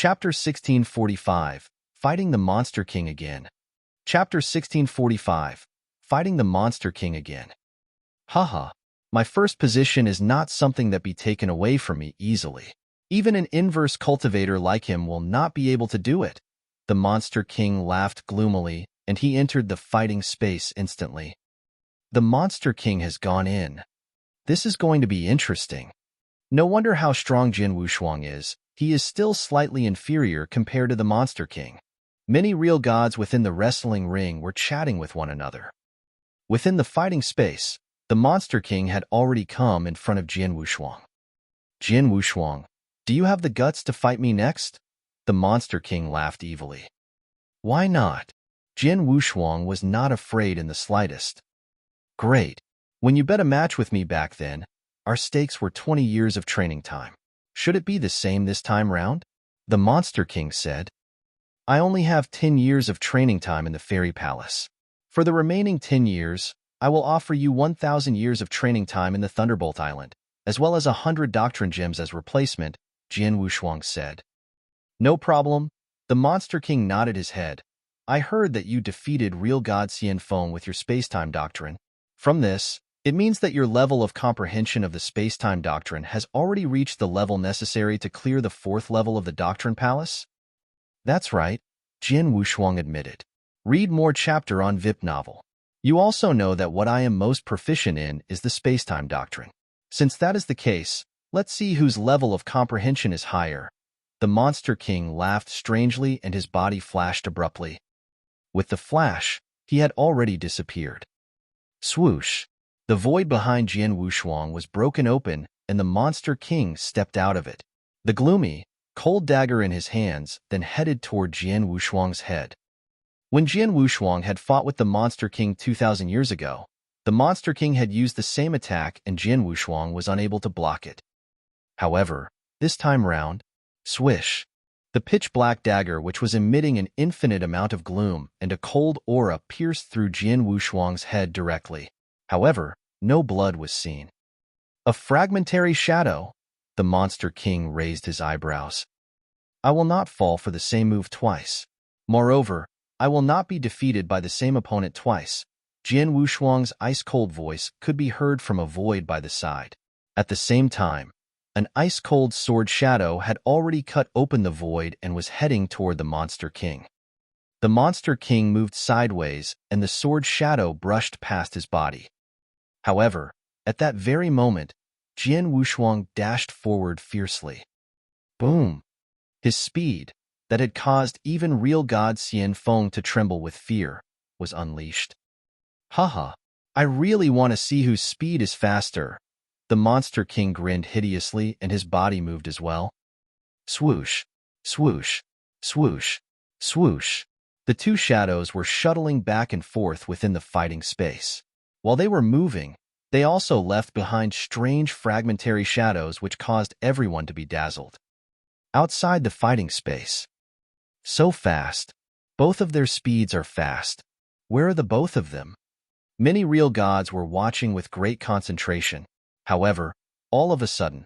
Chapter 1645, Fighting the Monster King Again. Chapter 1645, Fighting the Monster King Again. Haha, my first position is not something that be taken away from me easily. Even an inverse cultivator like him will not be able to do it. The Monster King laughed gloomily, and he entered the fighting space instantly. The Monster King has gone in. This is going to be interesting. No wonder how strong Jin Wushuang is. He is still slightly inferior compared to the Monster King. Many real gods within the wrestling ring were chatting with one another. Within the fighting space, the Monster King had already come in front of Jin Wushuang. Jin Wushuang, do you have the guts to fight me next? The Monster King laughed evilly. Why not? Jin Wushuang was not afraid in the slightest. Great. When you bet a match with me back then, our stakes were 20 years of training time. Should it be the same this time round? The Monster King said. I only have 10 years of training time in the Fairy Palace. For the remaining 10 years, I will offer you 1,000 years of training time in the Thunderbolt Island, as well as 100 Doctrine Gems as replacement, Jin Wushuang said. No problem. The Monster King nodded his head. I heard that you defeated real god Xian Feng with your space-time doctrine. From this, it means that your level of comprehension of the space-time doctrine has already reached the level necessary to clear the 4th level of the Doctrine Palace? That's right, Jin Wushuang admitted. Read more chapter on VIP novel. You also know that what I am most proficient in is the space-time doctrine. Since that is the case, let's see whose level of comprehension is higher. The Monster King laughed strangely and his body flashed abruptly. With the flash, he had already disappeared. Swoosh! The void behind Jin Wushuang was broken open, and the Monster King stepped out of it. The gloomy, cold dagger in his hands then headed toward Jin Wushuang's head. When Jin Wushuang had fought with the Monster King 2,000 years ago, the Monster King had used the same attack and Jin Wushuang was unable to block it. However, this time round, swish! The pitch-black dagger, which was emitting an infinite amount of gloom and a cold aura, pierced through Jin Wushuang's head directly. However, no blood was seen. A fragmentary shadow? The Monster King raised his eyebrows. I will not fall for the same move twice. Moreover, I will not be defeated by the same opponent twice. Jin Wushuang's ice-cold voice could be heard from a void by the side. At the same time, an ice-cold sword shadow had already cut open the void and was heading toward the Monster King. The Monster King moved sideways, and the sword shadow brushed past his body. However, at that very moment, Jin Wushuang dashed forward fiercely. Boom! His speed, that had caused even real god Xian Feng to tremble with fear, was unleashed. Haha, I really want to see whose speed is faster. The Monster King grinned hideously and his body moved as well. Swoosh! Swoosh! Swoosh! Swoosh! The two shadows were shuttling back and forth within the fighting space. While they were moving, they also left behind strange fragmentary shadows which caused everyone to be dazzled. Outside the fighting space. So fast. Both of their speeds are fast. Where are the both of them? Many real gods were watching with great concentration. However, all of a sudden,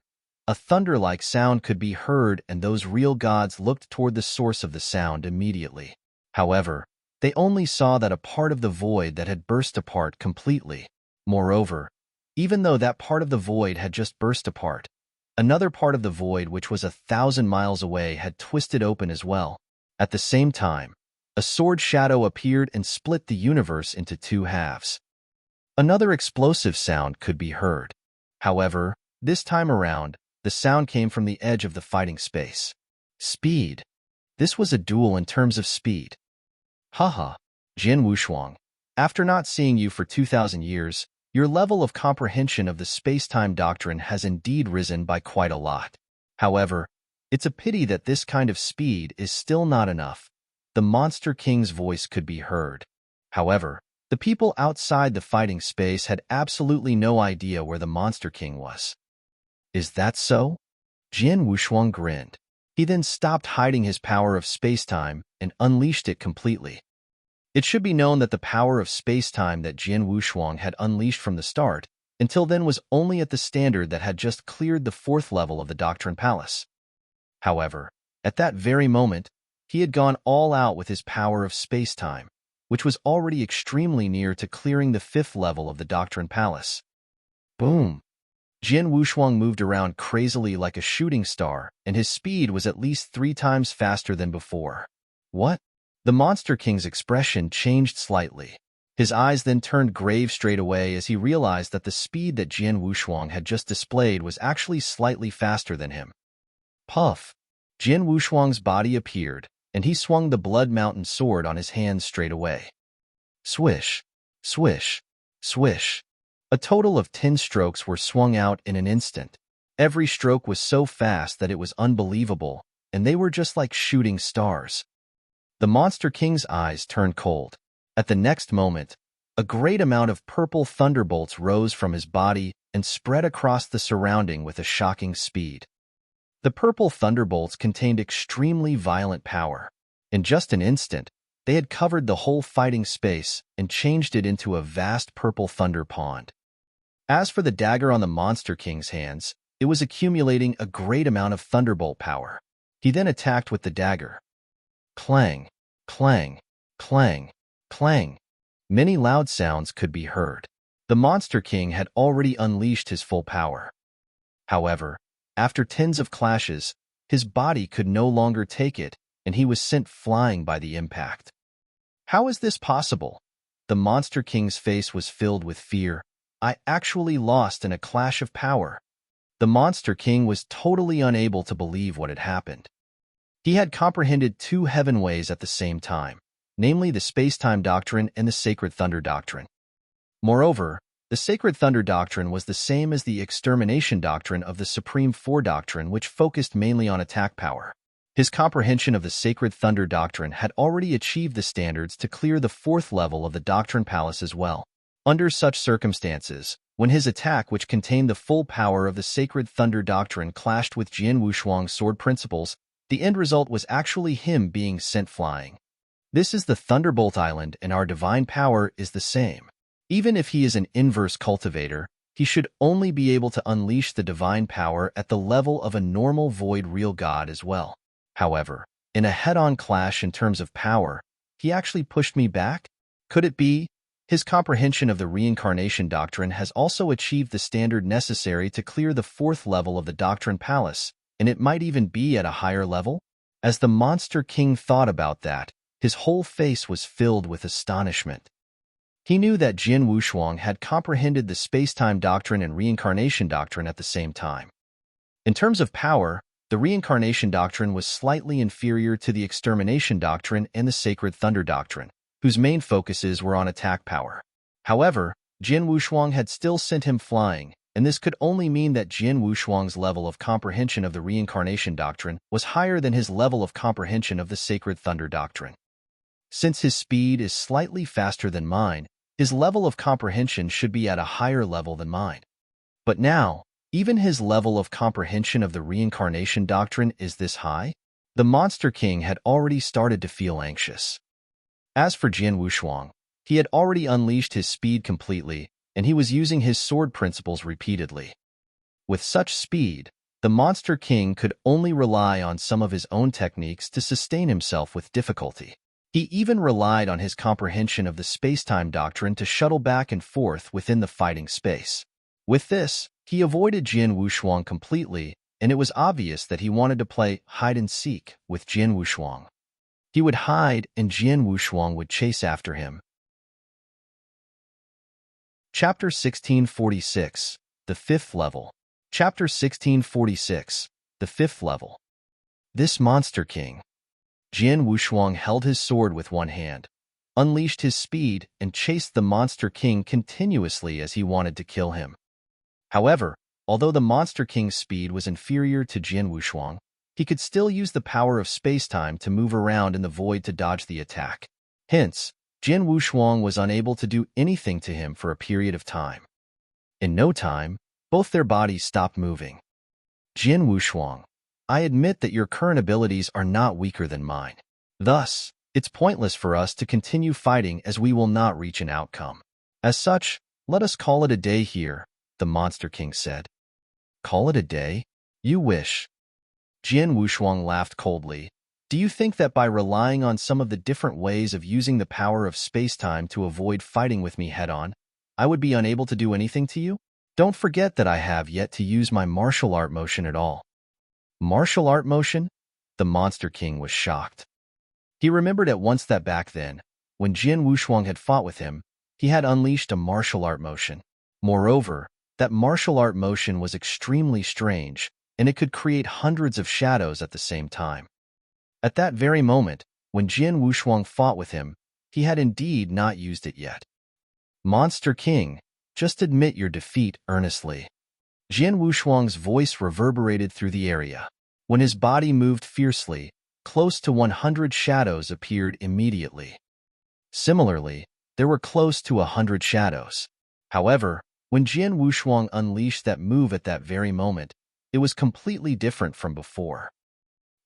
a thunder-like sound could be heard and those real gods looked toward the source of the sound immediately. However, they only saw that a part of the void that had burst apart completely. Moreover, even though that part of the void had just burst apart, another part of the void which was 1,000 miles away had twisted open as well. At the same time, a sword shadow appeared and split the universe into 2 halves. Another explosive sound could be heard. However, this time around, the sound came from the edge of the fighting space. Speed. This was a duel in terms of speed. Haha, Jin Wushuang, after not seeing you for 2,000 years, your level of comprehension of the space-time doctrine has indeed risen by quite a lot. However, it's a pity that this kind of speed is still not enough. The Monster King's voice could be heard. However, the people outside the fighting space had absolutely no idea where the Monster King was. Is that so? Jin Wushuang grinned. He then stopped hiding his power of space-time and unleashed it completely. It should be known that the power of space-time that Jin Wushuang had unleashed from the start until then was only at the standard that had just cleared the 4th level of the Doctrine Palace. However, At that very moment, he had gone all out with his power of space-time, which was already extremely near to clearing the 5th level of the Doctrine Palace. Boom! Jian Wushuang moved around crazily like a shooting star, and his speed was at least 3 times faster than before. What? The Monster King's expression changed slightly. His eyes then turned grave straight away as he realized that the speed that Jian Wushuang had just displayed was actually slightly faster than him. Puff! Jian Wushuang's body appeared, and he swung the Blood Mountain sword on his hands straight away. Swish! Swish! Swish! A total of 10 strokes were swung out in an instant. Every stroke was so fast that it was unbelievable, and they were just like shooting stars. The Monster King's eyes turned cold. At the next moment, a great amount of purple thunderbolts rose from his body and spread across the surrounding with a shocking speed. The purple thunderbolts contained extremely violent power. In just an instant, they had covered the whole fighting space and changed it into a vast purple thunder pond. As for the dagger on the Monster King's hands, it was accumulating a great amount of thunderbolt power. He then attacked with the dagger. Clang, clang, clang, clang. Many loud sounds could be heard. The Monster King had already unleashed his full power. However, after tens of clashes, his body could no longer take it, and he was sent flying by the impact. How is this possible? The Monster King's face was filled with fear. I actually lost in a clash of power. The Monster King was totally unable to believe what had happened. He had comprehended 2 heaven ways at the same time, namely the Space-Time Doctrine and the Sacred Thunder Doctrine. Moreover, the Sacred Thunder Doctrine was the same as the Extermination Doctrine of the Supreme Four Doctrine, which focused mainly on attack power. His comprehension of the Sacred Thunder Doctrine had already achieved the standards to clear the 4th level of the Doctrine Palace as well. Under such circumstances, when his attack, which contained the full power of the Sacred Thunder Doctrine, clashed with Jian Wushuang's sword principles, the end result was actually him being sent flying. This is the Thunderbolt Island, and our divine power is the same. Even if he is an inverse cultivator, he should only be able to unleash the divine power at the level of a normal void real god as well. However, in a head-on clash in terms of power, he actually pushed me back? Could it be? His comprehension of the Reincarnation Doctrine has also achieved the standard necessary to clear the 4th level of the Doctrine Palace, and it might even be at a higher level? As the Monster King thought about that, his whole face was filled with astonishment. He knew that Jian Wushuang had comprehended the Space-Time Doctrine and Reincarnation Doctrine at the same time. In terms of power, the Reincarnation Doctrine was slightly inferior to the Extermination Doctrine and the Sacred Thunder Doctrine, whose main focuses were on attack power. However, Jian Wushuang had still sent him flying, and this could only mean that Jian Wushuang's level of comprehension of the Reincarnation Doctrine was higher than his level of comprehension of the Sacred Thunder Doctrine. Since his speed is slightly faster than mine, his level of comprehension should be at a higher level than mine. But now, even his level of comprehension of the Reincarnation Doctrine is this high? The Monster King had already started to feel anxious. As for Jian Wushuang, he had already unleashed his speed completely, and he was using his sword principles repeatedly. With such speed, the Monster King could only rely on some of his own techniques to sustain himself with difficulty. He even relied on his comprehension of the Space-Time Doctrine to shuttle back and forth within the fighting space. With this, he avoided Jian Wushuang completely, and it was obvious that he wanted to play hide-and-seek with Jian Wushuang. He would hide, and Jian Wushuang would chase after him. Chapter 1646, the 5th level. Chapter 1646, the 5th level. This Monster King. Jian Wushuang held his sword with one hand, unleashed his speed, and chased the Monster King continuously as he wanted to kill him. However, although the Monster King's speed was inferior to Jian Wushuang, he could still use the power of space-time to move around in the void to dodge the attack. Hence, Jian Wushuang was unable to do anything to him for a period of time. In no time, both their bodies stopped moving. Jian Wushuang, I admit that your current abilities are not weaker than mine. Thus, it's pointless for us to continue fighting as we will not reach an outcome. As such, let us call it a day here, the Monster King said. Call it a day? You wish. Jian Wushuang laughed coldly. Do you think that by relying on some of the different ways of using the power of space-time to avoid fighting with me head-on, I would be unable to do anything to you? Don't forget that I have yet to use my martial art motion at all. Martial art motion? The Monster King was shocked. He remembered at once that back then, when Jian Wushuang had fought with him, he had unleashed a martial art motion. Moreover, that martial art motion was extremely strange, and it could create hundreds of shadows at the same time. At that very moment, when Jian Wushuang fought with him, he had indeed not used it yet. Monster King, just admit your defeat earnestly. Jian Wushuang's voice reverberated through the area. When his body moved fiercely, close to 100 shadows appeared immediately. Similarly, there were close to 100 shadows. However, when Jian Wushuang unleashed that move at that very moment, it was completely different from before.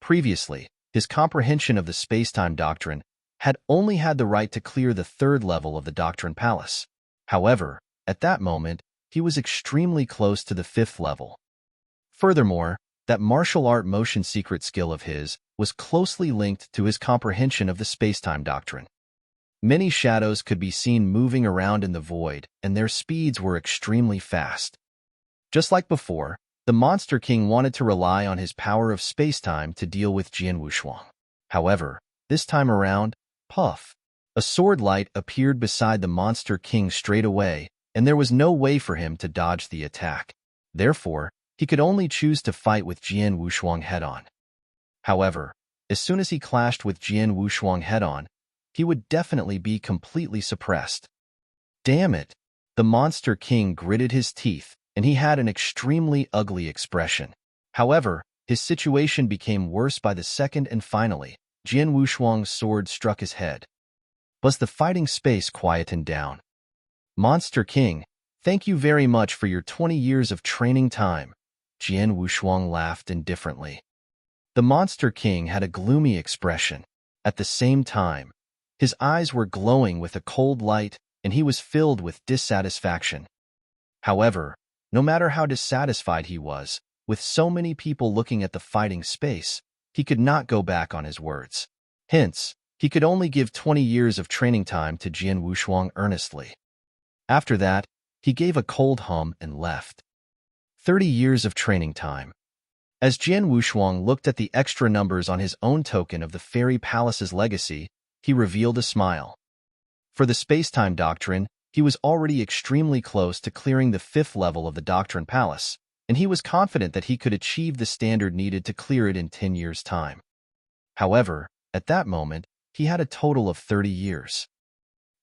Previously, his comprehension of the space-time doctrine had only had the right to clear the third level of the Doctrine Palace. However, at that moment, he was extremely close to the fifth level. Furthermore, that martial art motion secret skill of his was closely linked to his comprehension of the space-time doctrine. Many shadows could be seen moving around in the void, and their speeds were extremely fast. Just like before, the Monster King wanted to rely on his power of space-time to deal with Jian Wushuang. However, this time around, puff! A sword light appeared beside the Monster King straight away, and there was no way for him to dodge the attack. Therefore, he could only choose to fight with Jian Wushuang head-on. However, as soon as he clashed with Jian Wushuang head-on, he would definitely be completely suppressed. Damn it! The Monster King gritted his teeth, and he had an extremely ugly expression. However, his situation became worse by the second, and finally, Jian Wushuang's sword struck his head. Was the fighting space quietened down? Monster King, thank you very much for your 20 years of training time. Jian Wushuang laughed indifferently. The Monster King had a gloomy expression. At the same time, his eyes were glowing with a cold light, and he was filled with dissatisfaction. However, no matter how dissatisfied he was, with so many people looking at the fighting space, he could not go back on his words. Hence, he could only give 20 years of training time to Jian Wushuang earnestly. After that, he gave a cold hum and left. 30 years of training time. As Jian Wushuang looked at the extra numbers on his own token of the Fairy Palace's legacy, he revealed a smile. For the space-time doctrine, he was already extremely close to clearing the fifth level of the Doctrine Palace, and he was confident that he could achieve the standard needed to clear it in 10 years' time. However, at that moment, he had a total of 30 years.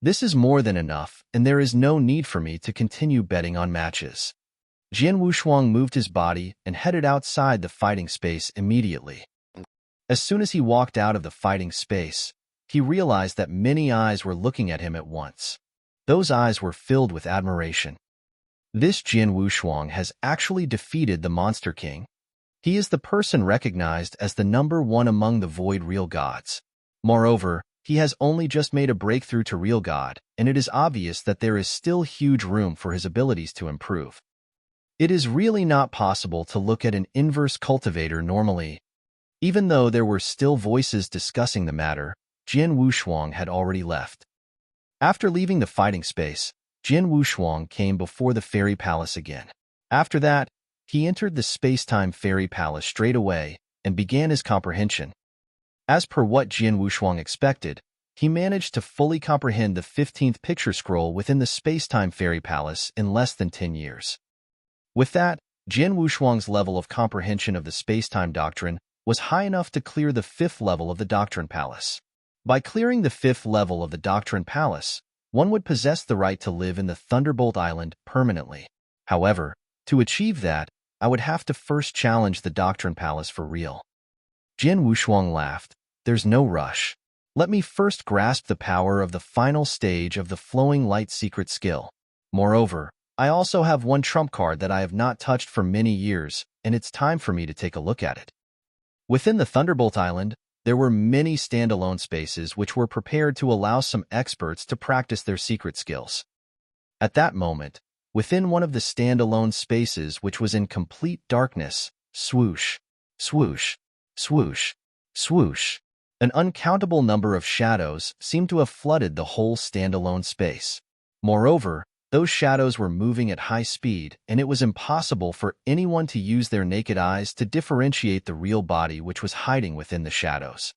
This is more than enough, and there is no need for me to continue betting on matches. Jian Wushuang moved his body and headed outside the fighting space immediately. As soon as he walked out of the fighting space, he realized that many eyes were looking at him at once. Those eyes were filled with admiration. This Jian Wushuang has actually defeated the Monster King. He is the person recognized as the #1 among the Void Real Gods. Moreover, he has only just made a breakthrough to Real God, and it is obvious that there is still huge room for his abilities to improve. It is really not possible to look at an inverse cultivator normally. Even though there were still voices discussing the matter, Jian Wushuang had already left. After leaving the fighting space, Jian Wushuang came before the Fairy Palace again. After that, he entered the space-time Fairy Palace straight away and began his comprehension. As per what Jian Wushuang expected, he managed to fully comprehend the 15th picture scroll within the space-time Fairy Palace in less than 10 years. With that, Jian Wushuang's level of comprehension of the space-time doctrine was high enough to clear the 5th level of the Doctrine Palace. By clearing the 5th level of the Doctrine Palace, one would possess the right to live in the Thunderbolt Island permanently. However, to achieve that, I would have to first challenge the Doctrine Palace for real. Jian Wushuang laughed. There's no rush. Let me first grasp the power of the final stage of the Flowing Light secret skill. Moreover, I also have one trump card that I have not touched for many years, and it's time for me to take a look at it. Within the Thunderbolt Island, there were many standalone spaces which were prepared to allow some experts to practice their secret skills. At that moment, within one of the standalone spaces which was in complete darkness, swoosh, swoosh, Swoosh, swoosh. An uncountable number of shadows seemed to have flooded the whole standalone space. Moreover, those shadows were moving at high speed, and it was impossible for anyone to use their naked eyes to differentiate the real body which was hiding within the shadows.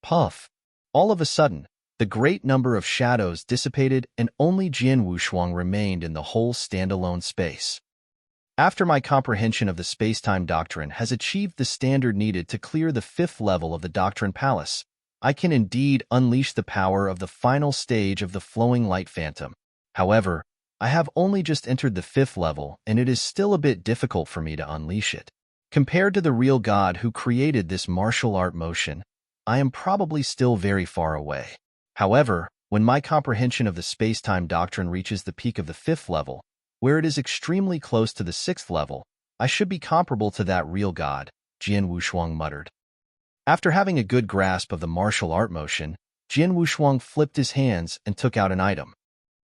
Puff! All of a sudden, the great number of shadows dissipated and only Jian Wushuang remained in the whole standalone space. After my comprehension of the space-time doctrine has achieved the standard needed to clear the 5th level of the Doctrine Palace, I can indeed unleash the power of the final stage of the flowing light phantom. However, I have only just entered the 5th level, and it is still a bit difficult for me to unleash it. Compared to the real God who created this martial art motion, I am probably still very far away. However, when my comprehension of the space-time doctrine reaches the peak of the 5th level, where it is extremely close to the 6th level, I should be comparable to that real God, Jian Wushuang muttered. After having a good grasp of the martial art motion, Jian Wushuang flipped his hands and took out an item.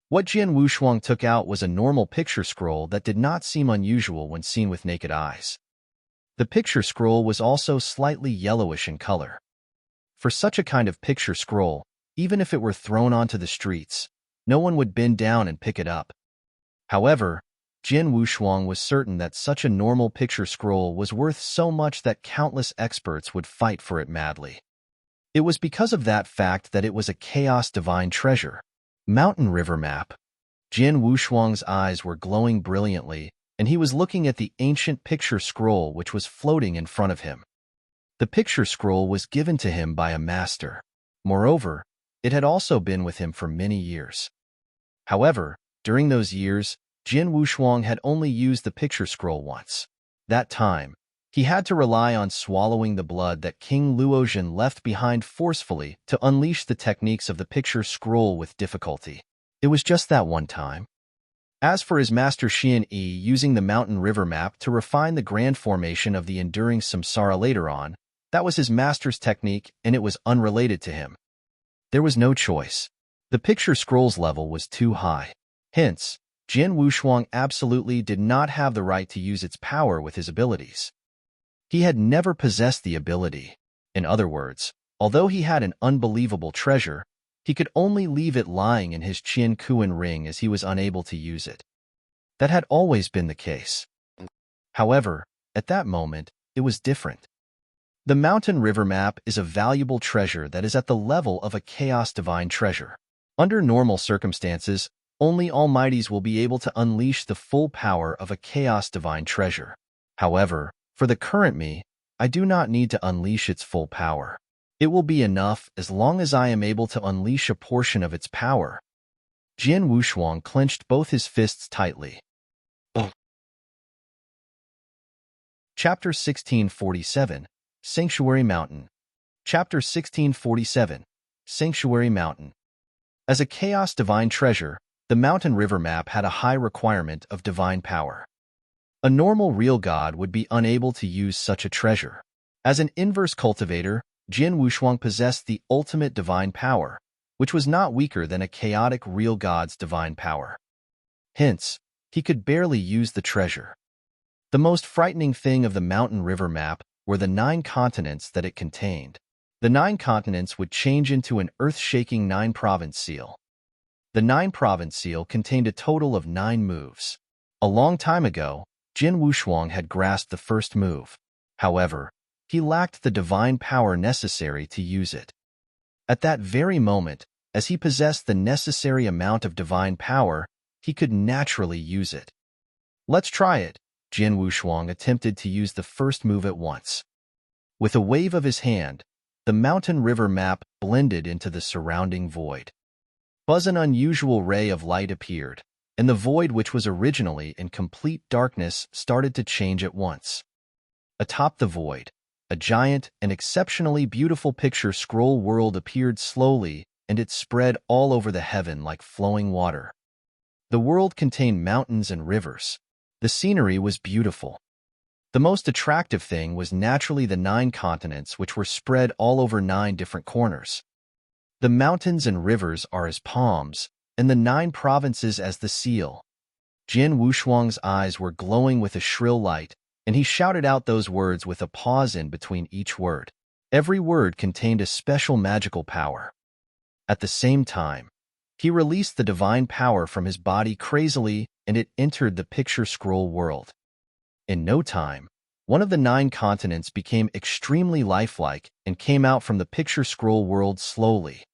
What Jian Wushuang took out was a normal picture scroll that did not seem unusual when seen with naked eyes. The picture scroll was also slightly yellowish in color. For such a kind of picture scroll, even if it were thrown onto the streets, no one would bend down and pick it up. However, Jian Wushuang was certain that such a normal picture scroll was worth so much that countless experts would fight for it madly. It was because of that fact that it was a chaos divine treasure. Mountain river map. Jian Wushuang's eyes were glowing brilliantly, and he was looking at the ancient picture scroll which was floating in front of him. The picture scroll was given to him by a master. Moreover, it had also been with him for many years. However, during those years, Jian Wushuang had only used the picture scroll once. That time, he had to rely on swallowing the blood that King Luozhen left behind forcefully to unleash the techniques of the picture scroll with difficulty. It was just that one time. As for his master Xian Yi using the mountain river map to refine the grand formation of the enduring samsara later on, that was his master's technique and it was unrelated to him. There was no choice. The picture scroll's level was too high. Hence, Jian Wushuang absolutely did not have the right to use its power with his abilities. He had never possessed the ability. In other words, although he had an unbelievable treasure, he could only leave it lying in his Qian Kuan ring as he was unable to use it. That had always been the case. However, at that moment, it was different. The mountain river map is a valuable treasure that is at the level of a chaos divine treasure. Under normal circumstances, only Almighties will be able to unleash the full power of a chaos divine treasure. However, for the current me, I do not need to unleash its full power. It will be enough as long as I am able to unleash a portion of its power. Jian Wushuang clenched both his fists tightly. Chapter 1647, Sanctuary Mountain. Chapter 1647, Sanctuary Mountain. As a chaos divine treasure, the mountain river map had a high requirement of divine power. A normal real god would be unable to use such a treasure. As an inverse cultivator, Jian Wushuang possessed the ultimate divine power, which was not weaker than a chaotic real god's divine power. Hence, he could barely use the treasure. The most frightening thing of the mountain river map were the 9 continents that it contained. The 9 continents would change into an earth-shaking 9-province seal. The 9-province seal contained a total of 9 moves. A long time ago, Jian Wushuang had grasped the first move. However, he lacked the divine power necessary to use it. At that very moment, as he possessed the necessary amount of divine power, he could naturally use it. Let's try it. Jian Wushuang attempted to use the first move at once. With a wave of his hand, the mountain river map blended into the surrounding void. An unusual ray of light appeared, and the void which was originally in complete darkness started to change at once. Atop the void, a giant and exceptionally beautiful picture scroll world appeared slowly, and it spread all over the heaven like flowing water. The world contained mountains and rivers. The scenery was beautiful. The most attractive thing was naturally the 9 continents which were spread all over 9 different corners. The mountains and rivers are as palms, and the 9 provinces as the seal. Jian Wushuang's eyes were glowing with a shrill light, and he shouted out those words with a pause in between each word. Every word contained a special magical power. At the same time, he released the divine power from his body crazily, and it entered the picture scroll world. In no time, one of the 9 continents became extremely lifelike and came out from the picture scroll world slowly.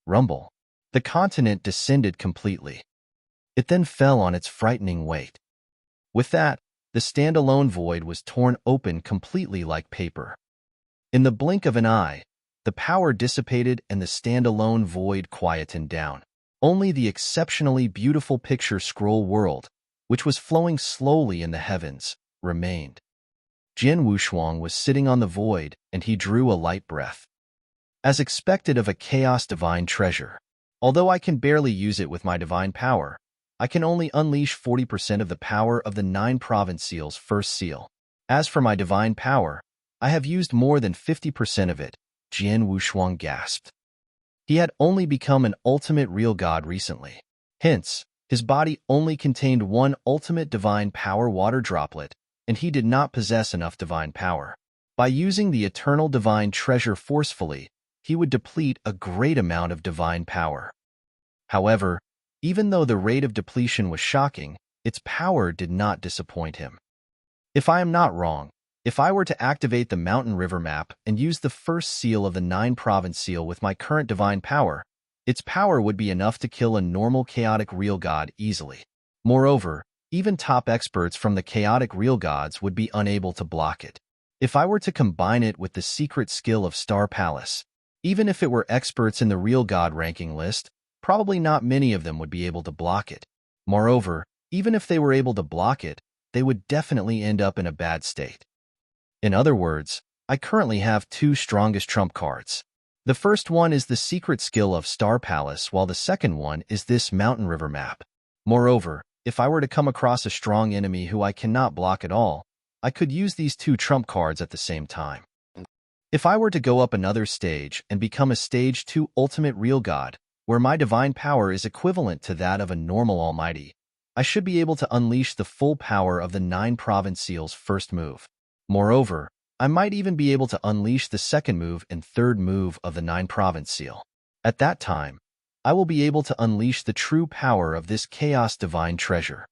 Rumble. The continent descended completely. It then fell on its frightening weight. With that, the standalone void was torn open completely like paper. In the blink of an eye, the power dissipated and the standalone void quietened down. Only the exceptionally beautiful picture scroll world, which was flowing slowly in the heavens, remained. Jian Wushuang was sitting on the void, and he drew a light breath. As expected of a chaos divine treasure, although I can barely use it with my divine power, I can only unleash 40% of the power of the 9 province seal's first seal. As for my divine power, I have used more than 50% of it, Jian Wushuang gasped. He had only become an ultimate real god recently. Hence, his body only contained one ultimate divine power water droplet, and he did not possess enough divine power. By using the eternal divine treasure forcefully, he would deplete a great amount of divine power. However, even though the rate of depletion was shocking, its power did not disappoint him. If I am not wrong, if I were to activate the mountain river map and use the first seal of the 9 province seal with my current divine power, its power would be enough to kill a normal chaotic real god easily. Moreover, even top experts from the chaotic real gods would be unable to block it. If I were to combine it with the secret skill of Star Palace, even if it were experts in the real god ranking list, probably not many of them would be able to block it. Moreover, even if they were able to block it, they would definitely end up in a bad state. In other words, I currently have 2 strongest trump cards. The first one is the secret skill of Star Palace, while the second one is this mountain river map. Moreover, if I were to come across a strong enemy who I cannot block at all, I could use these 2 trump cards at the same time. If I were to go up another stage and become a stage 2 ultimate real god, where my divine power is equivalent to that of a normal almighty, I should be able to unleash the full power of the 9 province seal's first move. Moreover, I might even be able to unleash the second move and third move of the 9 province seal. At that time, I will be able to unleash the true power of this chaos divine treasure.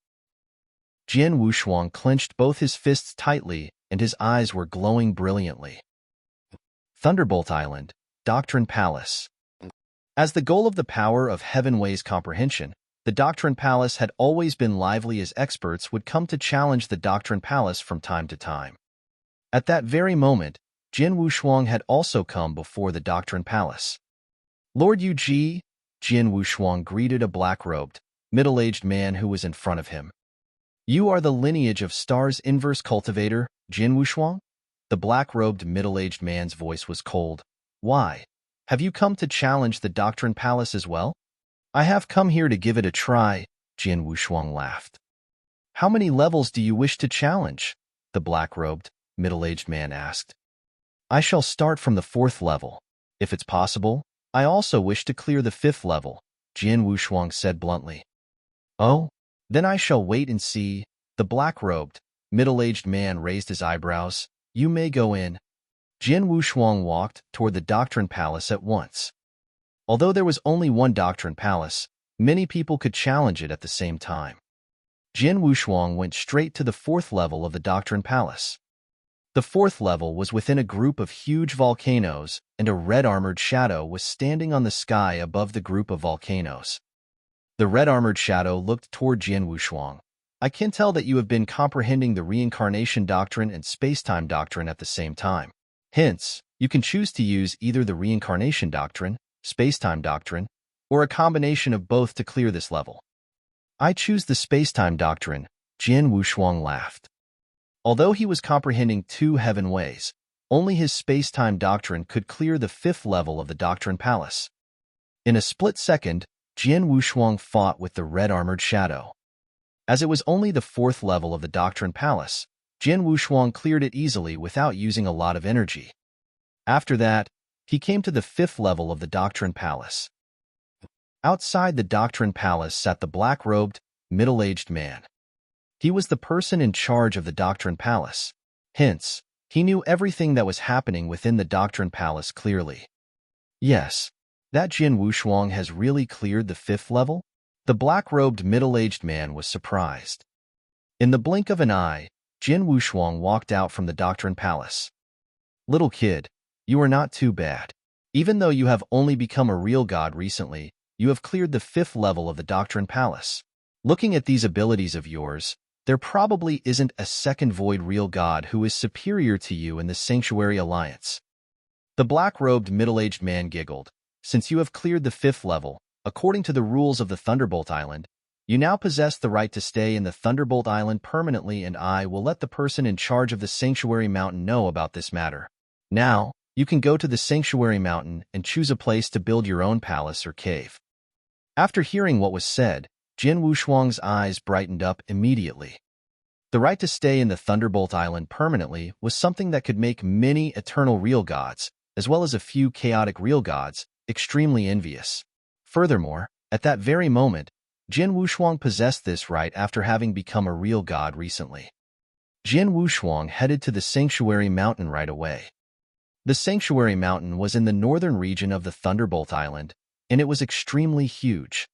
Jian Wushuang clenched both his fists tightly, and his eyes were glowing brilliantly. Thunderbolt Island, Doctrine Palace. As the goal of the power of Heaven Wei's comprehension, the Doctrine Palace had always been lively as experts would come to challenge the Doctrine Palace from time to time. At that very moment, Jian Wushuang had also come before the Doctrine Palace. Lord Yu Ji, Jian Wushuang greeted a black-robed, middle-aged man who was in front of him. You are the lineage of Star's inverse cultivator, Jian Wushuang? The black-robed middle-aged man's voice was cold. Why? Have you come to challenge the Doctrine Palace as well? I have come here to give it a try, Jian Wushuang laughed. How many levels do you wish to challenge? The black-robed, middle-aged man asked. I shall start from the 4th level. If it's possible, I also wish to clear the 5th level, Jian Wushuang said bluntly. Oh? Then I shall wait and see. The black-robed, middle-aged man raised his eyebrows. You may go in. Jian Wushuang walked toward the Doctrine Palace at once. Although there was only one Doctrine Palace, many people could challenge it at the same time. Jian Wushuang went straight to the 4th level of the Doctrine Palace. The 4th level was within a group of huge volcanoes, and a red-armored shadow was standing on the sky above the group of volcanoes. The red-armored shadow looked toward Jian Wushuang. I can tell that you have been comprehending the reincarnation doctrine and space-time doctrine at the same time. Hence, you can choose to use either the reincarnation doctrine, space-time doctrine, or a combination of both to clear this level. I choose the space-time doctrine, Jian Wushuang laughed. Although he was comprehending 2 heaven ways, only his space-time doctrine could clear the 5th level of the Doctrine Palace. In a split second, Jian Wushuang fought with the red-armored shadow. As it was only the 4th level of the Doctrine Palace, Jian Wushuang cleared it easily without using a lot of energy. After that, he came to the 5th level of the Doctrine Palace. Outside the Doctrine Palace sat the black-robed, middle-aged man. He was the person in charge of the Doctrine Palace. Hence, he knew everything that was happening within the Doctrine Palace clearly. Yes, that Jin Wushuang has really cleared the 5th level? The black-robed middle-aged man was surprised. In the blink of an eye, Jin Wushuang walked out from the Doctrine Palace. Little kid, you are not too bad. Even though you have only become a real god recently, you have cleared the 5th level of the Doctrine Palace. Looking at these abilities of yours, there probably isn't a second void real god who is superior to you in the Sanctuary Alliance. The black-robed middle-aged man giggled. Since you have cleared the 5th level, according to the rules of the Thunderbolt Island, you now possess the right to stay in the Thunderbolt Island permanently, and I will let the person in charge of the Sanctuary Mountain know about this matter. Now, you can go to the Sanctuary Mountain and choose a place to build your own palace or cave. After hearing what was said, Jin Wushuang's eyes brightened up immediately. The right to stay in the Thunderbolt Island permanently was something that could make many eternal real gods, as well as a few chaotic real gods, extremely envious. Furthermore, at that very moment, Jin Wushuang possessed this right after having become a real god recently. Jin Wushuang headed to the Sanctuary Mountain right away. The Sanctuary Mountain was in the northern region of the Thunderbolt Island, and it was extremely huge.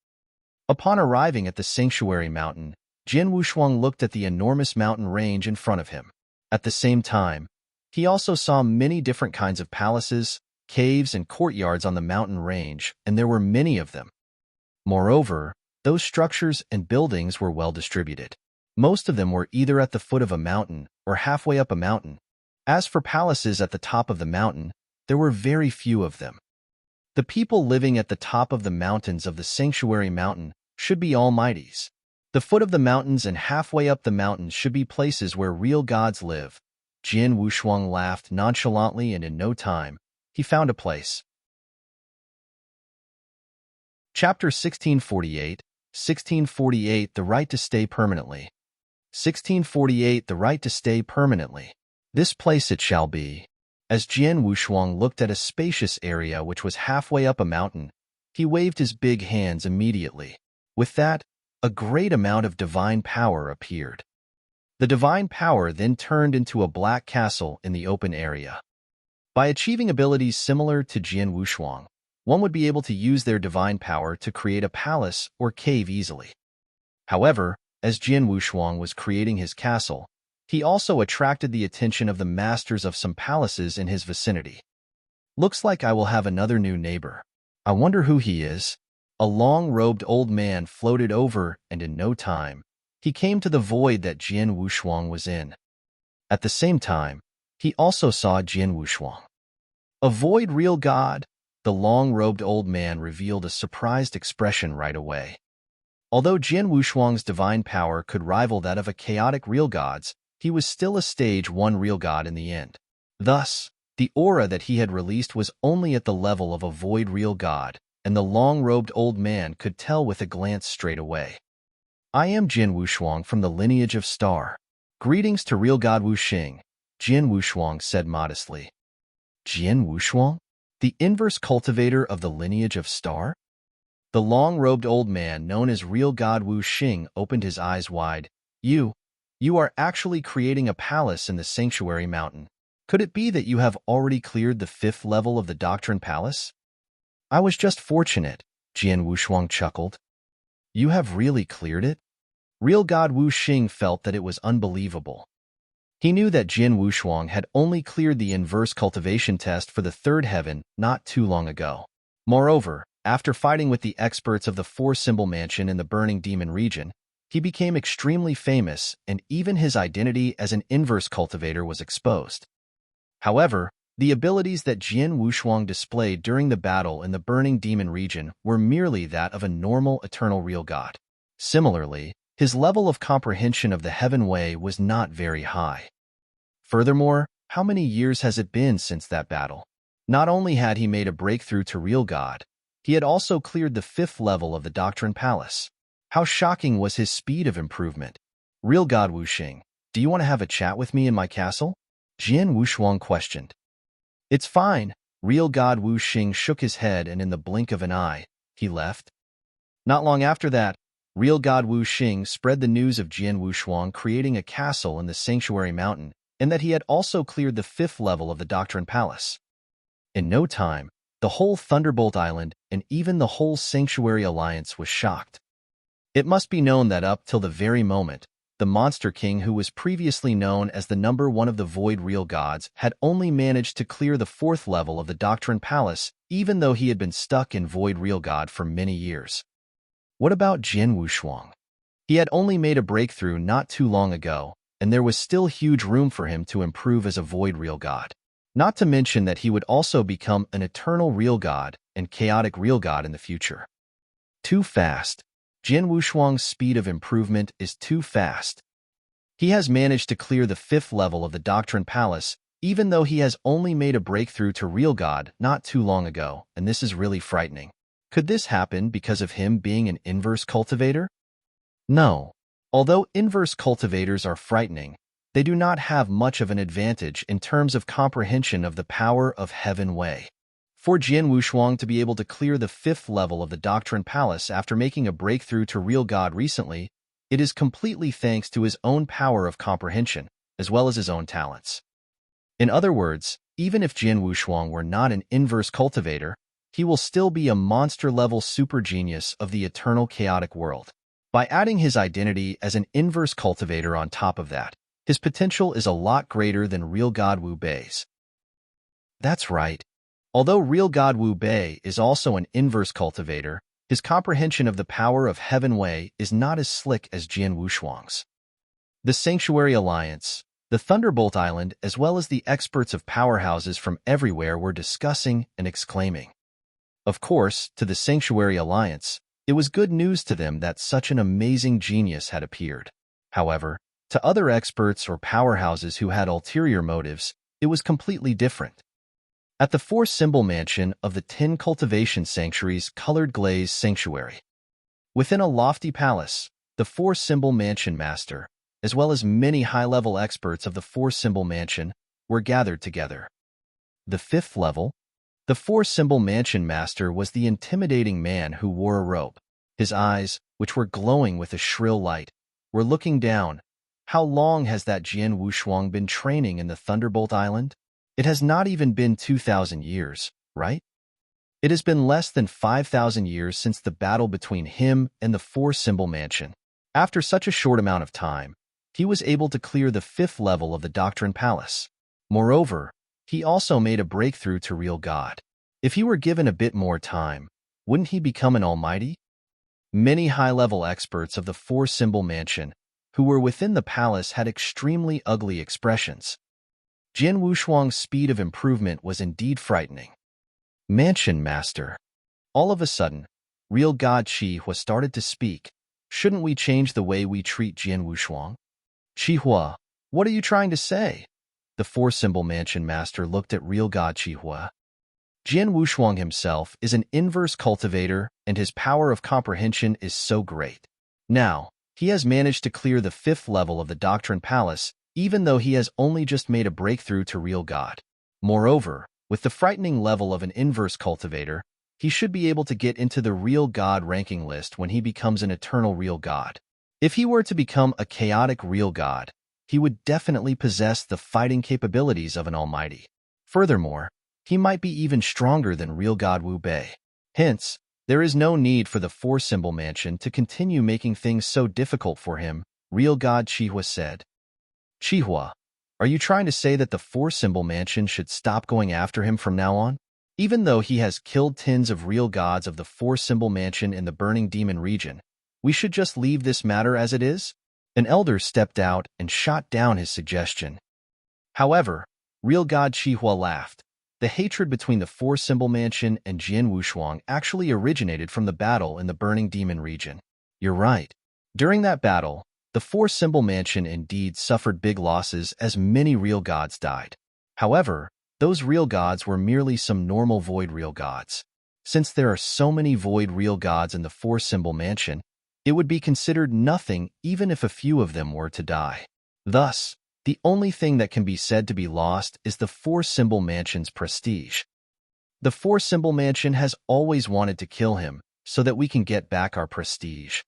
Upon arriving at the Sanctuary Mountain, Jin Wushuang looked at the enormous mountain range in front of him. At the same time, he also saw many different kinds of palaces, caves, and courtyards on the mountain range, and there were many of them. Moreover, those structures and buildings were well distributed. Most of them were either at the foot of a mountain or halfway up a mountain. As for palaces at the top of the mountain, there were very few of them. The people living at the top of the mountains of the Sanctuary Mountain should be almighties. The foot of the mountains and halfway up the mountains should be places where real gods live. Jin Wushuang laughed nonchalantly, and in no time, he found a place. Chapter 1648, 1648 The Right to Stay Permanently. 1648 The Right to Stay Permanently. This place it shall be. As Jin Wushuang looked at a spacious area which was halfway up a mountain, he waved his big hands immediately. With that, a great amount of divine power appeared. The divine power then turned into a black castle in the open area. By achieving abilities similar to Jin Wushuang, one would be able to use their divine power to create a palace or cave easily. However, as Jin Wushuang was creating his castle, he also attracted the attention of the masters of some palaces in his vicinity. Looks like I will have another new neighbor. I wonder who he is. A long-robed old man floated over, and in no time, he came to the void that Jin Wushuang was in. At the same time, he also saw Jin Wushuang. A void real god? The long-robed old man revealed a surprised expression right away. Although Jin Wushuang's divine power could rival that of a chaotic real god's, he was still a stage 1 real god in the end. Thus, the aura that he had released was only at the level of a void real god, and the long-robed old man could tell with a glance straight away. I am Jin Wushuang from the lineage of Star. Greetings to real god Wuxing, Jin Wushuang said modestly. Jin Wushuang? The inverse cultivator of the lineage of Star? The long-robed old man known as real god Wuxing opened his eyes wide. You are actually creating a palace in the Sanctuary Mountain. Could it be that you have already cleared the 5th level of the Doctrine Palace? I was just fortunate, Jin Wushuang chuckled. You have really cleared it? Real god Wuxing felt that it was unbelievable. He knew that Jin Wushuang had only cleared the inverse cultivation test for the 3rd heaven not too long ago. Moreover, after fighting with the experts of the 4-symbol mansion in the Burning Demon region, he became extremely famous, and even his identity as an inverse cultivator was exposed. However, the abilities that Jin Wushuang displayed during the battle in the Burning Demon region were merely that of a normal eternal real god. Similarly, his level of comprehension of the Heaven Way was not very high. Furthermore, how many years has it been since that battle? Not only had he made a breakthrough to real god, he had also cleared the 5th level of the Doctrine Palace. How shocking was his speed of improvement. Real god Wuxing, do you want to have a chat with me in my castle? Jin Wushuang questioned. It's fine. Real god Wuxing shook his head, and in the blink of an eye, he left. Not long after that, real god Wu Xing spread the news of Jian Wushuang creating a castle in the Sanctuary Mountain, and that he had also cleared the 5th level of the Doctrine Palace. In no time, the whole Thunderbolt Island and even the whole Sanctuary Alliance was shocked. It must be known that up till the very moment, the Monster King, who was previously known as the number 1 of the Void Real Gods, had only managed to clear the 4th level of the Doctrine Palace, even though he had been stuck in Void Real God for many years. What about Jian Wushuang? He had only made a breakthrough not too long ago, and there was still huge room for him to improve as a Void Real God. Not to mention that he would also become an Eternal Real God and Chaotic Real God in the future. Too fast. Jian Wushuang's speed of improvement is too fast. He has managed to clear the 5th level of the Doctrine Palace, even though he has only made a breakthrough to Real God not too long ago, and this is really frightening. Could this happen because of him being an inverse cultivator? No. Although inverse cultivators are frightening, they do not have much of an advantage in terms of comprehension of the power of Heaven Wei. For Jian Wushuang to be able to clear the 5th level of the Doctrine Palace after making a breakthrough to Real God recently, it is completely thanks to his own power of comprehension, as well as his own talents. In other words, even if Jian Wushuang were not an inverse cultivator, he will still be a monster-level super genius of the eternal chaotic world. By adding his identity as an inverse cultivator on top of that, his potential is a lot greater than Real God Wu Bei's. That's right. Although Real God Wu Bei is also an inverse cultivator, his comprehension of the power of Heaven Wei is not as slick as Jian Wushuang's. The Sanctuary Alliance, the Thunderbolt Island, as well as the experts of powerhouses from everywhere were discussing and exclaiming. Of course, to the Sanctuary Alliance, it was good news to them that such an amazing genius had appeared. However, to other experts or powerhouses who had ulterior motives, it was completely different. At the 4-symbol mansion of the 10 cultivation sanctuaries colored glaze sanctuary. Within a lofty palace, the 4-symbol mansion master, as well as many high-level experts of the 4-symbol mansion, were gathered together. The 5th level, the 4-symbol mansion master was the intimidating man who wore a robe. His eyes, which were glowing with a shrill light, were looking down. How long has that Jian Wushuang been training in the Thunderbolt Island? It has not even been 2,000 years, right? It has been less than 5,000 years since the battle between him and the 4-symbol mansion. After such a short amount of time, he was able to clear the 5th level of the Doctrine Palace. Moreover, he also made a breakthrough to Real God. If he were given a bit more time, wouldn't he become an almighty? Many high-level experts of the 4-symbol mansion who were within the palace had extremely ugly expressions. Jian Wushuang's speed of improvement was indeed frightening. Mansion Master. All of a sudden, Real God Qi Hua started to speak. Shouldn't we change the way we treat Jian Wushuang? Qi Hua, what are you trying to say? The 4-symbol mansion master looked at Real God Qi Hua. Jian Wushuang himself is an inverse cultivator, and his power of comprehension is so great. Now, he has managed to clear the 5th level of the Doctrine Palace, even though he has only just made a breakthrough to Real God. Moreover, with the frightening level of an inverse cultivator, he should be able to get into the Real God ranking list when he becomes an Eternal Real God. If he were to become a Chaotic Real God, he would definitely possess the fighting capabilities of an Almighty. Furthermore, he might be even stronger than Real God Wu Bei. Hence, there is no need for the 4-symbol mansion to continue making things so difficult for him, Real God Qi Hua said. Qi Hua, are you trying to say that the 4-symbol mansion should stop going after him from now on? Even though he has killed tens of real gods of the 4-symbol mansion in the Burning Demon region, we should just leave this matter as it is? An elder stepped out and shot down his suggestion. However, Real God Qi Hua laughed. The hatred between the 4-symbol mansion and Jian Wushuang actually originated from the battle in the Burning Demon region. You're right. During that battle, the 4-symbol mansion indeed suffered big losses as many real gods died. However, those real gods were merely some normal void real gods. Since there are so many void real gods in the 4-symbol mansion, it would be considered nothing even if a few of them were to die. Thus, the only thing that can be said to be lost is the 4-symbol mansion's prestige. The 4-symbol mansion has always wanted to kill him so that we can get back our prestige.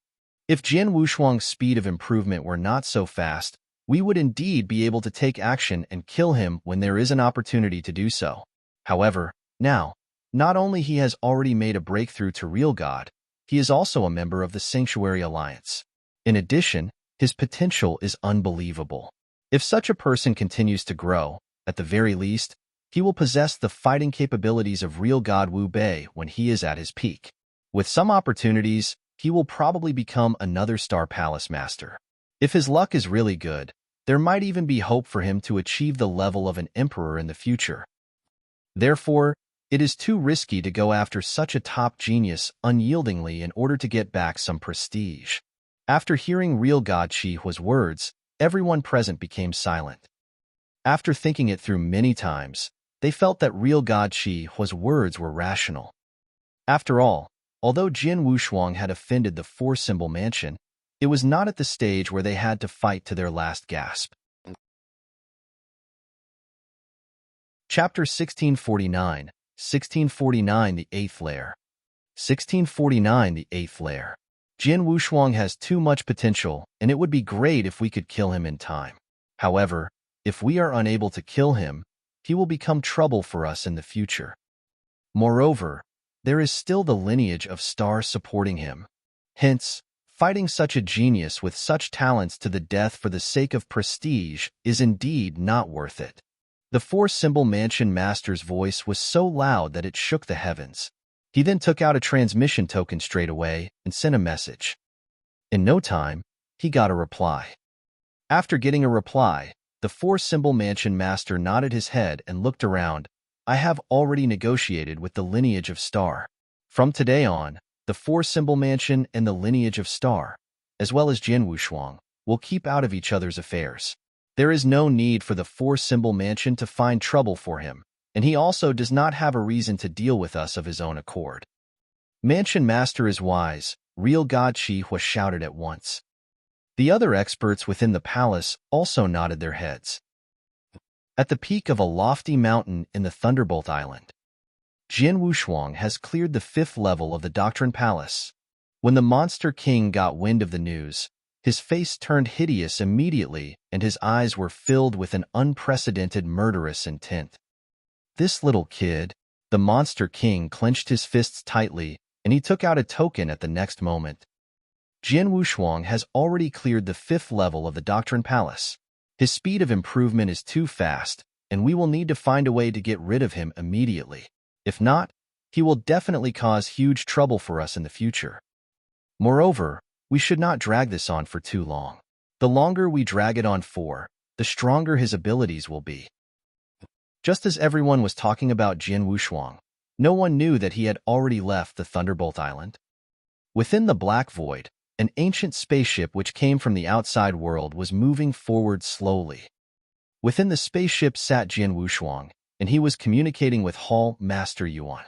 If Jian Wushuang's speed of improvement were not so fast, we would indeed be able to take action and kill him when there is an opportunity to do so. However, now, not only he has already made a breakthrough to real God, he is also a member of the Sanctuary Alliance. In addition, his potential is unbelievable. If such a person continues to grow, at the very least, he will possess the fighting capabilities of real God Wu Bei when he is at his peak. With some opportunities, he will probably become another Star Palace Master. If his luck is really good, there might even be hope for him to achieve the level of an emperor in the future. Therefore, it is too risky to go after such a top genius unyieldingly in order to get back some prestige. After hearing real God Shi Hua's words, everyone present became silent. After thinking it through many times, they felt that real God Shi Hua's words were rational. After all, although Jian Wushuang had offended the four-symbol mansion, it was not at the stage where they had to fight to their last gasp. Chapter 1649, 1649 The Eighth Layer. 1649 The Eighth Layer. Jian Wushuang has too much potential, and it would be great if we could kill him in time. However, if we are unable to kill him, he will become trouble for us in the future. Moreover, there is still the lineage of stars supporting him. Hence, fighting such a genius with such talents to the death for the sake of prestige is indeed not worth it. The four-symbol mansion master's voice was so loud that it shook the heavens. He then took out a transmission token straight away and sent a message. In no time, he got a reply. After getting a reply, the four-symbol mansion master nodded his head and looked around. I have already negotiated with the lineage of Star. From today on, the four-symbol mansion and the lineage of Star, as well as Jian Wushuang, will keep out of each other's affairs. There is no need for the four-symbol mansion to find trouble for him, and he also does not have a reason to deal with us of his own accord. Mansion Master is wise, real God Shi Hua shouted at once. The other experts within the palace also nodded their heads. At the peak of a lofty mountain in the Thunderbolt Island, Jian Wushuang has cleared the 5th level of the Doctrine Palace. When the Monster King got wind of the news, his face turned hideous immediately and his eyes were filled with an unprecedented murderous intent. This little kid, the Monster King clenched his fists tightly and he took out a token at the next moment. Jian Wushuang has already cleared the 5th level of the Doctrine Palace. His speed of improvement is too fast, and we will need to find a way to get rid of him immediately. If not, he will definitely cause huge trouble for us in the future. Moreover, we should not drag this on for too long. The longer we drag it on for, the stronger his abilities will be. Just as everyone was talking about Jian Wushuang, no one knew that he had already left the Thunderbolt Island. Within the Black Void, an ancient spaceship which came from the outside world was moving forward slowly. Within the spaceship sat Jian Wushuang, and he was communicating with Hall Master Yuan.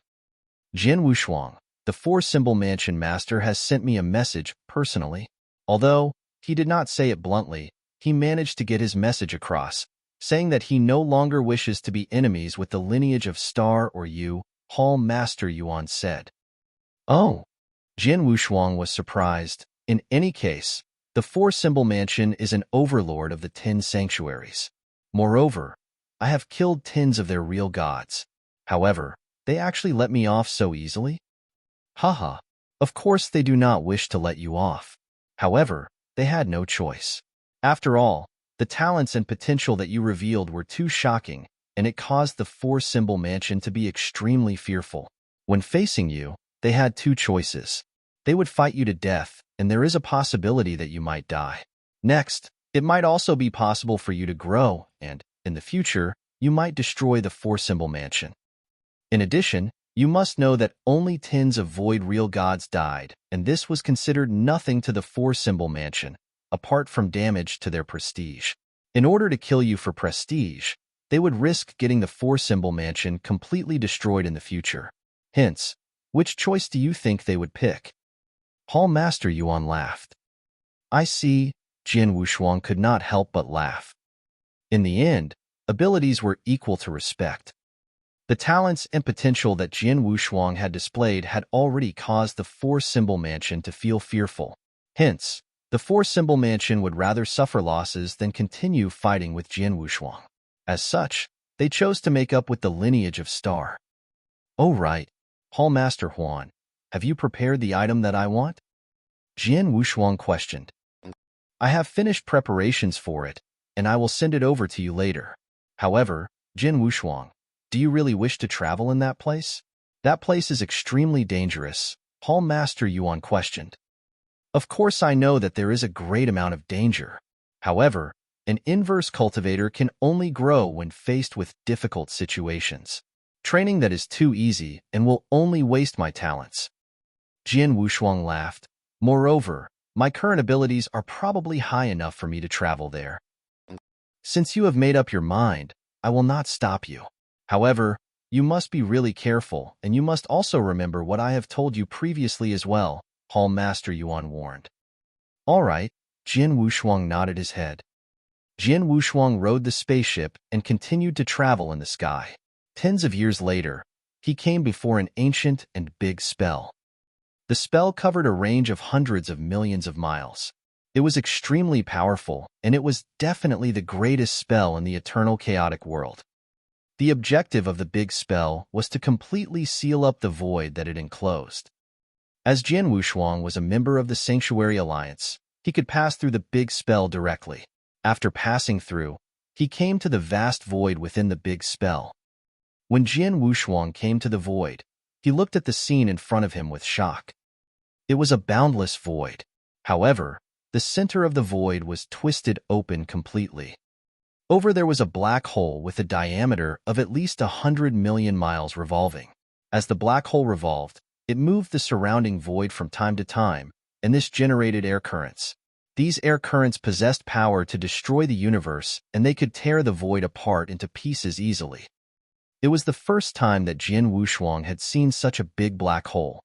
Jian Wushuang, the four-symbol mansion master, has sent me a message personally. Although he did not say it bluntly, he managed to get his message across, saying that he no longer wishes to be enemies with the lineage of Star or Yu, Hall Master Yuan said. Oh! Jian Wushuang was surprised. In any case, the four-symbol mansion is an overlord of the 10 sanctuaries. Moreover, I have killed 10s of their real gods. However, they actually let me off so easily? Haha, of course they do not wish to let you off. However, they had no choice. After all, the talents and potential that you revealed were too shocking, and it caused the four-symbol mansion to be extremely fearful. When facing you, they had two choices. They would fight you to death, and there is a possibility that you might die. Next, it might also be possible for you to grow, and, in the future, you might destroy the four-symbol mansion. In addition, you must know that only 10s of void real gods died, and this was considered nothing to the four-symbol mansion, apart from damage to their prestige. In order to kill you for prestige, they would risk getting the four-symbol mansion completely destroyed in the future. Hence, which choice do you think they would pick? Hall Master Yuan laughed. I see, Jian Wushuang could not help but laugh. In the end, abilities were equal to respect. The talents and potential that Jian Wushuang had displayed had already caused the four-symbol mansion to feel fearful. Hence, the four-symbol mansion would rather suffer losses than continue fighting with Jian Wushuang. As such, they chose to make up with the lineage of Star. "Oh right, Hallmaster Huan, have you prepared the item that I want?" Jian Wushuang questioned. "I have finished preparations for it, and I will send it over to you later. However, Jian Wushuang, do you really wish to travel in that place?" "That place is extremely dangerous," Hallmaster Yuan questioned. "Of course I know that there is a great amount of danger. However, an inverse cultivator can only grow when faced with difficult situations. Training that is too easy and will only waste my talents." Jian Wushuang laughed. "Moreover, my current abilities are probably high enough for me to travel there. Since you have made up your mind, I will not stop you. However, you must be really careful, and you must also remember what I have told you previously as well," Hallmaster Yuan warned. "All right," Jian Wushuang nodded his head. Jian Wushuang rode the spaceship and continued to travel in the sky. Tens of years later, he came before an ancient and big spell. The spell covered a range of hundreds of millions of miles. It was extremely powerful, and it was definitely the greatest spell in the eternal chaotic world. The objective of the big spell was to completely seal up the void that it enclosed. As Jian Wushuang was a member of the Sanctuary Alliance, he could pass through the big spell directly. After passing through, he came to the vast void within the big spell. When Jian Wushuang came to the void, he looked at the scene in front of him with shock. It was a boundless void. However, the center of the void was twisted open completely. Over there was a black hole with a diameter of at least 100 million miles revolving. As the black hole revolved, it moved the surrounding void from time to time, and this generated air currents. These air currents possessed power to destroy the universe, and they could tear the void apart into pieces easily. It was the first time that Jian Wushuang had seen such a big black hole.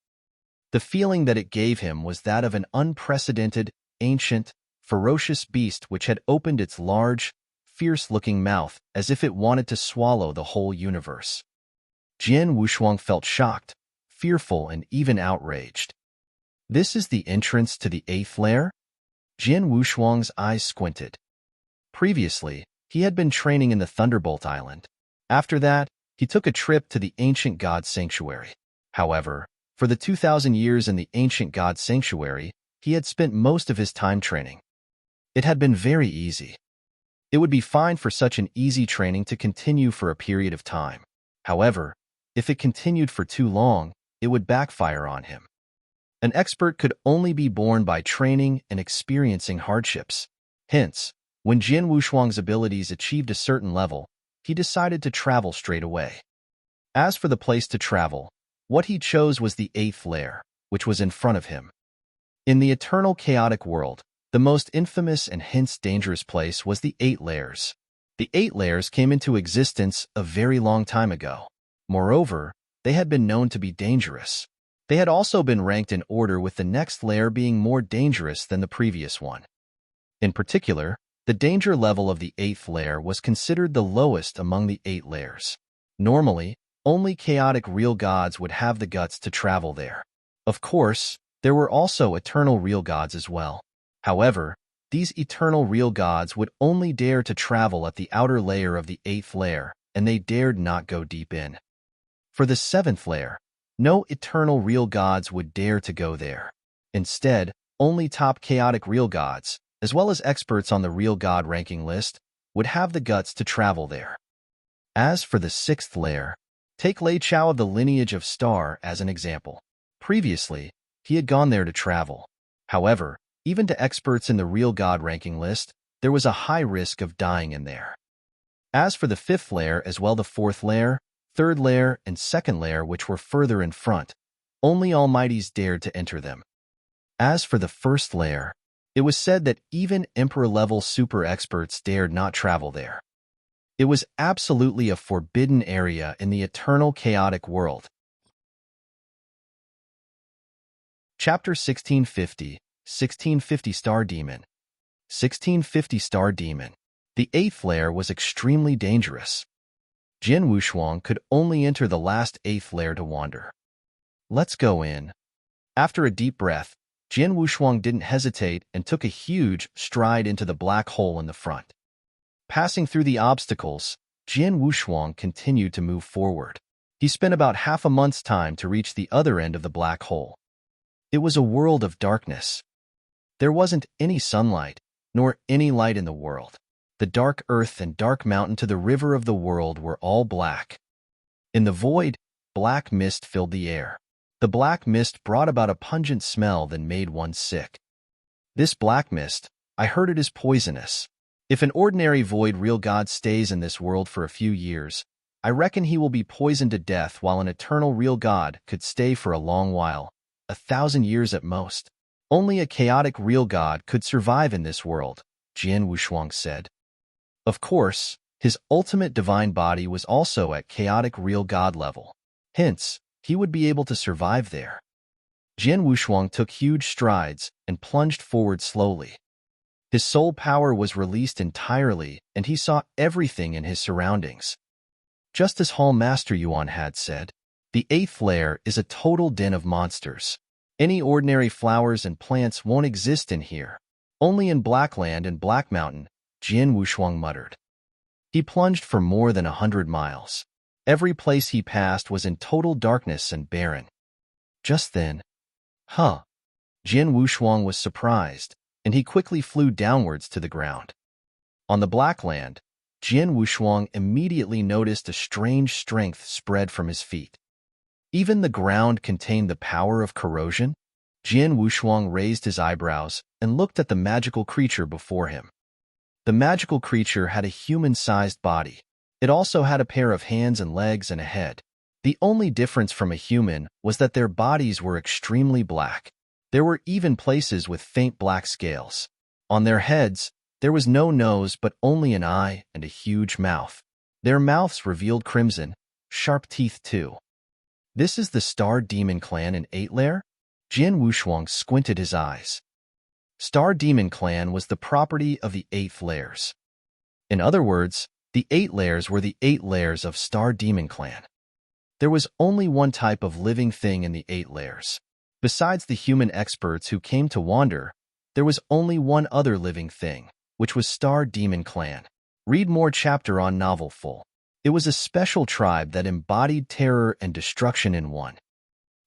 The feeling that it gave him was that of an unprecedented, ancient, ferocious beast which had opened its large, fierce-looking mouth as if it wanted to swallow the whole universe. Jian Wushuang felt shocked, fearful, and even outraged. "This is the entrance to the 8th layer?" Jian Wushuang's eyes squinted. Previously, he had been training in the Thunderbolt Island. After that, he took a trip to the Ancient God Sanctuary. However, for the 2,000 years in the Ancient God Sanctuary, he had spent most of his time training. It had been very easy. It would be fine for such an easy training to continue for a period of time. However, if it continued for too long, it would backfire on him. An expert could only be born by training and experiencing hardships. Hence, when Jian Wushuang's abilities achieved a certain level, he decided to travel straight away. As for the place to travel, what he chose was the 8th layer, which was in front of him. In the eternal chaotic world, the most infamous and hence dangerous place was the 8 layers. The 8 layers came into existence a very long time ago. Moreover, they had been known to be dangerous. They had also been ranked in order, with the next layer being more dangerous than the previous one. In particular, the danger level of the 8th layer was considered the lowest among the 8 layers. Normally, only chaotic real gods would have the guts to travel there. Of course, there were also eternal real gods as well. However, these eternal real gods would only dare to travel at the outer layer of the 8th layer, and they dared not go deep in. For the 7th layer, no eternal real gods would dare to go there. Instead, only top chaotic real gods, as well as experts on the real god ranking list, would have the guts to travel there. As for the 6th layer, take Lei Chao of the lineage of Star as an example. Previously, he had gone there to travel. However, even to experts in the real god ranking list, there was a high risk of dying in there. As for the 5th layer as well the 4th layer, 3rd layer, and 2nd layer, which were further in front, only almighties dared to enter them. As for the 1st layer, it was said that even emperor-level super experts dared not travel there. It was absolutely a forbidden area in the eternal chaotic world. Chapter 1650, 1650 Star Demon. 1650 Star Demon. The 8th layer was extremely dangerous. Jian Wushuang could only enter the last 8th layer to wander. "Let's go in." After a deep breath, Jian Wushuang didn't hesitate and took a huge stride into the black hole in the front. Passing through the obstacles, Jian Wushuang continued to move forward. He spent about half a month's time to reach the other end of the black hole. It was a world of darkness. There wasn't any sunlight, nor any light in the world. The dark earth and dark mountain to the river of the world were all black. In the void, black mist filled the air. The black mist brought about a pungent smell that made one sick. This black mist, I heard it is poisonous. If an ordinary void real god stays in this world for a few years, I reckon he will be poisoned to death, while an eternal real god could stay for a long while, 1,000 years at most. Only a chaotic real god could survive in this world, Jian Wushuang said. Of course, his ultimate divine body was also at chaotic real god level. Hence, he would be able to survive there. Jian Wushuang took huge strides and plunged forward slowly. His soul power was released entirely, and he saw everything in his surroundings. Just as Hall Master Yuan had said, the 8th layer is a total den of monsters. Any ordinary flowers and plants won't exist in here. Only in Blackland and Black Mountain, Jian Wushuang muttered. He plunged for more than 100 miles. Every place he passed was in total darkness and barren. Just then, Jian Wushuang was surprised, and he quickly flew downwards to the ground. On the Blackland, Jian Wushuang immediately noticed a strange strength spread from his feet. Even the ground contained the power of corrosion? Jian Wushuang raised his eyebrows and looked at the magical creature before him. The magical creature had a human-sized body. It also had a pair of hands and legs and a head. The only difference from a human was that their bodies were extremely black. There were even places with faint black scales. On their heads, there was no nose but only an eye and a huge mouth. Their mouths revealed crimson, sharp teeth too. This is the Star Demon Clan in 8 Lair? Jian Wushuang squinted his eyes. Star Demon Clan was the property of the 8th Lairs. In other words, the 8 Lairs were the 8 Lairs of Star Demon Clan. There was only one type of living thing in the 8 Lairs. Besides the human experts who came to wander, there was only one other living thing, which was Star Demon Clan. Read more chapter on novel full. It was a special tribe that embodied terror and destruction in one.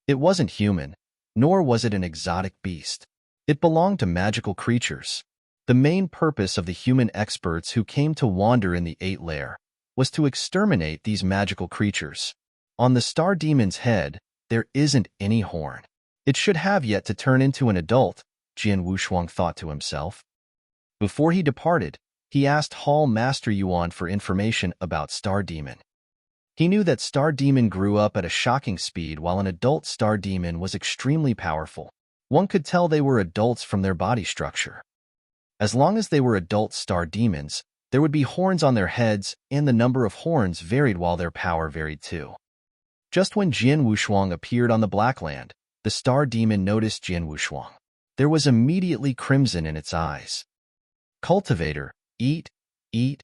It wasn't human, nor was it an exotic beast. It belonged to magical creatures. The main purpose of the human experts who came to wander in the 8 Lair was to exterminate these magical creatures. On the Star Demon's head, there isn't any horn. It should have yet to turn into an adult, Jian Wushuang thought to himself. Before he departed, he asked Hall Master Yuan for information about Star Demon. He knew that Star Demon grew up at a shocking speed, while an adult Star Demon was extremely powerful. One could tell they were adults from their body structure. As long as they were adult Star Demons, there would be horns on their heads, and the number of horns varied while their power varied too. Just when Jian Wushuang appeared on the Blackland, the Star Demon noticed Jian Wushuang. There was immediately crimson in its eyes. Cultivator, eat, eat.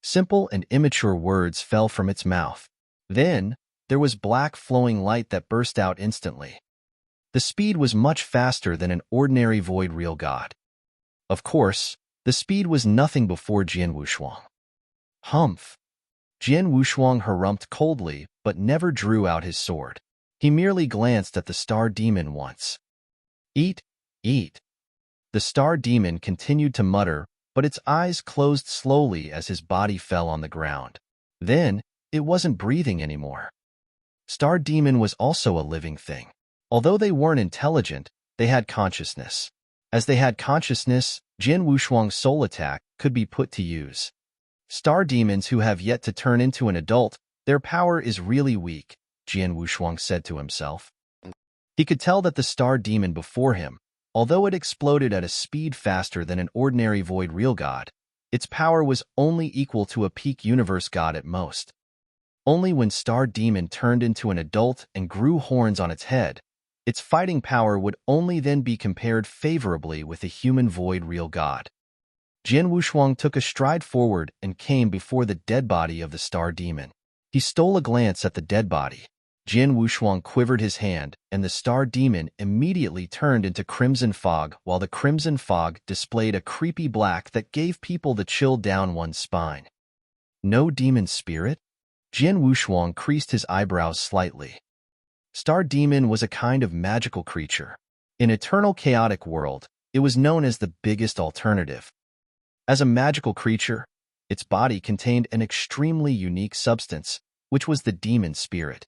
Simple and immature words fell from its mouth. Then, there was black flowing light that burst out instantly. The speed was much faster than an ordinary void real god. Of course, the speed was nothing before Jian Wushuang. Humph! Jian Wushuang harumphed coldly, but never drew out his sword. He merely glanced at the Star Demon once. Eat, eat. The Star Demon continued to mutter, but its eyes closed slowly as his body fell on the ground. Then, it wasn't breathing anymore. Star Demon was also a living thing. Although they weren't intelligent, they had consciousness. As they had consciousness, Jian Wushuang's soul attack could be put to use. Star demons who have yet to turn into an adult, their power is really weak, Jian Wushuang said to himself. He could tell that the Star Demon before him, although it exploded at a speed faster than an ordinary void real god, its power was only equal to a peak universe god at most. Only when Star Demon turned into an adult and grew horns on its head, its fighting power would only then be compared favorably with a human void real god. Jian Wushuang took a stride forward and came before the dead body of the Star Demon. He stole a glance at the dead body. Jian Wushuang quivered his hand, and the star demon immediately turned into crimson fog, while the crimson fog displayed a creepy black that gave people the chill down one's spine. No demon spirit? Jian Wushuang creased his eyebrows slightly. Star demon was a kind of magical creature. In Eternal Chaotic World, it was known as the biggest alternative. As a magical creature, its body contained an extremely unique substance, which was the demon spirit.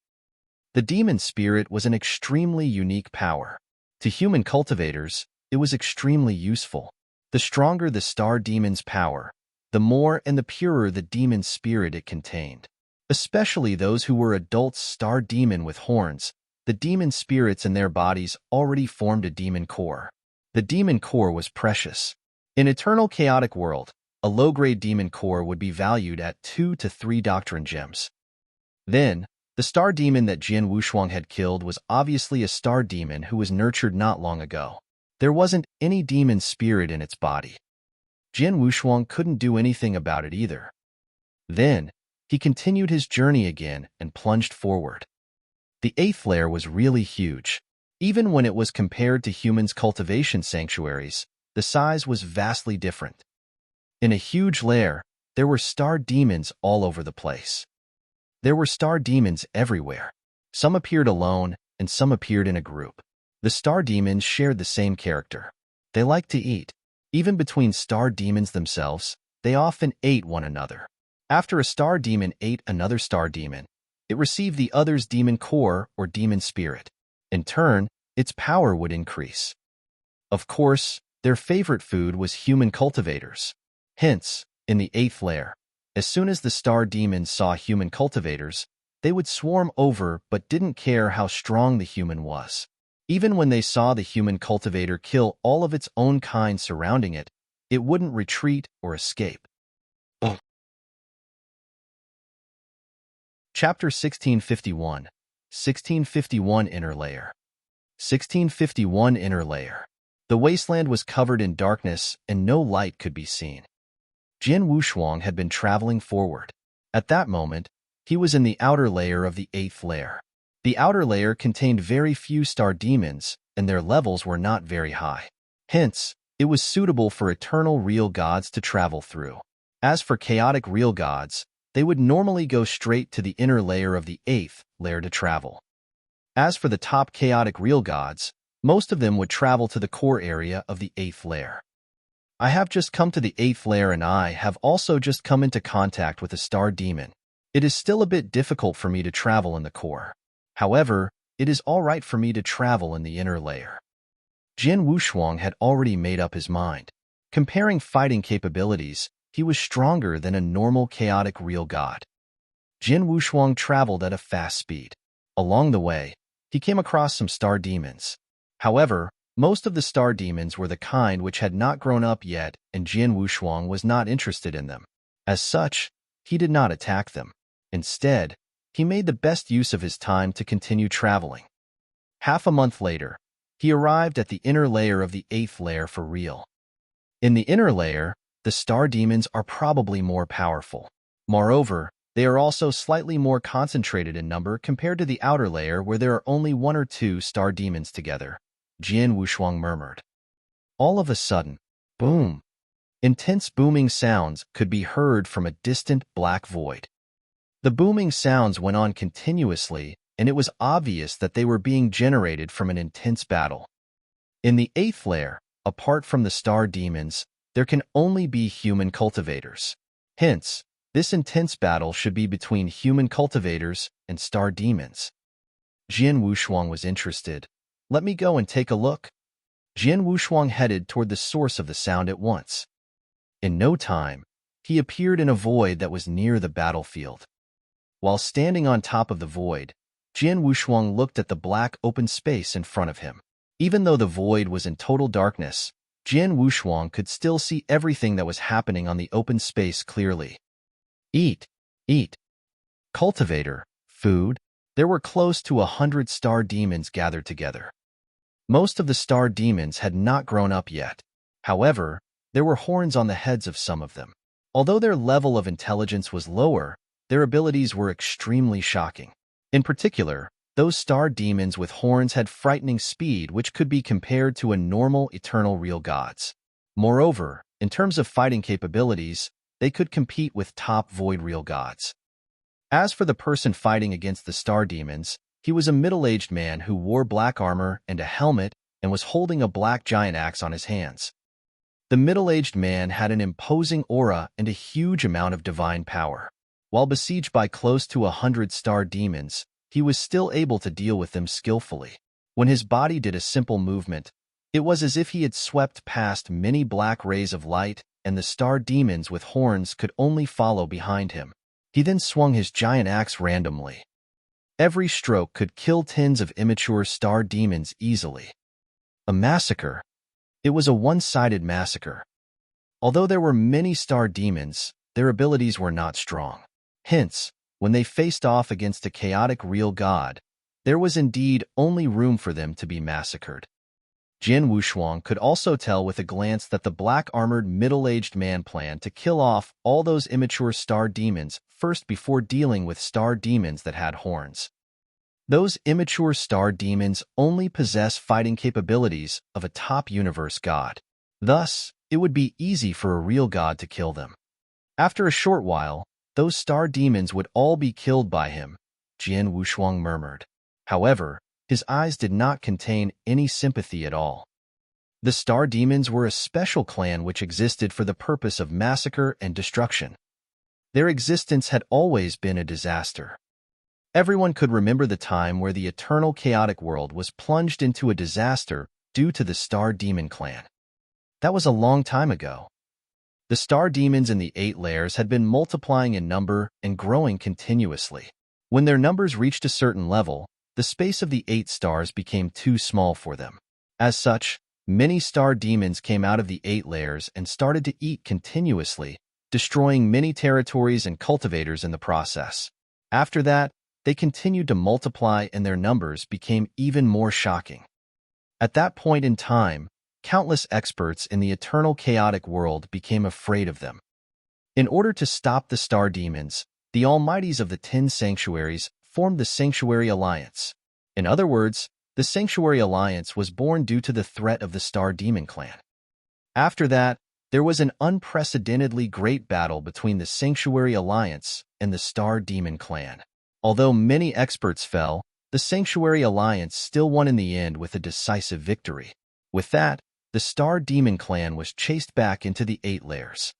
The demon spirit was an extremely unique power. To human cultivators, it was extremely useful. The stronger the star demon's power, the more and the purer the demon spirit it contained. Especially those who were adult star demon with horns, the demon spirits in their bodies already formed a demon core. The demon core was precious. In Eternal Chaotic World, a low-grade demon core would be valued at 2 to 3 doctrine gems. Then, the star demon that Jian Wushuang had killed was obviously a star demon who was nurtured not long ago. There wasn't any demon spirit in its body. Jian Wushuang couldn't do anything about it either. Then, he continued his journey again and plunged forward. The 8th layer was really huge. Even when it was compared to humans' cultivation sanctuaries, the size was vastly different. In a huge lair, there were star demons all over the place. There were star demons everywhere. Some appeared alone, and some appeared in a group. The star demons shared the same character. They liked to eat. Even between star demons themselves, they often ate one another. After a star demon ate another star demon, it received the other's demon core or demon spirit. In turn, its power would increase. Of course, their favorite food was human cultivators. Hence, in the 8th layer, as soon as the star demons saw human cultivators, they would swarm over but didn't care how strong the human was. Even when they saw the human cultivator kill all of its own kind surrounding it, it wouldn't retreat or escape. Chapter 1651, 1651 Inner Layer. 1651 Inner Layer. The wasteland was covered in darkness and no light could be seen. Jian Wushuang had been traveling forward. At that moment, he was in the outer layer of the 8th layer. The outer layer contained very few star demons, and their levels were not very high. Hence, it was suitable for eternal real gods to travel through. As for chaotic real gods, they would normally go straight to the inner layer of the 8th layer to travel. As for the top chaotic real gods, most of them would travel to the core area of the 8th layer. I have just come to the 8th layer and I have also just come into contact with a star demon. It is still a bit difficult for me to travel in the core. However, it is all right for me to travel in the inner layer. Jian Wushuang had already made up his mind. Comparing fighting capabilities, he was stronger than a normal chaotic real god. Jian Wushuang traveled at a fast speed. Along the way, he came across some star demons. However, most of the star demons were the kind which had not grown up yet, and Jian Wushuang was not interested in them. As such, he did not attack them. Instead, he made the best use of his time to continue traveling. Half a month later, he arrived at the inner layer of the 8th layer for real. In the inner layer, the star demons are probably more powerful. Moreover, they are also slightly more concentrated in number compared to the outer layer where there are only 1 or 2 star demons together, Jian Wushuang murmured. All of a sudden, boom! Intense booming sounds could be heard from a distant black void. The booming sounds went on continuously, and it was obvious that they were being generated from an intense battle. In the 8th layer, apart from the star demons, there can only be human cultivators. Hence, this intense battle should be between human cultivators and star demons. Jian Wushuang was interested. Let me go and take a look. Jian Wushuang headed toward the source of the sound at once. In no time, he appeared in a void that was near the battlefield. While standing on top of the void, Jian Wushuang looked at the black open space in front of him. Even though the void was in total darkness, Jian Wushuang could still see everything that was happening on the open space clearly. Eat, eat. Cultivator, food. There were close to 100 star demons gathered together. Most of the star demons had not grown up yet. However, there were horns on the heads of some of them. Although their level of intelligence was lower, their abilities were extremely shocking. In particular, Those star demons with horns had frightening speed which could be compared to a normal eternal real gods. Moreover, in terms of fighting capabilities, they could compete with top void real gods. As for the person fighting against the star demons, he was a middle-aged man who wore black armor and a helmet and was holding a black giant axe on his hands. The middle-aged man had an imposing aura and a huge amount of divine power. While besieged by close to 100 star demons, he was still able to deal with them skillfully. When his body did a simple movement, it was as if he had swept past many black rays of light, and the star demons with horns could only follow behind him. He then swung his giant axe randomly. Every stroke could kill tens of immature star demons easily. A massacre. It was a one-sided massacre. Although there were many star demons, their abilities were not strong. Hence, when they faced off against a chaotic real god, there was indeed only room for them to be massacred. Jian Wushuang could also tell with a glance that the black-armored middle-aged man planned to kill off all those immature star demons first before dealing with star demons that had horns. Those immature star demons only possess fighting capabilities of a top universe god. Thus, it would be easy for a real god to kill them. After a short while, those star demons would all be killed by him, Jian Wushuang murmured. However, his eyes did not contain any sympathy at all. The star demons were a special clan which existed for the purpose of massacre and destruction. Their existence had always been a disaster. Everyone could remember the time where the eternal chaotic world was plunged into a disaster due to the star demon clan. That was a long time ago. The star demons in the 8 layers had been multiplying in number and growing continuously. When their numbers reached a certain level, the space of the 8 stars became too small for them. As such, many star demons came out of the 8 layers and started to eat continuously, destroying many territories and cultivators in the process. After that, they continued to multiply and their numbers became even more shocking. At that point in time, countless experts in the eternal chaotic world became afraid of them. In order to stop the star demons, the almighties of the 10 sanctuaries formed the Sanctuary Alliance. In other words, the Sanctuary Alliance was born due to the threat of the Star Demon Clan. After that, there was an unprecedentedly great battle between the Sanctuary Alliance and the Star Demon Clan. Although many experts fell, the Sanctuary Alliance still won in the end with a decisive victory. With that, the Star Demon Clan was chased back into the 8 layers.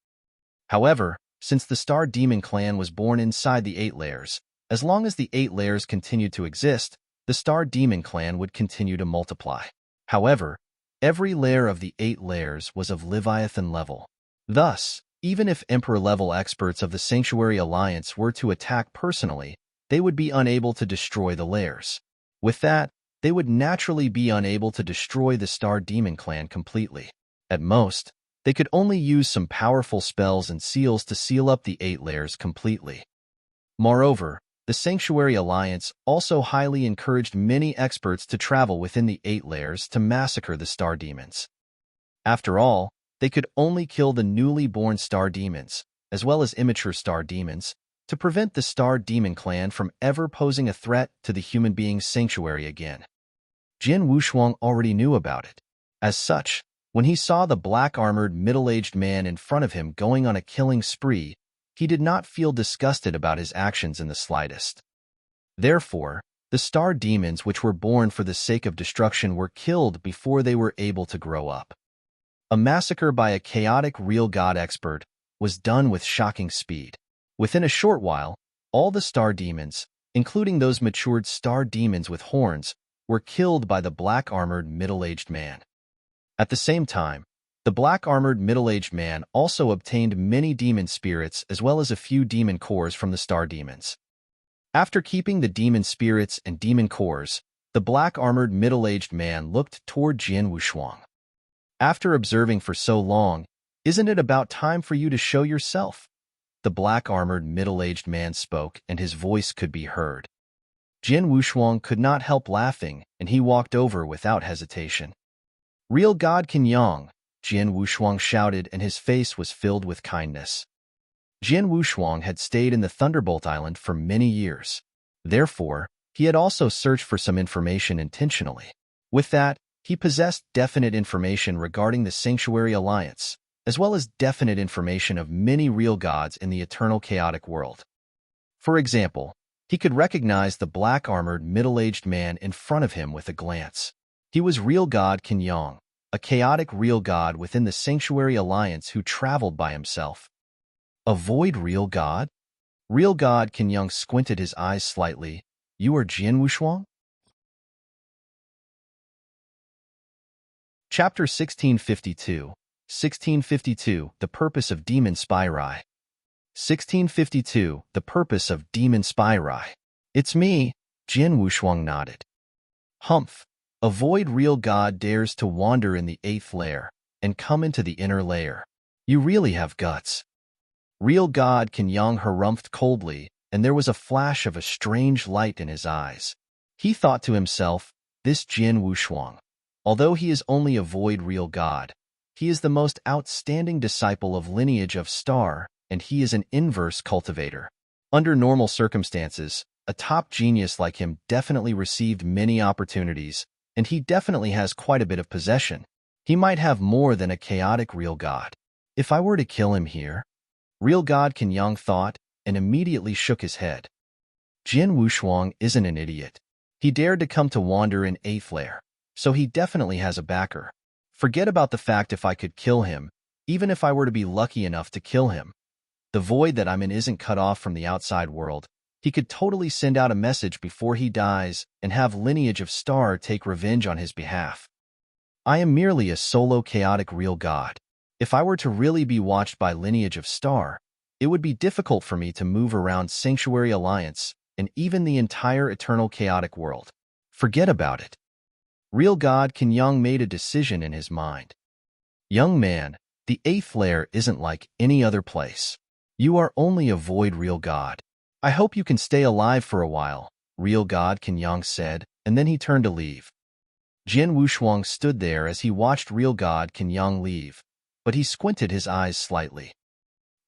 However, since the Star Demon Clan was born inside the 8 layers, as long as the 8 layers continued to exist, the Star Demon Clan would continue to multiply. However, every layer of the 8 layers was of Leviathan level. Thus, even if Emperor-level experts of the Sanctuary Alliance were to attack personally, they would be unable to destroy the layers. With that, they would naturally be unable to destroy the Star Demon Clan completely. At most, they could only use some powerful spells and seals to seal up the 8 layers completely. Moreover, the Sanctuary Alliance also highly encouraged many experts to travel within the 8 layers to massacre the star demons. After all, they could only kill the newly born star demons, as well as immature star demons, to prevent the Star Demon Clan from ever posing a threat to the human being's sanctuary again. Jian Wushuang already knew about it. As such, when he saw the black-armored middle-aged man in front of him going on a killing spree, he did not feel disgusted about his actions in the slightest. Therefore, the star demons which were born for the sake of destruction were killed before they were able to grow up. A massacre by a chaotic real god expert was done with shocking speed. Within a short while, all the star demons, including those matured star demons with horns, were killed by the black-armored middle-aged man. At the same time, the black-armored middle-aged man also obtained many demon spirits as well as a few demon cores from the star demons. After keeping the demon spirits and demon cores, the black-armored middle-aged man looked toward Jian Wushuang. After observing for so long, isn't it about time for you to show yourself? The black-armored middle-aged man spoke and his voice could be heard. Jian Wushuang could not help laughing and he walked over without hesitation. Real God Can Yang, Jian Wushuang shouted and his face was filled with kindness. Jian Wushuang had stayed in the Thunderbolt Island for many years. Therefore, He had also searched for some information intentionally. With that, he possessed definite information regarding the Sanctuary Alliance, as well as definite information of many real gods in the eternal chaotic world. For example, he could recognize the black-armored middle-aged man in front of him with a glance. He was real god Kenyang, a chaotic real god within the Sanctuary Alliance who traveled by himself. Avoid real god? Real god Kenyang squinted his eyes slightly. You are Jian Wushuang? Chapter 1652. 1652. The Purpose of Demon Spyrai. 1652. The Purpose of Demon Spyrai. It's me, Jian Wushuang nodded. Humph. Avoid real god dares to wander in the 8th layer and come into the inner layer. You really have guts. Real god Kenyang harumphed coldly, and there was a flash of a strange light in his eyes. He thought to himself, this Jian Wushuang, although he is only a void real god, he is the most outstanding disciple of lineage of Star, and he is an inverse cultivator. Under normal circumstances, a top genius like him definitely received many opportunities, and he definitely has quite a bit of possession. He might have more than a chaotic real god. If I were to kill him here, real god Kenyang thought, and immediately shook his head. Jian Wushuang isn't an idiot. He dared to come to wander in 8th layer, so he definitely has a backer. Forget about the fact if I could kill him, even if I were to be lucky enough to kill him. The void that I'm in isn't cut off from the outside world. He could totally send out a message before he dies and have lineage of Star take revenge on his behalf. I am merely a solo chaotic real god. If I were to really be watched by lineage of Star, it would be difficult for me to move around Sanctuary Alliance and even the entire eternal chaotic world. Forget about it. Real god Kenyang made a decision in his mind. Young man, the 8th layer isn't like any other place. You are only a void real god. I hope you can stay alive for a while, real god Kenyang said, and then he turned to leave. Jian Wushuang stood there as he watched real god Kenyang leave, but he squinted his eyes slightly.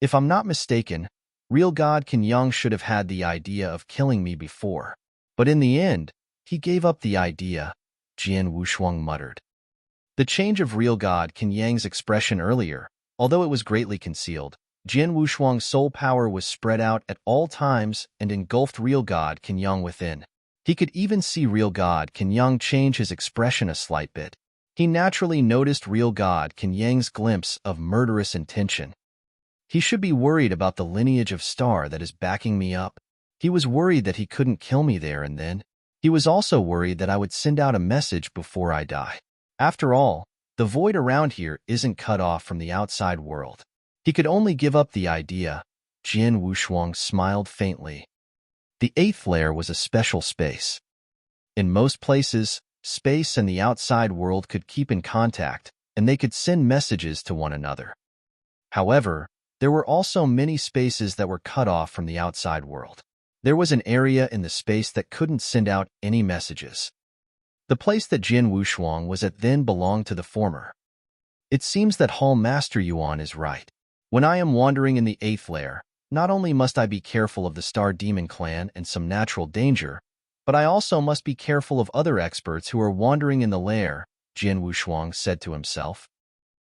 If I'm not mistaken, real god Kenyang should have had the idea of killing me before, but in the end, he gave up the idea, Jian Wushuang muttered. The change of real god Kenyang's expression earlier, although it was greatly concealed, Jian Wushuang's soul power was spread out at all times and engulfed real god Kenyang within. He could even see real god Kenyang change his expression a slight bit. He naturally noticed real god Kenyang's glimpse of murderous intention. He should be worried about the lineage of Star that is backing me up. He was worried that he couldn't kill me there and then. He was also worried that I would send out a message before I die. After all, the void around here isn't cut off from the outside world. He could only give up the idea. Jian Wushuang smiled faintly. The 8th layer was a special space. In most places, space and the outside world could keep in contact, and they could send messages to one another. However, there were also many spaces that were cut off from the outside world. There was an area in the space that couldn't send out any messages. The place that Jian Wushuang was at then belonged to the former. It seems that Hall Master Yuan is right. When I am wandering in the 8th layer, not only must I be careful of the Star Demon Clan and some natural danger, but I also must be careful of other experts who are wandering in the lair, Jian Wushuang said to himself.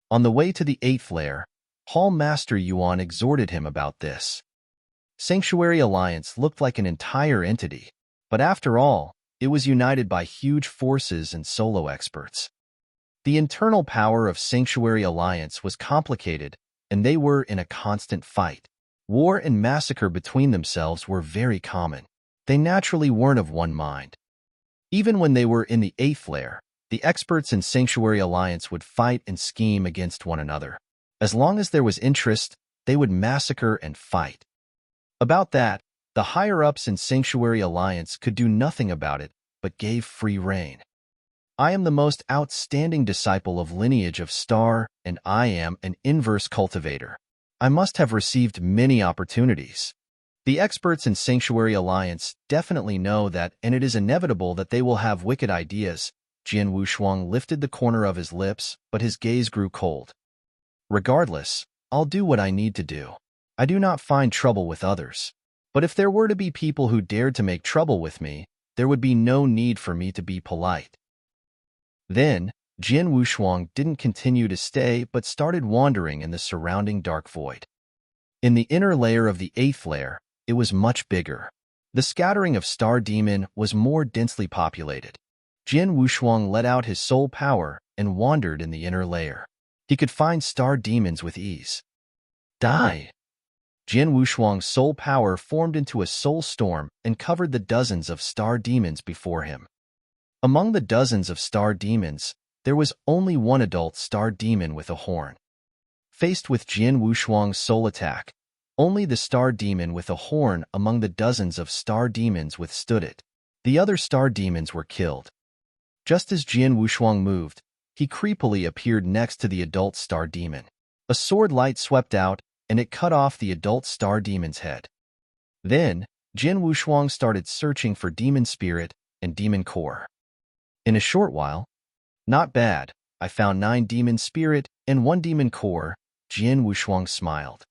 On the way to the 8th layer, Hall Master Yuan exhorted him about this. Sanctuary Alliance looked like an entire entity, but after all, it was united by huge forces and solo experts. The internal power of Sanctuary Alliance was complicated, and they were in a constant fight. War and massacre between themselves were very common. They naturally weren't of one mind. Even when they were in the 8th layer, the experts in Sanctuary Alliance would fight and scheme against one another. As long as there was interest, they would massacre and fight. About that, the higher-ups in Sanctuary Alliance could do nothing about it, but gave free rein. I am the most outstanding disciple of lineage of Star, and I am an inverse cultivator. I must have received many opportunities. The experts in Sanctuary Alliance definitely know that, and it is inevitable that they will have wicked ideas. Jian Wushuang lifted the corner of his lips, but his gaze grew cold. Regardless, I'll do what I need to do. I do not find trouble with others. But if there were to be people who dared to make trouble with me, there would be no need for me to be polite. Then, Jian Wushuang didn't continue to stay but started wandering in the surrounding dark void. In the inner layer of the 8th layer, it was much bigger. The scattering of star demon was more densely populated. Jian Wushuang let out his soul power and wandered in the inner layer. He could find star demons with ease. Die! Jian Wushuang's soul power formed into a soul storm and covered the dozens of star demons before him. Among the dozens of star demons, there was only one adult star demon with a horn. Faced with Jian Wushuang's soul attack, only the star demon with a horn among the dozens of star demons withstood it. The other star demons were killed. Just as Jian Wushuang moved, he creepily appeared next to the adult star demon. A sword light swept out, and it cut off the adult star demon's head. Then, Jian Wushuang started searching for demon spirit and demon core. In a short while, not bad, I found 9 demon spirit and 1 demon core, Jian Wushuang smiled.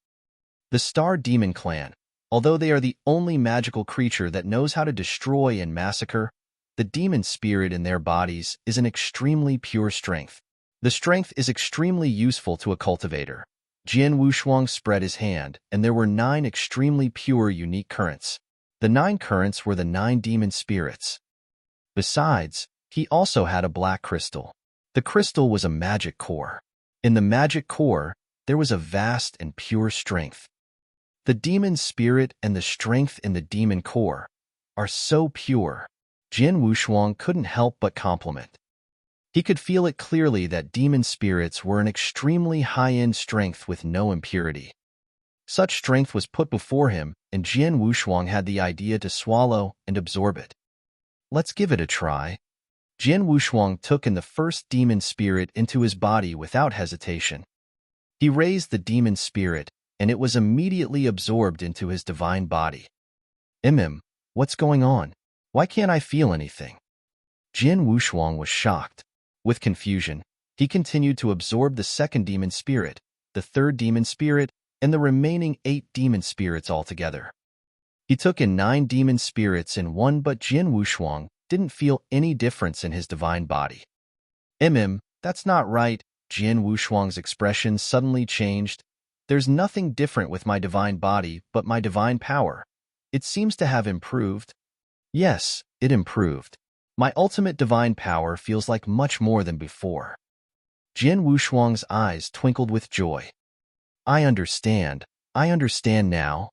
The Star Demon Clan, although they are the only magical creature that knows how to destroy and massacre, the demon spirit in their bodies is an extremely pure strength. The strength is extremely useful to a cultivator. Jian Wushuang spread his hand, and there were 9 extremely pure unique currents. The 9 currents were the 9 demon spirits. Besides, he also had a black crystal. The crystal was a magic core. In the magic core, there was a vast and pure strength. The demon spirit and the strength in the demon core are so pure. Jian Wushuang couldn't help but compliment. He could feel it clearly that demon spirits were an extremely high-end strength with no impurity. Such strength was put before him, and Jian Wushuang had the idea to swallow and absorb it. Let's give it a try. Jian Wushuang took in the first demon spirit into his body without hesitation. He raised the demon spirit, and it was immediately absorbed into his divine body. What's going on? Why can't I feel anything? Jian Wushuang was shocked. With confusion, he continued to absorb the second demon spirit, the third demon spirit, and the remaining 8 demon spirits altogether. He took in 9 demon spirits in one, but Jian Wushuang didn't feel any difference in his divine body. That's not right. Jian Wushuang's expression suddenly changed. There's nothing different with my divine body but my divine power. It seems to have improved. Yes, it improved. My ultimate divine power feels like much more than before. Jian Wushuang's eyes twinkled with joy. I understand now.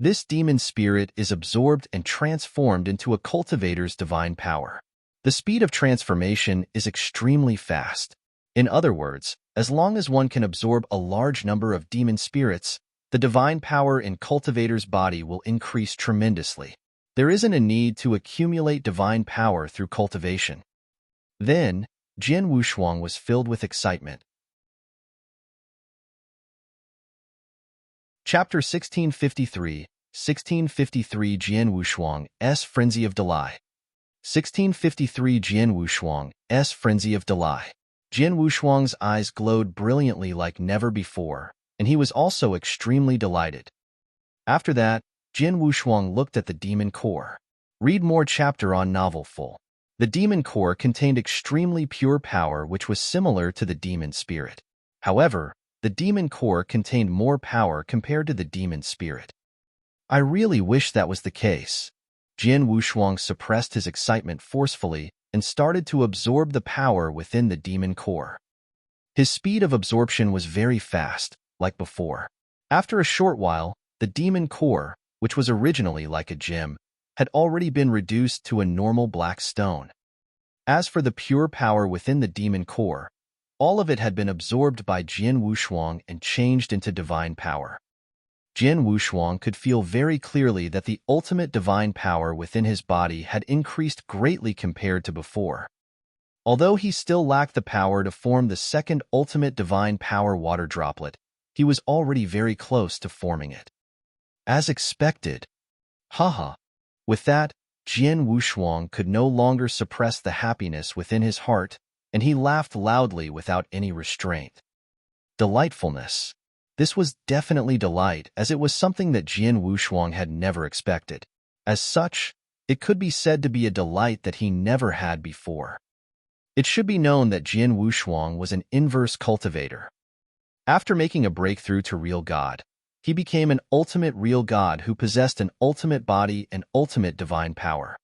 This demon spirit is absorbed and transformed into a cultivator's divine power. The speed of transformation is extremely fast. In other words, as long as one can absorb a large number of demon spirits, the divine power in cultivator's body will increase tremendously. There isn't a need to accumulate divine power through cultivation. Then, Jian Wushuang was filled with excitement. Chapter 1653, 1653 Jian Wushuang's Frenzy of Delight. 1653 Jian Wushuang's Frenzy of Delight. Jian Wushuang's eyes glowed brilliantly like never before, and he was also extremely delighted. After that, Jian Wushuang looked at the demon core. Read more chapter on novel full. The demon core contained extremely pure power which was similar to the demon spirit. However, the demon core contained more power compared to the demon spirit. I really wish that was the case. Jian Wushuang suppressed his excitement forcefully and started to absorb the power within the demon core. His speed of absorption was very fast, like before. After a short while, the demon core, which was originally like a gem, had already been reduced to a normal black stone. As for the pure power within the demon core, all of it had been absorbed by Jian Wushuang and changed into divine power. Jian Wushuang could feel very clearly that the ultimate divine power within his body had increased greatly compared to before. Although he still lacked the power to form the second ultimate divine power water droplet, he was already very close to forming it. As expected. Haha. With that, Jian Wushuang could no longer suppress the happiness within his heart, and he laughed loudly without any restraint. Delightfulness. This was definitely delight, as it was something that Jian Wushuang had never expected. As such, It could be said to be a delight that he never had before. It should be known that Jian Wushuang was an inverse cultivator. After making a breakthrough to real God, he became an ultimate real God who possessed an ultimate body and ultimate divine power.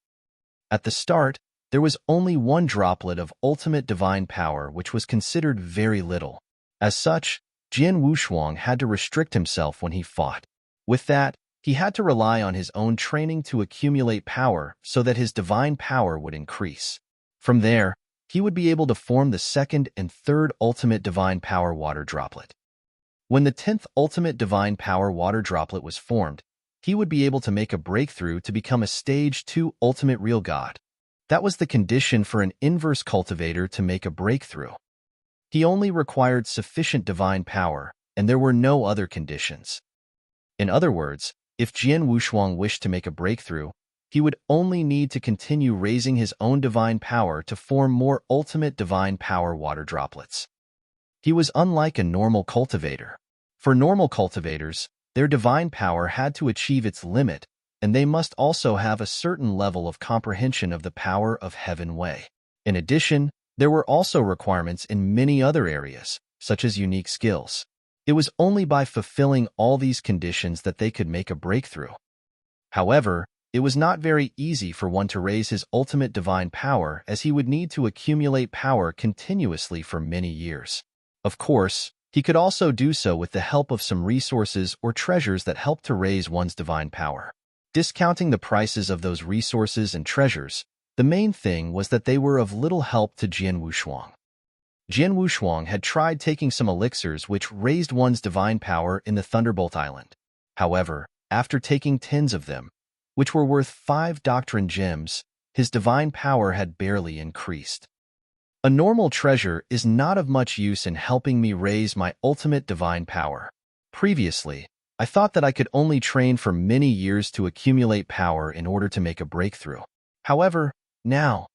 At the start, there was only one droplet of ultimate divine power, which was considered very little. As such, Jian Wushuang had to restrict himself when he fought. With that, he had to rely on his own training to accumulate power so that his divine power would increase. From there, he would be able to form the second and third ultimate divine power water droplet. When the 10th ultimate divine power water droplet was formed, he would be able to make a breakthrough to become a stage 2 ultimate real God. That was the condition for an inverse cultivator to make a breakthrough. He only required sufficient divine power, and there were no other conditions. In other words, if Jian Wushuang wished to make a breakthrough, he would only need to continue raising his own divine power to form more ultimate divine power water droplets. He was unlike a normal cultivator. For normal cultivators, their divine power had to achieve its limit, and they must also have a certain level of comprehension of the power of Heaven Wei. In addition, there were also requirements in many other areas, such as unique skills. It was only by fulfilling all these conditions that they could make a breakthrough. However, it was not very easy for one to raise his ultimate divine power, as he would need to accumulate power continuously for many years. Of course, he could also do so with the help of some resources or treasures that helped to raise one's divine power. Discounting the prices of those resources and treasures, the main thing was that they were of little help to Jian Wushuang. Jian Wushuang had tried taking some elixirs which raised one's divine power in the Thunderbolt Island. However, after taking 10 of them, which were worth 5 doctrine gems, his divine power had barely increased. A normal treasure is not of much use in helping me raise my ultimate divine power. Previously, I thought that I could only train for many years to accumulate power in order to make a breakthrough. However, now,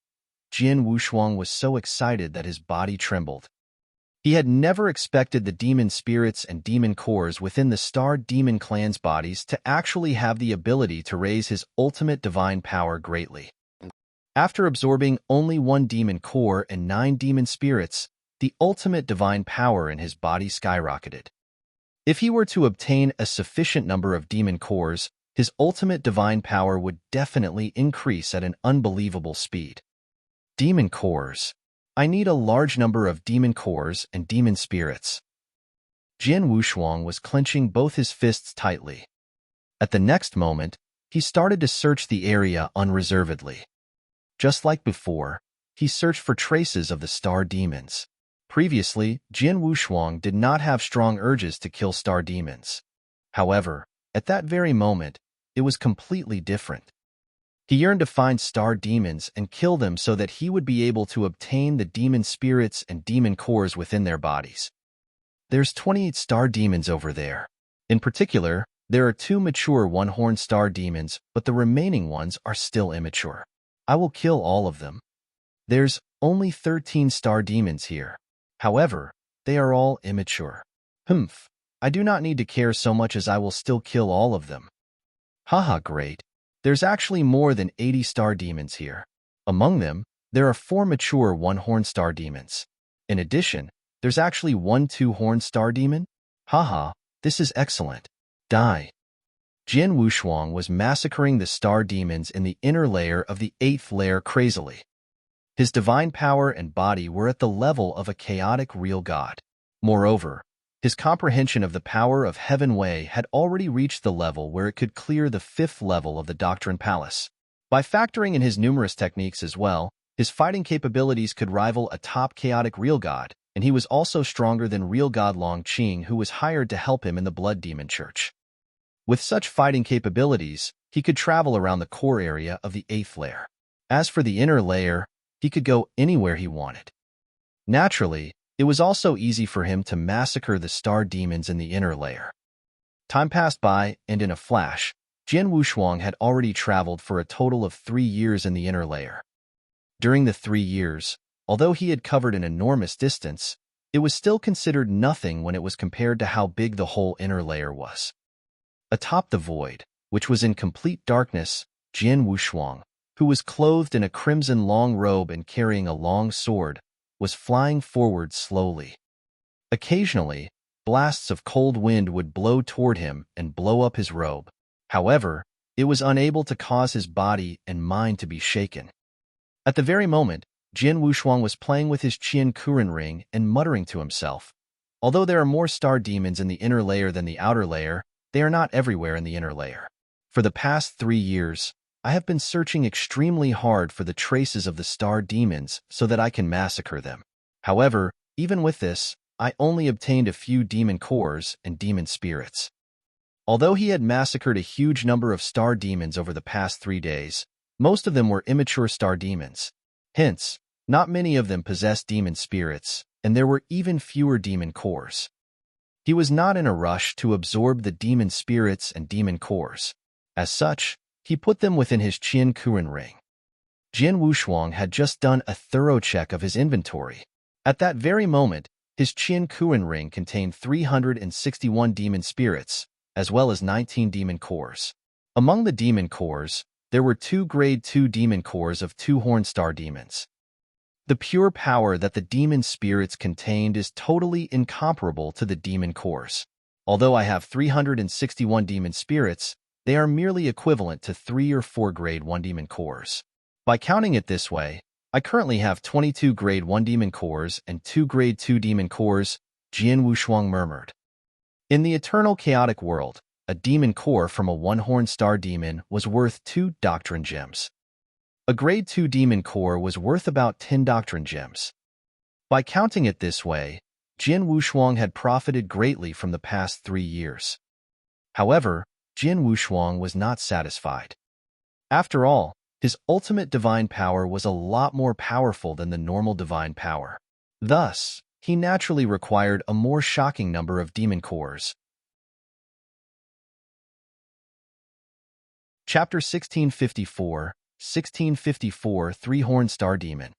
Jian Wushuang was so excited that his body trembled. He had never expected the demon spirits and demon cores within the Star Demon Clan's bodies to actually have the ability to raise his ultimate divine power greatly. After absorbing only 1 demon core and 9 demon spirits, the ultimate divine power in his body skyrocketed. If he were to obtain a sufficient number of demon cores, his ultimate divine power would definitely increase at an unbelievable speed. Demon cores. I need a large number of demon cores and demon spirits. Jian Wushuang was clenching both his fists tightly. At the next moment, he started to search the area unreservedly. Just like before, he searched for traces of the star demons. Previously, Jian Wushuang did not have strong urges to kill star demons. However, at that very moment, it was completely different. He yearned to find star demons and kill them so that he would be able to obtain the demon spirits and demon cores within their bodies. There's 28 star demons over there. In particular, there are 2 mature one-horned star demons, but the remaining ones are still immature. I will kill all of them. There's only 13 star demons here. However, they are all immature. I do not need to care so much as I will still kill all of them. Haha, great. There's actually more than 80 star demons here. Among them, there are 4 mature one-horned star demons. In addition, there's actually 1 two-horned star demon. Haha, this is excellent. Die. Jian Wushuang was massacring the star demons in the inner layer of the 8th layer crazily. His divine power and body were at the level of a chaotic real god. Moreover, his comprehension of the power of Heaven Wei had already reached the level where it could clear the 5th level of the Doctrine Palace. By factoring in his numerous techniques as well, his fighting capabilities could rival a top chaotic real god, and he was also stronger than real god Long Qing, who was hired to help him in the Blood Demon Church. With such fighting capabilities, he could travel around the core area of the 8th layer. As for the inner layer, he could go anywhere he wanted. Naturally, it was also easy for him to massacre the star demons in the inner layer. Time passed by, and in a flash, Jian Wushuang had already traveled for a total of 3 years in the inner layer. During the 3 years, although he had covered an enormous distance, it was still considered nothing when it was compared to how big the whole inner layer was. Atop the void, which was in complete darkness, Jian Wushuang, who was clothed in a crimson long robe and carrying a long sword, was flying forward slowly. Occasionally, blasts of cold wind would blow toward him and blow up his robe. However, it was unable to cause his body and mind to be shaken. At the very moment, Jian Wushuang was playing with his Qian Kuren ring and muttering to himself. Although there are more star demons in the inner layer than the outer layer, they are not everywhere in the inner layer. For the past 3 years, I have been searching extremely hard for the traces of the star demons so that I can massacre them. However, even with this, I only obtained a few demon cores and demon spirits. Although he had massacred a huge number of star demons over the past 3 days, most of them were immature star demons. Hence, not many of them possessed demon spirits, and there were even fewer demon cores. He was not in a rush to absorb the demon spirits and demon cores. As such, he put them within his Qian Kuren ring. Jian Wushuang had just done a thorough check of his inventory. At that very moment, his Qian Kuren ring contained 361 demon spirits, as well as 19 demon cores. Among the demon cores, there were 2 grade 2 demon cores of 2 horn star demons. The pure power that the demon spirits contained is totally incomparable to the demon cores. Although I have 361 demon spirits, they are merely equivalent to 3 or 4 grade 1 demon cores. By counting it this way, I currently have 22 grade 1 demon cores and 2 grade 2 demon cores, Jian Wushuang murmured. In the eternal chaotic world, a demon core from a 1-horn star demon was worth 2 doctrine gems. A grade 2 demon core was worth about 10 doctrine gems. By counting it this way, Jian Wushuang had profited greatly from the past 3 years. However, Jian Wushuang was not satisfied. After all, his ultimate divine power was a lot more powerful than the normal divine power. Thus, he naturally required a more shocking number of demon cores. Chapter 1654, 3-horn star demon.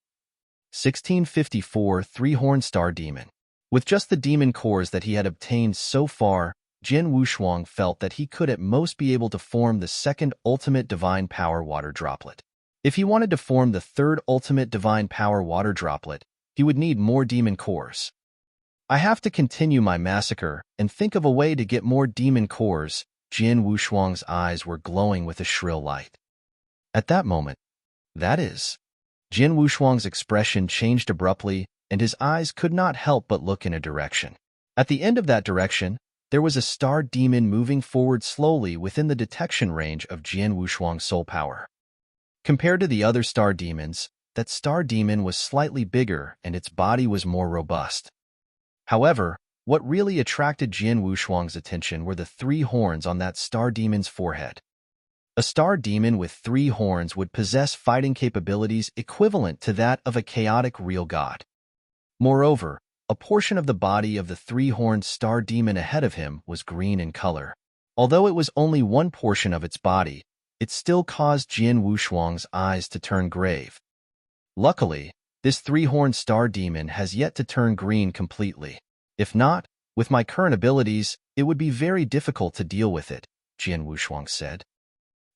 1654 3-horn star demon. With just the demon cores that he had obtained so far, Jian Wushuang felt that he could at most be able to form the second ultimate divine power water droplet. If he wanted to form the third ultimate divine power water droplet, he would need more demon cores. I have to continue my massacre and think of a way to get more demon cores. Jian Wushuang's eyes were glowing with a shrill light. At that moment, that is, Jian Wushuang's expression changed abruptly, and his eyes could not help but look in a direction. At the end of that direction, there was a star demon moving forward slowly within the detection range of Jian Wushuang's soul power. Compared to the other star demons, that star demon was slightly bigger and its body was more robust. However, what really attracted Jian Wushuang's attention were the 3 horns on that star demon's forehead. A star demon with 3 horns would possess fighting capabilities equivalent to that of a chaotic real god. Moreover, a portion of the body of the 3-horned star demon ahead of him was green in color. Although it was only one portion of its body, it still caused Jian Wushuang's eyes to turn grave. Luckily, this 3-horned star demon has yet to turn green completely. If not, with my current abilities, it would be very difficult to deal with it, Jian Wushuang said.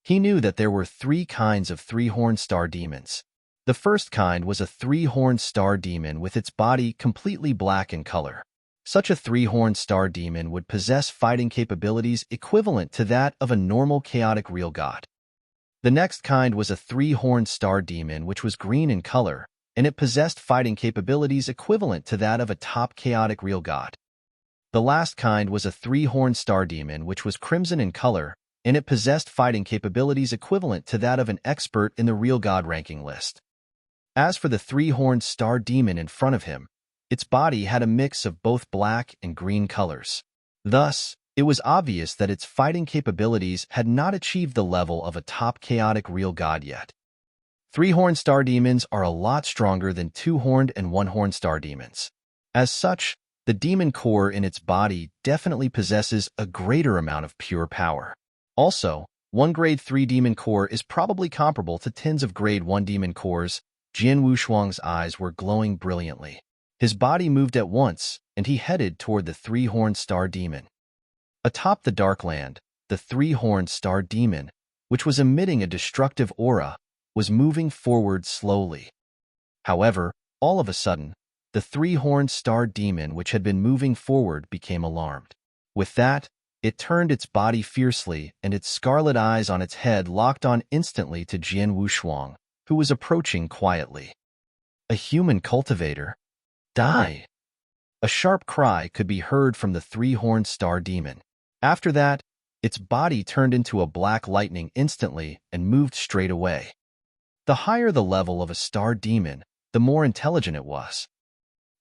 He knew that there were 3 kinds of 3-horned star demons. The first kind was a 3-horned star demon with its body completely black in color. Such a 3-horned star demon would possess fighting capabilities equivalent to that of a normal chaotic real god. The next kind was a 3-horned star demon which was green in color, and it possessed fighting capabilities equivalent to that of a top chaotic real god. The last kind was a 3-horned star demon which was crimson in color, and it possessed fighting capabilities equivalent to that of an expert in the real god ranking list. As for the 3-horned star demon in front of him, its body had a mix of both black and green colors. Thus, it was obvious that its fighting capabilities had not achieved the level of a top chaotic real god yet. 3-horned star demons are a lot stronger than 2-horned and 1-horned star demons. As such, the demon core in its body definitely possesses a greater amount of pure power. Also, 1 grade 3 demon core is probably comparable to tens of grade 1 demon cores. Jian Wushuang's eyes were glowing brilliantly. His body moved at once, and he headed toward the 3-horned star demon. Atop the dark land, the 3-horned star demon, which was emitting a destructive aura, was moving forward slowly. However, all of a sudden, the three-horned star demon which had been moving forward became alarmed. With that, it turned its body fiercely, and its scarlet eyes on its head locked on instantly to Jian Wushuang, who was approaching quietly. A human cultivator? Die! A sharp cry could be heard from the three-horned star demon. After that, its body turned into a black lightning instantly and moved straight away. The higher the level of a star demon, the more intelligent it was.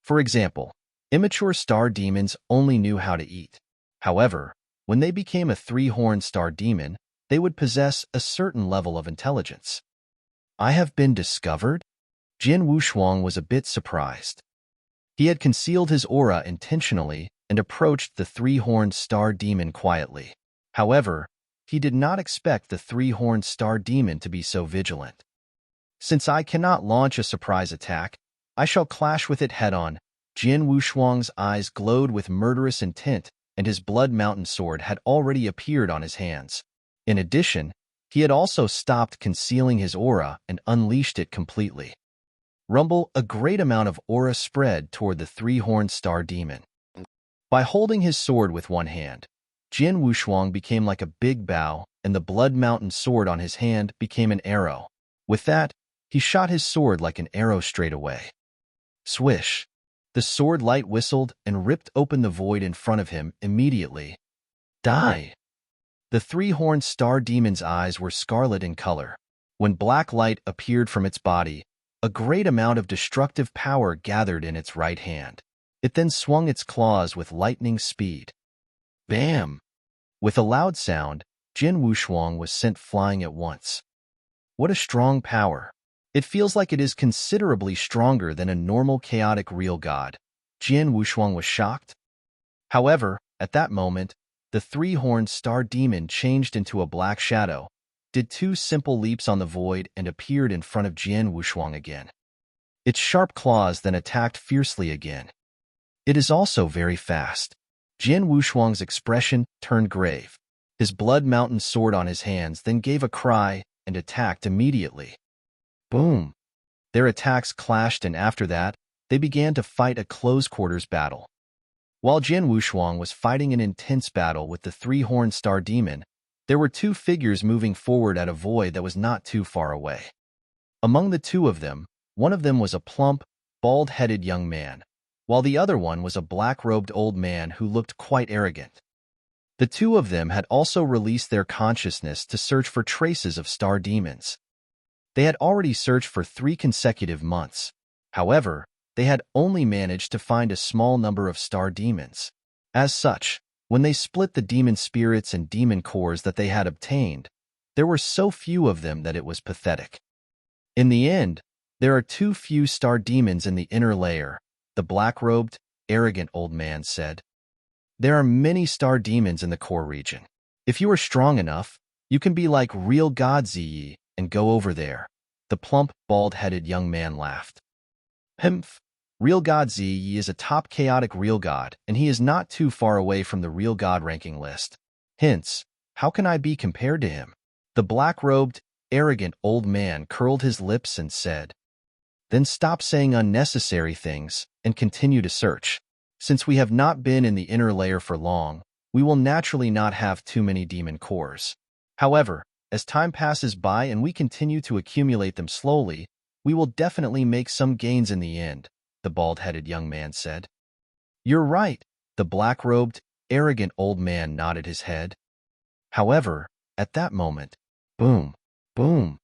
For example, immature star demons only knew how to eat. However, when they became a three-horned star demon, they would possess a certain level of intelligence. I have been discovered? Jian Wushuang was a bit surprised. He had concealed his aura intentionally and approached the three-horned star demon quietly. However, he did not expect the three-horned star demon to be so vigilant. Since I cannot launch a surprise attack, I shall clash with it head-on. Jian Wushuang's eyes glowed with murderous intent, and his blood mountain sword had already appeared on his hands. In addition, he had also stopped concealing his aura and unleashed it completely. Rumble, a great amount of aura spread toward the three-horned star demon. By holding his sword with one hand, Jian Wushuang became like a big bow, and the blood mountain sword on his hand became an arrow. With that, he shot his sword like an arrow straight away. Swish! The sword light whistled and ripped open the void in front of him immediately. Die! The three-horned star demon's eyes were scarlet in color. When black light appeared from its body, a great amount of destructive power gathered in its right hand. It then swung its claws with lightning speed. Bam! With a loud sound, Jian Wushuang was sent flying at once. What a strong power! It feels like it is considerably stronger than a normal chaotic real god. Jian Wushuang was shocked. However, at that moment, the three-horned star demon changed into a black shadow, did two simple leaps on the void, and appeared in front of Jian Wushuang again. Its sharp claws then attacked fiercely again. It is also very fast. Jian Wushuang's expression turned grave. His blood mountain sword on his hands then gave a cry and attacked immediately. Boom! Their attacks clashed, and after that, they began to fight a close-quarters battle. While Jian Wushuang was fighting an intense battle with the three-horned star demon, there were two figures moving forward at a void that was not too far away. Among the two of them, one of them was a plump, bald-headed young man, while the other one was a black-robed old man who looked quite arrogant. The two of them had also released their consciousness to search for traces of star demons. They had already searched for 3 consecutive months. However, they had only managed to find a small number of star demons. As such, when they split the demon spirits and demon cores that they had obtained, there were so few of them that it was pathetic. In the end, there are too few star demons in the inner layer, the black-robed, arrogant old man said. There are many star demons in the core region. If you are strong enough, you can be like real god Ziyi and go over there. The plump, bald-headed young man laughed. Humph! Real god Ziyi is a top chaotic real god, and he is not too far away from the real god ranking list. Hence, how can I be compared to him? The black-robed, arrogant old man curled his lips and said, Then stop saying unnecessary things and continue to search. Since we have not been in the inner layer for long, we will naturally not have too many demon cores. However, as time passes by and we continue to accumulate them slowly, we will definitely make some gains in the end, the bald-headed young man said. You're right, the black-robed, arrogant old man nodded his head. However, at that moment, boom, boom,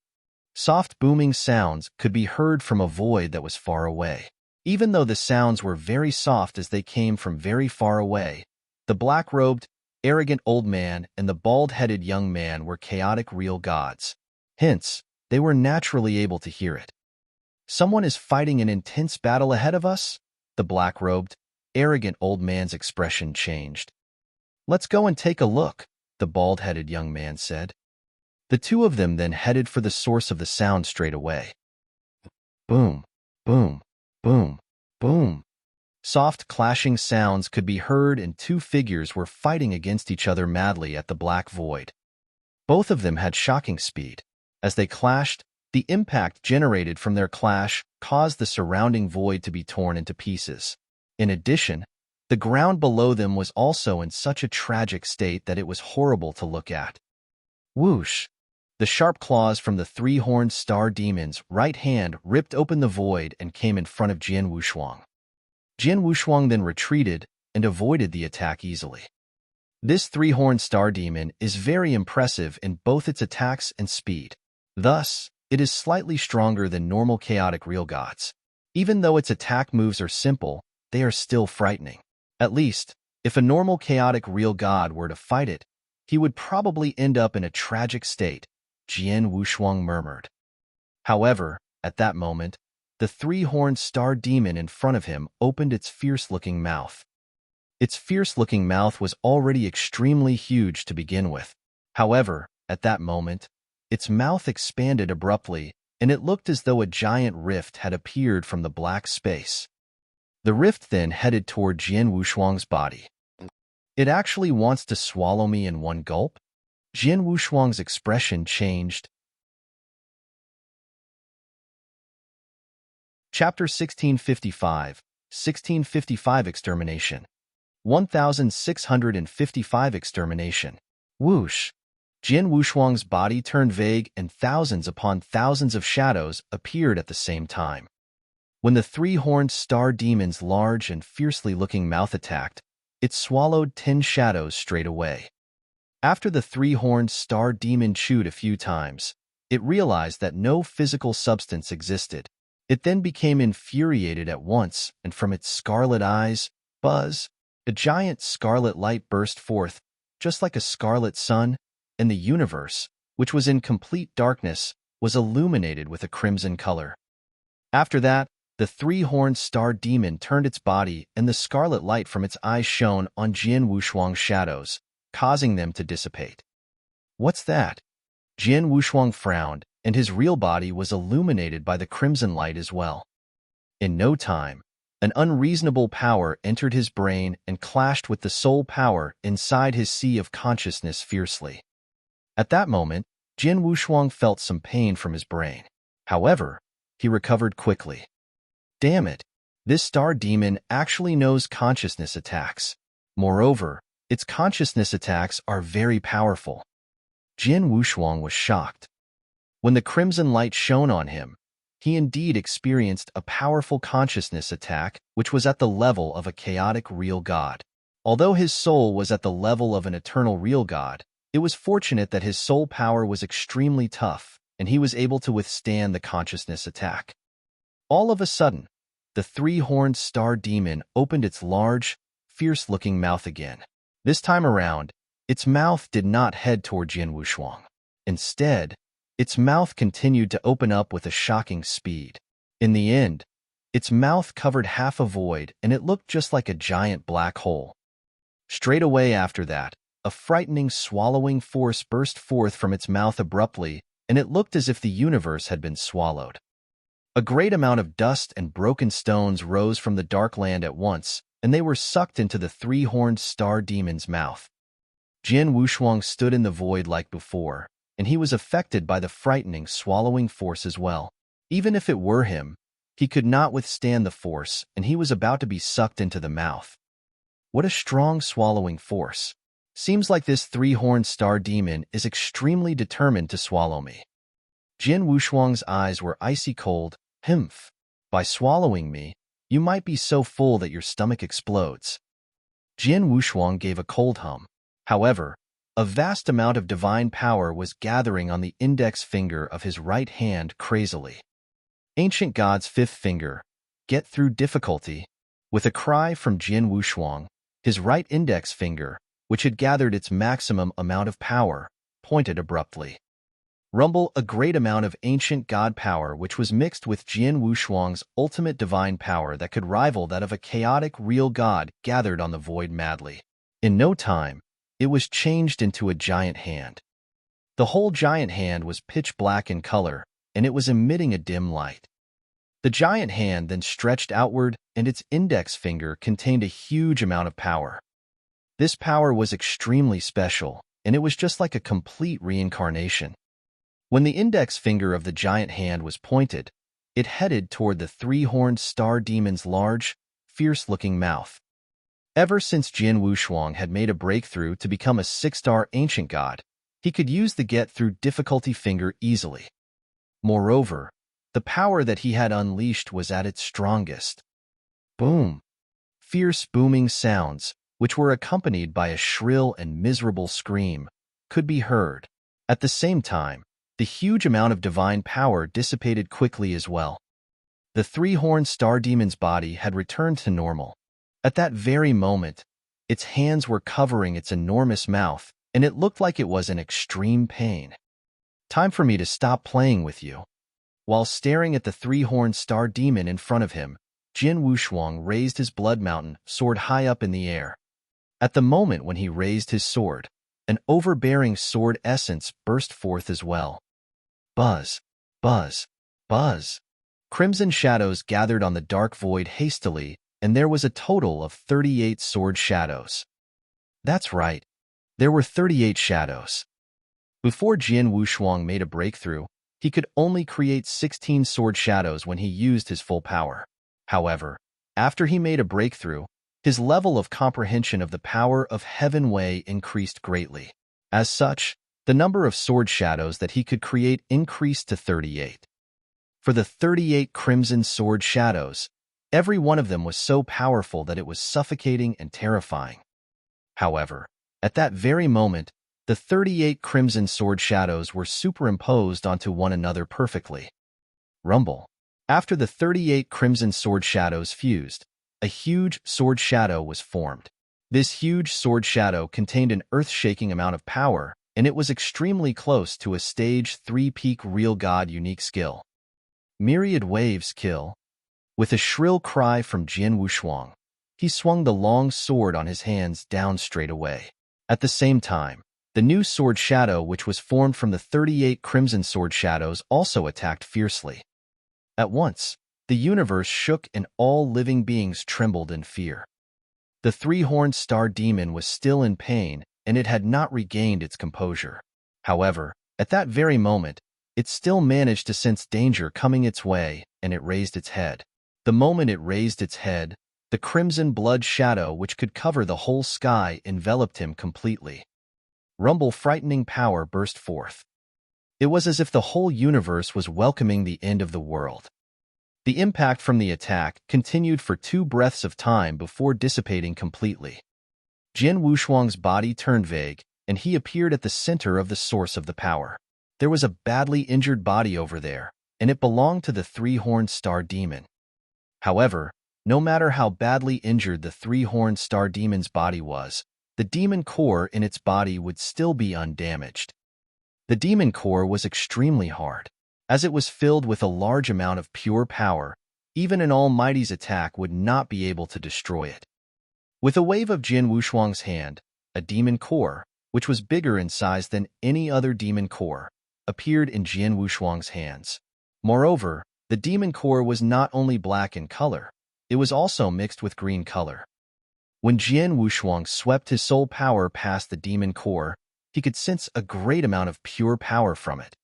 soft booming sounds could be heard from a void that was far away. Even though the sounds were very soft as they came from very far away, the black-robed, arrogant old man and the bald-headed young man were chaotic real gods. Hence, they were naturally able to hear it. Someone is fighting an intense battle ahead of us? The black-robed, arrogant old man's expression changed. Let's go and take a look, the bald-headed young man said. The two of them then headed for the source of the sound straight away. Boom, boom, boom, boom. Soft clashing sounds could be heard, and two figures were fighting against each other madly at the black void. Both of them had shocking speed. As they clashed, The impact generated from their clash caused the surrounding void to be torn into pieces. In addition, the ground below them was also in such a tragic state that it was horrible to look at. Whoosh! The sharp claws from the three-horned star demon's right hand ripped open the void and came in front of Jian Wushuang. Jian Wushuang then retreated and avoided the attack easily. This three-horned star demon is very impressive in both its attacks and speed. Thus, it is slightly stronger than normal chaotic real gods. Even though its attack moves are simple, they are still frightening. At least, if a normal chaotic real god were to fight it, he would probably end up in a tragic state, Jian Wushuang murmured. However, at that moment, the three-horned star demon in front of him opened its fierce-looking mouth. Its fierce-looking mouth was already extremely huge to begin with. However, at that moment, its mouth expanded abruptly, and it looked as though a giant rift had appeared from the black space. The rift then headed toward Jian Wushuang's body. It actually wants to swallow me in one gulp? Jian Wushuang's expression changed. Chapter 1655 Extermination 1655 Extermination. Whoosh! Jian Wushuang's body turned vague and thousands upon thousands of shadows appeared at the same time. When the three-horned star demon's large and fiercely looking mouth attacked, it swallowed 10 shadows straight away. After the three-horned star demon chewed a few times, it realized that no physical substance existed. It then became infuriated at once, and from its scarlet eyes, a giant scarlet light burst forth, just like a scarlet sun, and the universe, which was in complete darkness, was illuminated with a crimson color. After that, the three-horned star demon turned its body, and the scarlet light from its eyes shone on Jian Wushuang's shadows, causing them to dissipate. What's that? Jian Wushuang frowned, and his real body was illuminated by the crimson light as well. In no time, an unreasonable power entered his brain and clashed with the soul power inside his sea of consciousness fiercely. At that moment, Jian Wushuang felt some pain from his brain. However, he recovered quickly. Damn it! This star demon actually knows consciousness attacks. Moreover, its consciousness attacks are very powerful. Jian Wushuang was shocked. When the crimson light shone on him, he indeed experienced a powerful consciousness attack which was at the level of a chaotic real god. Although his soul was at the level of an eternal real god, it was fortunate that his soul power was extremely tough, and he was able to withstand the consciousness attack. All of a sudden, the three-horned star demon opened its large, fierce-looking mouth again. This time around, its mouth did not head toward Jian Wushuang. Instead, its mouth continued to open up with a shocking speed. In the end, its mouth covered half a void, and it looked just like a giant black hole. Straight away after that, a frightening swallowing force burst forth from its mouth abruptly, and it looked as if the universe had been swallowed. A great amount of dust and broken stones rose from the dark land at once, and they were sucked into the three-horned star demon's mouth. Jian Wushuang stood in the void like before, and he was affected by the frightening swallowing force as well. Even if it were him, he could not withstand the force, and he was about to be sucked into the mouth. What a strong swallowing force! Seems like this three-horned star demon is extremely determined to swallow me. Jian Wushuang's eyes were icy cold. Humph! By swallowing me, you might be so full that your stomach explodes. Jian Wushuang gave a cold hum. However, a vast amount of divine power was gathering on the index finger of his right hand crazily. Ancient God's fifth finger, get through difficulty. With a cry from Jian Wushuang, his right index finger, which had gathered its maximum amount of power, pointed abruptly. Rumble, a great amount of ancient god power which was mixed with Jian Wushuang's ultimate divine power that could rival that of a chaotic real god gathered on the void madly. In no time, it was changed into a giant hand. The whole giant hand was pitch black in color, and it was emitting a dim light. The giant hand then stretched outward, and its index finger contained a huge amount of power. This power was extremely special, and it was just like a complete reincarnation. When the index finger of the giant hand was pointed, it headed toward the three-horned star demon's large, fierce-looking mouth. Ever since Jian Wushuang had made a breakthrough to become a six-star ancient god, he could use the get-through difficulty finger easily. Moreover, the power that he had unleashed was at its strongest. Boom! Fierce booming sounds, which were accompanied by a shrill and miserable scream, could be heard. At the same time, the huge amount of divine power dissipated quickly as well. The three-horned star demon's body had returned to normal. At that very moment, its hands were covering its enormous mouth, and it looked like it was in extreme pain. Time for me to stop playing with you. While staring at the three-horned star demon in front of him, Jian Wushuang raised his blood mountain sword high up in the air. At the moment when he raised his sword, an overbearing sword essence burst forth as well. Buzz, buzz, buzz. Crimson shadows gathered on the dark void hastily, and there was a total of 38 sword shadows. That's right, there were 38 shadows. Before Jian Wushuang made a breakthrough, he could only create 16 sword shadows when he used his full power. However, after he made a breakthrough, his level of comprehension of the power of Heaven Wei increased greatly. As such, the number of sword shadows that he could create increased to 38. For the 38 crimson sword shadows, every one of them was so powerful that it was suffocating and terrifying. However, at that very moment, the 38 crimson sword shadows were superimposed onto one another perfectly. Rumble. After the 38 crimson sword shadows fused, a huge sword shadow was formed. This huge sword shadow contained an earth-shaking amount of power, and it was extremely close to a stage 3 peak real god unique skill. Myriad waves kill. With a shrill cry from Jian Wushuang, he swung the long sword on his hands down straight away. At the same time, the new sword shadow which was formed from the 38 crimson sword shadows also attacked fiercely. At once, the universe shook and all living beings trembled in fear. The three-horned star demon was still in pain, and it had not regained its composure. However, at that very moment, it still managed to sense danger coming its way, and it raised its head. The moment it raised its head, the crimson blood shadow which could cover the whole sky enveloped him completely. Rumble frightening power burst forth. It was as if the whole universe was welcoming the end of the world. The impact from the attack continued for 2 breaths of time before dissipating completely. Jian Wushuang's body turned vague, and he appeared at the center of the source of the power. There was a badly injured body over there, and it belonged to the three-horned star demon. However, no matter how badly injured the three-horned star demon's body was, the demon core in its body would still be undamaged. The demon core was extremely hard. As it was filled with a large amount of pure power, even an almighty's attack would not be able to destroy it. With a wave of Jian Wushuang's hand, a demon core, which was bigger in size than any other demon core, appeared in Jian Wushuang's hands. Moreover, the demon core was not only black in color, it was also mixed with green color. When Jian Wushuang swept his soul power past the demon core, he could sense a great amount of pure power from it.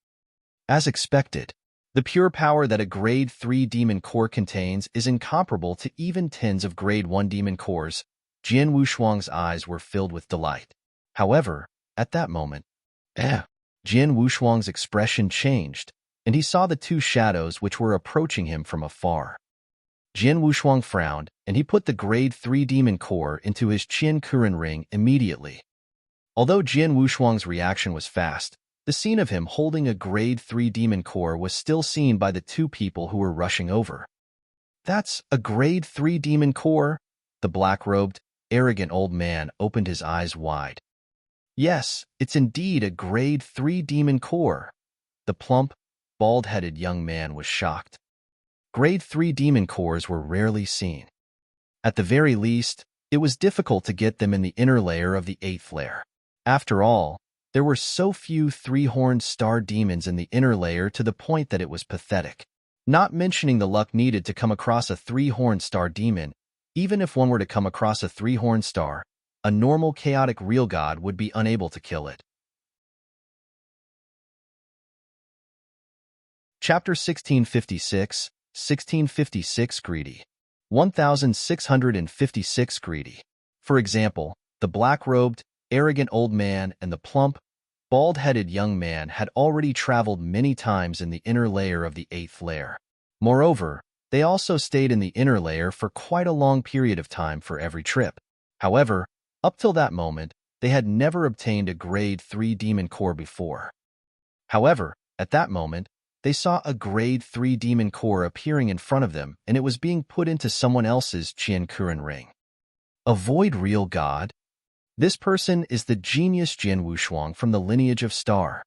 As expected, the pure power that a grade 3 demon core contains is incomparable to even tens of grade 1 demon cores. Jian Wushuang's eyes were filled with delight. However, at that moment, Jian Wushuang's expression changed, and he saw the 2 shadows which were approaching him from afar. Jian Wushuang frowned, and he put the grade 3 demon core into his Qian Kuren ring immediately. Although Jian Wushuang's reaction was fast, the scene of him holding a grade 3 demon core was still seen by the 2 people who were rushing over. That's a grade 3 demon core? The black-robed, arrogant old man opened his eyes wide. Yes, it's indeed a grade 3 demon core. The plump, bald-headed young man was shocked. Grade 3 demon cores were rarely seen. At the very least, it was difficult to get them in the inner layer of the 8th layer. After all, there were so few three-horned star demons in the inner layer to the point that it was pathetic. Not mentioning the luck needed to come across a three-horned star demon, even if one were to come across a three-horned star, a normal chaotic real god would be unable to kill it. Chapter 1656, 1656 Greedy. 1656 Greedy. For example, the black-robed, arrogant old man and the plump, bald-headed young man had already traveled many times in the inner layer of the 8th layer. Moreover, they also stayed in the inner layer for quite a long period of time for every trip. However, up till that moment, they had never obtained a grade 3 demon core before. However, at that moment, they saw a grade 3 demon core appearing in front of them, and it was being put into someone else's Jiankuren ring. Avoid real god. This person is the genius Jian Wushuang from the lineage of Star.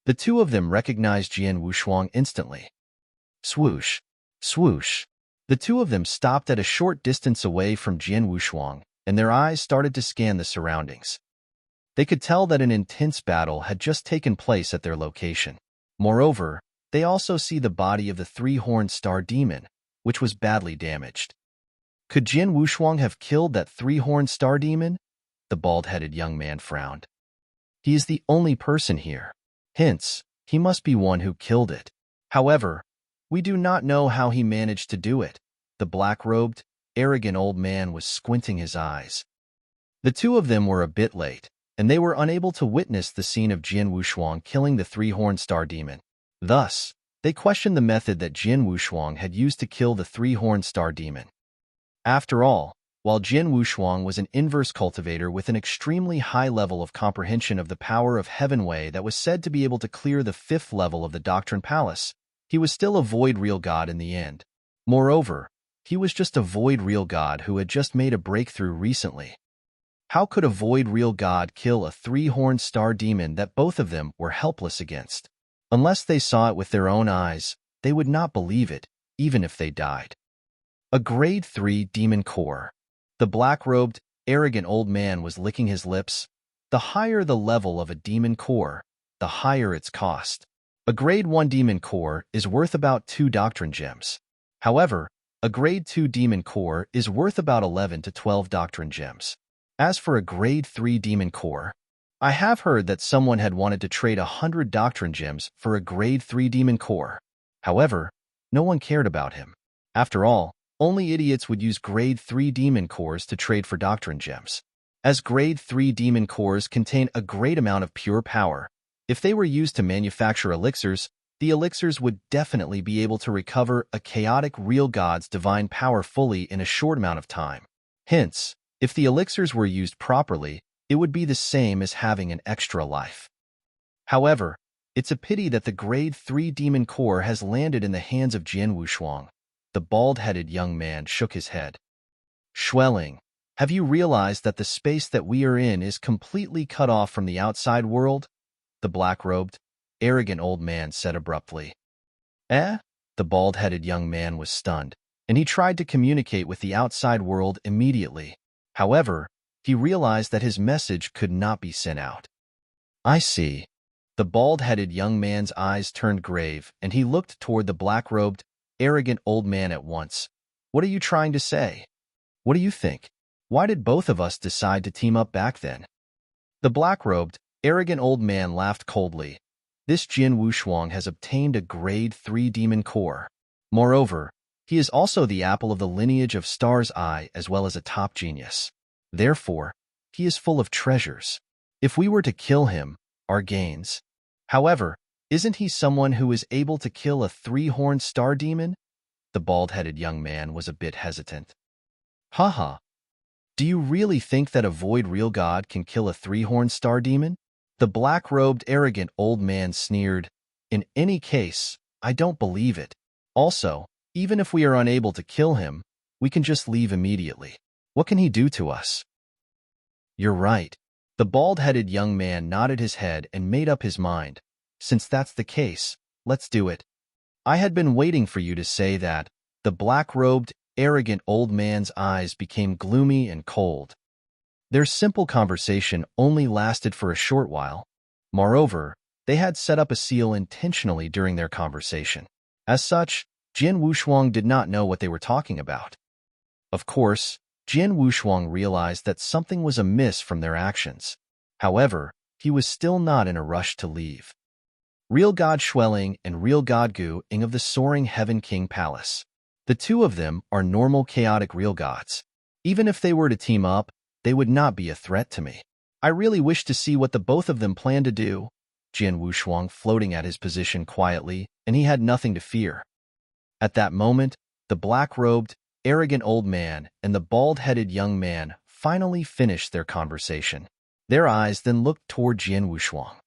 The two of them recognized Jian Wushuang instantly. Swoosh, swoosh. The two of them stopped at a short distance away from Jian Wushuang, and their eyes started to scan the surroundings. They could tell that an intense battle had just taken place at their location. Moreover, they also see the body of the three-horned star demon, which was badly damaged. Could Jian Wushuang have killed that three-horned star demon? The bald-headed young man frowned. He is the only person here. Hence, he must be one who killed it. However, we do not know how he managed to do it. The black-robed, arrogant old man was squinting his eyes. The two of them were a bit late, and they were unable to witness the scene of Jian Wushuang killing the three-horned star demon. Thus, they questioned the method that Jian Wushuang had used to kill the three-horned star demon. After all, while Jian Wushuang was an inverse cultivator with an extremely high level of comprehension of the power of Heaven Wei that was said to be able to clear the 5th level of the Doctrine Palace, he was still a void real god in the end. Moreover, he was just a void real god who had just made a breakthrough recently. How could a void real god kill a three-horned star demon that both of them were helpless against? Unless they saw it with their own eyes, they would not believe it, even if they died. A grade 3 demon core. The black-robed, arrogant old man was licking his lips. The higher the level of a demon core, the higher its cost. A grade 1 demon core is worth about 2 doctrine gems. However, a grade 2 demon core is worth about 11 to 12 doctrine gems. As for a grade 3 demon core, I have heard that someone had wanted to trade 100 doctrine gems for a grade 3 demon core. However, no one cared about him. After all, only idiots would use grade 3 demon cores to trade for doctrine gems. As grade 3 demon cores contain a great amount of pure power, if they were used to manufacture elixirs, the elixirs would definitely be able to recover a chaotic real god's divine power fully in a short amount of time. Hence, if the elixirs were used properly, it would be the same as having an extra life. However, it's a pity that the grade 3 demon core has landed in the hands of Jian Wushuang. The bald-headed young man shook his head. Schwelling, have you realized that the space that we are in is completely cut off from the outside world? The black-robed, arrogant old man said abruptly. Eh? The bald-headed young man was stunned, and he tried to communicate with the outside world immediately. However, he realized that his message could not be sent out. I see. The bald-headed young man's eyes turned grave, and he looked toward the black-robed, arrogant old man at once. What are you trying to say? What do you think? Why did both of us decide to team up back then? The black-robed, arrogant old man laughed coldly. This Jian Wushuang has obtained a grade 3 demon core. Moreover, he is also the apple of the lineage of Star's Eye as well as a top genius. Therefore, he is full of treasures. If we were to kill him, our gains. However, isn't he someone who is able to kill a three-horned star demon? The bald-headed young man was a bit hesitant. Haha. Do you really think that a void real god can kill a three-horned star demon? The black-robed, arrogant old man sneered. In any case, I don't believe it. Also, even if we are unable to kill him, we can just leave immediately. What can he do to us? You're right. The bald-headed young man nodded his head and made up his mind. Since that's the case, let's do it. I had been waiting for you to say that. The black-robed, arrogant old man's eyes became gloomy and cold. Their simple conversation only lasted for a short while. Moreover, they had set up a seal intentionally during their conversation. As such, Jian Wushuang did not know what they were talking about. Of course, Jian Wushuang realized that something was amiss from their actions. However, he was still not in a rush to leave. Real God Schwelling and Real God Gu Ing of the Soaring Heaven King Palace. The two of them are normal chaotic real gods. Even if they were to team up, they would not be a threat to me. I really wish to see what the both of them plan to do. Jian Wushuang floating at his position quietly, and he had nothing to fear. At that moment, the black-robed, arrogant old man and the bald-headed young man finally finished their conversation. Their eyes then looked toward Jian Wushuang.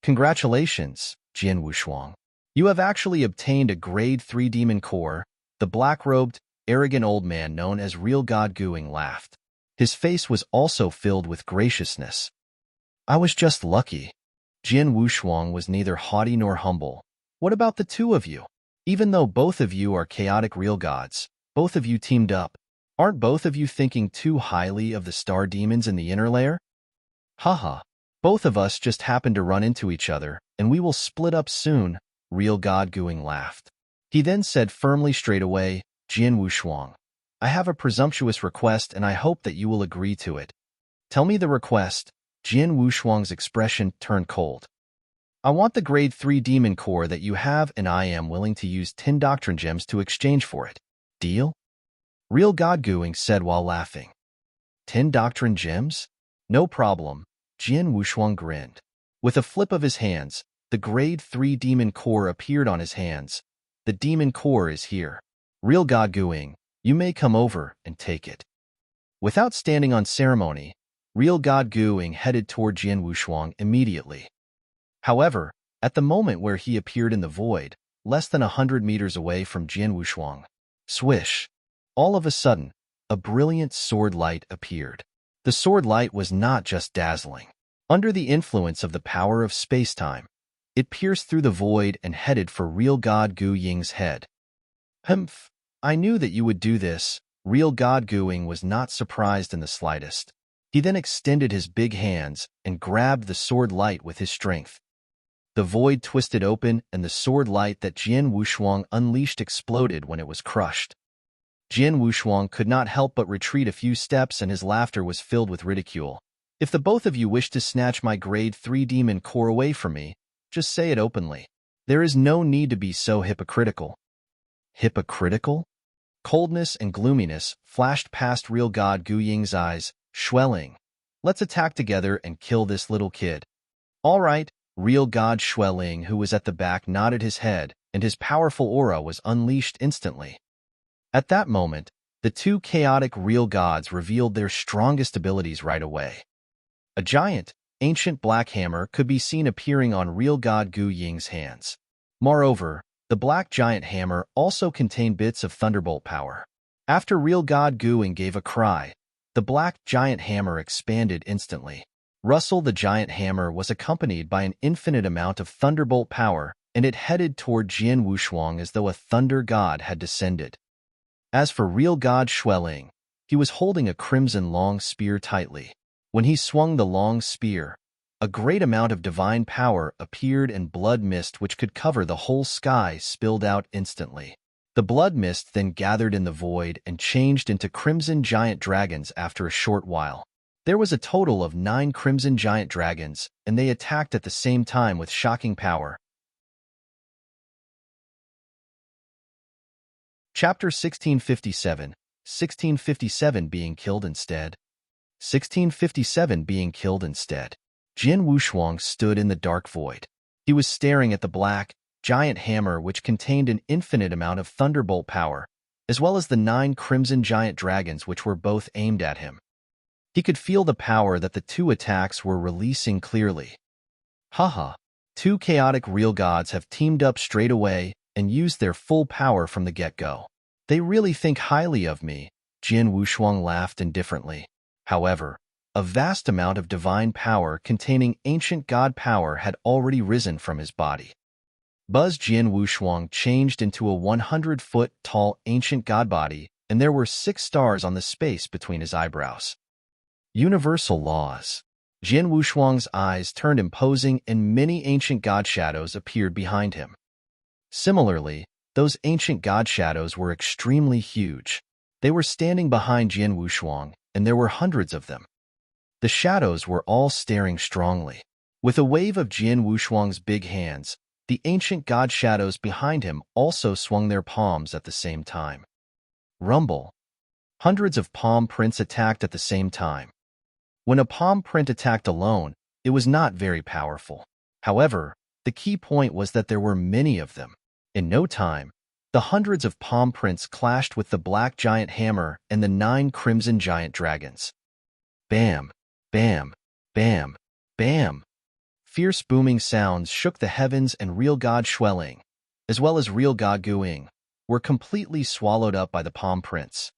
Congratulations, Jian Wushuang. You have actually obtained a Grade 3 Demon Core. The black-robed, arrogant old man known as Real God Guing laughed. His face was also filled with graciousness. I was just lucky. Jian Wushuang was neither haughty nor humble. What about the two of you? Even though both of you are chaotic real gods, both of you teamed up. Aren't both of you thinking too highly of the star demons in the inner layer? Haha. Both of us just happened to run into each other, and we will split up soon, Real God Guing laughed. He then said firmly straight away, Jian Wushuang, I have a presumptuous request and I hope that you will agree to it. Tell me the request. Jian Wushuang's expression turned cold. I want the Grade 3 Demon Core that you have and I am willing to use 10 Doctrine Gems to exchange for it. Deal? Real God Guing said while laughing. 10 Doctrine Gems? No problem. Jian Wushuang grinned. With a flip of his hands, the Grade 3 Demon Core appeared on his hands. The Demon Core is here. Real God Guing, you may come over and take it. Without standing on ceremony, Real God Guing headed toward Jian Wushuang immediately. However, at the moment where he appeared in the void, less than 100 meters away from Jian Wushuang, swish! All of a sudden, a brilliant sword light appeared. The sword light was not just dazzling. Under the influence of the power of space-time, it pierced through the void and headed for Real God Gu Ying's head. Humph! I knew that you would do this. Real God Guing was not surprised in the slightest. He then extended his big hands and grabbed the sword light with his strength. The void twisted open and the sword light that Jian Wushuang unleashed exploded when it was crushed. Jian Wushuang could not help but retreat a few steps and his laughter was filled with ridicule. If the both of you wish to snatch my Grade 3 Demon Core away from me, just say it openly. There is no need to be so hypocritical. Hypocritical? Coldness and gloominess flashed past Real God Gu Ying's eyes. Schwelling. Let's attack together and kill this little kid. All right, Real God Schwelling, who was at the back, nodded his head, and his powerful aura was unleashed instantly. At that moment, the two chaotic real gods revealed their strongest abilities right away. A giant, ancient black hammer could be seen appearing on Real God Gu Ying's hands. Moreover, the black giant hammer also contained bits of thunderbolt power. After Real God Gu Ying gave a cry, the black giant hammer expanded instantly. Russell the giant hammer was accompanied by an infinite amount of thunderbolt power, and it headed toward Jian Wushuang as though a thunder god had descended. As for Real God Schwelling, he was holding a crimson long spear tightly. When he swung the long spear, a great amount of divine power appeared and blood mist which could cover the whole sky spilled out instantly. The blood mist then gathered in the void and changed into crimson giant dragons after a short while. There was a total of 9 crimson giant dragons, and they attacked at the same time with shocking power. Chapter 1657, 1657 being killed instead. 1657 being killed instead. Jian Wushuang stood in the dark void. He was staring at the black, giant hammer which contained an infinite amount of thunderbolt power, as well as the 9 crimson giant dragons which were both aimed at him. He could feel the power that the two attacks were releasing clearly. Haha, 2 chaotic real gods have teamed up straight away and used their full power from the get-go. They really think highly of me, Jian Wushuang laughed indifferently. However, a vast amount of divine power containing ancient god power had already risen from his body. Jian Wushuang changed into a 100-foot-tall ancient god body, and there were 6 stars on the space between his eyebrows. Universal laws. Jian Wushuang's eyes turned imposing and many ancient god shadows appeared behind him. Similarly, those ancient god shadows were extremely huge. They were standing behind Jian Wushuang, and there were hundreds of them. The shadows were all staring strongly. With a wave of Jian Wushuang's big hands, The ancient god shadows behind him also swung their palms at the same time. Rumble. Hundreds of palm prints attacked at the same time. When a palm print attacked alone, it was not very powerful. However, the key point was that there were many of them. In no time, the hundreds of palm prints clashed with the black giant hammer and the 9 crimson giant dragons. Bam, bam, bam, bam. Fierce booming sounds shook the heavens, and real god Schwelling, as well as real god Guing, were completely swallowed up by the palm prints.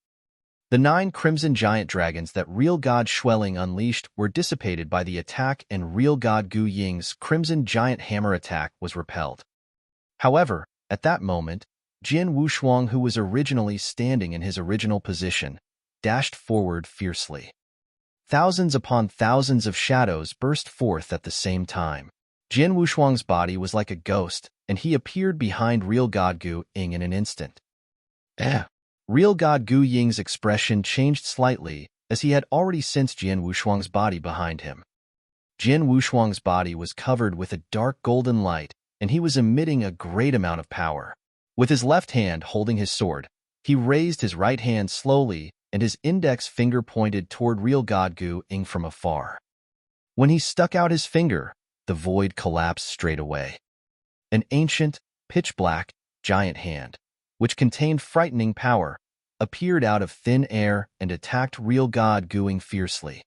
The 9 crimson giant dragons that real god Schwelling unleashed were dissipated by the attack, and real god Gu Ying's crimson giant hammer attack was repelled. However, at that moment, Jian Wushuang, who was originally standing in his original position, dashed forward fiercely. Thousands upon thousands of shadows burst forth at the same time. Jian Wushuang's body was like a ghost, and he appeared behind real god Gu Ying in an instant. Real god Gu Ying's expression changed slightly, as he had already sensed Jian Wushuang's body behind him. Jian Wushuang's body was covered with a dark golden light, and he was emitting a great amount of power. With his left hand holding his sword, he raised his right hand slowly, and his index finger pointed toward real god Gu Ying from afar. When he stuck out his finger, the void collapsed straight away. An ancient, pitch-black, giant hand, which contained frightening power, appeared out of thin air and attacked real god Gu Ying fiercely.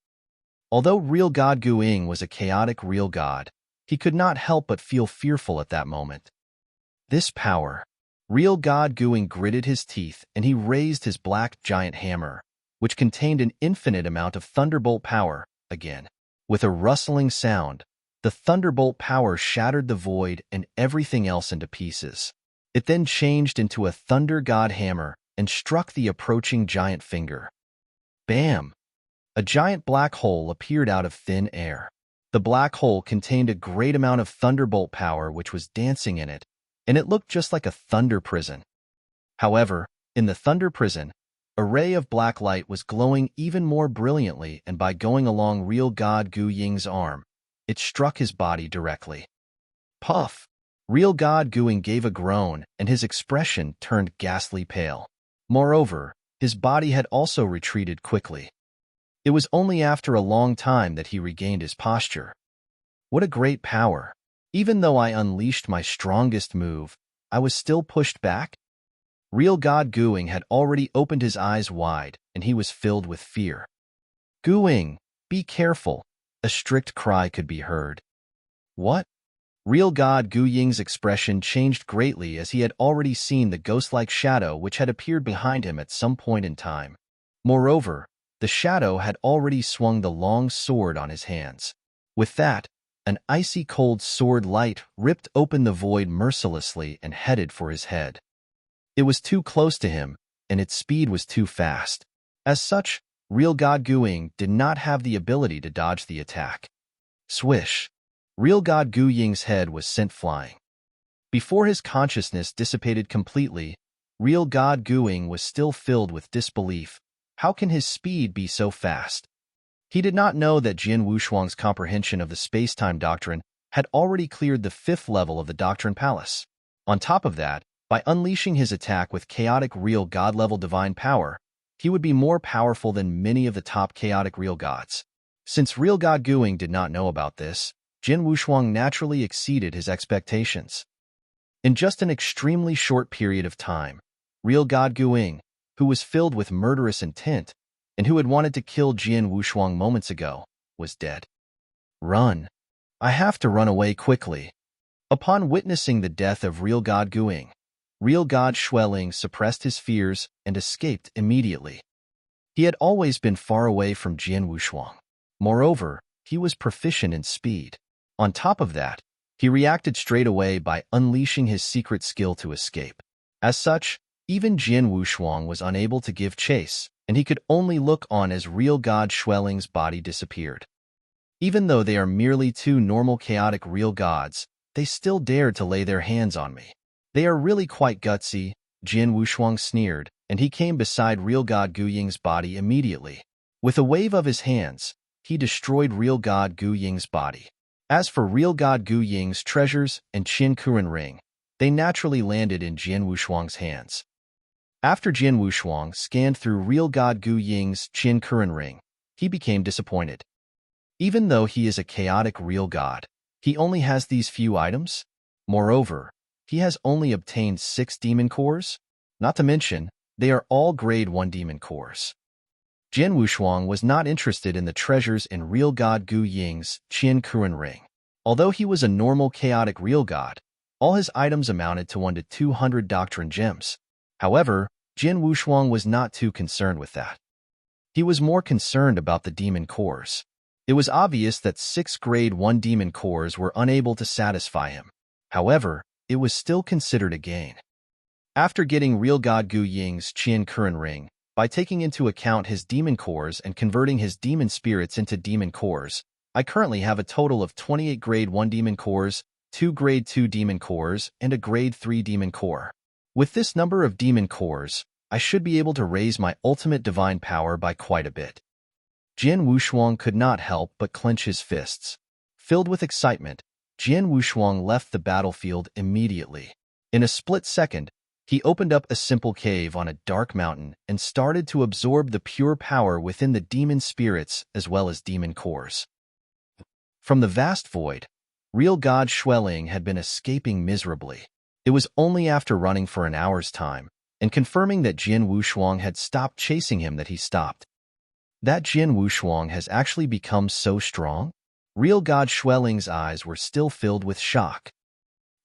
Although real god Gu Ying was a chaotic real god, he could not help but feel fearful at that moment. This power. Real god Gu Ying gritted his teeth, and he raised his black giant hammer, which contained an infinite amount of thunderbolt power, again. With a rustling sound, the thunderbolt power shattered the void and everything else into pieces. It then changed into a thunder god hammer and struck the approaching giant finger. Bam! A giant black hole appeared out of thin air. The black hole contained a great amount of thunderbolt power which was dancing in it, and it looked just like a thunder prison. However, in the thunder prison, a ray of black light was glowing even more brilliantly, and by going along real god Gu Ying's arm, it struck his body directly. Puff! Real god Gu Ying gave a groan, and his expression turned ghastly pale. Moreover, his body had also retreated quickly. It was only after a long time that he regained his posture. What a great power! Even though I unleashed my strongest move, I was still pushed back? Real god Gu Ying had already opened his eyes wide, and he was filled with fear. Gu Ying, be careful! A strict cry could be heard. What? Real god Gu Ying's expression changed greatly, as he had already seen the ghost-like shadow which had appeared behind him at some point in time. Moreover, the shadow had already swung the long sword on his hands. With that, an icy cold sword light ripped open the void mercilessly and headed for his head. It was too close to him, and its speed was too fast. As such, real god Gu Ying did not have the ability to dodge the attack. Swish! Real god Gu Ying's head was sent flying. Before his consciousness dissipated completely, real god Gu Ying was still filled with disbelief. How can his speed be so fast? He did not know that Jian Wushuang's comprehension of the space-time doctrine had already cleared the 5th level of the Doctrine Palace. On top of that, by unleashing his attack with chaotic real god-level divine power, he would be more powerful than many of the top chaotic real gods. Since real god Gu Ying did not know about this, Jian Wushuang naturally exceeded his expectations. In just an extremely short period of time, real god Gu Ying, who was filled with murderous intent, and who had wanted to kill Jian Wushuang moments ago, was dead. Run! I have to run away quickly. Upon witnessing the death of real god Gu Ying, real god Schwelling suppressed his fears and escaped immediately. He had always been far away from Jian Wushuang. Moreover, he was proficient in speed. On top of that, he reacted straight away by unleashing his secret skill to escape. As such, even Jian Wushuang was unable to give chase, and he could only look on as real god Schwelling's body disappeared. Even though they are merely 2 normal chaotic real gods, they still dared to lay their hands on me. They are really quite gutsy, Jian Wushuang sneered, and he came beside real god Gu Ying's body immediately. With a wave of his hands, he destroyed real god Gu Ying's body. As for real God Gu Ying's treasures and Qin Kuren ring, they naturally landed in Jian Wushuang's hands. After Jian Wushuang scanned through real God Gu Ying's Qin Kuren ring, he became disappointed. Even though he is a chaotic real god, he only has these few items. Moreover, he has only obtained 6 demon cores. Not to mention, they are all grade 1 demon cores. Jian Wushuang was not interested in the treasures in real god Gu Ying's Qin Kuren ring. Although he was a normal chaotic real god, all his items amounted to 1 to 200 doctrine gems. However, Jian Wushuang was not too concerned with that. He was more concerned about the demon cores. It was obvious that 6 grade 1 demon cores were unable to satisfy him. However, it was still considered a gain. After getting real god Gu Ying's Qin Kuren ring, by taking into account his demon cores and converting his demon spirits into demon cores, I currently have a total of 28 grade 1 demon cores, 2 grade 2 demon cores, and a grade 3 demon core. With this number of demon cores, I should be able to raise my ultimate divine power by quite a bit. Jian Wushuang could not help but clench his fists. Filled with excitement, Jian Wushuang left the battlefield immediately. In a split second, he opened up a simple cave on a dark mountain and started to absorb the pure power within the demon spirits as well as demon cores. From the vast void, real god Xueling had been escaping miserably. It was only after running for an hour's time and confirming that Jian Wushuang had stopped chasing him that he stopped. That Jian Wushuang has actually become so strong? Real god Xueling's eyes were still filled with shock.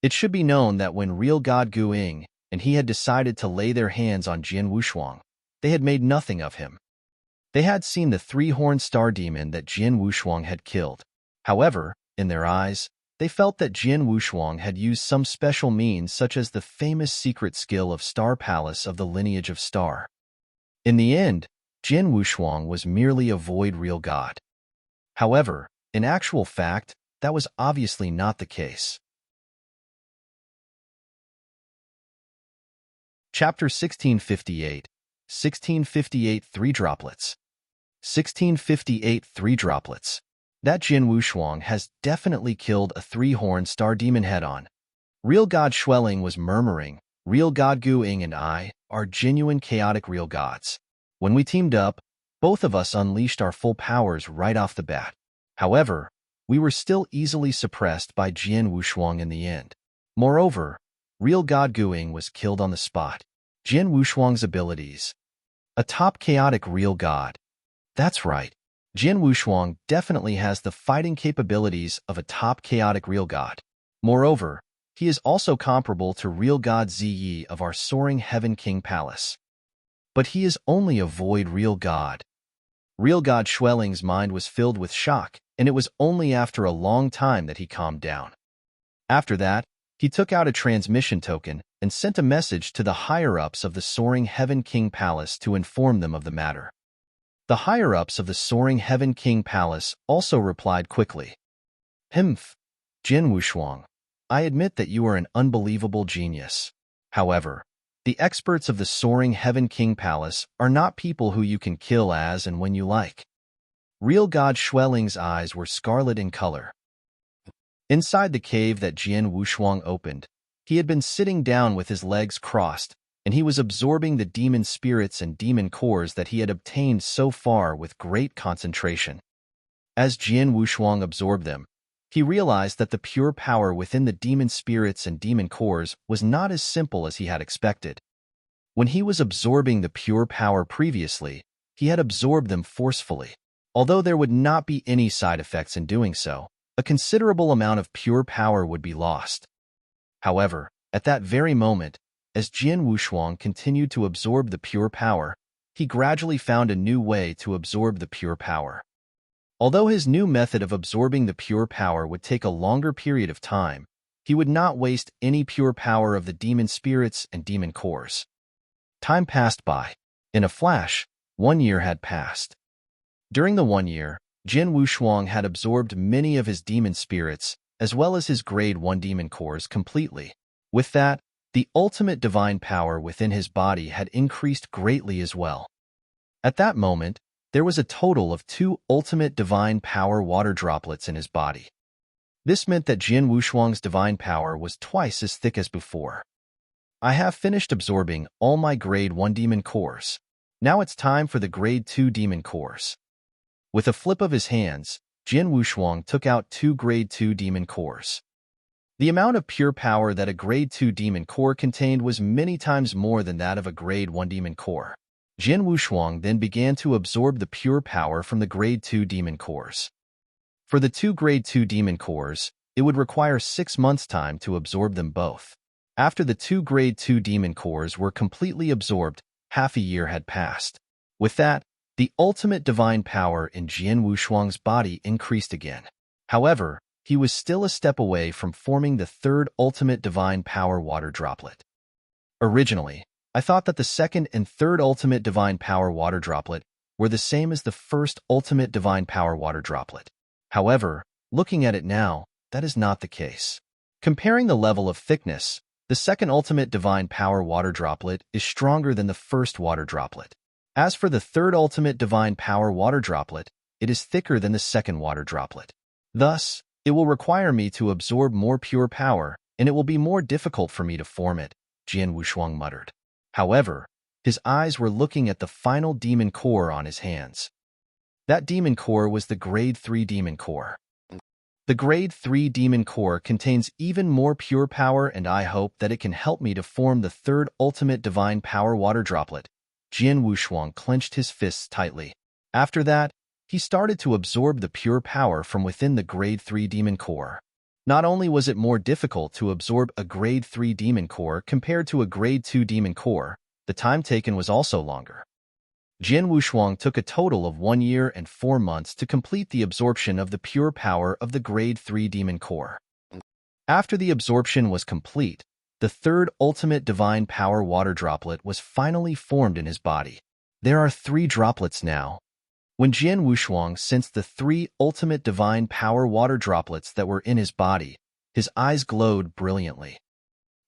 It should be known that when real god Gu Ying and he had decided to lay their hands on Jian Wushuang, they had made nothing of him. They had seen the 3-horned star demon that Jian Wushuang had killed. However, in their eyes, they felt that Jian Wushuang had used some special means such as the famous secret skill of Star Palace of the lineage of Star. In the end, Jian Wushuang was merely a void real god. However, in actual fact, that was obviously not the case. Chapter 1658, 1658 3 Droplets. 1658 3 Droplets. That Jian Wushuang has definitely killed a 3-horned star demon head-on. Real god Xueling was murmuring, real god Gu Ying and I are genuine chaotic real gods. When we teamed up, both of us unleashed our full powers right off the bat. However, we were still easily suppressed by Jian Wushuang in the end. Moreover, real god Gu Ying was killed on the spot. Jian Wushuang's abilities. A top chaotic real god. That's right. Jian Wushuang definitely has the fighting capabilities of a top chaotic real god. Moreover, he is also comparable to real god Ziyi of our soaring Heaven King Palace. But he is only a void real god. Real god Xueling's mind was filled with shock, and it was only after a long time that he calmed down. After that, he took out a transmission token and sent a message to the higher-ups of the soaring Heaven King Palace to inform them of the matter. The higher-ups of the soaring Heaven King Palace also replied quickly. Jian Wushuang, I admit that you are an unbelievable genius. However, the experts of the soaring Heaven King Palace are not people who you can kill as and when you like. Real god Xueling's eyes were scarlet in color. Inside the cave that Jian Wushuang opened, he had been sitting down with his legs crossed, and he was absorbing the demon spirits and demon cores that he had obtained so far with great concentration. As Jian Wushuang absorbed them, he realized that the pure power within the demon spirits and demon cores was not as simple as he had expected. When he was absorbing the pure power previously, he had absorbed them forcefully. Although there would not be any side effects in doing so, a considerable amount of pure power would be lost. However, at that very moment, as Jian Wushuang continued to absorb the pure power, he gradually found a new way to absorb the pure power. Although his new method of absorbing the pure power would take a longer period of time, he would not waste any pure power of the demon spirits and demon cores. Time passed by. In a flash, 1 year had passed. During the 1 year, Jian Wushuang had absorbed many of his demon spirits, as well as his grade 1 demon cores completely. With that, the ultimate divine power within his body had increased greatly as well. At that moment, there was a total of 2 ultimate divine power water droplets in his body. This meant that Jian Wushuang's divine power was twice as thick as before. I have finished absorbing all my Grade 1 demon cores. Now it's time for the Grade 2 demon cores. With a flip of his hands, Jian Wushuang took out 2 Grade 2 demon cores. The amount of pure power that a Grade 2 demon core contained was many times more than that of a Grade 1 demon core. Jian Wushuang then began to absorb the pure power from the Grade 2 demon cores. For the 2 Grade 2 demon cores, it would require 6 months' time to absorb them both. After the 2 Grade 2 demon cores were completely absorbed, half a year had passed. With that, the ultimate divine power in Jian Wushuang's body increased again. However, he was still a step away from forming the third ultimate divine power water droplet. Originally, I thought that the second and third ultimate divine power water droplet were the same as the first ultimate divine power water droplet. However, looking at it now, that is not the case. Comparing the level of thickness, the second ultimate divine power water droplet is stronger than the first water droplet. As for the third ultimate divine power water droplet, it is thicker than the second water droplet. Thus, it will require me to absorb more pure power, and it will be more difficult for me to form it, Jian Wushuang muttered. However, his eyes were looking at the final demon core on his hands. That demon core was the Grade 3 demon core. The Grade 3 demon core contains even more pure power, and I hope that it can help me to form the third ultimate divine power water droplet. Jian Wushuang clenched his fists tightly. After that, he started to absorb the pure power from within the Grade 3 demon core. Not only was it more difficult to absorb a Grade 3 demon core compared to a Grade 2 demon core, the time taken was also longer. Jian Wushuang took a total of 1 year and 4 months to complete the absorption of the pure power of the Grade 3 demon core. After the absorption was complete, the third ultimate divine power water droplet was finally formed in his body. There are 3 droplets now. When Jian Wushuang sensed the 3 ultimate divine power water droplets that were in his body, his eyes glowed brilliantly.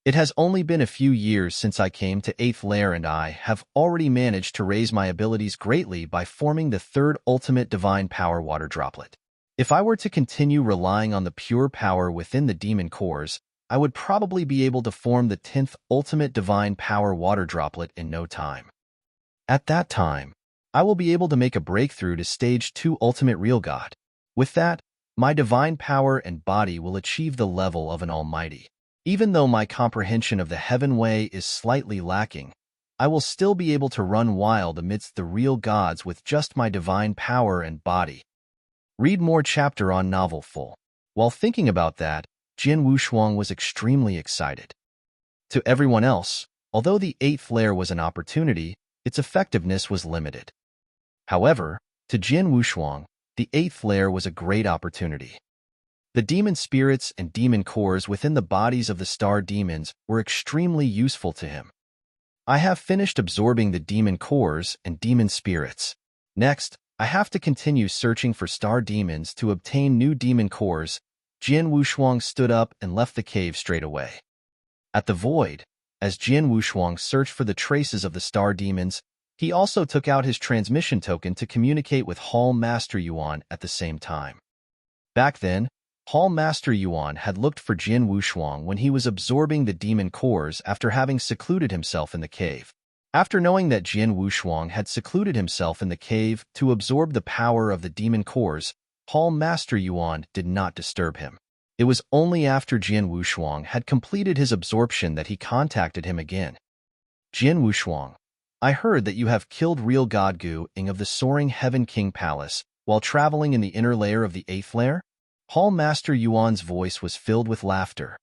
It has only been a few years since I came to 8th layer, and I have already managed to raise my abilities greatly by forming the third ultimate divine power water droplet. If I were to continue relying on the pure power within the demon cores, I would probably be able to form the 10th ultimate divine power water droplet in no time. At that time, I will be able to make a breakthrough to stage 2 ultimate real god. With that, my divine power and body will achieve the level of an almighty. Even though my comprehension of the heaven way is slightly lacking, I will still be able to run wild amidst the real gods with just my divine power and body. Read more chapter on novel full. While thinking about that, Jian Wushuang was extremely excited. To everyone else, although the 8th layer was an opportunity, its effectiveness was limited. However, to Jian Wushuang, the 8th layer was a great opportunity. The demon spirits and demon cores within the bodies of the star demons were extremely useful to him. I have finished absorbing the demon cores and demon spirits. Next, I have to continue searching for star demons to obtain new demon cores. Jian Wushuang stood up and left the cave straight away. At the void, as Jian Wushuang searched for the traces of the star demons, he also took out his transmission token to communicate with Hall Master Yuan at the same time. Back then, Hall Master Yuan had looked for Jian Wushuang when he was absorbing the demon cores after having secluded himself in the cave. After knowing that Jian Wushuang had secluded himself in the cave to absorb the power of the demon cores, Hall Master Yuan did not disturb him. It was only after Jian Wushuang had completed his absorption that he contacted him again. Jian Wushuang, I heard that you have killed real God Gu Ing of the Soaring Heaven King Palace while traveling in the inner layer of the 8th layer? Hall Master Yuan's voice was filled with laughter.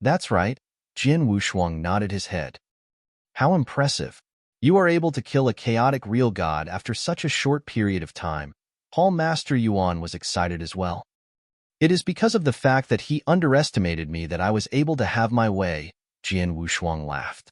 That's right, Jian Wushuang nodded his head. How impressive. You are able to kill a chaotic real god after such a short period of time. Hall Master Yuan was excited as well. It is because of the fact that he underestimated me that I was able to have my way, Jian Wushuang laughed.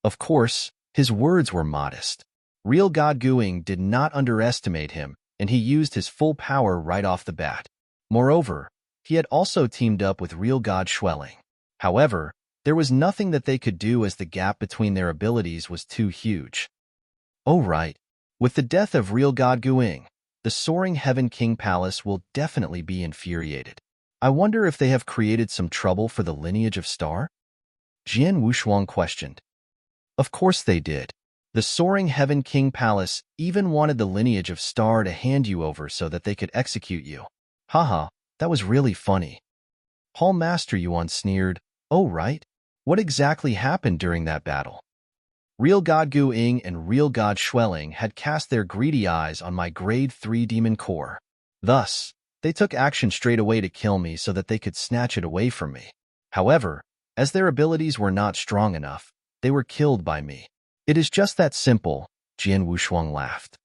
Of course, his words were modest. Real God Gu Ing did not underestimate him, and he used his full power right off the bat. Moreover, he had also teamed up with real God Schwelling. However, there was nothing that they could do as the gap between their abilities was too huge. Oh right, with the death of real God Gu Ing, the Soaring Heaven King Palace will definitely be infuriated. I wonder if they have created some trouble for the lineage of Star? Jian Wushuang questioned. Of course they did. The Soaring Heaven King Palace even wanted the lineage of Star to hand you over so that they could execute you. Haha, that was really funny. Hall Master Yuan sneered. Oh right? What exactly happened during that battle? Real God Gu Ying and Real God Xueling had cast their greedy eyes on my Grade 3 demon core. Thus, they took action straight away to kill me so that they could snatch it away from me. However, as their abilities were not strong enough, they were killed by me. It is just that simple, Jian Wushuang laughed.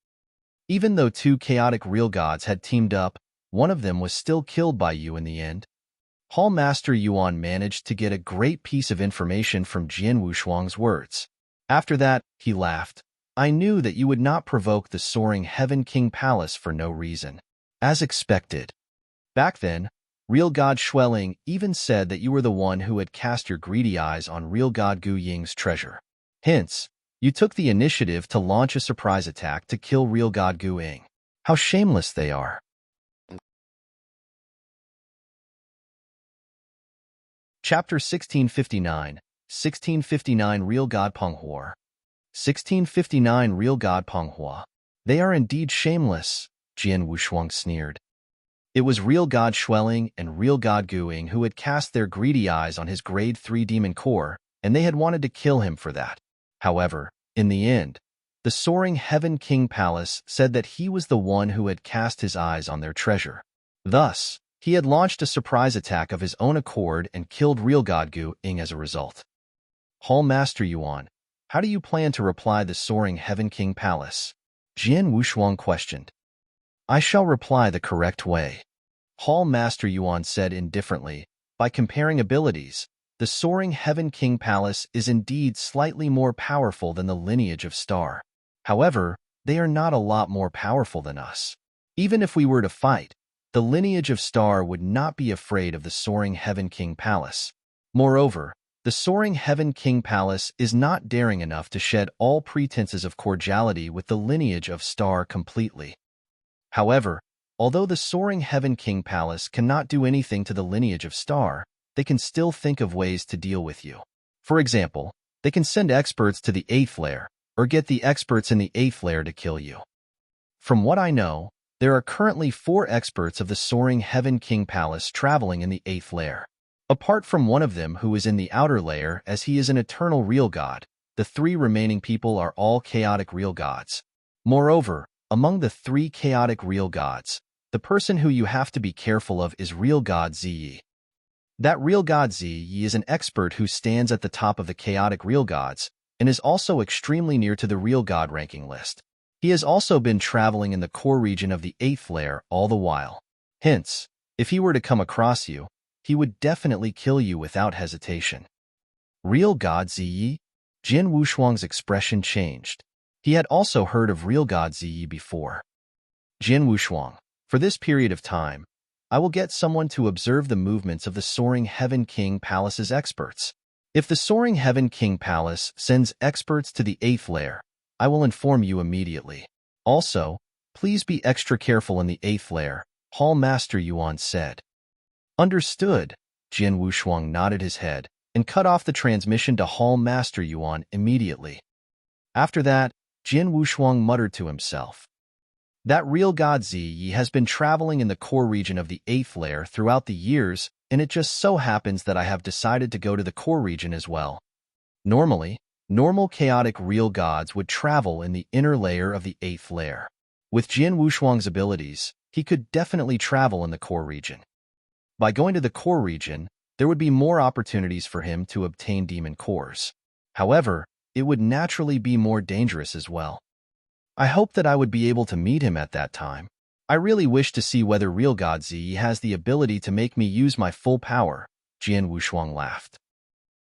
Even though two chaotic real gods had teamed up, one of them was still killed by you in the end. Hall Master Yuan managed to get a great piece of information from Jian Wushuang's words. After that, he laughed. I knew that you would not provoke the Soaring Heaven King Palace for no reason. As expected. Back then, Real God Xueling even said that you were the one who had cast your greedy eyes on Real God Gu Ying's treasure. Hence, you took the initiative to launch a surprise attack to kill Real God Gu Ying. How shameless they are. Chapter 1659 Real God Penghua. 1659 Real God Penghua. They are indeed shameless, Jian Wushuang sneered. It was Real God Xueling and Real God Gu Ying who had cast their greedy eyes on his Grade 3 demon core, and they had wanted to kill him for that. However, in the end, the Soaring Heaven King Palace said that he was the one who had cast his eyes on their treasure. Thus, he had launched a surprise attack of his own accord and killed Real God Gu Ying as a result. Hall Master Yuan, how do you plan to reply the Soaring Heaven King Palace? Jian Wushuang questioned. I shall reply the correct way. Hall Master Yuan said indifferently, by comparing abilities, the Soaring Heaven King Palace is indeed slightly more powerful than the lineage of Star. However, they are not a lot more powerful than us. Even if we were to fight, the lineage of Star would not be afraid of the Soaring Heaven King Palace. Moreover, the Soaring Heaven King Palace is not daring enough to shed all pretenses of cordiality with the lineage of Star completely. However, although the Soaring Heaven King Palace cannot do anything to the lineage of Star, they can still think of ways to deal with you. For example, they can send experts to the 8th layer, or get the experts in the 8th layer to kill you. From what I know, there are currently 4 experts of the Soaring Heaven King Palace traveling in the 8th layer. Apart from one of them who is in the outer layer as he is an eternal real god, the 3 remaining people are all chaotic real gods. Moreover, among the 3 chaotic real gods, the person who you have to be careful of is Real God Ziyi. That Real God Ziyi is an expert who stands at the top of the chaotic real gods and is also extremely near to the real god ranking list. He has also been traveling in the core region of the 8th layer all the while. Hence, if he were to come across you, he would definitely kill you without hesitation. Real God Ziyi? Jian Wushuang's expression changed. He had also heard of Real God Ziyi before. Jian Wushuang, for this period of time, I will get someone to observe the movements of the Soaring Heaven King Palace's experts. If the Soaring Heaven King Palace sends experts to the 8th layer, I will inform you immediately. Also, please be extra careful in the 8th layer, Hall Master Yuan said. Understood, Jian Wushuang nodded his head and cut off the transmission to Hall Master Yuan immediately. After that, Jian Wushuang muttered to himself. That Real God Ziyi has been traveling in the core region of the 8th layer throughout the years, and it just so happens that I have decided to go to the core region as well. Normally, normal chaotic real gods would travel in the inner layer of the 8th layer. With Jian Wushuang's abilities, he could definitely travel in the core region. By going to the core region, there would be more opportunities for him to obtain demon cores. However, it would naturally be more dangerous as well. I hope that I would be able to meet him at that time. I really wish to see whether Real God Ziyi has the ability to make me use my full power, Jian Wushuang laughed.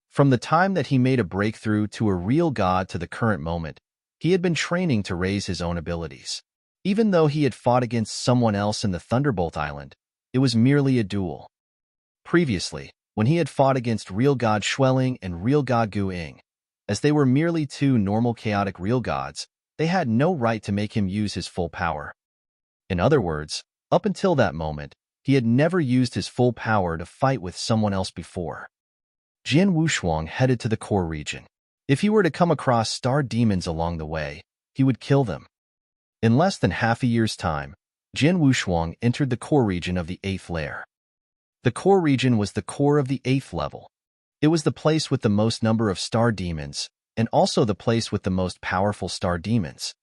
From the time that he made a breakthrough to a real god to the current moment, he had been training to raise his own abilities. Even though he had fought against someone else in the Thunderbolt Island, it was merely a duel. Previously, when he had fought against Real God Xueling and Real God Gu Ying, as they were merely 2 normal chaotic real gods, they had no right to make him use his full power. In other words, up until that moment, He had never used his full power to fight with someone else before. Jian Wushuang headed to the core region. If he were to come across star demons along the way, he would kill them. In less than half a year's time, Jian Wushuang entered the core region of the 8th layer. The core region was the core of the 8th level. It was the place with the most number of star demons, and also the place with the most powerful star demons.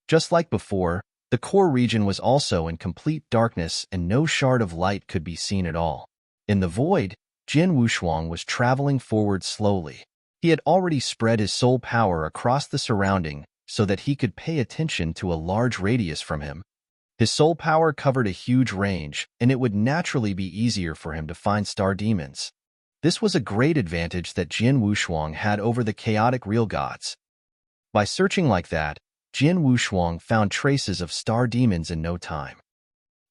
Just like before, the core region was also in complete darkness and no shard of light could be seen at all. In the void, Jian Wushuang was traveling forward slowly. He had already spread his soul power across the surrounding so that he could pay attention to a large radius from him. His soul power covered a huge range, and it would naturally be easier for him to find star demons. This was a great advantage that Jian Wushuang had over the chaotic real gods. By searching like that, Jian Wushuang found traces of star demons in no time.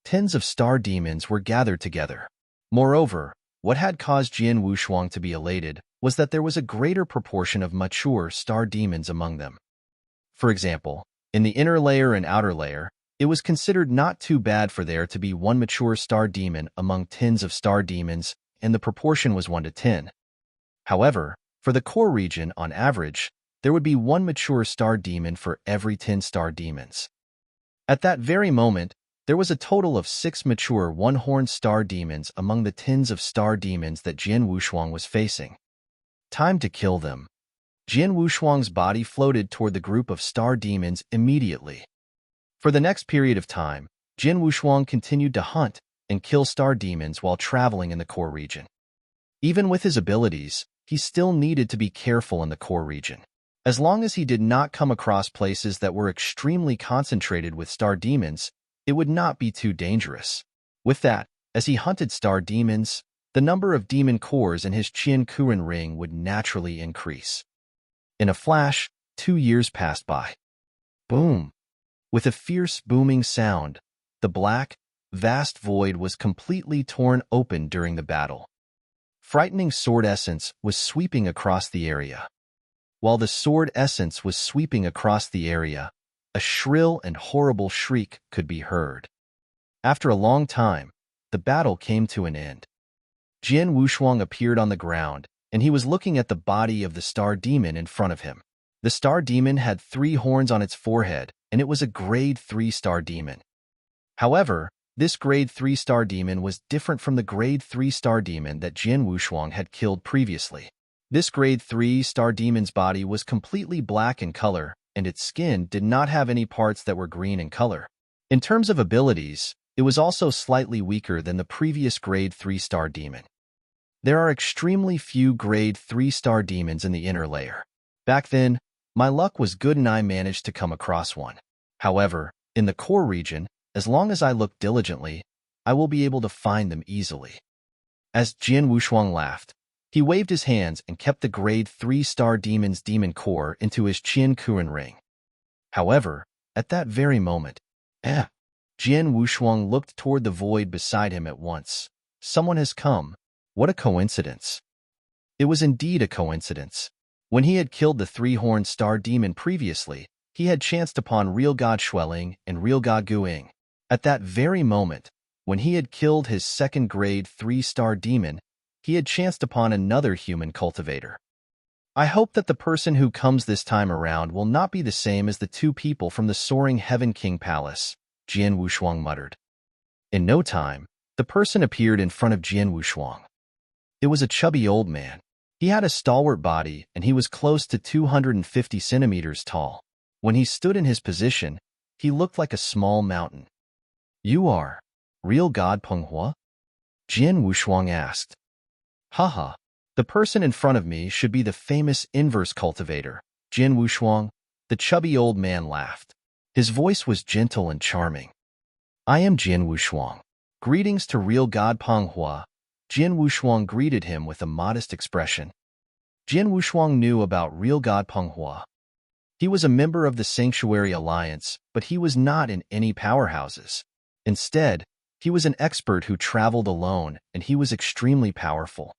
Tens of star demons were gathered together. Moreover, what had caused Jian Wushuang to be elated was that there was a greater proportion of mature star demons among them. For example, in the inner layer and outer layer, it was considered not too bad for there to be one mature star demon among tens of star demons, and the proportion was 1 to 10. However, for the core region, on average, there would be one mature star demon for every 10 star demons. At that very moment, there was a total of 6 mature one-horned star demons among the tens of star demons that Jian Wushuang was facing. Time to kill them. Jian Wushuang's body floated toward the group of star demons immediately. For the next period of time, Jian Wushuang continued to hunt and kill star demons while traveling in the core region. Even with his abilities, he still needed to be careful in the core region. As long as he did not come across places that were extremely concentrated with star demons, it would not be too dangerous. With that, as he hunted star demons, the number of demon cores in his Qian Kuren ring would naturally increase. In a flash, 2 years passed by. Boom! With a fierce booming sound, the black, vast void was completely torn open during the battle. Frightening sword essence was sweeping across the area. While the sword essence was sweeping across the area, a shrill and horrible shriek could be heard. After a long time, the battle came to an end. Jian Wushuang appeared on the ground, and he was looking at the body of the star demon in front of him. The star demon had 3 horns on its forehead, and it was a grade 3 star demon. However, this grade 3 star demon was different from the grade 3 star demon that Jian Wushuang had killed previously. This grade 3 star demon's body was completely black in color, and its skin did not have any parts that were green in color. In terms of abilities, it was also slightly weaker than the previous grade 3 star demon. There are extremely few grade 3 star demons in the inner layer. Back then, my luck was good and I managed to come across one. However, in the core region, as long as I look diligently, I will be able to find them easily. As Jian Wushuang laughed, he waved his hands and kept the grade 3 star demon's demon core into his Qian Kuren ring. However, at that very moment, Jian Wushuang looked toward the void beside him at once. Someone has come. What a coincidence. It was indeed a coincidence. When he had killed the 3-horned star demon previously, he had chanced upon real god Xueling and real god Guing. At that very moment, when he had killed his second grade 3 star demon, he had chanced upon another human cultivator. I hope that the person who comes this time around will not be the same as the 2 people from the soaring Heaven King Palace, Jian Wushuang muttered. In no time, the person appeared in front of Jian Wushuang. It was a chubby old man. He had a stalwart body and he was close to 250 centimeters tall. When he stood in his position, he looked like a small mountain. You are real god Penghua? Jian Wushuang asked. Haha, the person in front of me should be the famous inverse cultivator, Jian Wushuang. The chubby old man laughed. His voice was gentle and charming. I am Jian Wushuang. Greetings to real god Penghua. Jian Wushuang greeted him with a modest expression. Jian Wushuang knew about real god Penghua. He was a member of the Sanctuary Alliance, but he was not in any powerhouses. Instead, he was an expert who traveled alone, and he was extremely powerful.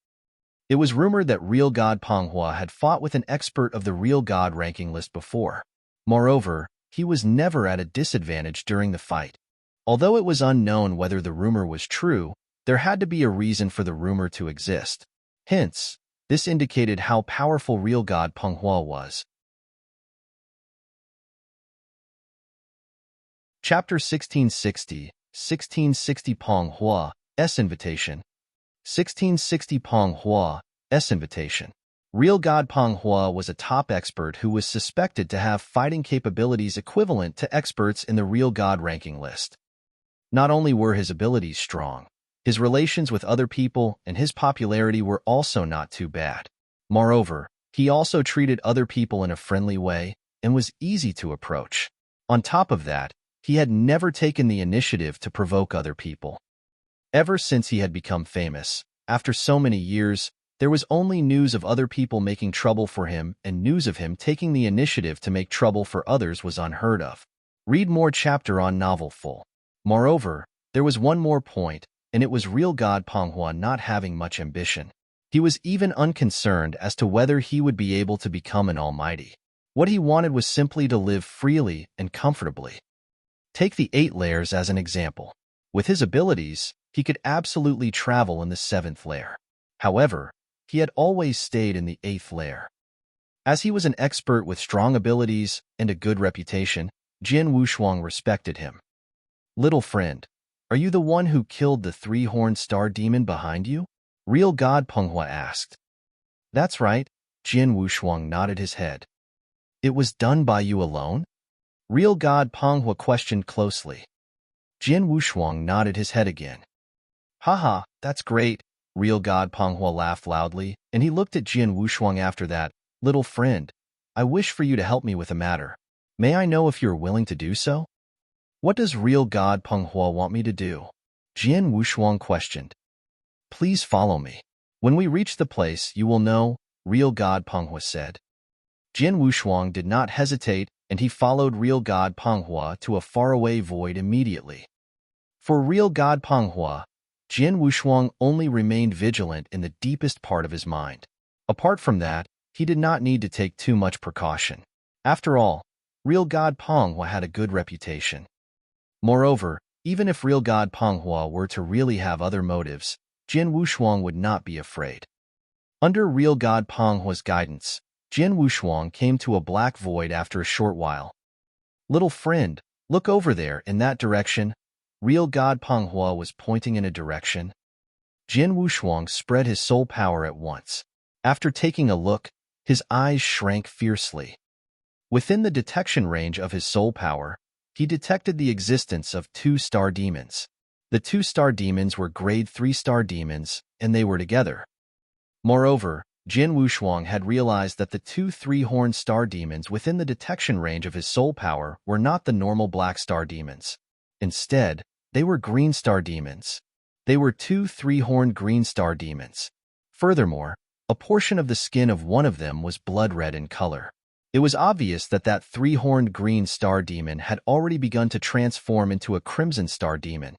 It was rumored that real god Penghua had fought with an expert of the real god ranking list before. Moreover, he was never at a disadvantage during the fight. Although it was unknown whether the rumor was true, there had to be a reason for the rumor to exist. Hence, this indicated how powerful real god Penghua was. Chapter 1660, 1660 Penghua's Invitation. 1660 Penghua's Invitation. Real god Penghua was a top expert who was suspected to have fighting capabilities equivalent to experts in the real god ranking list. Not only were his abilities strong, his relations with other people and his popularity were also not too bad. Moreover, he also treated other people in a friendly way and was easy to approach. On top of that, he had never taken the initiative to provoke other people. Ever since he had become famous, after so many years, there was only news of other people making trouble for him, and news of him taking the initiative to make trouble for others was unheard of. Read more chapter on novel full. Moreover, there was one more point, and it was real god Penghua not having much ambition. He was even unconcerned as to whether he would be able to become an almighty. What he wanted was simply to live freely and comfortably. Take the 8 layers as an example. With his abilities, he could absolutely travel in the 7th layer. However, he had always stayed in the 8th layer. As he was an expert with strong abilities and a good reputation, Jin Wushuang respected him. Little friend, are you the one who killed the 3-horned star demon behind you? Real god Penghua asked. That's right, Jin Wushuang nodded his head. It was done by you alone? Real god Penghua questioned closely. Jin Wushuang nodded his head again. Haha, that's great. Real god Penghua laughed loudly, and he looked at Jin Wushuang after that. Little friend, I wish for you to help me with a matter. May I know if you're willing to do so? What does real god Penghua want me to do? Jin Wushuang questioned. Please follow me. When we reach the place, you will know, real god Penghua said. Jin Wushuang did not hesitate, and he followed real god Penghua to a faraway void immediately. For real god Penghua, Jin Wushuang only remained vigilant in the deepest part of his mind. Apart from that, he did not need to take too much precaution. After all, real god Penghua had a good reputation. Moreover, even if real god Penghua were to really have other motives, Jin Wushuang would not be afraid. Under real god Penghua's guidance, Jin Wushuang came to a black void after a short while. Little friend, look over there in that direction. Real god Penghua was pointing in a direction. Jin Wushuang spread his soul power at once. After taking a look, his eyes shrank fiercely. Within the detection range of his soul power, he detected the existence of 2 star demons. The 2 star demons were grade 3 star demons, and they were together. Moreover, Jin Wushuang had realized that the 2 3-horned star demons within the detection range of his soul power were not the normal black star demons. Instead, they were green star demons. They were 2 3-horned green star demons. Furthermore, a portion of the skin of one of them was blood red in color. It was obvious that 3-horned green star demon had already begun to transform into a crimson star demon.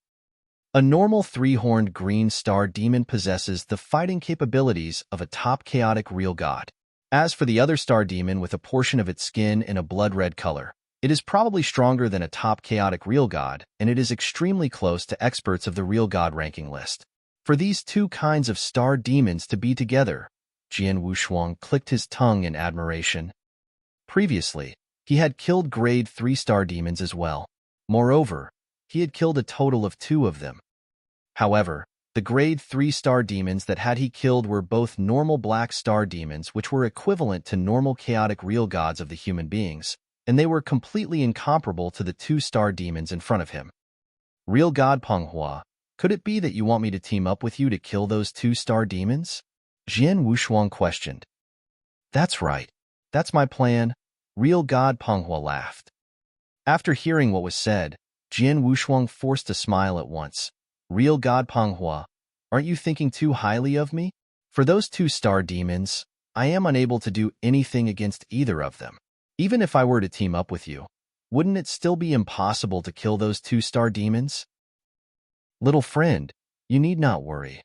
A normal 3-horned green star demon possesses the fighting capabilities of a top chaotic real god. As for the other star demon with a portion of its skin in a blood red color, it is probably stronger than a top chaotic real god, and it is extremely close to experts of the real god ranking list. For these 2 kinds of star demons to be together, Jin Wushuang clicked his tongue in admiration. Previously, he had killed grade 3 star demons as well. Moreover, he had killed a total of 2 of them. However, the grade 3 star demons that he killed were both normal black star demons which were equivalent to normal chaotic real gods of the human beings, and they were completely incomparable to the 2 star demons in front of him. Real god Penghua, could it be that you want me to team up with you to kill those 2 star demons? Jin Wushuang questioned. That's right. That's my plan. Real god Penghua laughed. After hearing what was said, Jin Wushuang forced a smile at once. Real god Penghua, aren't you thinking too highly of me? For those 2 star demons, I am unable to do anything against either of them. Even if I were to team up with you, wouldn't it still be impossible to kill those 2 star demons? Little friend, you need not worry.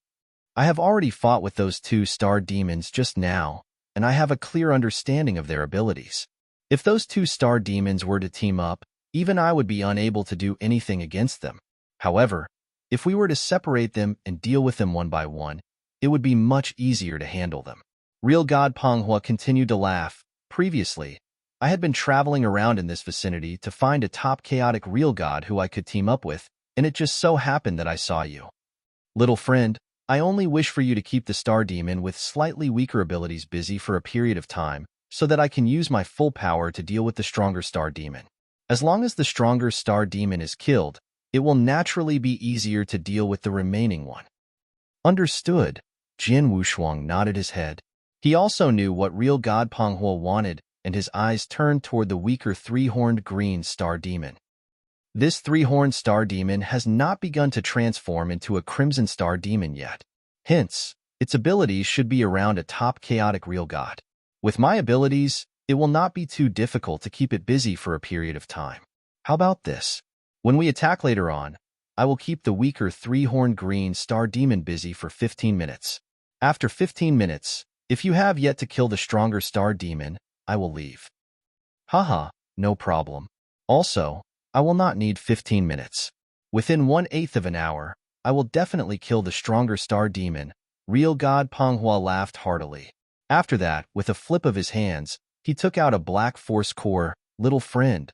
I have already fought with those 2 star demons just now, and I have a clear understanding of their abilities. If those 2 star demons were to team up, even I would be unable to do anything against them. However, if we were to separate them and deal with them one by one, it would be much easier to handle them. Real God Panghua continued to laugh. Previously, I had been traveling around in this vicinity to find a top chaotic real god who I could team up with, and it just so happened that I saw you. Little friend, I only wish for you to keep the Star Demon with slightly weaker abilities busy for a period of time, so that I can use my full power to deal with the stronger Star Demon. As long as the stronger Star Demon is killed, it will naturally be easier to deal with the remaining one. Understood. Jian Wushuang nodded his head. He also knew what real God Panghua wanted, and his eyes turned toward the weaker three-horned green Star Demon. This three-horned Star Demon has not begun to transform into a Crimson Star Demon yet. Hence, its abilities should be around a top chaotic real god. With my abilities, it will not be too difficult to keep it busy for a period of time. How about this? When we attack later on, I will keep the weaker three-horned green Star Demon busy for 15 minutes. After 15 minutes, if you have yet to kill the stronger Star Demon, I will leave. Haha, no problem. Also, I will not need 15 minutes. Within 1/8 of an hour, I will definitely kill the stronger Star Demon. Real God Panghua laughed heartily. After that, with a flip of his hands, he took out a black force core. Little friend,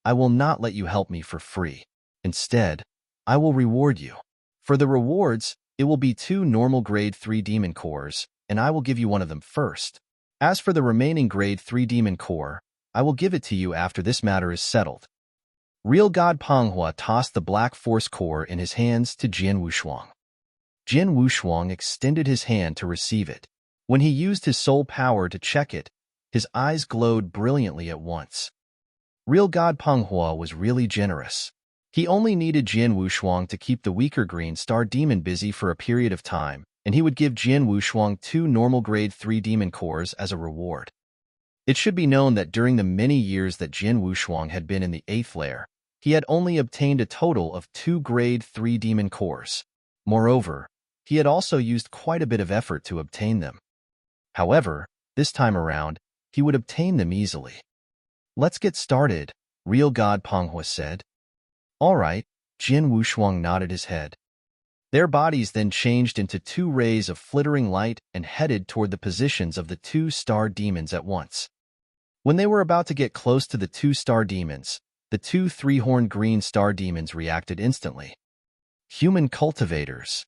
I will not let you help me for free. Instead, I will reward you. For the rewards, it will be 2 normal grade 3 demon cores, and I will give you one of them first. As for the remaining grade 3 demon core, I will give it to you after this matter is settled. Real God Panghua tossed the black force core in his hands to Jian Wushuang. Jian Wushuang extended his hand to receive it. When he used his soul power to check it, his eyes glowed brilliantly at once. Real God Panghua was really generous. He only needed Jian Wushuang to keep the weaker green Star Demon busy for a period of time, and he would give Jian Wushuang 2 normal grade 3 demon cores as a reward. It should be known that during the many years that Jian Wushuang had been in the 8th layer, he had only obtained a total of 2 grade 3 demon cores. Moreover, he had also used quite a bit of effort to obtain them. However, this time around, he would obtain them easily. Let's get started, Real God Panghua said. All right, Jian Wushuang nodded his head. Their bodies then changed into 2 rays of flittering light and headed toward the positions of the 2 star demons at once. When they were about to get close to the 2 star demons, the 2 three-horned green star demons reacted instantly. Human cultivators.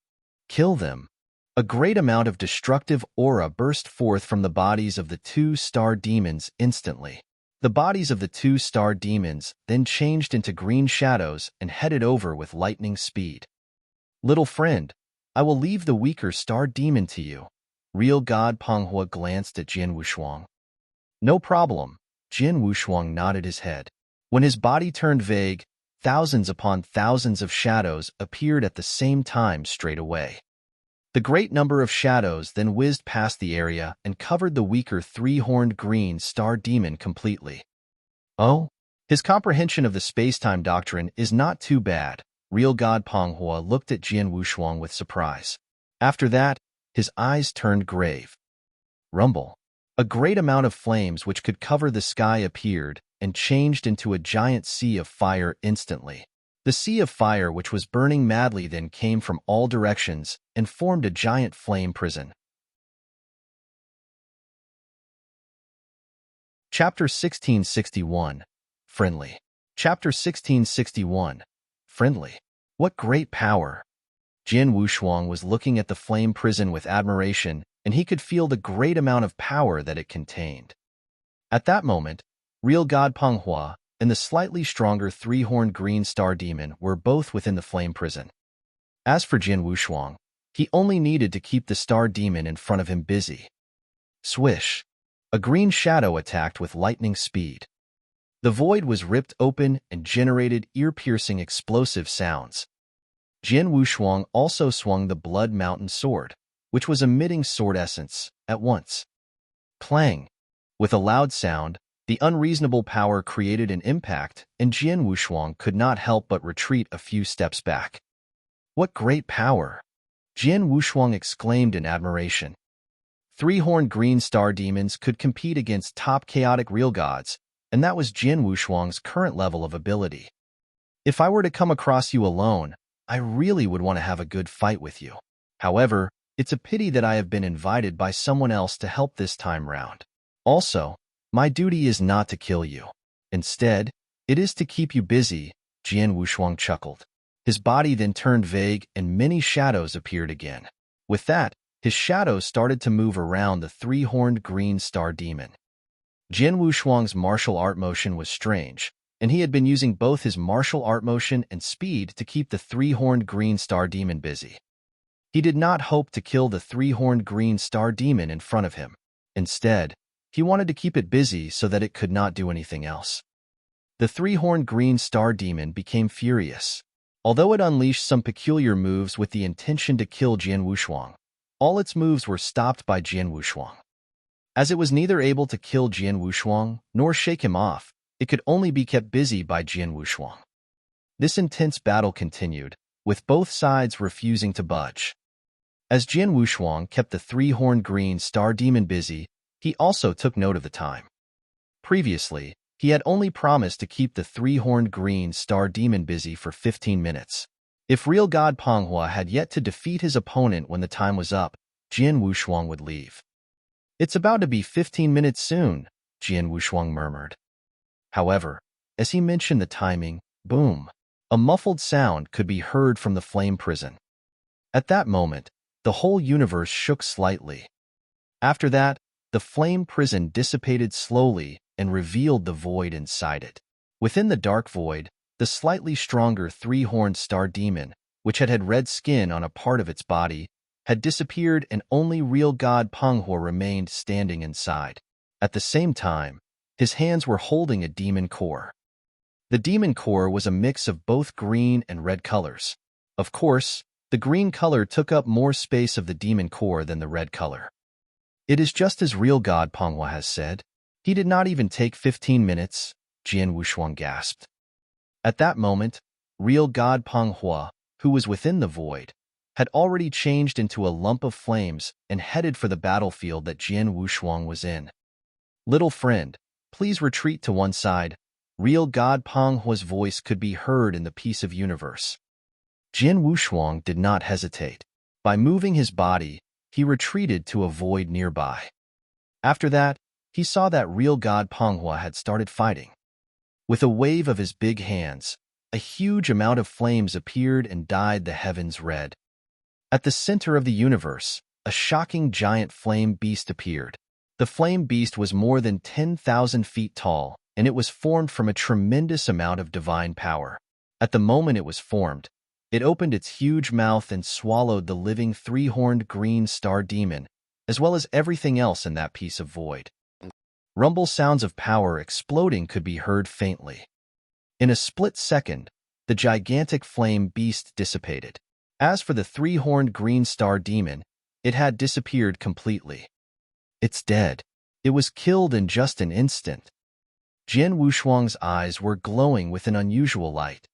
Kill them. A great amount of destructive aura burst forth from the bodies of the 2 star demons instantly. The bodies of the 2 star demons then changed into green shadows and headed over with lightning speed. Little friend, I will leave the weaker Star Demon to you. Real God Panghua glanced at Jian Wushuang. No problem. Jian Wushuang nodded his head. When his body turned vague, thousands upon thousands of shadows appeared at the same time straight away. The great number of shadows then whizzed past the area and covered the weaker 3-horned green Star Demon completely. Oh, his comprehension of the space-time doctrine is not too bad. Real God Panghua looked at Jian Wushuang with surprise. After that, his eyes turned grave. Rumble. A great amount of flames which could cover the sky appeared and changed into a giant sea of fire instantly. The sea of fire which was burning madly then came from all directions and formed a giant flame prison. Chapter 1661. Friendly. Chapter 1661. Friendly. What great power! Jian Wushuang was looking at the flame prison with admiration, and he could feel the great amount of power that it contained. At that moment, Real God Panghua and the slightly stronger 3-horned green Star Demon were both within the flame prison. As for Jian Wushuang, he only needed to keep the Star Demon in front of him busy. Swish! A green shadow attacked with lightning speed. The void was ripped open and generated ear-piercing explosive sounds. Jian Wushuang also swung the Blood Mountain sword, which was emitting sword essence, at once. Clang! With a loud sound, the unreasonable power created an impact, and Jian Wushuang could not help but retreat a few steps back. What great power! Jian Wushuang exclaimed in admiration. 3-horned green Star Demons could compete against top chaotic real gods, and that was Jian Wushuang's current level of ability. If I were to come across you alone, I really would want to have a good fight with you. However, it's a pity that I have been invited by someone else to help this time round. Also, my duty is not to kill you. Instead, it is to keep you busy, Jian Wushuang chuckled. His body then turned vague and many shadows appeared again. With that, his shadows started to move around the three-horned green star demon. Jian Wushuang's martial art motion was strange, and he had been using both his martial art motion and speed to keep the three-horned green star demon busy. He did not hope to kill the three-horned green star demon in front of him. Instead, he wanted to keep it busy so that it could not do anything else. The three-horned green star demon became furious. Although it unleashed some peculiar moves with the intention to kill Jian Wushuang, all its moves were stopped by Jian Wushuang. As it was neither able to kill Jian Wushuang nor shake him off, it could only be kept busy by Jian Wushuang. This intense battle continued, with both sides refusing to budge. As Jian Wushuang kept the three-horned green star demon busy, he also took note of the time. Previously, he had only promised to keep the three-horned green star demon busy for 15 minutes. If real god Panghua had yet to defeat his opponent when the time was up, Jian Wushuang would leave. It's about to be 15 minutes soon, Jian Wushuang murmured. However, as he mentioned the timing, boom, a muffled sound could be heard from the flame prison. At that moment, the whole universe shook slightly. After that, the flame prison dissipated slowly and revealed the void inside it. Within the dark void, the slightly stronger three-horned star demon, which had red skin on a part of its body, had disappeared and only real god Panghua remained standing inside. At the same time, his hands were holding a demon core. The demon core was a mix of both green and red colors. Of course, the green color took up more space of the demon core than the red color. It is just as real god Panghua has said. He did not even take 15 minutes, Jian Wushuang gasped. At that moment, real god Panghua, who was within the void, had already changed into a lump of flames and headed for the battlefield that Jian Wushuang was in. Little friend, please retreat to one side. Real god Panghua's voice could be heard in the piece of universe. Jian Wushuang did not hesitate. By moving his body, he retreated to a void nearby. After that, he saw that real god Panghua had started fighting. With a wave of his big hands, a huge amount of flames appeared and dyed the heavens red. At the center of the universe, a shocking giant flame beast appeared. The flame beast was more than 10,000 feet tall, and it was formed from a tremendous amount of divine power. At the moment it was formed, it opened its huge mouth and swallowed the living three-horned green star demon, as well as everything else in that piece of void. Rumble sounds of power exploding could be heard faintly. In a split second, the gigantic flame beast dissipated. As for the three-horned green star demon, it had disappeared completely. It's dead. It was killed in just an instant. Jian Wushuang's eyes were glowing with an unusual light.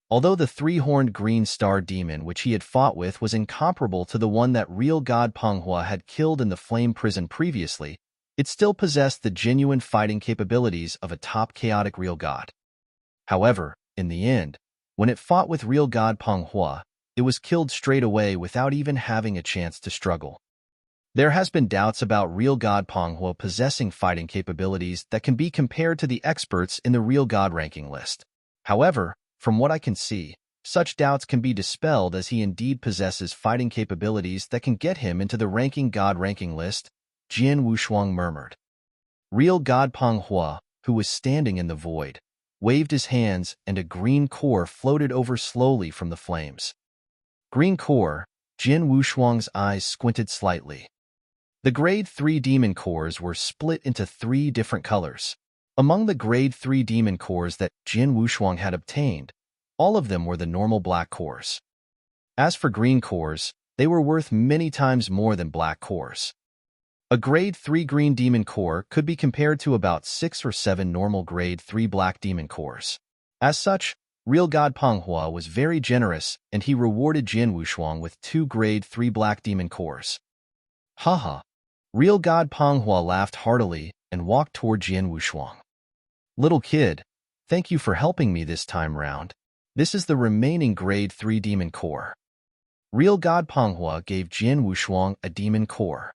Although the three-horned green star demon which he had fought with was incomparable to the one that real god Panghua had killed in the flame prison previously, it still possessed the genuine fighting capabilities of a top chaotic real god. However, in the end, when it fought with real god Panghua, it was killed straight away without even having a chance to struggle. There has been doubts about real god Panghua possessing fighting capabilities that can be compared to the experts in the real god ranking list. However, from what I can see, such doubts can be dispelled as he indeed possesses fighting capabilities that can get him into the ranking god ranking list, Jian Wushuang murmured. Real god Panghua, who was standing in the void, waved his hands and a green core floated over slowly from the flames. Green core, Jian Wushuang's eyes squinted slightly. The grade 3 demon cores were split into 3 different colors. Among the grade 3 demon cores that Jian Wushuang had obtained, all of them were the normal black cores. As for green cores, they were worth many times more than black cores. A grade 3 green demon core could be compared to about 6 or 7 normal grade 3 black demon cores. As such, real god Panghua was very generous and he rewarded Jian Wushuang with 2 grade 3 black demon cores. Haha. Real god Panghua laughed heartily and walked toward Jian Wushuang. Little kid, thank you for helping me this time round. This is the remaining Grade 3 Demon Core. Real God Panghua gave Jin Wushuang a Demon Core.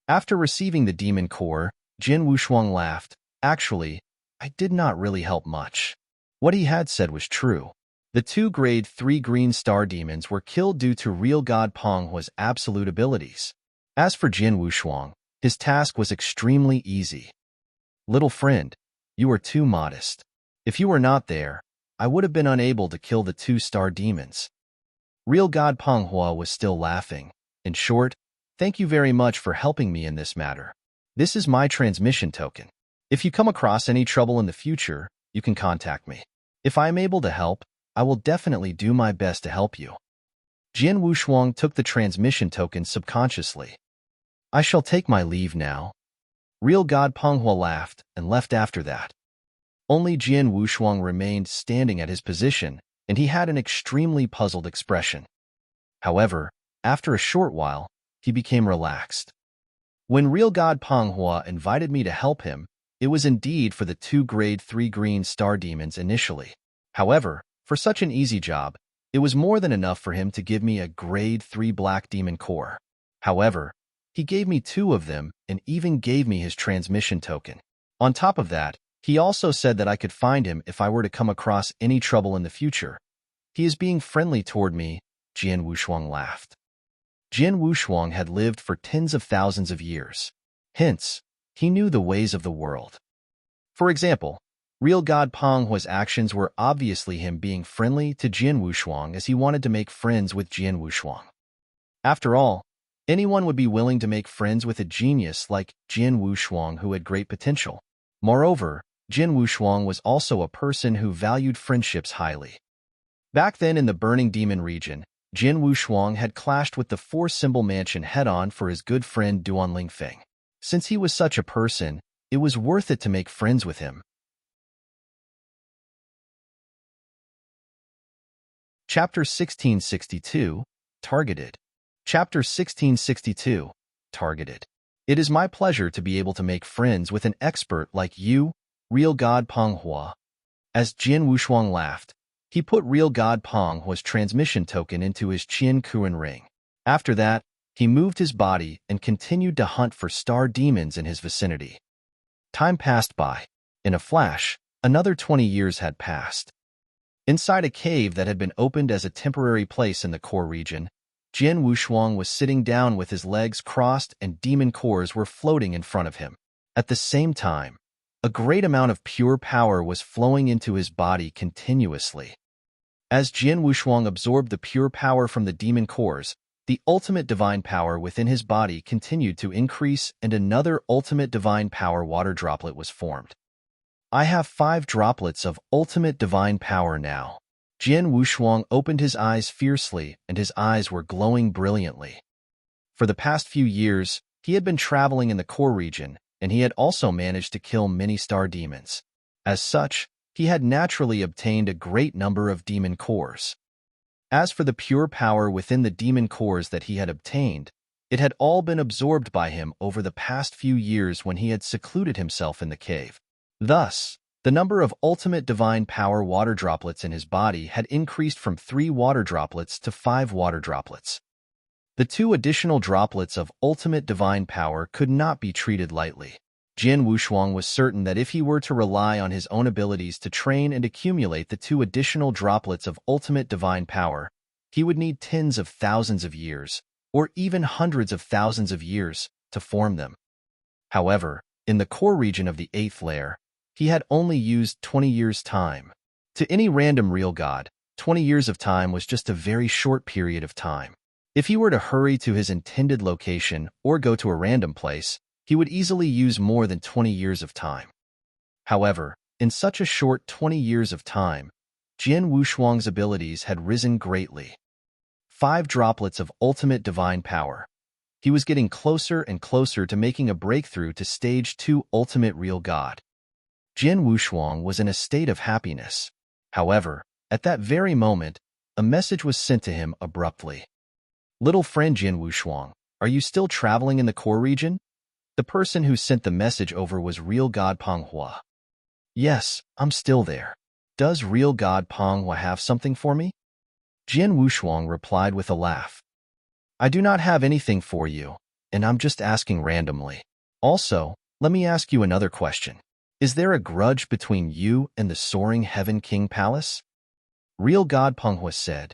After receiving the Demon Core, Jin Wushuang laughed. Actually, I did not really help much. What he had said was true. The 2 Grade 3 Green Star Demons were killed due to Real God Penghua's absolute abilities. As for Jin Wushuang, his task was extremely easy. Little friend, you are too modest. If you were not there, I would have been unable to kill the 2 star demons. Real God Penghua was still laughing. In short, thank you very much for helping me in this matter. This is my transmission token. If you come across any trouble in the future, you can contact me. If I am able to help, I will definitely do my best to help you. Jin Wushuang took the transmission token subconsciously. I shall take my leave now. Real God Penghua laughed and left after that. Only Jin Wushuang remained standing at his position, and he had an extremely puzzled expression. However, after a short while, he became relaxed. When Real God Penghua invited me to help him, it was indeed for the 2 Grade 3 Green Star Demons initially. However, for such an easy job, it was more than enough for him to give me a Grade 3 Black Demon Core. However, he gave me 2 of them and even gave me his transmission token. On top of that, he also said that I could find him if I were to come across any trouble in the future. He is being friendly toward me, Jin Wushuang laughed. Jin Wushuang had lived for tens of thousands of years. Hence, he knew the ways of the world. For example, Real God Penghua's actions were obviously him being friendly to Jin Wushuang as he wanted to make friends with Jin Wushuang. After all, anyone would be willing to make friends with a genius like Jin Wushuang who had great potential. Moreover, Jin Wushuang was also a person who valued friendships highly. Back then in the Burning Demon region, Jin Wushuang had clashed with the 4-symbol mansion head-on for his good friend Duan Lingfeng. Since he was such a person, it was worth it to make friends with him. Chapter 1662, Targeted. Chapter 1662, Targeted. It is my pleasure to be able to make friends with an expert like you, Real God Penghua. As Jin Wushuang laughed, he put Real God Penghua's transmission token into his Qian Kuan ring. After that, he moved his body and continued to hunt for star demons in his vicinity. Time passed by. In a flash, another 20 years had passed. Inside a cave that had been opened as a temporary place in the core region, Jin Wushuang was sitting down with his legs crossed and demon cores were floating in front of him. At the same time, a great amount of pure power was flowing into his body continuously. As Jin Wushuang absorbed the pure power from the demon cores, the ultimate divine power within his body continued to increase and another ultimate divine power water droplet was formed. I have 5 droplets of ultimate divine power now. Jin Wushuang opened his eyes fiercely and his eyes were glowing brilliantly. For the past few years, he had been traveling in the core region and he had also managed to kill many star demons. As such, he had naturally obtained a great number of demon cores. As for the pure power within the demon cores that he had obtained, it had all been absorbed by him over the past few years when he had secluded himself in the cave. Thus, the number of ultimate divine power water droplets in his body had increased from 3 water droplets to 5 water droplets. The 2 additional droplets of ultimate divine power could not be treated lightly. Jin Wushuang was certain that if he were to rely on his own abilities to train and accumulate the 2 additional droplets of ultimate divine power, he would need tens of thousands of years, or even hundreds of thousands of years, to form them. However, in the core region of the 8th layer, he had only used 20 years' time. To any random real god, 20 years of time was just a very short period of time. If he were to hurry to his intended location or go to a random place, he would easily use more than 20 years of time. However, in such a short 20 years of time, Jin Wushuang's abilities had risen greatly. 5 droplets of ultimate divine power. He was getting closer and closer to making a breakthrough to stage 2 ultimate real god. Jin Wushuang was in a state of happiness. However, at that very moment, a message was sent to him abruptly. Little friend Jin Wushuang, are you still traveling in the core region? The person who sent the message over was Real God Penghua. Yes, I'm still there. Does real God Panghua have something for me? Jian Wushuang replied with a laugh. I do not have anything for you, and I'm just asking randomly. Also, let me ask you another question. Is there a grudge between you and the Soaring Heaven King Palace? Real God Panghua said.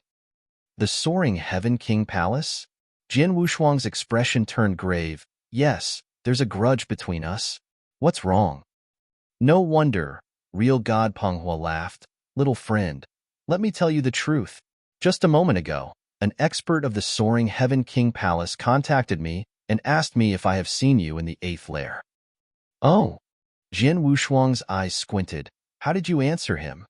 The Soaring Heaven King Palace? Jian Wushuang's expression turned grave. Yes, there's a grudge between us. What's wrong? No wonder, Real God Panghua laughed. Little friend, let me tell you the truth. Just a moment ago, an expert of the Soaring Heaven King Palace contacted me and asked me if I have seen you in the 8th lair. Oh. Jian Wushuang's eyes squinted. How did you answer him?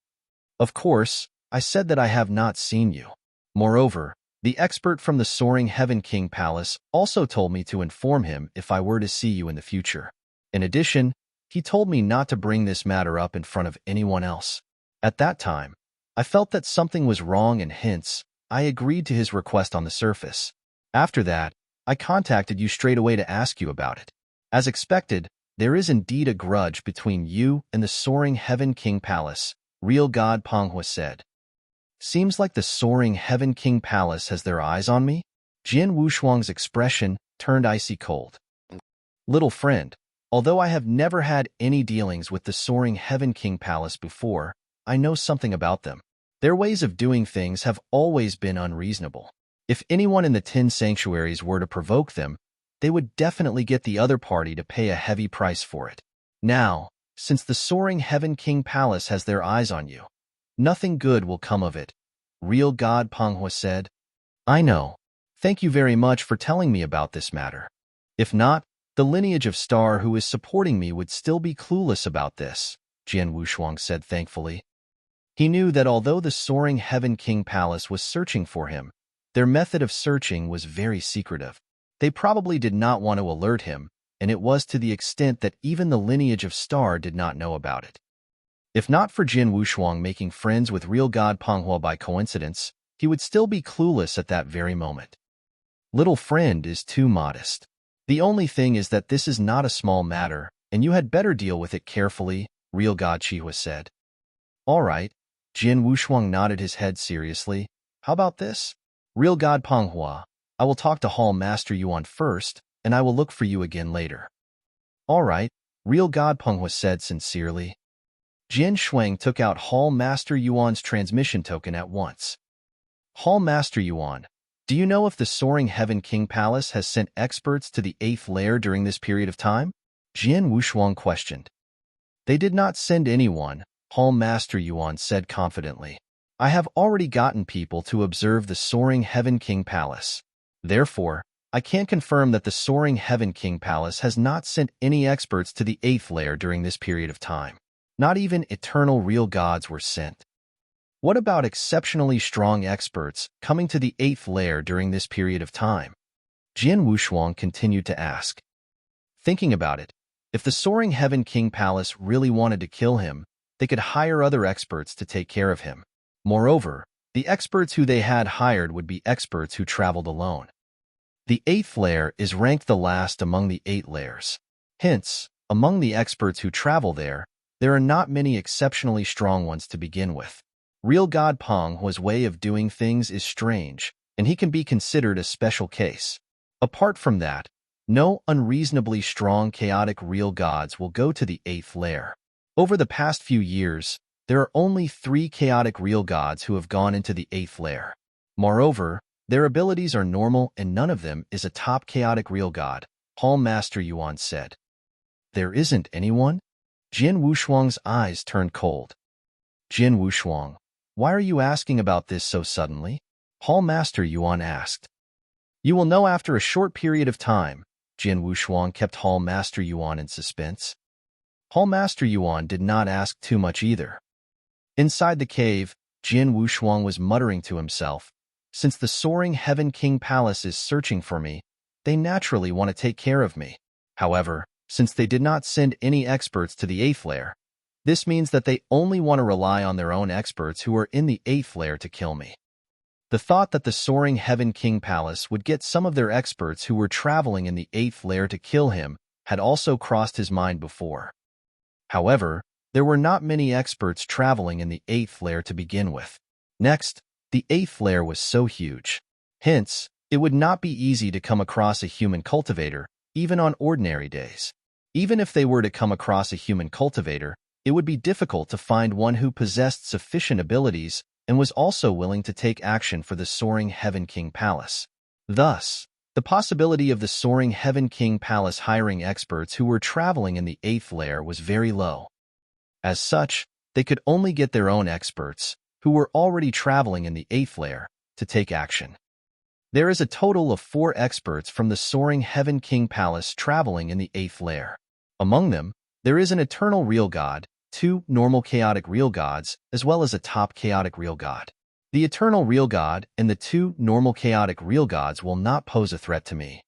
Of course, I said that I have not seen you. Moreover, the expert from the Soaring Heaven King Palace also told me to inform him if I were to see you in the future. In addition, he told me not to bring this matter up in front of anyone else. At that time, I felt that something was wrong and hence, I agreed to his request on the surface. After that, I contacted you straight away to ask you about it. As expected, there is indeed a grudge between you and the Soaring Heaven King Palace, Real God Panghua said. Seems like the Soaring Heaven King Palace has their eyes on me? Jian Wushuang's expression turned icy cold. Little friend, although I have never had any dealings with the Soaring Heaven King Palace before, I know something about them. Their ways of doing things have always been unreasonable. If anyone in the 10 sanctuaries were to provoke them, they would definitely get the other party to pay a heavy price for it. Now, since the Soaring Heaven King Palace has their eyes on you, nothing good will come of it, Real God Panghua said. I know. Thank you very much for telling me about this matter. If not, the lineage of Star who is supporting me would still be clueless about this, Jian Wushuang said thankfully. He knew that although the Soaring Heaven King Palace was searching for him, their method of searching was very secretive. They probably did not want to alert him, and it was to the extent that even the lineage of Star did not know about it. If not for Jian Wushuang making friends with Real God Panghua by coincidence, he would still be clueless at that very moment. Little friend is too modest. The only thing is that this is not a small matter, and you had better deal with it carefully, Real God Chihua said. All right, Jian Wushuang nodded his head seriously. How about this? Real God Panghua, I will talk to Hall Master Yuan first, and I will look for you again later. All right, Real God Panghua said sincerely. Jian Shuang took out Hall Master Yuan's transmission token at once. Hall Master Yuan, do you know if the Soaring Heaven King Palace has sent experts to the 8th lair during this period of time? Jian Wushuang questioned. They did not send anyone, Hall Master Yuan said confidently. I have already gotten people to observe the Soaring Heaven King Palace. Therefore, I can confirm that the Soaring Heaven King Palace has not sent any experts to the 8th lair during this period of time. Not even eternal real gods were sent. What about exceptionally strong experts coming to the 8th lair during this period of time? Jian Wushuang continued to ask. Thinking about it, if the Soaring Heaven King Palace really wanted to kill him, they could hire other experts to take care of him. Moreover, the experts who they had hired would be experts who traveled alone. The 8th lair is ranked the last among the 8 lairs. Hence, among the experts who travel there are not many exceptionally strong ones to begin with. Real God Panghua's way of doing things is strange, and he can be considered a special case. Apart from that, no unreasonably strong chaotic real gods will go to the 8th lair. Over the past few years, there are only 3 chaotic real gods who have gone into the 8th lair. Moreover, their abilities are normal and none of them is a top chaotic real god, Hall Master Yuan said. There isn't anyone? Jian Wushuang's eyes turned cold. Jian Wushuang, why are you asking about this so suddenly? Hall Master Yuan asked. You will know after a short period of time, Jian Wushuang kept Hall Master Yuan in suspense. Hall Master Yuan did not ask too much either. Inside the cave, Jian Wushuang was muttering to himself, since the Soaring Heaven King Palace is searching for me, they naturally want to take care of me. However, since they did not send any experts to the 8th lair, this means that they only want to rely on their own experts who are in the 8th lair to kill me. The thought that the Soaring Heaven King Palace would get some of their experts who were traveling in the 8th lair to kill him had also crossed his mind before. However, There were not many experts traveling in the 8th layer to begin with. Next, the 8th layer was so huge. Hence, it would not be easy to come across a human cultivator, even on ordinary days. Even if they were to come across a human cultivator, it would be difficult to find one who possessed sufficient abilities and was also willing to take action for the Soaring Heaven King Palace. Thus, the possibility of the Soaring Heaven King Palace hiring experts who were traveling in the 8th layer was very low. As such, they could only get their own experts, who were already traveling in the 8th layer, to take action. There is a total of 4 experts from the Soaring Heaven King Palace traveling in the 8th layer. Among them, there is an Eternal Real God, 2 normal chaotic real gods, as well as a top chaotic real god. The Eternal Real God and the 2 normal chaotic real gods will not pose a threat to me.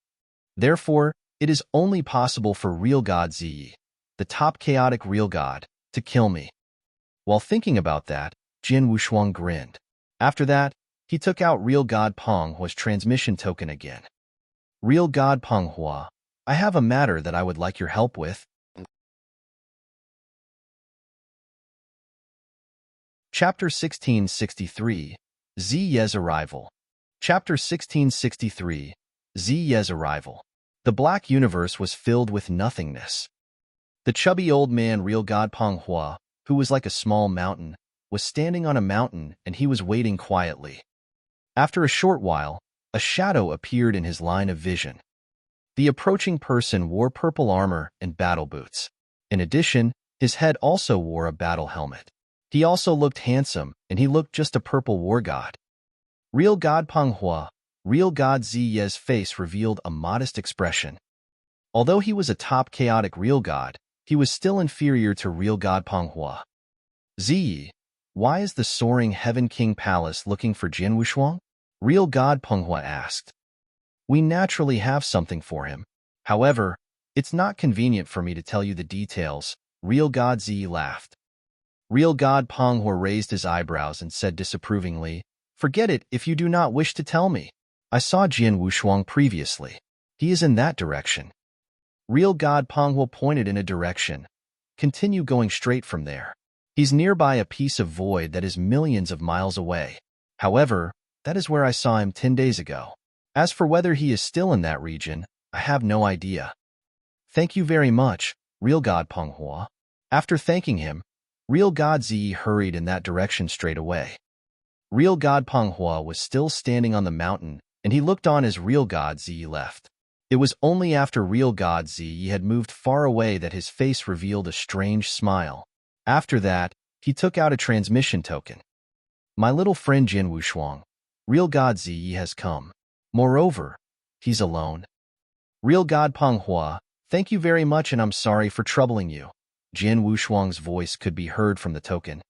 Therefore, it is only possible for Real God Ziyi, the top chaotic real god, to kill me. While thinking about that, Jin Wushuang grinned. After that, he took out Real God Penghua's transmission token again. Real God Penghua, I have a matter that I would like your help with. Chapter 1663, Ziye's Arrival. Chapter 1663, Ziye's Arrival. The Black Universe was filled with nothingness. The chubby old man Real God Penghua, who was like a small mountain, was standing on a mountain and he was waiting quietly. After a short while, a shadow appeared in his line of vision. The approaching person wore purple armor and battle boots. In addition, his head also wore a battle helmet. He also looked handsome, and he looked just a purple war god. Real God Penghua, Real God Ziye's face revealed a modest expression. Although he was a top chaotic real god, he was still inferior to Real God Penghua. Ziyi, why is the Soaring Heaven King Palace looking for Jin Wushuang? Real God Penghua asked. We naturally have something for him. However, it's not convenient for me to tell you the details. Real God Ziyi laughed. Real God Penghua raised his eyebrows and said disapprovingly, Forget it if you do not wish to tell me. I saw Jin Wushuang previously. He is in that direction. Real God Penghua pointed in a direction. Continue going straight from there. He's nearby a piece of void that is millions of miles away. However, that is where I saw him 10 days ago. As for whether he is still in that region, I have no idea. Thank you very much, Real God Penghua. After thanking him, Real God Ziyi hurried in that direction straight away. Real God Penghua was still standing on the mountain, and he looked on as Real God Ziyi left. It was only after Real God Ziyi had moved far away that his face revealed a strange smile. After that, he took out a transmission token. My little friend Jin Wushuang, Real God Ziyi has come. Moreover, he's alone. Real God Penghua, thank you very much and I'm sorry for troubling you. Jin Wushuang's voice could be heard from the token.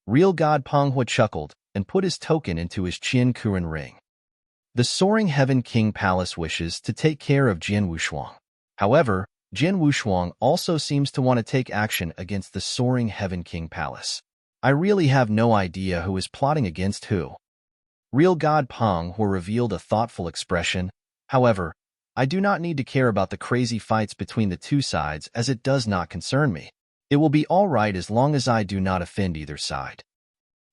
Real God Penghua chuckled and put his token into his Qin Kuren ring. The Soaring Heaven King Palace wishes to take care of Jin Wushuang. However, Jin Wushuang also seems to want to take action against the Soaring Heaven King Palace. I really have no idea who is plotting against who. Real God Penghua revealed a thoughtful expression. However, I do not need to care about the crazy fights between the two sides as it does not concern me. It will be all right as long as I do not offend either side.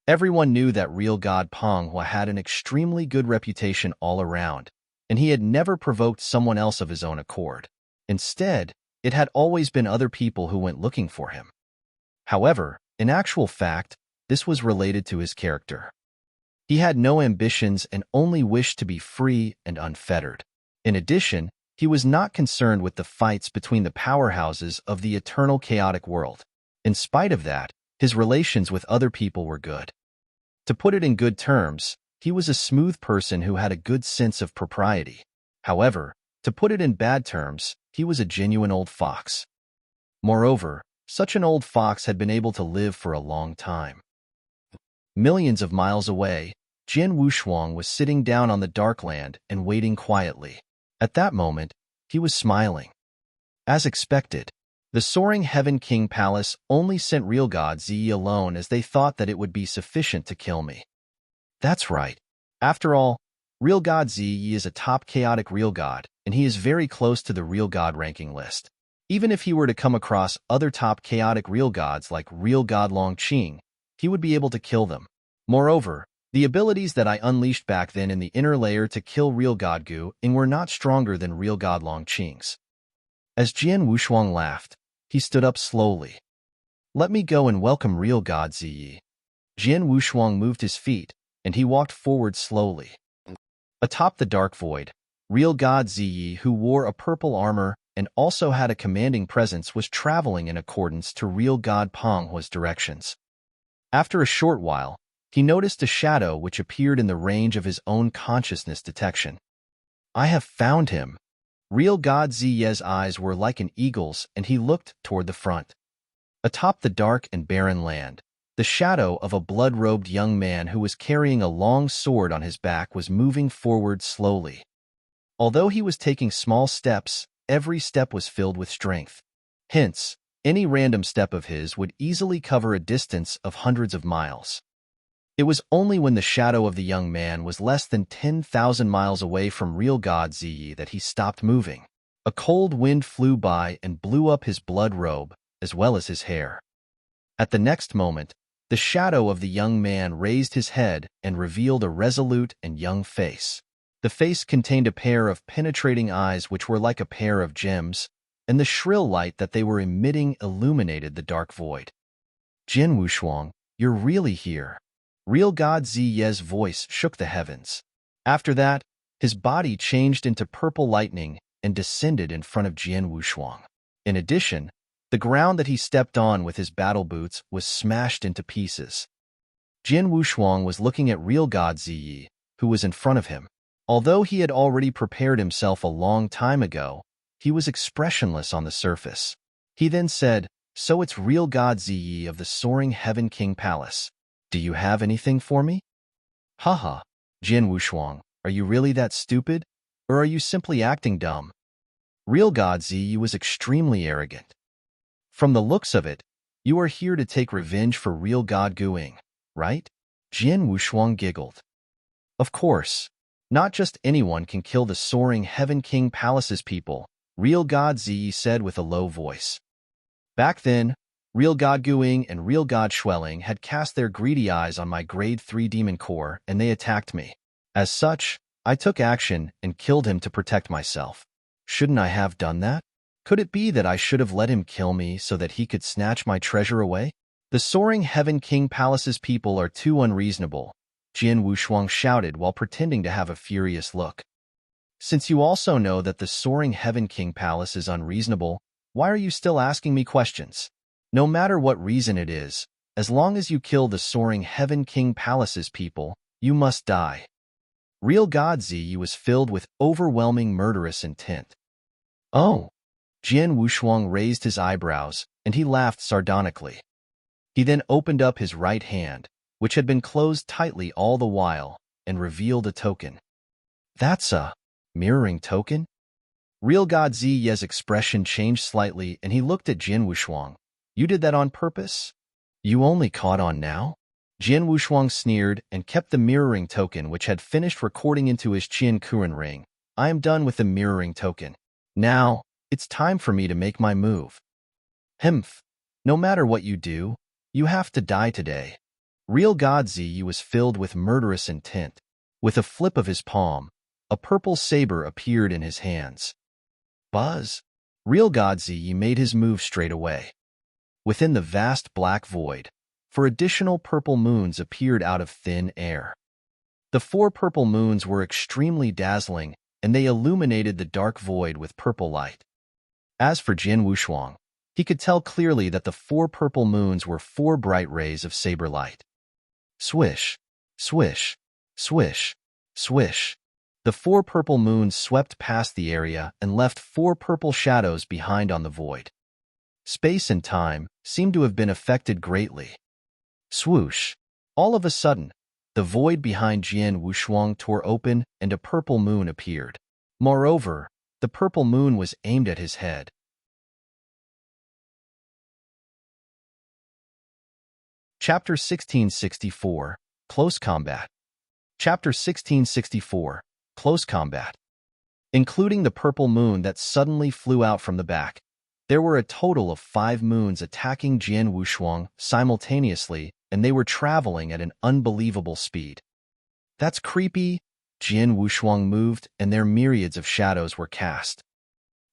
Everyone knew that Real God Penghua had an extremely good reputation all around, and he had never provoked someone else of his own accord. Instead, it had always been other people who went looking for him. However, in actual fact, this was related to his character. He had no ambitions and only wished to be free and unfettered. In addition, he was not concerned with the fights between the powerhouses of the eternal chaotic world. In spite of that, his relations with other people were good. To put it in good terms, he was a smooth person who had a good sense of propriety. However, to put it in bad terms, he was a genuine old fox. Moreover, such an old fox had been able to live for a long time. Millions of miles away, Jin Wushuang was sitting down on the dark land and waiting quietly. At that moment, he was smiling. As expected, the Soaring Heaven King Palace only sent Real God Ziyi alone as they thought that it would be sufficient to kill me. That's right. After all, Real God Ziyi is a top chaotic real god, and he is very close to the real god ranking list. Even if he were to come across other top chaotic real gods like real god Long Qing, he would be able to kill them. Moreover, the abilities that I unleashed back then in the inner layer to kill real god Gu Ying were not stronger than real god Long Qing's. As Jian Wushuang laughed, he stood up slowly. Let me go and welcome real god Ziyi. Jian Wushuang moved his feet, and he walked forward slowly. Atop the dark void, real god Ziyi, who wore a purple armor and also had a commanding presence, was traveling in accordance to real god Penghua's directions. After a short while, he noticed a shadow which appeared in the range of his own consciousness detection. I have found him. Real god Ziyi's eyes were like an eagle's, and he looked toward the front. Atop the dark and barren land, the shadow of a blood-robed young man who was carrying a long sword on his back was moving forward slowly. Although he was taking small steps, every step was filled with strength. Hence, any random step of his would easily cover a distance of hundreds of miles. It was only when the shadow of the young man was less than 10,000 miles away from real god Ziyi that he stopped moving. A cold wind flew by and blew up his blood robe, as well as his hair. At the next moment, the shadow of the young man raised his head and revealed a resolute and young face. The face contained a pair of penetrating eyes which were like a pair of gems, and the shrill light that they were emitting illuminated the dark void. Jian Wushuang, you're really here. Real god Ziyi's voice shook the heavens. After that, his body changed into purple lightning and descended in front of Jian Wushuang. In addition, the ground that he stepped on with his battle boots was smashed into pieces. Jian Wushuang was looking at real god Ziyi, who was in front of him. Although he had already prepared himself a long time ago, he was expressionless on the surface. He then said, "So it's real god Ziyi of the Soaring Heaven King Palace. Do you have anything for me?" Haha, Jian Wushuang, are you really that stupid? Or are you simply acting dumb? Real god Ziyi was extremely arrogant. From the looks of it, you are here to take revenge for real god Gu Ying, right? Jian Wushuang giggled. Of course. Not just anyone can kill the Soaring Heaven King Palace's people, real god Ziyi said with a low voice. Back then, real god Gu Ying and real god Xueling had cast their greedy eyes on my grade 3 demon core and they attacked me. As such, I took action and killed him to protect myself. Shouldn't I have done that? Could it be that I should have let him kill me so that he could snatch my treasure away? The Soaring Heaven King Palace's people are too unreasonable, Jian Wushuang shouted while pretending to have a furious look. Since you also know that the Soaring Heaven King Palace is unreasonable, why are you still asking me questions? No matter what reason it is, as long as you kill the Soaring Heaven King Palace's people, you must die. Real god Ziyi was filled with overwhelming murderous intent. Oh! Jian Wushuang raised his eyebrows, and he laughed sardonically. He then opened up his right hand, which had been closed tightly all the while, and revealed a token. That's a mirroring token? Real god Ziyi's expression changed slightly, and he looked at Jian Wushuang. You did that on purpose? You only caught on now? Jian Wushuang sneered and kept the mirroring token which had finished recording into his Qian Kuren ring. I am done with the mirroring token. Now, it's time for me to make my move. Humph. No matter what you do, you have to die today. Real god Ziyi was filled with murderous intent. With a flip of his palm, a purple saber appeared in his hands. Buzz! Real god Ziyi made his move straight away. Within the vast black void, 4 additional purple moons appeared out of thin air. The 4 purple moons were extremely dazzling, and they illuminated the dark void with purple light. As for Jian Wushuang, he could tell clearly that the 4 purple moons were 4 bright rays of saber light. Swish, swish, swish, swish. The 4 purple moons swept past the area and left 4 purple shadows behind on the void. Space and time seemed to have been affected greatly. Swoosh! All of a sudden, the void behind Jian Wushuang tore open and a purple moon appeared. Moreover, the purple moon was aimed at his head. Chapter 1664, Close Combat. Chapter 1664, Close Combat. Including the purple moon that suddenly flew out from the back. There were a total of 5 moons attacking Jian Wushuang simultaneously, and they were traveling at an unbelievable speed. That's creepy. Jian Wushuang moved, and their myriads of shadows were cast.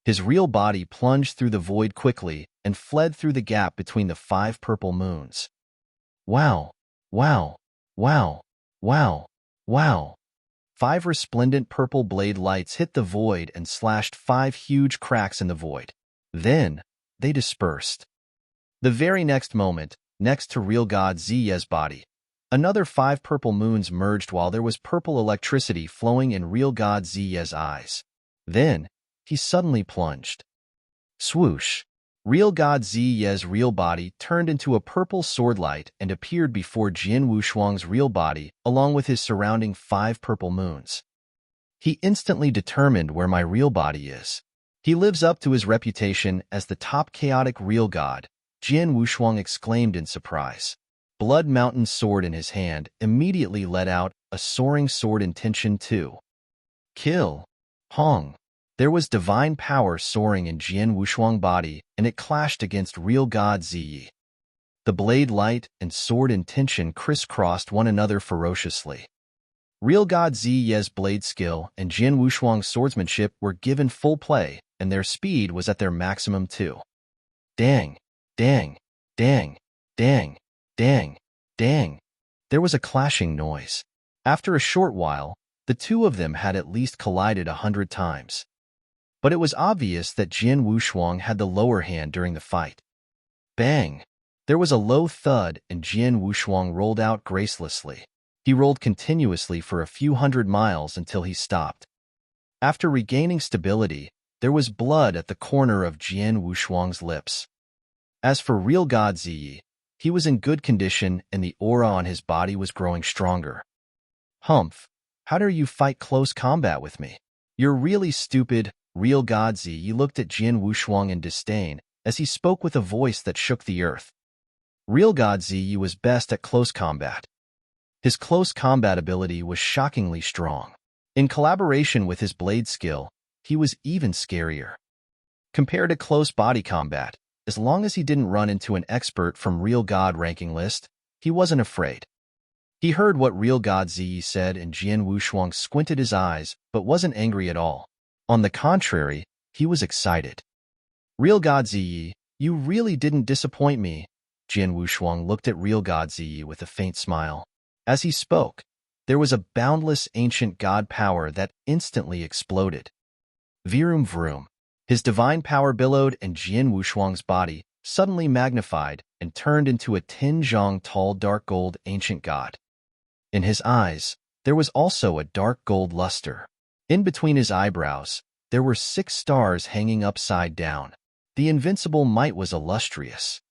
His real body plunged through the void quickly and fled through the gap between the 5 purple moons. Wow! Wow! Wow! Wow! Wow! 5 resplendent purple blade lights hit the void and slashed 5 huge cracks in the void. Then, they dispersed. The very next moment, next to real god Ziye's body, another 5 purple moons merged while there was purple electricity flowing in real god Ziye's eyes. Then, he suddenly plunged. Swoosh! Real god Ziye's real body turned into a purple swordlight and appeared before Jian Wushuang's real body, along with his surrounding 5 purple moons. He instantly determined where my real body is. He lives up to his reputation as the top chaotic real god, Jian Wushuang exclaimed in surprise. Blood Mountain's sword in his hand immediately let out a soaring sword intention to kill. Hong. There was divine power soaring in Jian Wushuang's body, and it clashed against real god Ziyi. The blade light and sword intention crisscrossed one another ferociously. Real god Ziye's blade skill and Jian Wushuang's swordsmanship were given full play, and their speed was at their maximum too. Dang! Dang! Dang! Dang! Dang! Dang! There was a clashing noise. After a short while, the two of them had at least collided 100 times. But it was obvious that Jian Wushuang had the lower hand during the fight. Bang! There was a low thud and Jian Wushuang rolled out gracelessly. He rolled continuously for a few hundred miles until he stopped. After regaining stability, there was blood at the corner of Jian Wushuang's lips. As for real god Ziyi, he was in good condition and the aura on his body was growing stronger. Humph! How dare you fight close combat with me? You're really stupid. Real god Ziyi looked at Jian Wushuang in disdain as he spoke with a voice that shook the earth. Real god Ziyi was best at close combat. His close combat ability was shockingly strong. In collaboration with his blade skill, he was even scarier. Compared to close body combat, as long as he didn't run into an expert from real god ranking list, he wasn't afraid. He heard what real god Ziyi said and Jian Wushuang squinted his eyes but wasn't angry at all. On the contrary, he was excited. Real god Ziyi, you really didn't disappoint me. Jian Wushuang looked at real god Ziyi with a faint smile. As he spoke, there was a boundless ancient god power that instantly exploded. Vroom vroom. His divine power billowed and Jian Wushuang's body suddenly magnified and turned into a 10 zhang tall dark gold ancient god. In his eyes, there was also a dark gold luster. In between his eyebrows, there were 6 stars hanging upside down. The invincible might was illustrious.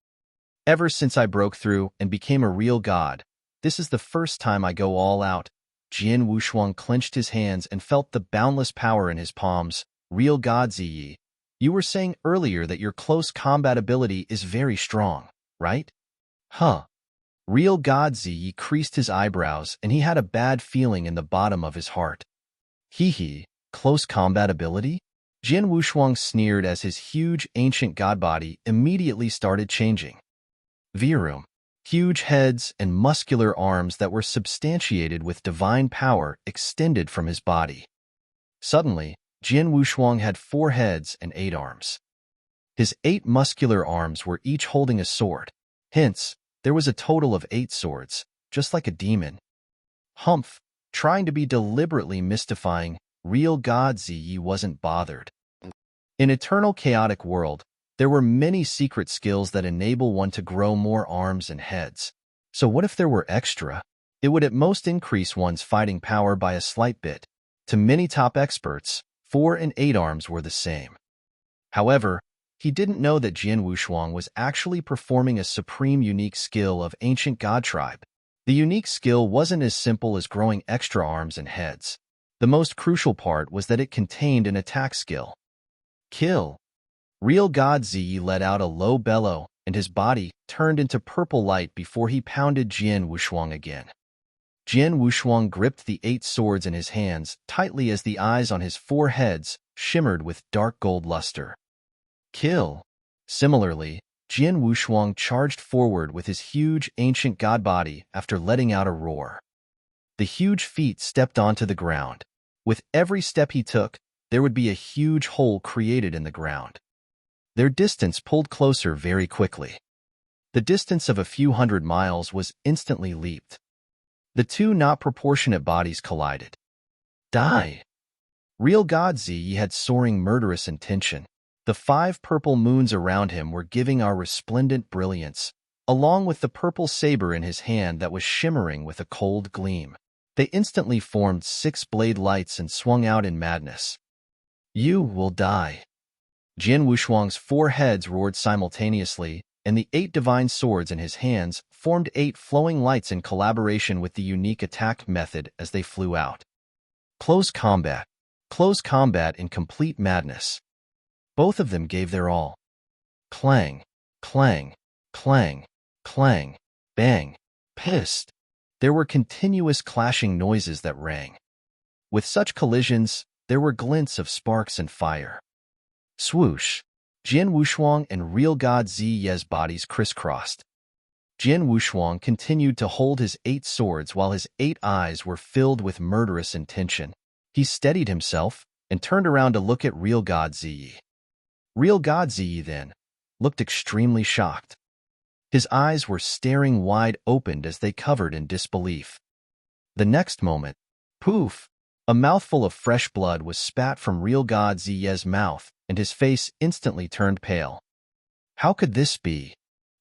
Ever since I broke through and became a real god, this is the first time I go all out. Jian Wushuang clenched his hands and felt the boundless power in his palms. Real god Ziyi, you were saying earlier that your close combat ability is very strong, right? Huh. Real god Ziyi creased his eyebrows and he had a bad feeling in the bottom of his heart. Hee, close combat ability? Jian Wushuang sneered as his huge ancient god body immediately started changing. Vroom. Huge heads and muscular arms that were substantiated with divine power extended from his body. Suddenly, Jian Wushuang had 4 heads and 8 arms. His 8 muscular arms were each holding a sword. Hence, there was a total of 8 swords, just like a demon. Humph, trying to be deliberately mystifying, real god Ziyi wasn't bothered. In Eternal Chaotic World, there were many secret skills that enable one to grow more arms and heads. So what if there were extra? It would at most increase one's fighting power by a slight bit. To many top experts, 4 and 8 arms were the same. However, he didn't know that Jian Wushuang was actually performing a supreme unique skill of ancient god tribe. The unique skill wasn't as simple as growing extra arms and heads. The most crucial part was that it contained an attack skill. Kill. Real god Ziyi let out a low bellow, and his body turned into purple light before he pounded Jian Wushuang again. Jian Wushuang gripped the 8 swords in his hands tightly as the eyes on his 4 heads shimmered with dark gold luster. Kill. Similarly, Jian Wushuang charged forward with his huge ancient god body after letting out a roar. The huge feet stepped onto the ground. With every step he took, there would be a huge hole created in the ground. Their distance pulled closer very quickly. The distance of a few hundred miles was instantly leaped. The two not proportionate bodies collided. Die! Real God Ziyi had soaring murderous intention. The 5 purple moons around him were giving our resplendent brilliance, along with the purple saber in his hand that was shimmering with a cold gleam. They instantly formed 6 blade lights and swung out in madness. You will die. Jian Wushuang's 4 heads roared simultaneously, and the 8 divine swords in his hands formed 8 flowing lights in collaboration with the unique attack method as they flew out. Close combat. Close combat in complete madness. Both of them gave their all. Clang, clang, clang, clang, bang, pissed. There were continuous clashing noises that rang. With such collisions, there were glints of sparks and fire. Swoosh! Jian Wushuang and real God Ziyi's bodies crisscrossed. Jian Wushuang continued to hold his 8 swords while his 8 eyes were filled with murderous intention. He steadied himself and turned around to look at real God Ziyi. Real God Ziyi, then, looked extremely shocked. His eyes were staring wide open as they covered in disbelief. The next moment, poof! A mouthful of fresh blood was spat from real God Ziyi's mouth, and his face instantly turned pale. How could this be?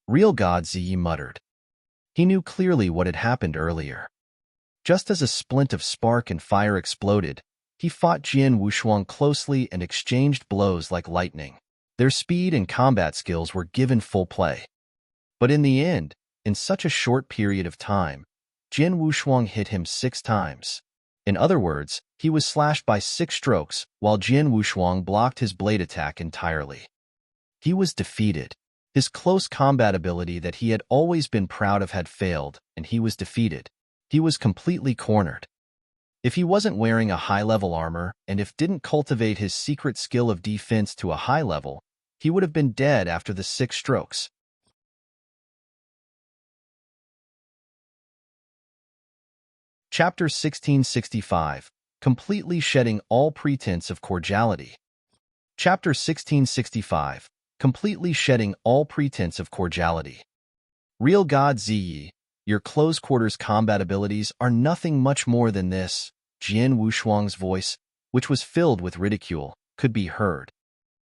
Real God Ziyi muttered. He knew clearly what had happened earlier. Just as a splint of spark and fire exploded, he fought Jian Wushuang closely and exchanged blows like lightning. Their speed and combat skills were given full play. But in the end, in such a short period of time, Jian Wushuang hit him 6 times. In other words, he was slashed by 6 strokes, while Jian Wushuang blocked his blade attack entirely. He was defeated. His close combat ability that he had always been proud of had failed, and he was defeated. He was completely cornered. If he wasn't wearing a high-level armor, and if didn't cultivate his secret skill of defense to a high level, he would have been dead after the 6 strokes. Chapter 1665. Completely shedding all pretense of cordiality. Chapter 1665. Completely shedding all pretense of cordiality. Real God Ziyi, your close-quarters combat abilities are nothing much more than this. Jian Wushuang's voice, which was filled with ridicule, could be heard.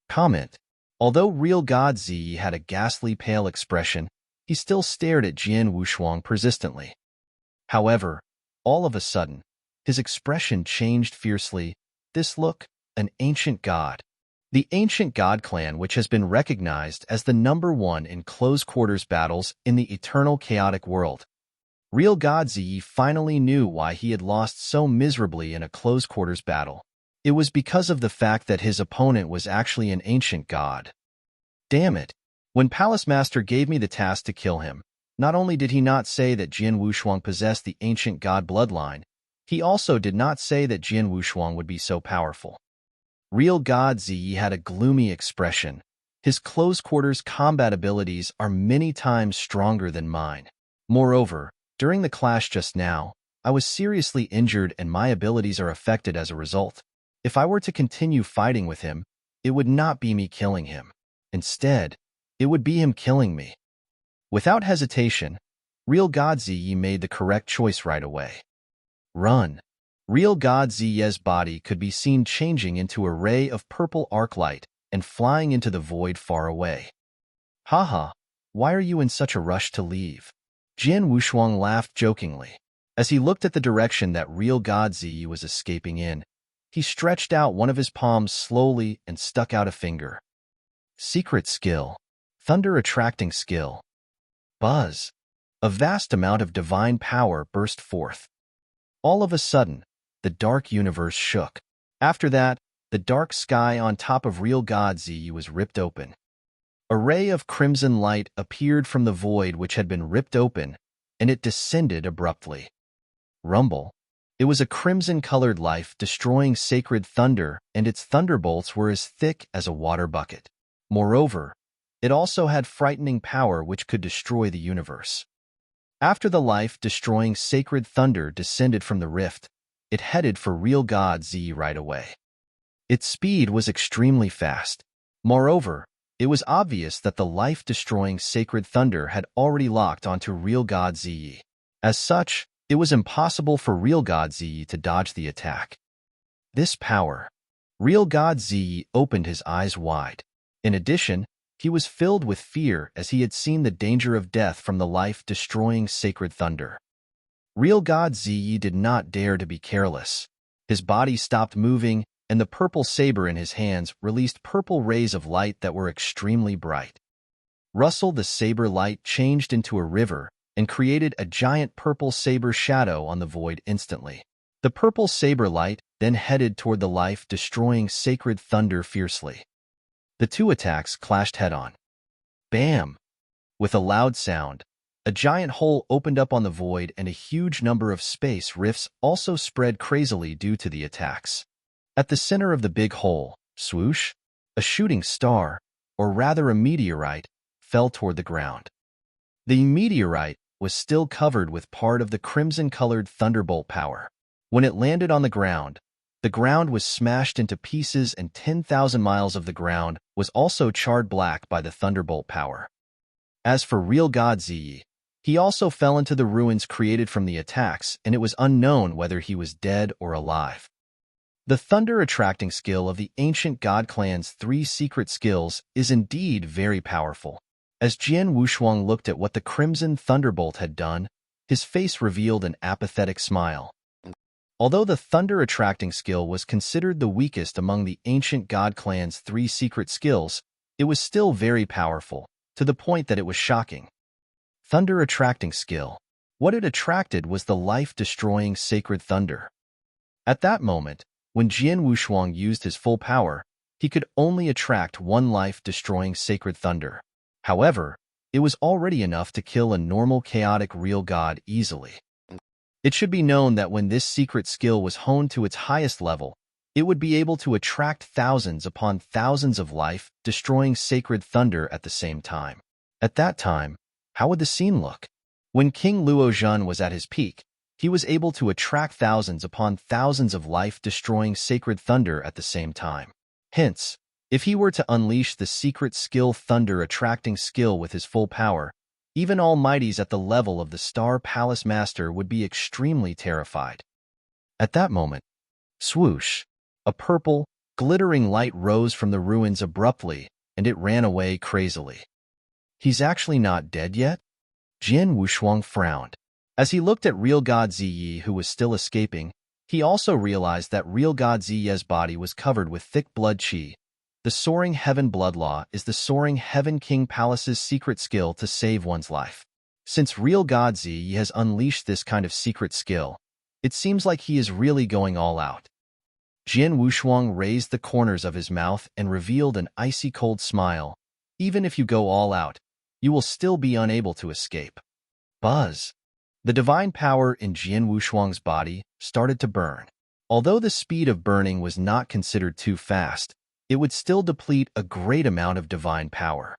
Comment. Although real God Ziyi had a ghastly pale expression, he still stared at Jian Wushuang persistently. However, all of a sudden, his expression changed fiercely. This look, an ancient god. The ancient god clan, which has been recognized as the #1 in close-quarters battles in the eternal chaotic world. Real God Ziyi finally knew why he had lost so miserably in a close-quarters battle. It was because of the fact that his opponent was actually an ancient god. Damn it! When Palace Master gave me the task to kill him, not only did he not say that Jian Wushuang possessed the ancient god bloodline, he also did not say that Jian Wushuang would be so powerful. Real God Ziyi had a gloomy expression. His close-quarters combat abilities are many times stronger than mine. Moreover, during the clash just now, I was seriously injured and my abilities are affected as a result. If I were to continue fighting with him, it would not be me killing him. Instead, it would be him killing me. Without hesitation, Real God Ziyi made the correct choice right away. Run. Real God Ziyi's body could be seen changing into a ray of purple arc light and flying into the void far away. Haha, why are you in such a rush to leave? Jian Wushuang laughed jokingly. As he looked at the direction that Real God Ziyi was escaping in, he stretched out one of his palms slowly and stuck out a finger. Secret skill. Thunder attracting skill. Buzz. A vast amount of divine power burst forth. All of a sudden, the dark universe shook. After that, the dark sky on top of Real God Ziyi was ripped open. A ray of crimson light appeared from the void which had been ripped open, and it descended abruptly. Rumble. It was a crimson-colored life destroying sacred thunder, and its thunderbolts were as thick as a water bucket. Moreover, it also had frightening power which could destroy the universe. After the life-destroying sacred thunder descended from the rift, it headed for real God Z right away. Its speed was extremely fast. Moreover, it was obvious that the life-destroying sacred thunder had already locked onto real God Z. As such, it was impossible for real God Z to dodge the attack. This power. Real God Z opened his eyes wide. In addition, he was filled with fear as he had seen the danger of death from the life-destroying sacred thunder. Real God Z did not dare to be careless. His body stopped moving, and the purple saber in his hands released purple rays of light that were extremely bright. Rustle the saber light changed into a river and created a giant purple saber shadow on the void instantly. The purple saber light then headed toward the life-destroying sacred thunder fiercely. The two attacks clashed head-on. Bam! With a loud sound, a giant hole opened up on the void and a huge number of space rifts also spread crazily due to the attacks. At the center of the big hole, swoosh, a shooting star, or rather a meteorite, fell toward the ground. The meteorite was still covered with part of the crimson-colored thunderbolt power. When it landed on the ground was smashed into pieces and 10,000 miles of the ground was also charred black by the thunderbolt power. As for real God Z, he also fell into the ruins created from the attacks, and it was unknown whether he was dead or alive. The thunder-attracting skill of the ancient God clan's 3 secret skills is indeed very powerful. As Jian Wushuang looked at what the Crimson Thunderbolt had done, his face revealed an apathetic smile. Although the thunder-attracting skill was considered the weakest among the ancient God clan's 3 secret skills, it was still very powerful, to the point that it was shocking. Thunder-attracting skill. What it attracted was the life-destroying sacred thunder. At that moment, when Jian Wushuang used his full power, he could only attract one life-destroying sacred thunder. However, it was already enough to kill a normal chaotic real god easily. It should be known that when this secret skill was honed to its highest level, it would be able to attract thousands upon thousands of life-destroying sacred thunder at the same time. At that time, how would the scene look? When King Luozhen was at his peak, he was able to attract thousands upon thousands of life-destroying sacred thunder at the same time. Hence, if he were to unleash the secret skill thunder-attracting skill with his full power, even almighties at the level of the Star Palace Master would be extremely terrified. At that moment, swoosh, a purple, glittering light rose from the ruins abruptly, and it ran away crazily. He's actually not dead yet? Jian Wushuang frowned. As he looked at real God Ziyi who was still escaping, he also realized that real God Ziyi's body was covered with thick blood qi. The Soaring Heaven Blood Law is the Soaring Heaven King Palace's secret skill to save one's life. Since real God Ziyi has unleashed this kind of secret skill, it seems like he is really going all out. Jian Wushuang raised the corners of his mouth and revealed an icy cold smile. Even if you go all out, you will still be unable to escape. Buzz. The divine power in Jian Wushuang's body started to burn. Although the speed of burning was not considered too fast, it would still deplete a great amount of divine power.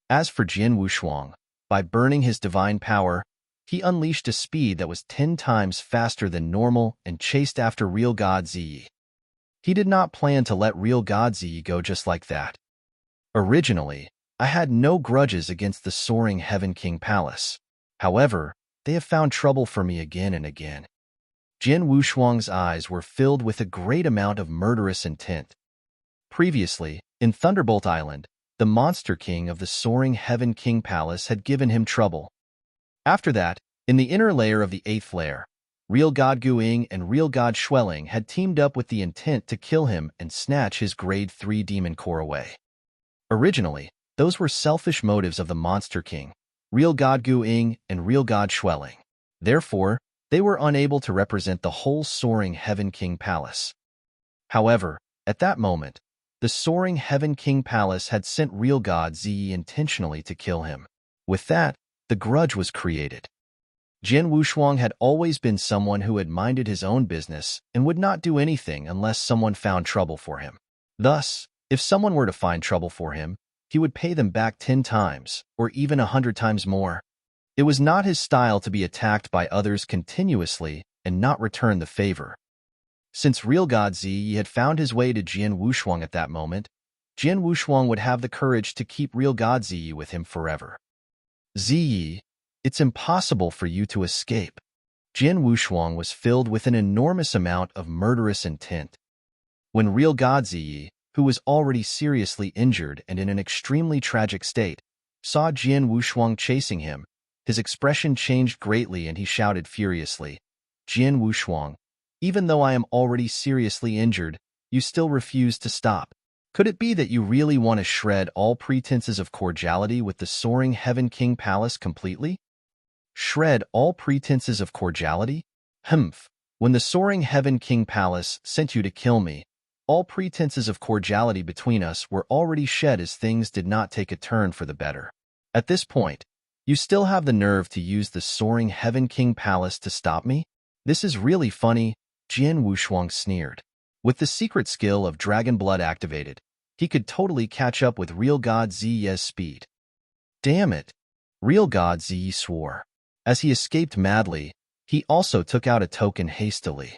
As for Jian Wushuang, by burning his divine power, he unleashed a speed that was 10 times faster than normal and chased after real God Ziyi. He did not plan to let real God Ziyi go just like that. Originally, I had no grudges against the Soaring Heaven King Palace. However, they have found trouble for me again and again. Jian Wushuang's eyes were filled with a great amount of murderous intent. Previously, in Thunderbolt Island, the Monster King of the Soaring Heaven King Palace had given him trouble. After that, in the inner layer of the 8th layer, real God Guiying and real God Xueling had teamed up with the intent to kill him and snatch his grade 3 demon core away. Originally, those were selfish motives of the Monster King, real God Guiying and real God Xueling. Therefore, they were unable to represent the whole Soaring Heaven King Palace. However, at that moment, the Soaring Heaven King Palace had sent real God Ziyi intentionally to kill him. With that, the grudge was created. Jian Wushuang had always been someone who had minded his own business and would not do anything unless someone found trouble for him. Thus, if someone were to find trouble for him, he would pay them back 10 times, or even 100 times more. It was not his style to be attacked by others continuously and not return the favor. Since real God Ziyi had found his way to Jian Wushuang at that moment, Jian Wushuang would have the courage to keep real God Ziyi with him forever. Ziyi, it's impossible for you to escape. Jian Wushuang was filled with an enormous amount of murderous intent. When real God Ziyi, who was already seriously injured and in an extremely tragic state, saw Jian Wushuang chasing him, his expression changed greatly and he shouted furiously, "Jian Wushuang, even though I am already seriously injured, you still refuse to stop. Could it be that you really want to shred all pretenses of cordiality with the soaring Heaven King Palace completely? Shred all pretenses of cordiality? Humph. When the soaring Heaven King Palace sent you to kill me, all pretenses of cordiality between us were already shed as things did not take a turn for the better. At this point, you still have the nerve to use the soaring Heaven King Palace to stop me? This is really funny," Jian Wushuang sneered. With the secret skill of Dragon Blood activated, he could totally catch up with real God Ziyi's speed. Damn it! Real God Ziyi swore. As he escaped madly, he also took out a token hastily.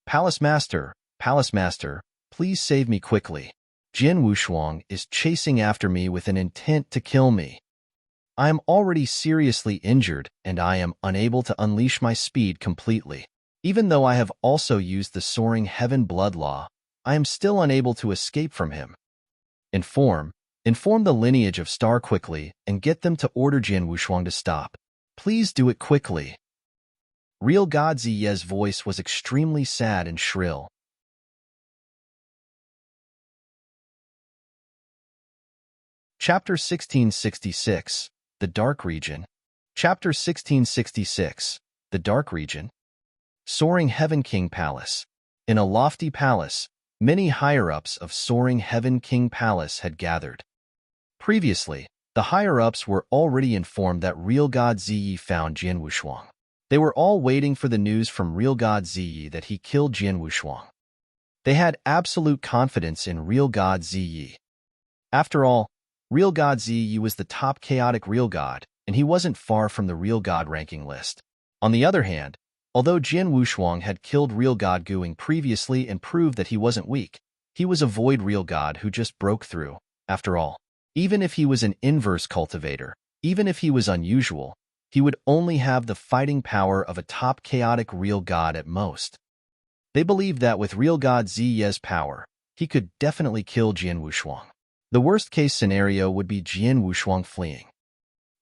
Palace Master, please save me quickly. Jian Wushuang is chasing after me with an intent to kill me. I am already seriously injured and I am unable to unleash my speed completely. Even though I have also used the soaring Heaven Blood Law, I am still unable to escape from him. Inform the lineage of Star quickly and get them to order Jian Wushuang to stop. Please do it quickly. Real God Ziyi's voice was extremely sad and shrill. Chapter 1666, The Dark Region. Chapter 1666, The Dark Region. Soaring Heaven King Palace. In a lofty palace, many higher-ups of Soaring Heaven King Palace had gathered. Previously, the higher-ups were already informed that real God Ziyi found Jian Wushuang. They were all waiting for the news from real God Ziyi that he killed Jian Wushuang. They had absolute confidence in real God Ziyi. After all, real God Ziyi was the top chaotic real god, and he wasn't far from the real god ranking list. On the other hand, although Jian Wushuang had killed real god Guing previously and proved that he wasn't weak, he was a void real god who just broke through. After all, even if he was an inverse cultivator, even if he was unusual, he would only have the fighting power of a top chaotic real god at most. They believed that with real god Ziyi's power, he could definitely kill Jian Wushuang. The worst-case scenario would be Jian Wushuang fleeing.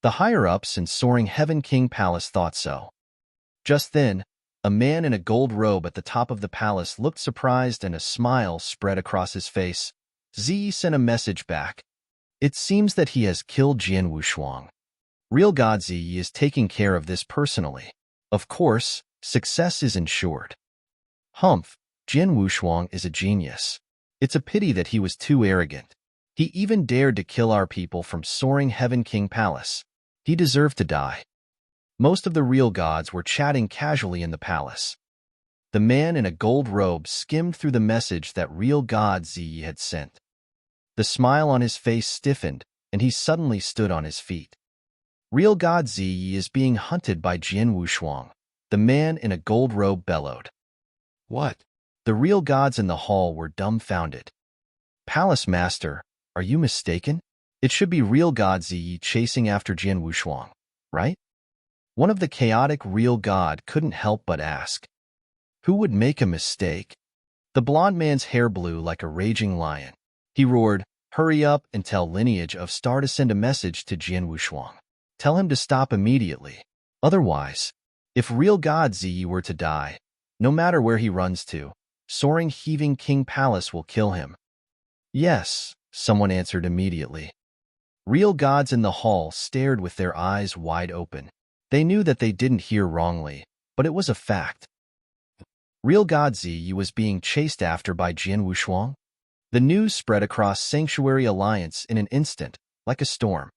The higher-ups in Soaring Heaven King Palace thought so. Just then, a man in a gold robe at the top of the palace looked surprised and a smile spread across his face. Ziyi sent a message back. It seems that he has killed Jian Wushuang. Real God Ziyi is taking care of this personally. Of course, success is ensured. Humph, Jian Wushuang is a genius. It's a pity that he was too arrogant. He even dared to kill our people from Soaring Heaven King Palace. He deserved to die. Most of the real gods were chatting casually in the palace. The man in a gold robe skimmed through the message that real God Ziyi had sent. The smile on his face stiffened, and he suddenly stood on his feet. Real God Ziyi is being hunted by Jian Wushuang. The man in a gold robe bellowed. What? The real gods in the hall were dumbfounded. Palace Master, are you mistaken? It should be real God Ziyi chasing after Jian Wushuang, right? One of the chaotic real god couldn't help but ask. Who would make a mistake? The blond man's hair blew like a raging lion. He roared, "Hurry up and tell Lineage of Star to send a message to Jian Wushuang. Tell him to stop immediately. Otherwise, if real God Ziyi were to die, no matter where he runs to, Soaring Heaving King Palace will kill him." Yes, someone answered immediately. Real gods in the hall stared with their eyes wide open. They knew that they didn't hear wrongly, but it was a fact. Real God Ziyi was being chased after by Jian Wushuang. The news spread across Sanctuary Alliance in an instant, like a storm.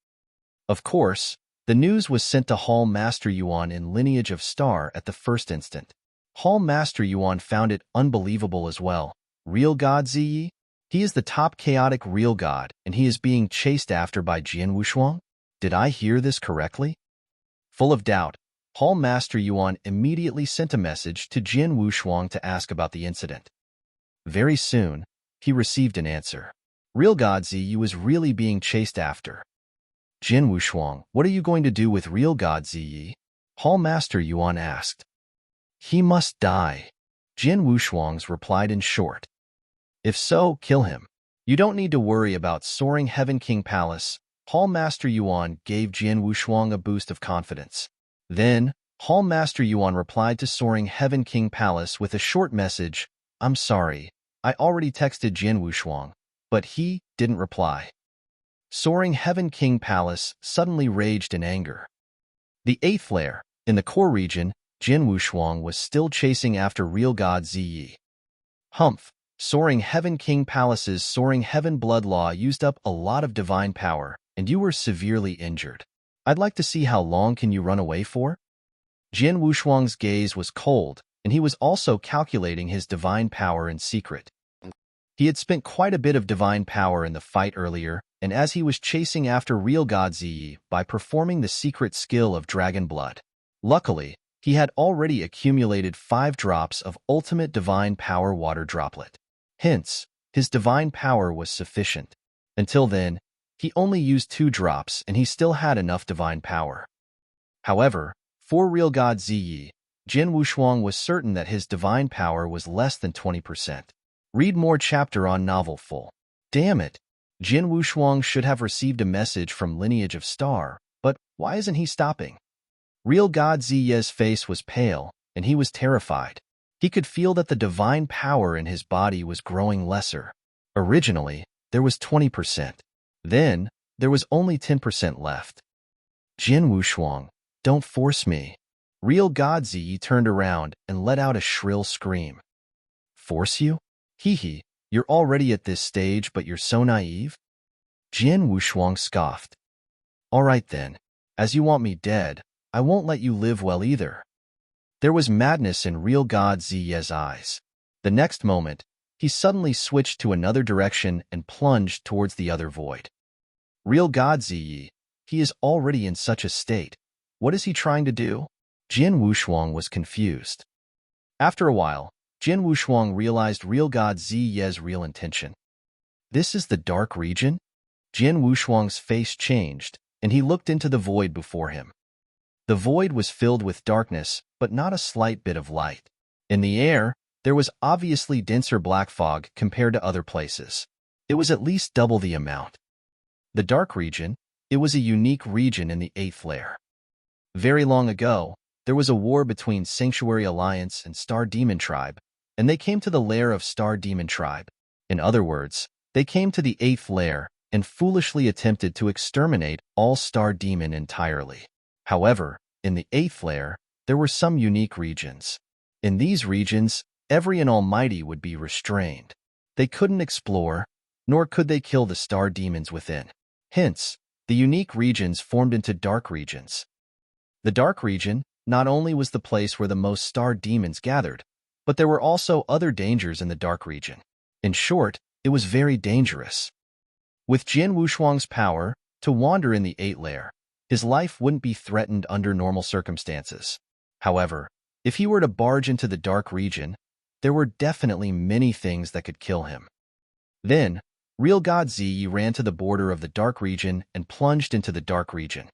Of course, the news was sent to Hall Master Yuan in Lineage of Star at the first instant. Hall Master Yuan found it unbelievable as well. Real God Ziyi? He is the top chaotic real god, and he is being chased after by Jian Wushuang? Did I hear this correctly? Full of doubt, Hall Master Yuan immediately sent a message to Jian Wushuang to ask about the incident. Very soon, he received an answer. Real God Ziyi was really being chased after. Jian Wushuang, what are you going to do with real God Ziyi? Hall Master Yuan asked. He must die. Jian Wushuang's replied in short. If so, kill him. You don't need to worry about Soaring Heaven King Palace. Hall Master Yuan gave Jian Wushuang a boost of confidence. Then, Hall Master Yuan replied to Soaring Heaven King Palace with a short message. I'm sorry, I already texted Jian Wushuang, but he didn't reply. Soaring Heaven King Palace suddenly raged in anger. The 8th layer, in the core region, Jian Wushuang was still chasing after real god Ziyi. Humph! Soaring Heaven King Palace's Soaring Heaven Blood Law used up a lot of divine power, and you were severely injured. I'd like to see how long can you run away for? Jian Wushuang's gaze was cold, and he was also calculating his divine power in secret. He had spent quite a bit of divine power in the fight earlier, and as he was chasing after real god Ziyi by performing the secret skill of Dragon Blood. Luckily, he had already accumulated 5 drops of ultimate divine power water droplet. Hence, his divine power was sufficient. Until then, he only used 2 drops and he still had enough divine power. However, for real god Ziyi, Jian Wushuang was certain that his divine power was less than 20%. Read more chapter on novel full. Damn it! Jian Wushuang should have received a message from Lineage of Star, but why isn't he stopping? Real god Ziyi's face was pale, and he was terrified. He could feel that the divine power in his body was growing lesser. Originally, there was 20%. Then, there was only 10% left. Jian Wushuang, don't force me. Real god Ziyi turned around and let out a shrill scream. Force you? Hee, you're already at this stage, but you're so naive? Jian Wushuang scoffed. All right then, as you want me dead, I won't let you live well either. There was madness in real god Ziyi's eyes. The next moment, he suddenly switched to another direction and plunged towards the other void. Real god Ziyi, he is already in such a state. What is he trying to do? Jian Wushuang was confused. After a while, Jian Wushuang realized real god Ziyi's real intention. This is the dark region? Jian Wushuang's face changed, and he looked into the void before him. The void was filled with darkness, but not a slight bit of light. In the air, there was obviously denser black fog compared to other places. It was at least double the amount. The dark region, it was a unique region in the 8th layer. Very long ago, there was a war between Sanctuary Alliance and Star Demon Tribe, and they came to the lair of Star Demon Tribe. In other words, they came to the 8th layer and foolishly attempted to exterminate all Star Demon entirely. However, in the 8th layer, there were some unique regions. In these regions, every and almighty would be restrained. They couldn't explore, nor could they kill the star demons within. Hence, the unique regions formed into dark regions. The dark region not only was the place where the most star demons gathered, but there were also other dangers in the dark region. In short, it was very dangerous. With Jian Wushuang's power to wander in the 8th layer, his life wouldn't be threatened under normal circumstances. However, if he were to barge into the dark region, there were definitely many things that could kill him. Then, real god Ziyi ran to the border of the dark region and plunged into the dark region.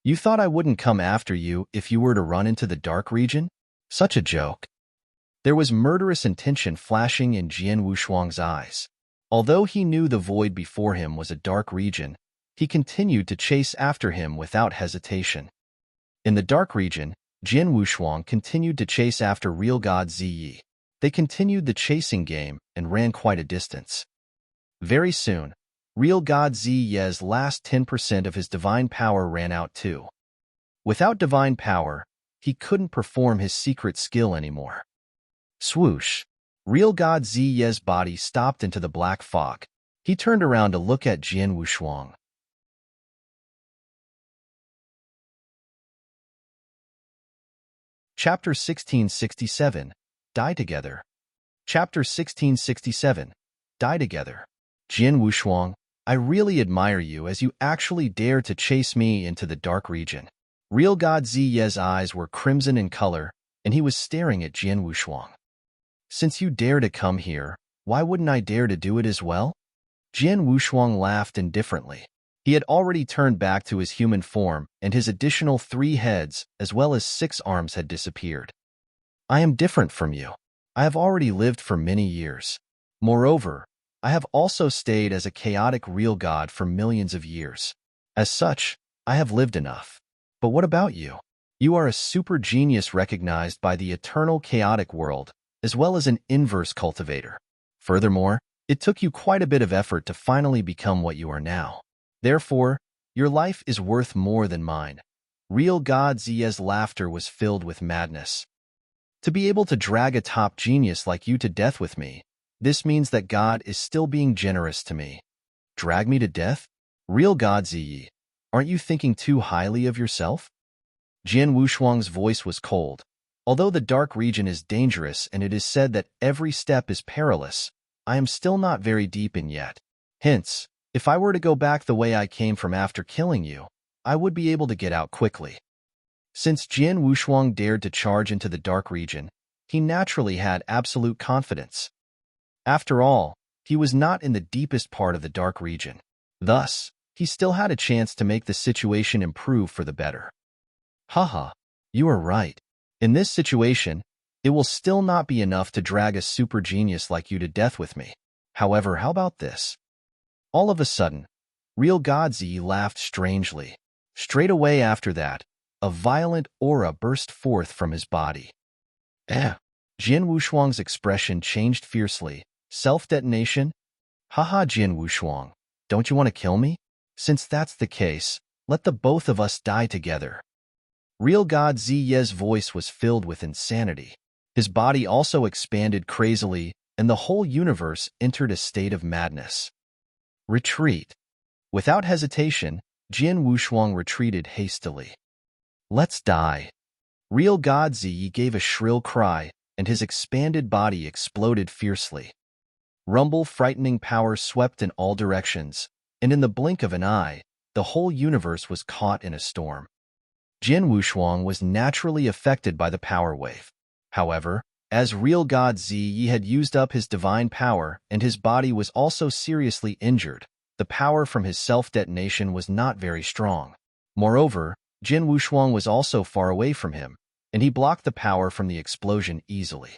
You thought I wouldn't come after you if you were to run into the dark region? Such a joke. There was murderous intention flashing in Jian Wushuang's eyes. Although he knew the void before him was a dark region, he continued to chase after him without hesitation. In the dark region, Jian Wushuang continued to chase after real god Ziyi. They continued the chasing game and ran quite a distance. Very soon, real god Ziyi's last 10% of his divine power ran out too. Without divine power, he couldn't perform his secret skill anymore. Swoosh! Real god Ziyi's body stopped into the black fog. He turned around to look at Jian Wushuang. Chapter 1667, Die Together. Chapter 1667, die together. Jian Wushuang, I really admire you as you actually dare to chase me into the dark region. Real God Ziye's eyes were crimson in color, and he was staring at Jian Wushuang. Since you dare to come here, why wouldn't I dare to do it as well? Jian Wushuang laughed indifferently. He had already turned back to his human form, and his additional 3 heads, as well as 6 arms, had disappeared. I am different from you. I have already lived for many years. Moreover, I have also stayed as a chaotic real god for millions of years. As such, I have lived enough. But what about you? You are a super genius recognized by the eternal chaotic world, as well as an inverse cultivator. Furthermore, it took you quite a bit of effort to finally become what you are now. Therefore, your life is worth more than mine. Real God Ziye's laughter was filled with madness. To be able to drag a top genius like you to death with me, this means that God is still being generous to me. Drag me to death? Real God Ziye, aren't you thinking too highly of yourself? Jian Wushuang's voice was cold. Although the dark region is dangerous and it is said that every step is perilous, I am still not very deep in yet. Hence, if I were to go back the way I came from after killing you, I would be able to get out quickly. Since Jian Wushuang dared to charge into the dark region, he naturally had absolute confidence. After all, he was not in the deepest part of the dark region. Thus, he still had a chance to make the situation improve for the better. Haha, you are right. In this situation, it will still not be enough to drag a super genius like you to death with me. However, how about this? All of a sudden, Real God Ziye laughed strangely. Straight away after that, a violent aura burst forth from his body. Jian Wushuang's expression changed fiercely. Self-detonation? Haha, Jian Wushuang, don't you want to kill me? Since that's the case, let the both of us die together. Real God Ziye's voice was filled with insanity. His body also expanded crazily, and the whole universe entered a state of madness. Retreat. Without hesitation, Jian Wushuang retreated hastily. Let's die. Real God Ziye gave a shrill cry, and his expanded body exploded fiercely. Rumble frightening power swept in all directions, and in the blink of an eye, the whole universe was caught in a storm. Jian Wushuang was naturally affected by the power wave. However, as Real God Ziye had used up his divine power and his body was also seriously injured, the power from his self-detonation was not very strong. Moreover, Jian Wushuang was also far away from him, and he blocked the power from the explosion easily.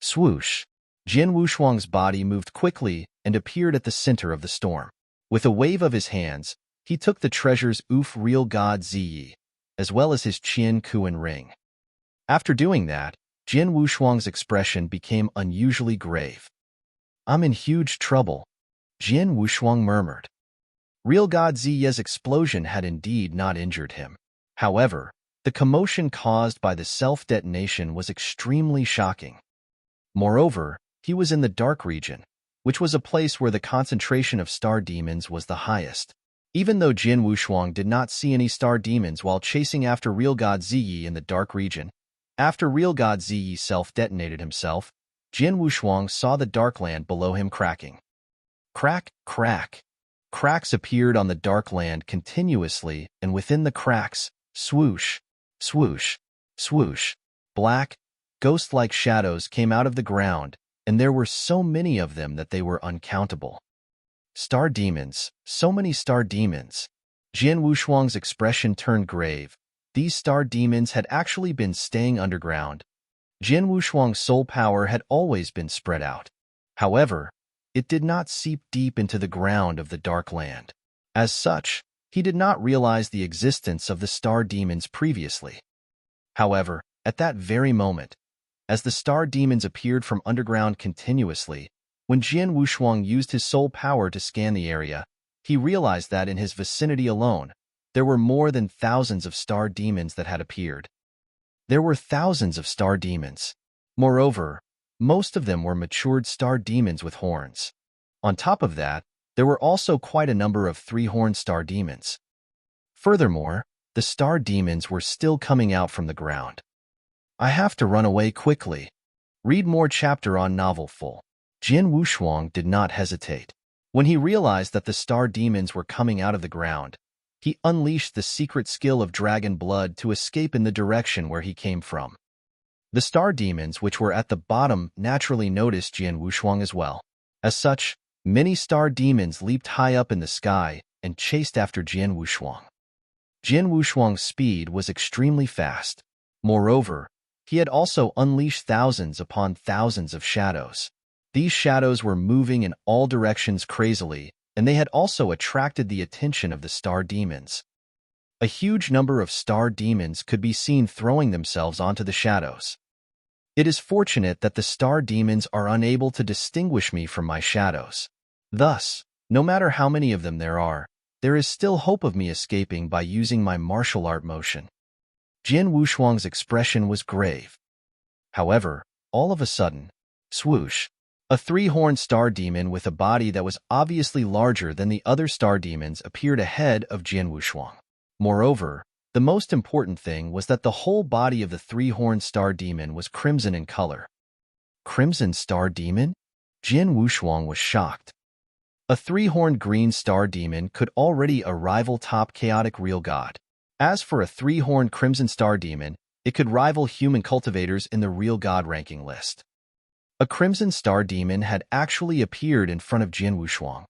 Swoosh! Jian Wushuang's body moved quickly and appeared at the center of the storm. With a wave of his hands, he took the treasures Real God Ziye, as well as his Qian Kuan ring. After doing that, Jian Wushuang's expression became unusually grave. I'm in huge trouble, Jian Wushuang murmured. Real God Ziye's explosion had indeed not injured him. However, the commotion caused by the self-detonation was extremely shocking. Moreover, he was in the dark region, which was a place where the concentration of star demons was the highest. Even though Jian Wushuang did not see any star demons while chasing after Real God Ziye in the dark region, after Real God Ziye self-detonated himself, Jian Wushuang saw the dark land below him cracking. Crack, crack. Cracks appeared on the dark land continuously, and within the cracks, swoosh, swoosh, swoosh, black, ghost-like shadows came out of the ground, and there were so many of them that they were uncountable. Star demons, so many star demons. Jian Wushuang's expression turned grave. These star demons had actually been staying underground. Jian Wushuang's soul power had always been spread out. However, it did not seep deep into the ground of the dark land. As such, he did not realize the existence of the star demons previously. However, at that very moment, as the star demons appeared from underground continuously, when Jian Wushuang used his soul power to scan the area, he realized that in his vicinity alone, there were more than thousands of star demons that had appeared. There were thousands of star demons. Moreover, most of them were matured star demons with horns. On top of that, there were also quite a number of three-horned star demons. Furthermore, the star demons were still coming out from the ground. I have to run away quickly. Read more chapter on novel full. Jian Wushuang did not hesitate. When he realized that the star demons were coming out of the ground, he unleashed the secret skill of dragon blood to escape in the direction where he came from. The star demons, which were at the bottom, naturally noticed Jian Wushuang as well. As such, many star demons leaped high up in the sky and chased after Jian Wushuang. Jian Wushuang's speed was extremely fast. Moreover, he had also unleashed thousands upon thousands of shadows. These shadows were moving in all directions crazily, and they had also attracted the attention of the star demons. A huge number of star demons could be seen throwing themselves onto the shadows. It is fortunate that the star demons are unable to distinguish me from my shadows. Thus, no matter how many of them there is still hope of me escaping by using my martial art motion. Jian Wushuang's expression was grave. However, all of a sudden, swoosh, a three-horned star demon with a body that was obviously larger than the other star demons appeared ahead of Jian Wushuang. Moreover, the most important thing was that the whole body of the three-horned star demon was crimson in color. Crimson star demon? Jian Wushuang was shocked. A three-horned green star demon could already a rival top chaotic real god. As for a three-horned crimson star demon, it could rival human cultivators in the real god ranking list. A crimson star demon had actually appeared in front of Jian Wushuang.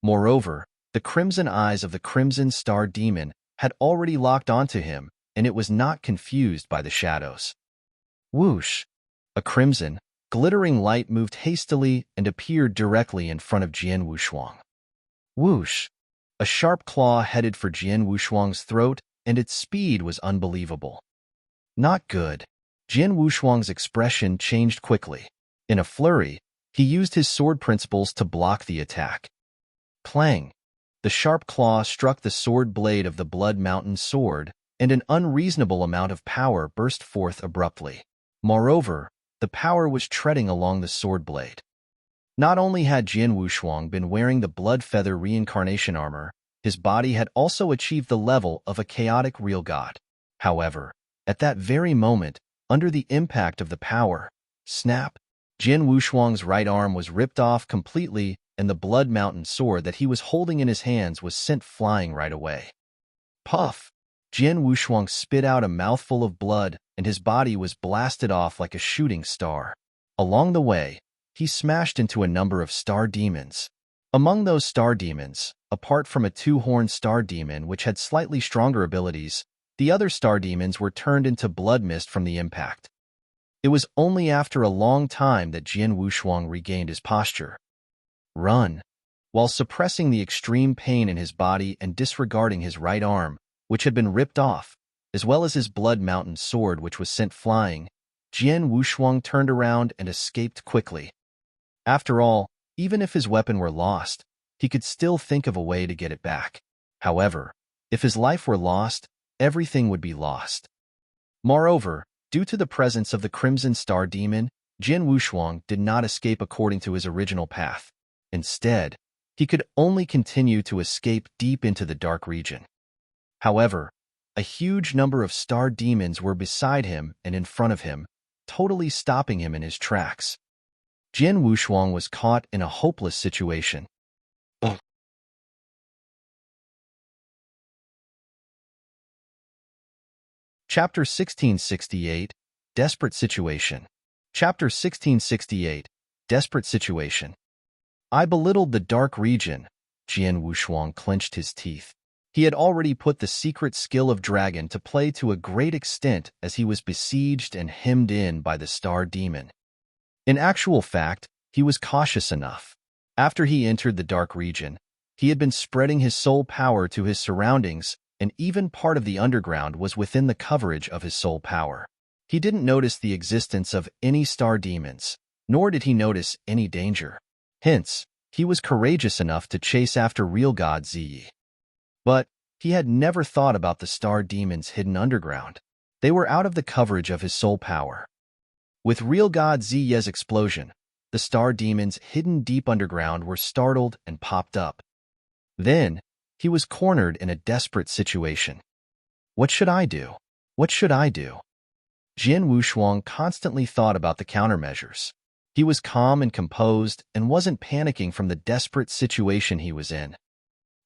Moreover, the crimson eyes of the crimson star demon had already locked onto him, and it was not confused by the shadows. Whoosh! A crimson, glittering light moved hastily and appeared directly in front of Jian Wushuang. Whoosh! A sharp claw headed for Jian Wushuang's throat, and its speed was unbelievable. Not good. Jian Wushuang's expression changed quickly. In a flurry, he used his sword principles to block the attack. Clang! The sharp claw struck the sword blade of the Blood Mountain sword, and an unreasonable amount of power burst forth abruptly. Moreover, the power was treading along the sword blade. Not only had Jian Wushuang been wearing the Blood Feather reincarnation armor, his body had also achieved the level of a chaotic real god. However, at that very moment, under the impact of the power, snap, Jian Wushuang's right arm was ripped off completely, and the Blood Mountain sword that he was holding in his hands was sent flying right away. Puff! Jian Wushuang spit out a mouthful of blood, and his body was blasted off like a shooting star. Along the way, he smashed into a number of star demons. Among those star demons, apart from a two-horned star demon which had slightly stronger abilities, the other star demons were turned into blood mist from the impact. It was only after a long time that Jian Wushuang regained his posture. Run! While suppressing the extreme pain in his body and disregarding his right arm, which had been ripped off, as well as his Blood Mountain sword which was sent flying, Jian Wushuang turned around and escaped quickly. After all, even if his weapon were lost, he could still think of a way to get it back. However, if his life were lost, everything would be lost. Moreover, due to the presence of the Crimson Star Demon, Jian Wushuang did not escape according to his original path. Instead, he could only continue to escape deep into the dark region. However, a huge number of star demons were beside him and in front of him, totally stopping him in his tracks. Jian Wushuang was caught in a hopeless situation. Chapter 1668, Desperate Situation. Chapter 1668, Desperate Situation. I belittled the dark region. Jian Wushuang clenched his teeth. He had already put the secret skill of dragon to play to a great extent as he was besieged and hemmed in by the star demon. In actual fact, he was cautious enough. After he entered the dark region, he had been spreading his soul power to his surroundings, and even part of the underground was within the coverage of his soul power. He didn't notice the existence of any star demons, nor did he notice any danger. Hence, he was courageous enough to chase after real god Ziyi. But he had never thought about the star demons hidden underground. They were out of the coverage of his soul power. With real god Ziyi's explosion, the star demons hidden deep underground were startled and popped up. Then, he was cornered in a desperate situation. What should I do? What should I do? Jian Wushuang constantly thought about the countermeasures. He was calm and composed and wasn't panicking from the desperate situation he was in.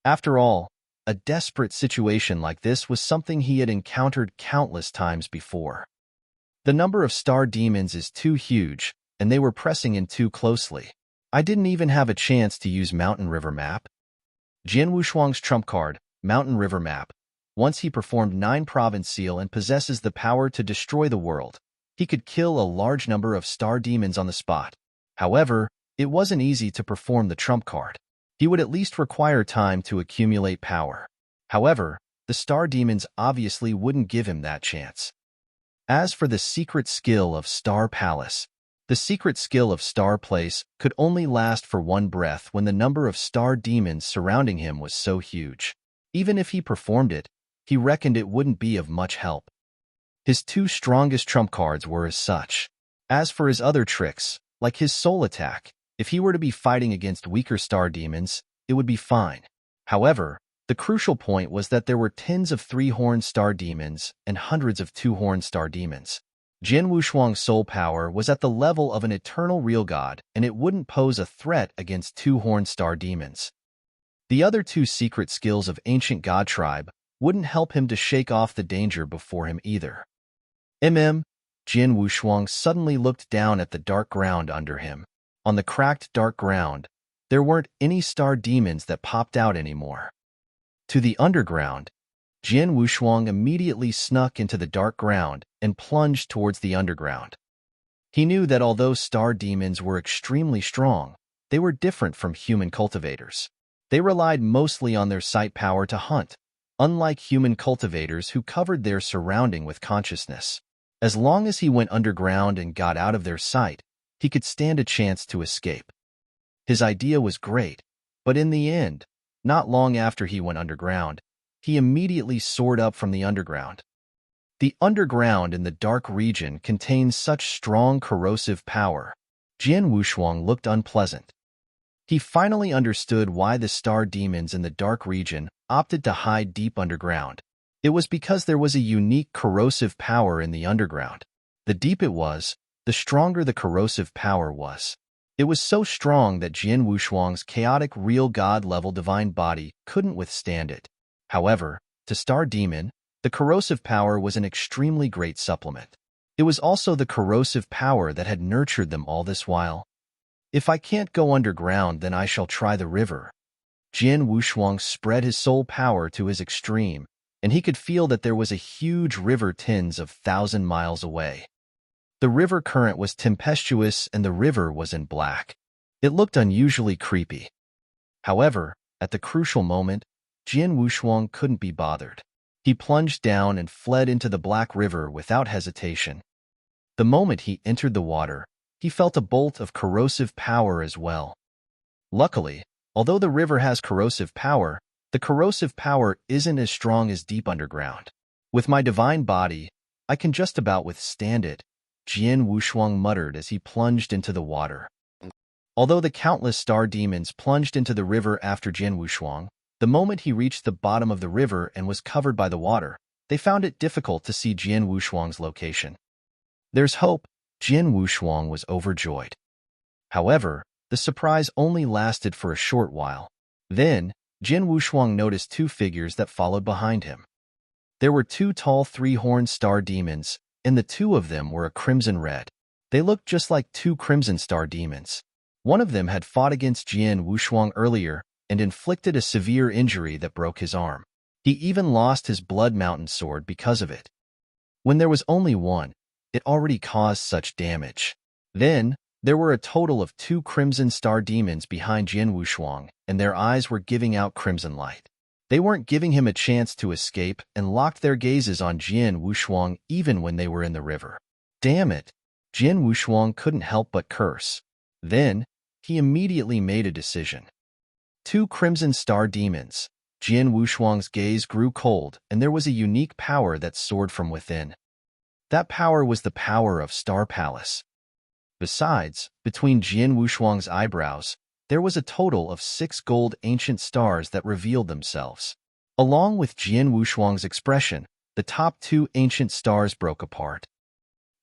After all, a desperate situation like this was something he had encountered countless times before. The number of star demons is too huge, and they were pressing in too closely. I didn't even have a chance to use Mountain River Map. Jian Wushuang's trump card, Mountain River Map. Once he performed 9 Province Seal and possesses the power to destroy the world, he could kill a large number of star demons on the spot. However, it wasn't easy to perform the trump card. He would at least require time to accumulate power. However, the star demons obviously wouldn't give him that chance. As for the secret skill of Star Palace, the secret skill of Star Place could only last for one breath when the number of star demons surrounding him was so huge. Even if he performed it, he reckoned it wouldn't be of much help. His 2 strongest trump cards were as such. As for his other tricks, like his soul attack, if he were to be fighting against weaker star demons, it would be fine. However, the crucial point was that there were tens of 3-horned star demons and hundreds of 2-horned star demons. Jian Wushuang's soul power was at the level of an eternal real god, and it wouldn't pose a threat against 2-horned star demons. The other 2 secret skills of Ancient God Tribe wouldn't help him to shake off the danger before him either. Jian Wushuang suddenly looked down at the dark ground under him. On the cracked dark ground, there weren't any star demons that popped out anymore. To the underground, Jian Wushuang immediately snuck into the dark ground and plunged towards the underground. He knew that although star demons were extremely strong, they were different from human cultivators. They relied mostly on their sight power to hunt, unlike human cultivators who covered their surrounding with consciousness. As long as he went underground and got out of their sight, he could stand a chance to escape. His idea was great, but in the end, not long after he went underground, he immediately soared up from the underground. The underground in the dark region contains such strong corrosive power. Jian Wushuang looked unpleasant. He finally understood why the star demons in the dark region opted to hide deep underground. It was because there was a unique corrosive power in the underground. The deeper it was, the stronger the corrosive power was. It was so strong that Jian Wushuang's chaotic real god-level divine body couldn't withstand it. However, to Star Demon, the corrosive power was an extremely great supplement. It was also the corrosive power that had nurtured them all this while. If I can't go underground, then I shall try the river. Jian Wushuang spread his soul power to his extreme, and he could feel that there was a huge river tens of 1,000 miles away. The river current was tempestuous and the river was in black. It looked unusually creepy. However, at the crucial moment, Jian Wushuang couldn't be bothered. He plunged down and fled into the black river without hesitation. The moment he entered the water, he felt a bolt of corrosive power as well. Luckily, although the river has corrosive power, the corrosive power isn't as strong as deep underground. With my divine body, I can just about withstand it, Jian Wushuang muttered as he plunged into the water. Although the countless star demons plunged into the river after Jian Wushuang, the moment he reached the bottom of the river and was covered by the water, they found it difficult to see Jian Wushuang's location. There's hope, Jian Wushuang was overjoyed. However, the surprise only lasted for a short while. Then, Jian Wushuang noticed 2 figures that followed behind him. There were 2 tall 3-horned star demons, and the 2 of them were a crimson red. They looked just like 2 crimson star demons. One of them had fought against Jian Wushuang earlier and inflicted a severe injury that broke his arm. He even lost his Blood Mountain sword because of it. When there was only one, it already caused such damage. Then, there were a total of 2 crimson star demons behind Jian Wushuang, and their eyes were giving out crimson light. They weren't giving him a chance to escape and locked their gazes on Jian Wushuang even when they were in the river. Damn it! Jian Wushuang couldn't help but curse. Then, he immediately made a decision. 2 crimson star demons. Jian Wushuang's gaze grew cold, and there was a unique power that soared from within. That power was the power of Star Palace. Besides, between Jian Wushuang's eyebrows, there was a total of 6 gold ancient stars that revealed themselves. Along with Jian Wushuang's expression, the top 2 ancient stars broke apart.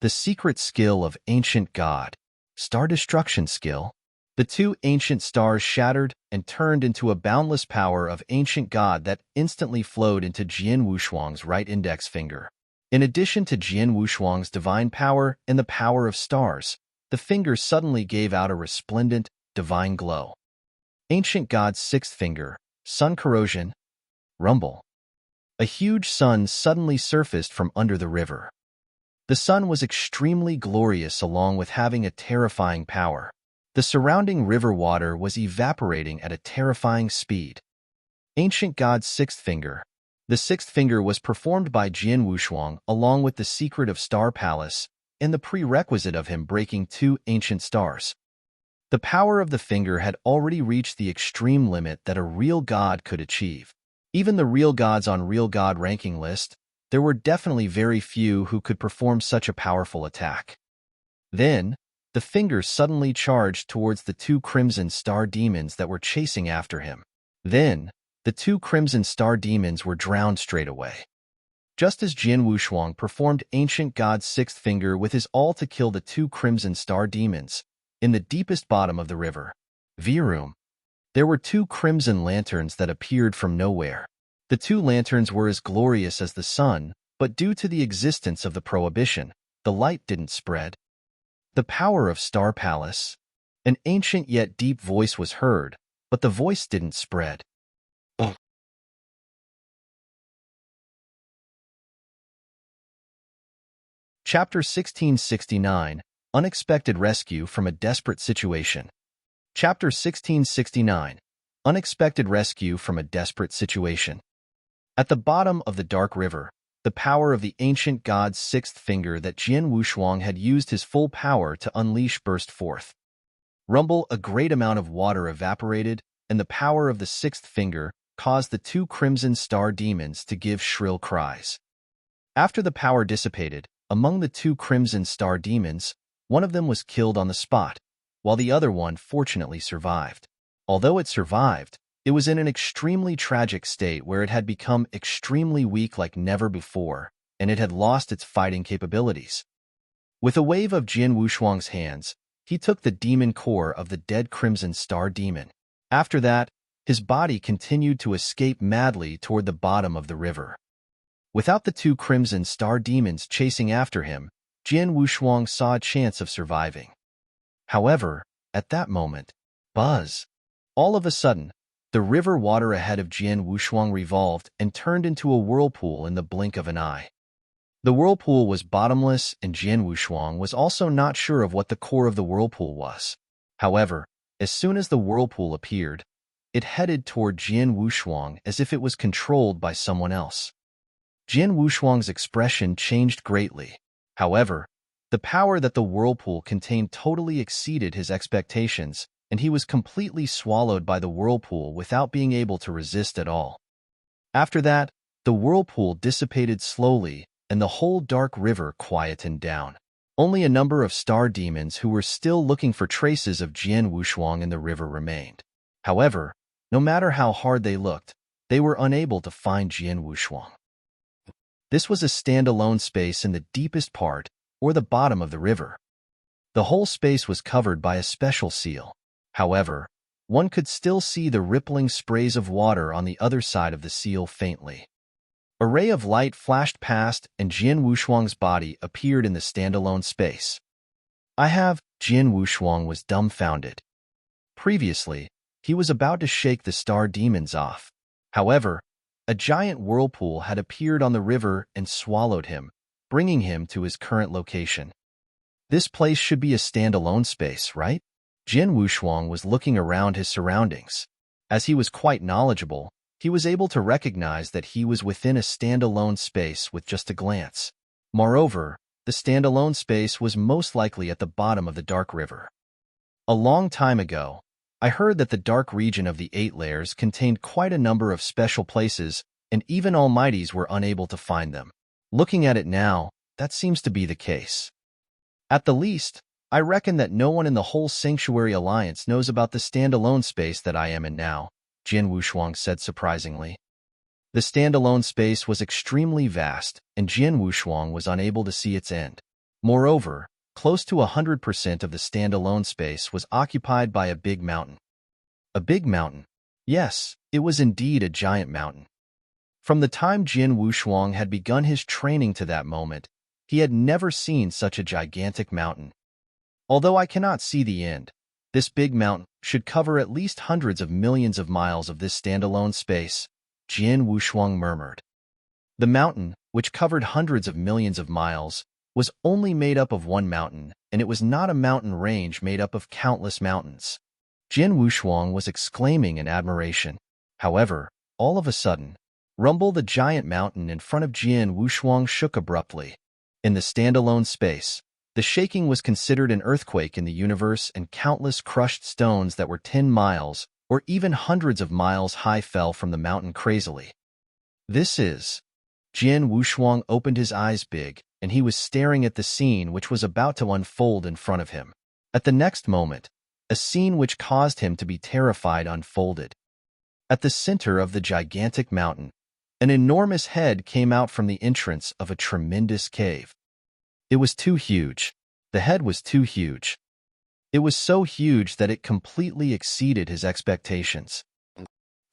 The secret skill of Ancient God. Star destruction skill. The two ancient stars shattered and turned into a boundless power of ancient god that instantly flowed into Jian Wushuang's right index finger. In addition to Jian Wushuang's divine power and the power of stars, the finger suddenly gave out a resplendent, divine glow. Ancient god's sixth finger, sun corrosion, rumble. A huge sun suddenly surfaced from under the river. The sun was extremely glorious along with having a terrifying power. The surrounding river water was evaporating at a terrifying speed. Ancient god's sixth finger. The sixth finger was performed by Jian Wushuang along with the secret of Star Palace and the prerequisite of him breaking two ancient stars. The power of the finger had already reached the extreme limit that a real god could achieve. Even the real gods on Real God ranking list, there were definitely very few who could perform such a powerful attack. Then, the finger suddenly charged towards the two crimson star demons that were chasing after him. Then, the two crimson star demons were drowned straight away. Just as Jian Wushuang performed Ancient God's sixth finger with his all to kill the two crimson star demons, in the deepest bottom of the river, Virum, there were two crimson lanterns that appeared from nowhere. The two lanterns were as glorious as the sun, but due to the existence of the prohibition, the light didn't spread. The power of Star Palace. An ancient yet deep voice was heard, but the voice didn't spread. Chapter 1669, Unexpected Rescue from a Desperate Situation. Chapter 1669, Unexpected Rescue from a Desperate Situation. At the bottom of the dark river, the power of the ancient god's sixth finger that Jian Wushuang had used his full power to unleash burst forth. Rumble, a great amount of water evaporated, and the power of the sixth finger caused the two crimson star demons to give shrill cries. After the power dissipated, among the two crimson star demons, one of them was killed on the spot, while the other one fortunately survived. Although it survived, it was in an extremely tragic state where it had become extremely weak like never before, and it had lost its fighting capabilities. With a wave of Jian Wushuang's hands, he took the demon core of the dead Crimson Star demon. After that, his body continued to escape madly toward the bottom of the river. Without the two Crimson Star demons chasing after him, Jian Wushuang saw a chance of surviving. However, at that moment, buzz! All of a sudden, the river water ahead of Jian Wushuang revolved and turned into a whirlpool in the blink of an eye. The whirlpool was bottomless, and Jian Wushuang was also not sure of what the core of the whirlpool was. However, as soon as the whirlpool appeared, it headed toward Jian Wushuang as if it was controlled by someone else. Jian Wushuang's expression changed greatly. However, the power that the whirlpool contained totally exceeded his expectations, and he was completely swallowed by the whirlpool without being able to resist at all. After that, the whirlpool dissipated slowly, and the whole dark river quietened down. Only a number of star demons who were still looking for traces of Jian Wushuang in the river remained. However, no matter how hard they looked, they were unable to find Jian Wushuang. This was a standalone space in the deepest part, or the bottom of the river. The whole space was covered by a special seal. However, one could still see the rippling sprays of water on the other side of the seal faintly. A ray of light flashed past, and Jian Wushuang's body appeared in the standalone space. Jian Wushuang was dumbfounded. Previously, he was about to shake the star demons off. However, a giant whirlpool had appeared on the river and swallowed him, bringing him to his current location. This place should be a standalone space, right? Jian Wushuang was looking around his surroundings. As he was quite knowledgeable, he was able to recognize that he was within a standalone space with just a glance. Moreover, the standalone space was most likely at the bottom of the dark river. A long time ago, I heard that the dark region of the 8 layers contained quite a number of special places, and even almighties were unable to find them. Looking at it now, that seems to be the case. At the least, I reckon that no one in the whole Sanctuary Alliance knows about the standalone space that I am in now, Jian Wushuang said surprisingly. The standalone space was extremely vast, and Jian Wushuang was unable to see its end. Moreover, Close to 100% of the standalone space was occupied by a big mountain. A big mountain. Yes, it was indeed a giant mountain. From the time Jin Wushuang had begun his training to that moment, he had never seen such a gigantic mountain. Although I cannot see the end, this big mountain should cover at least hundreds of millions of miles of this standalone space, Jin Wushuang murmured. The mountain, which covered hundreds of millions of miles, was only made up of one mountain, and it was not a mountain range made up of countless mountains. Jin Wushuang was exclaiming in admiration. However, all of a sudden, rumble the giant mountain in front of Jin Wushuang shook abruptly. In the standalone space, the shaking was considered an earthquake in the universe, and countless crushed stones that were 10 miles or even hundreds of miles high fell from the mountain crazily. This is... Jin Wushuang opened his eyes big, and he was staring at the scene which was about to unfold in front of him. At the next moment, a scene which caused him to be terrified unfolded. At the center of the gigantic mountain, an enormous head came out from the entrance of a tremendous cave. It was too huge. The head was too huge. It was so huge that it completely exceeded his expectations.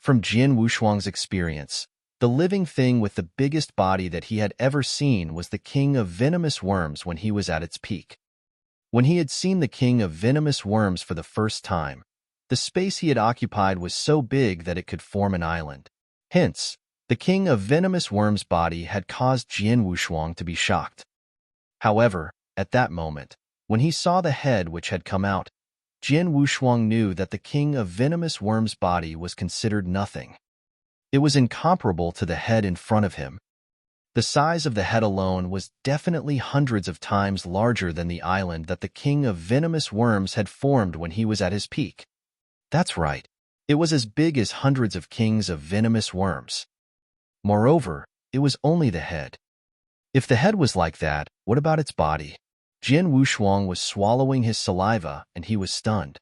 From Jin Wushuang's experience, the living thing with the biggest body that he had ever seen was the king of venomous worms when he was at its peak. When he had seen the king of venomous worms for the first time, the space he had occupied was so big that it could form an island. Hence, the king of venomous worms' body had caused Jin Wushuang to be shocked. However, at that moment, when he saw the head which had come out, Jin Wushuang knew that the king of venomous worms' body was considered nothing. It was incomparable to the head in front of him. The size of the head alone was definitely hundreds of times larger than the island that the king of venomous worms had formed when he was at his peak. That's right. It was as big as hundreds of kings of venomous worms. Moreover, it was only the head. If the head was like that, what about its body? Jin Wushuang was swallowing his saliva, and he was stunned.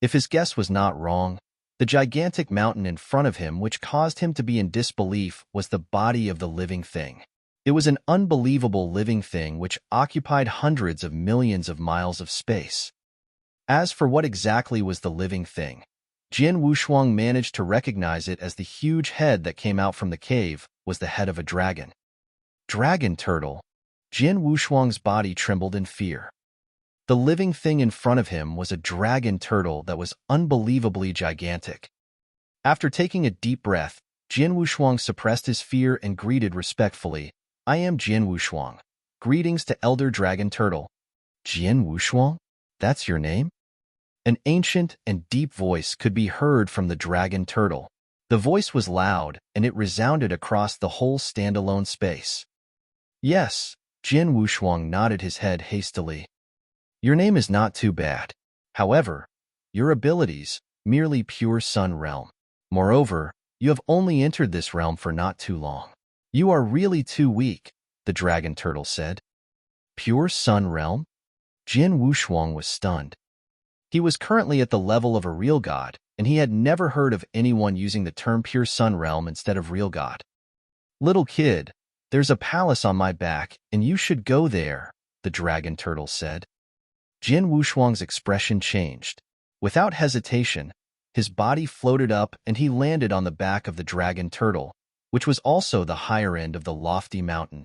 If his guess was not wrong, the gigantic mountain in front of him which caused him to be in disbelief was the body of the living thing. It was an unbelievable living thing which occupied hundreds of millions of miles of space. As for what exactly was the living thing, Jin Wushuang managed to recognize it as the huge head that came out from the cave was the head of a dragon. Dragon turtle. Jin Wushuang's body trembled in fear. The living thing in front of him was a dragon turtle that was unbelievably gigantic. After taking a deep breath, Jin Wushuang suppressed his fear and greeted respectfully, "I am Jin Wushuang. Greetings to Elder Dragon Turtle." "Jin Wushuang? That's your name?" An ancient and deep voice could be heard from the dragon turtle. The voice was loud, and it resounded across the whole standalone space. "Yes," Jin Wushuang nodded his head hastily. "Your name is not too bad. However, your abilities, merely pure sun realm. Moreover, you have only entered this realm for not too long. You are really too weak," the dragon turtle said. Pure sun realm? Jin Wushuang was stunned. He was currently at the level of a real god, and he had never heard of anyone using the term pure sun realm instead of real god. "Little kid, there's a palace on my back, and you should go there," the dragon turtle said. Jin Wushuang's expression changed. Without hesitation, his body floated up and he landed on the back of the dragon turtle, which was also the higher end of the lofty mountain.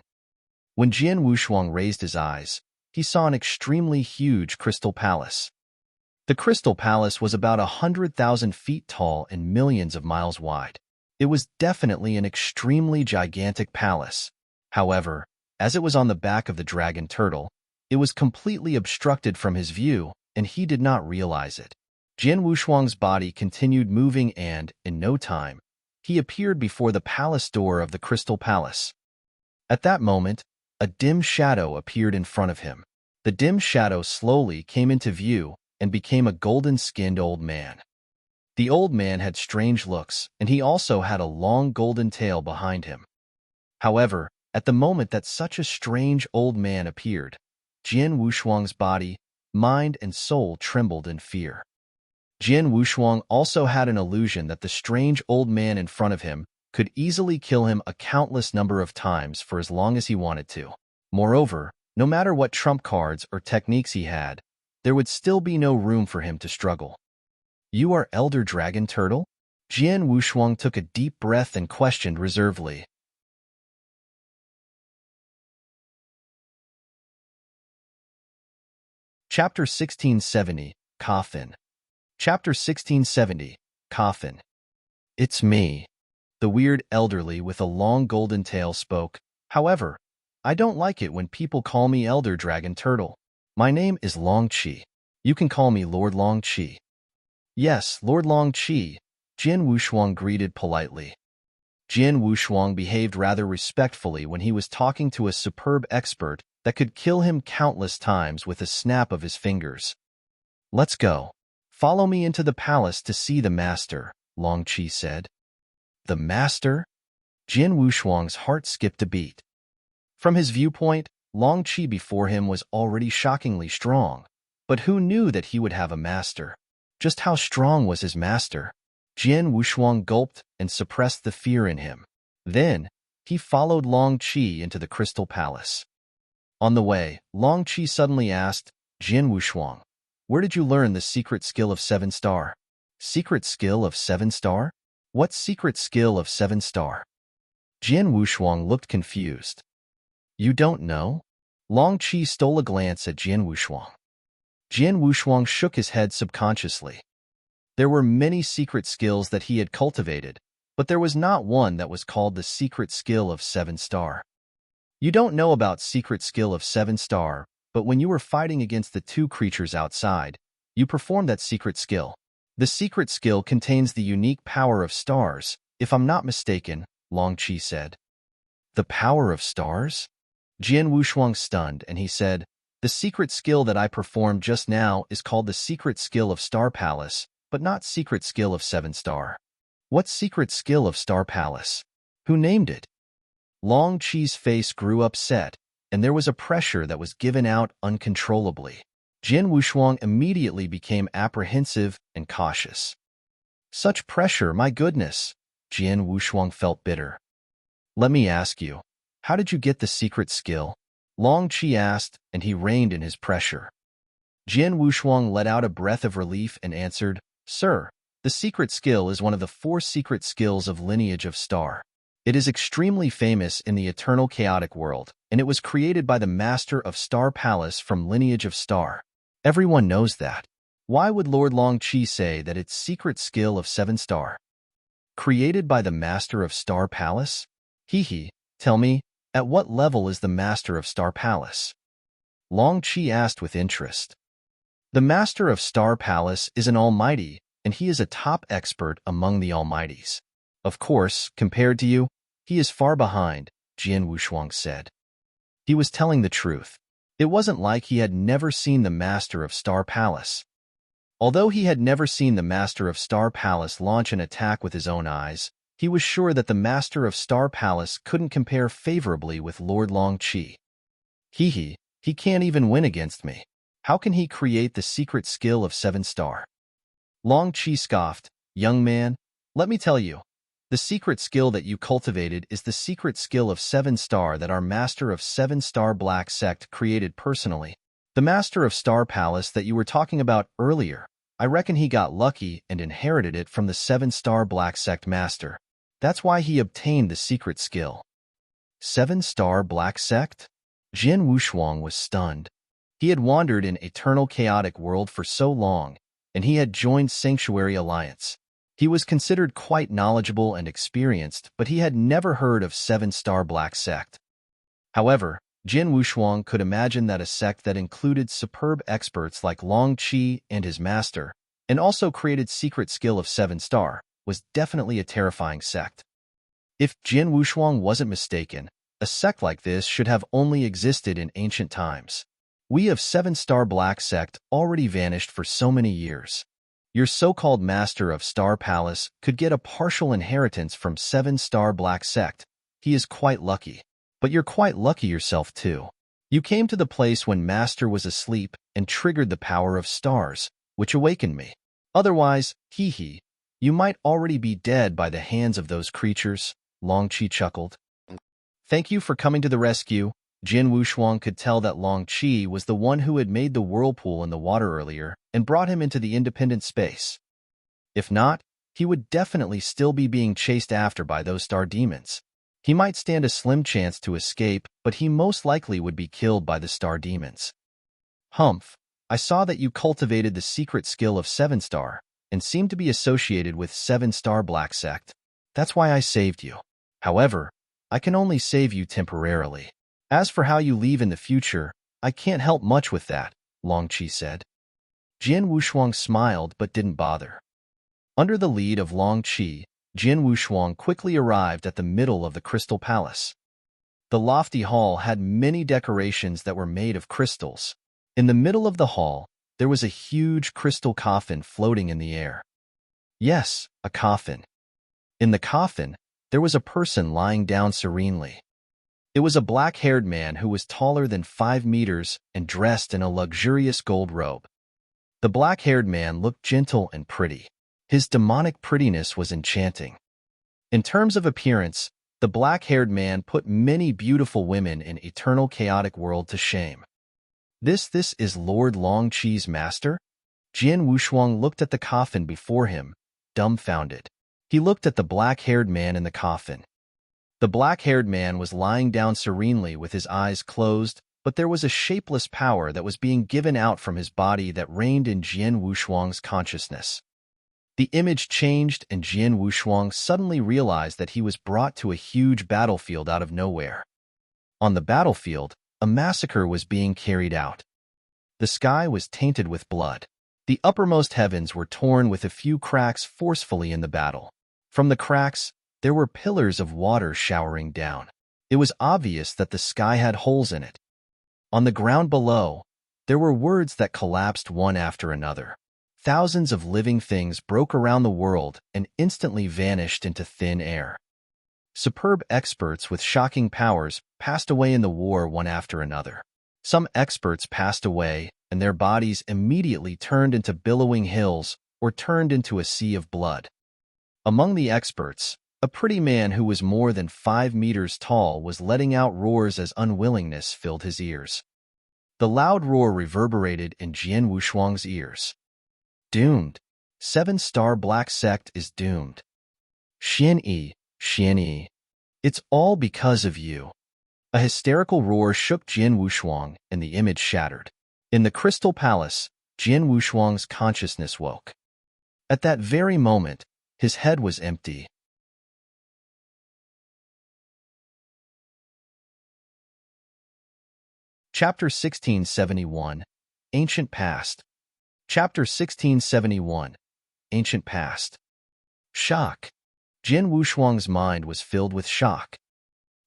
When Jin Wushuang raised his eyes, he saw an extremely huge crystal palace. The crystal palace was about 100,000 feet tall and millions of miles wide. It was definitely an extremely gigantic palace. However, as it was on the back of the dragon turtle, it was completely obstructed from his view, and he did not realize it. Jin Wushuang's body continued moving and, in no time, he appeared before the palace door of the crystal palace. At that moment, a dim shadow appeared in front of him. The dim shadow slowly came into view and became a golden-skinned old man. The old man had strange looks, and he also had a long golden tail behind him. However, at the moment that such a strange old man appeared, Jin Wushuang's body, mind, and soul trembled in fear. Jin Wushuang also had an illusion that the strange old man in front of him could easily kill him a countless number of times for as long as he wanted to. Moreover, No matter what trump cards or techniques he had, there would still be no room for him to struggle. You are Elder Dragon Turtle? Jian Wushuang took a deep breath and questioned reservedly. Chapter 1670, Coffin. Chapter 1670, Coffin. It's me. The weird elderly with a long golden tail spoke. However, I don't like it when people call me Elder Dragon Turtle. My name is Long Qi. You can call me Lord Long Qi. Yes, Lord Long Qi, Jian Wushuang greeted politely. Jian Wushuang behaved rather respectfully when he was talking to a superb expert that could kill him countless times with a snap of his fingers. Let's go. Follow me into the palace to see the master, Long Qi said. The master? Jian Wushuang's heart skipped a beat. From his viewpoint, Long Qi before him was already shockingly strong, but who knew that he would have a master? Just how strong was his master? Jian Wushuang gulped and suppressed the fear in him. Then, he followed Long Qi into the Crystal Palace. On the way, Long Qi suddenly asked, Jian Wushuang, where did you learn the secret skill of 7-star? Secret skill of 7-star? What secret skill of 7-star? Jian Wushuang looked confused. You don't know? Long Qi stole a glance at Jian Wushuang. Jian Wushuang shook his head subconsciously. There were many secret skills that he had cultivated, but there was not one that was called the secret skill of 7-star. You don't know about secret skill of 7-star, but when you were fighting against the two creatures outside, you performed that secret skill. The secret skill contains the unique power of stars, if I'm not mistaken, Long Qi said. The power of stars? Jian Wushuang stunned, and he said, the secret skill that I performed just now is called the secret skill of Star Palace, but not secret skill of 7-star. What secret skill of Star Palace? Who named it? Long Qi's face grew upset, and there was a pressure that was given out uncontrollably. Jian Wushuang immediately became apprehensive and cautious. Such pressure, my goodness! Jian Wushuang felt bitter. Let me ask you, how did you get the secret skill? Long Qi asked, and he reined in his pressure. Jian Wushuang let out a breath of relief and answered, Sir, the secret skill is one of the 4 secret skills of Lineage of Star. It is extremely famous in the eternal chaotic world, and it was created by the Master of Star Palace from Lineage of Star. Everyone knows that. Why would Lord Long Qi say that it's secret skill of 7-star? Created by the Master of Star Palace? Tell me, at what level is the Master of Star Palace? Long Qi asked with interest. The Master of Star Palace is an almighty, and he is a top expert among the almighties. Of course, compared to you, he is far behind, Jian Wushuang said. He was telling the truth. It wasn't like he had never seen the Master of Star Palace. Although he had never seen the Master of Star Palace launch an attack with his own eyes, he was sure that the Master of Star Palace couldn't compare favorably with Lord Long Qi. He can't even win against me. How can he create the secret skill of 7-star? Long Qi scoffed, Young man, let me tell you, the secret skill that you cultivated is the secret skill of 7-star that our Master of 7-star Black Sect created personally. The Master of Star Palace that you were talking about earlier, I reckon he got lucky and inherited it from the 7-star Black Sect Master. That's why he obtained the secret skill. 7-star Black Sect? Jian Wushuang was stunned. He had wandered in eternal chaotic world for so long, and he had joined Sanctuary Alliance. He was considered quite knowledgeable and experienced, but he had never heard of 7-star Black Sect. However, Jian Wushuang could imagine that a sect that included superb experts like Long Qi and his master, and also created secret skill of 7-star, was definitely a terrifying sect. If Jian Wushuang wasn't mistaken, a sect like this should have only existed in ancient times. We of 7-star Black Sect already vanished for so many years. Your so-called Master of Star Palace could get a partial inheritance from 7-star Black Sect. He is quite lucky. But you're quite lucky yourself too. You came to the place when Master was asleep and triggered the power of stars, which awakened me. Otherwise, you might already be dead by the hands of those creatures, Long Qi chuckled. Thank you for coming to the rescue, Jin Wushuang could tell that Long Qi was the one who had made the whirlpool in the water earlier and brought him into the independent space. If not, he would definitely still be being chased after by those star demons. He might stand a slim chance to escape, but he most likely would be killed by the star demons. Humph, I saw that you cultivated the secret skill of 7-star and seemed to be associated with 7-star Black Sect. That's why I saved you. However, I can only save you temporarily. As for how you leave in the future, I can't help much with that, Long Qi said. Jin Wushuang smiled but didn't bother. Under the lead of Long Qi, Jin Wushuang quickly arrived at the middle of the Crystal Palace. The lofty hall had many decorations that were made of crystals. In the middle of the hall, there was a huge crystal coffin floating in the air. Yes, a coffin. In the coffin, there was a person lying down serenely. It was a black-haired man who was taller than 5 meters and dressed in a luxurious gold robe. The black-haired man looked gentle and pretty. His demonic prettiness was enchanting. In terms of appearance, the black-haired man put many beautiful women in Eternal Chaotic World to shame. This is Lord Long Qi's master? Jin Wushuang looked at the coffin before him, dumbfounded. He looked at the black-haired man in the coffin. The black-haired man was lying down serenely with his eyes closed, but there was a shapeless power that was being given out from his body that reigned in Jin Wushuang's consciousness. The image changed and Jin Wushuang suddenly realized that he was brought to a huge battlefield out of nowhere. On the battlefield, a massacre was being carried out. The sky was tainted with blood. The uppermost heavens were torn with a few cracks forcefully in the battle. From the cracks, there were pillars of water showering down. It was obvious that the sky had holes in it. On the ground below, there were words that collapsed one after another. Thousands of living things broke around the world and instantly vanished into thin air. Superb experts with shocking powers passed away in the war one after another. Some experts passed away, and their bodies immediately turned into billowing hills or turned into a sea of blood. Among the experts, a pretty man who was more than 5 meters tall was letting out roars as unwillingness filled his ears. The loud roar reverberated in Jin Wushuang's ears. Doomed. 7-star Black Sect is doomed. Xian Yi. It's all because of you. A hysterical roar shook Jin Wushuang, and the image shattered. In the Crystal Palace, Jin Wushuang's consciousness woke. At that very moment, his head was empty. Chapter 1671, Ancient Past. Chapter 1671, Ancient Past. Shock. Jin Wushuang's mind was filled with shock.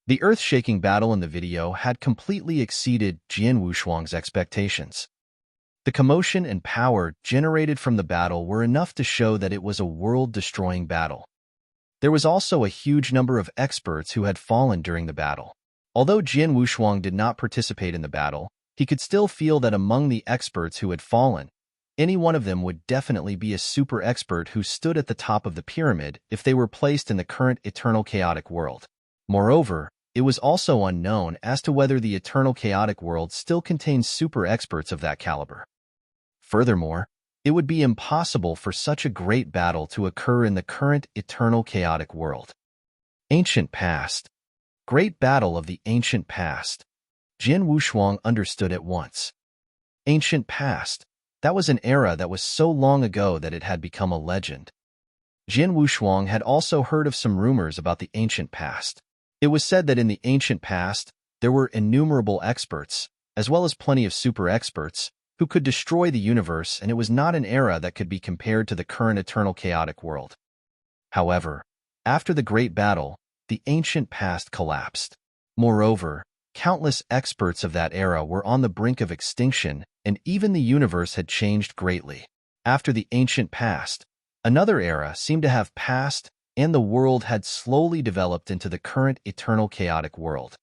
The earth-shaking battle in the video had completely exceeded Jin Wushuang's expectations. The commotion and power generated from the battle were enough to show that it was a world-destroying battle. There was also a huge number of experts who had fallen during the battle. Although Jin Wushuang did not participate in the battle, he could still feel that among the experts who had fallen, any one of them would definitely be a super expert who stood at the top of the pyramid if they were placed in the current Eternal Chaotic World. Moreover, it was also unknown as to whether the Eternal Chaotic World still contains super experts of that caliber. Furthermore, it would be impossible for such a great battle to occur in the current Eternal Chaotic World. Ancient Past. Great Battle of the Ancient Past. Jin Wushuang understood at once. Ancient Past. That was an era that was so long ago that it had become a legend. Jin Wushuang had also heard of some rumors about the ancient past. It was said that in the ancient past, there were innumerable experts, as well as plenty of super experts, who could destroy the universe, and it was not an era that could be compared to the current Eternal Chaotic World. However, after the Great Battle, the ancient past collapsed. Moreover, countless experts of that era were on the brink of extinction, and even the universe had changed greatly. After the ancient past, another era seemed to have passed, and the world had slowly developed into the current Eternal Chaotic World.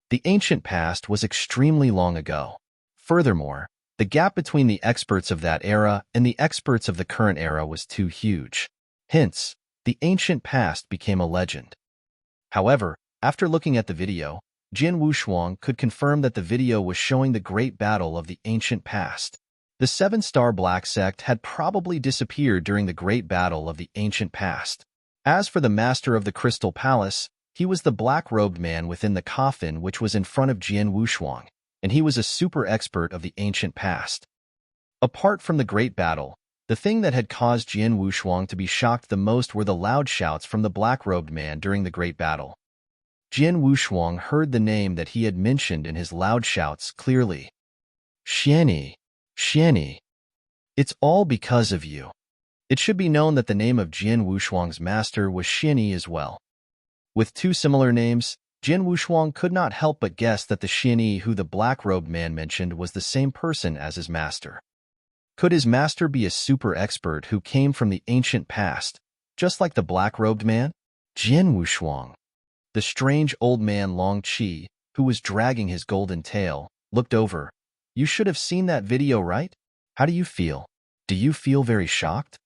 The ancient past was extremely long ago. Furthermore, the gap between the experts of that era and the experts of the current era was too huge. Hence, the ancient past became a legend. However, after looking at the video, Jin Wushuang could confirm that the video was showing the great battle of the ancient past. The seven-star Black Sect had probably disappeared during the great battle of the ancient past. As for the master of the Crystal Palace, he was the black-robed man within the coffin which was in front of Jin Wushuang, and he was a super expert of the ancient past. Apart from the great battle, the thing that had caused Jin Wushuang to be shocked the most were the loud shouts from the black-robed man during the great battle. Jin Wushuang heard the name that he had mentioned in his loud shouts clearly. Xianyi, Xianyi. It's all because of you. It should be known that the name of Jin Wushuang's master was Xianyi as well. With two similar names, Jin Wushuang could not help but guess that the Xianyi who the black-robed man mentioned was the same person as his master. Could his master be a super expert who came from the ancient past, just like the black-robed man? Jin Wushuang. The strange old man Long Qi, who was dragging his golden tail, looked over. You should have seen that video, right? How do you feel? Do you feel very shocked?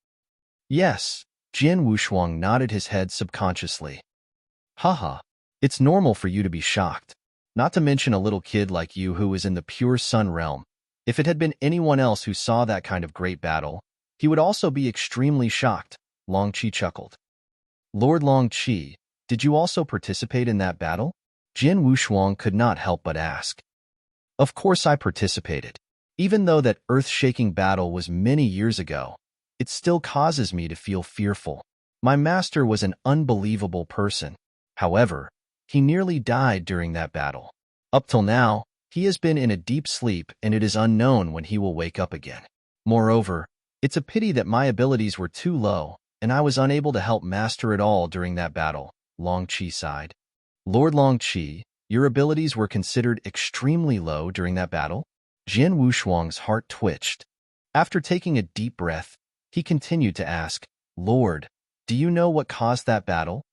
Yes, Jin Wushuang nodded his head subconsciously. Haha, it's normal for you to be shocked. Not to mention a little kid like you who is in the pure sun realm. If it had been anyone else who saw that kind of great battle, he would also be extremely shocked, Long Qi chuckled. Lord Long Qi, did you also participate in that battle? Jin Wushuang could not help but ask. Of course I participated. Even though that earth-shaking battle was many years ago, it still causes me to feel fearful. My master was an unbelievable person. However, he nearly died during that battle. Up till now, he has been in a deep sleep and it is unknown when he will wake up again. Moreover, it's a pity that my abilities were too low and I was unable to help master it all during that battle, Long Qi sighed. Lord Long Qi, your abilities were considered extremely low during that battle? Jin Wushuang's heart twitched. After taking a deep breath, he continued to ask, Lord, do you know what caused that battle?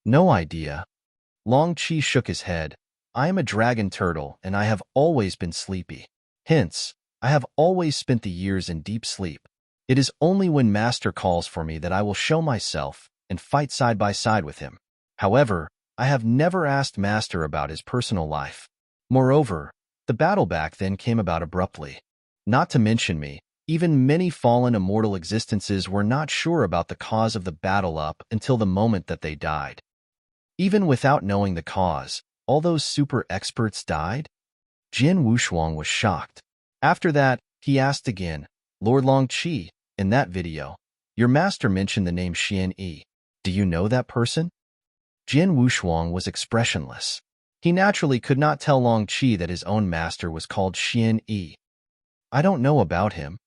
No idea. Long Qi shook his head. I am a dragon turtle and I have always been sleepy. Hence, I have always spent the years in deep sleep. It is only when Master calls for me that I will show myself and fight side by side with him. However, I have never asked Master about his personal life. Moreover, the battle back then came about abruptly. Not to mention me, even many fallen immortal existences were not sure about the cause of the battle up until the moment that they died. Even without knowing the cause, all those super experts died? Jin Wushuang was shocked. After that, he asked again, Lord Long Qi, in that video, your master mentioned the name Xianyi. Do you know that person? Jin Wushuang was expressionless. He naturally could not tell Long Qi that his own master was called Xianyi. I don't know about him.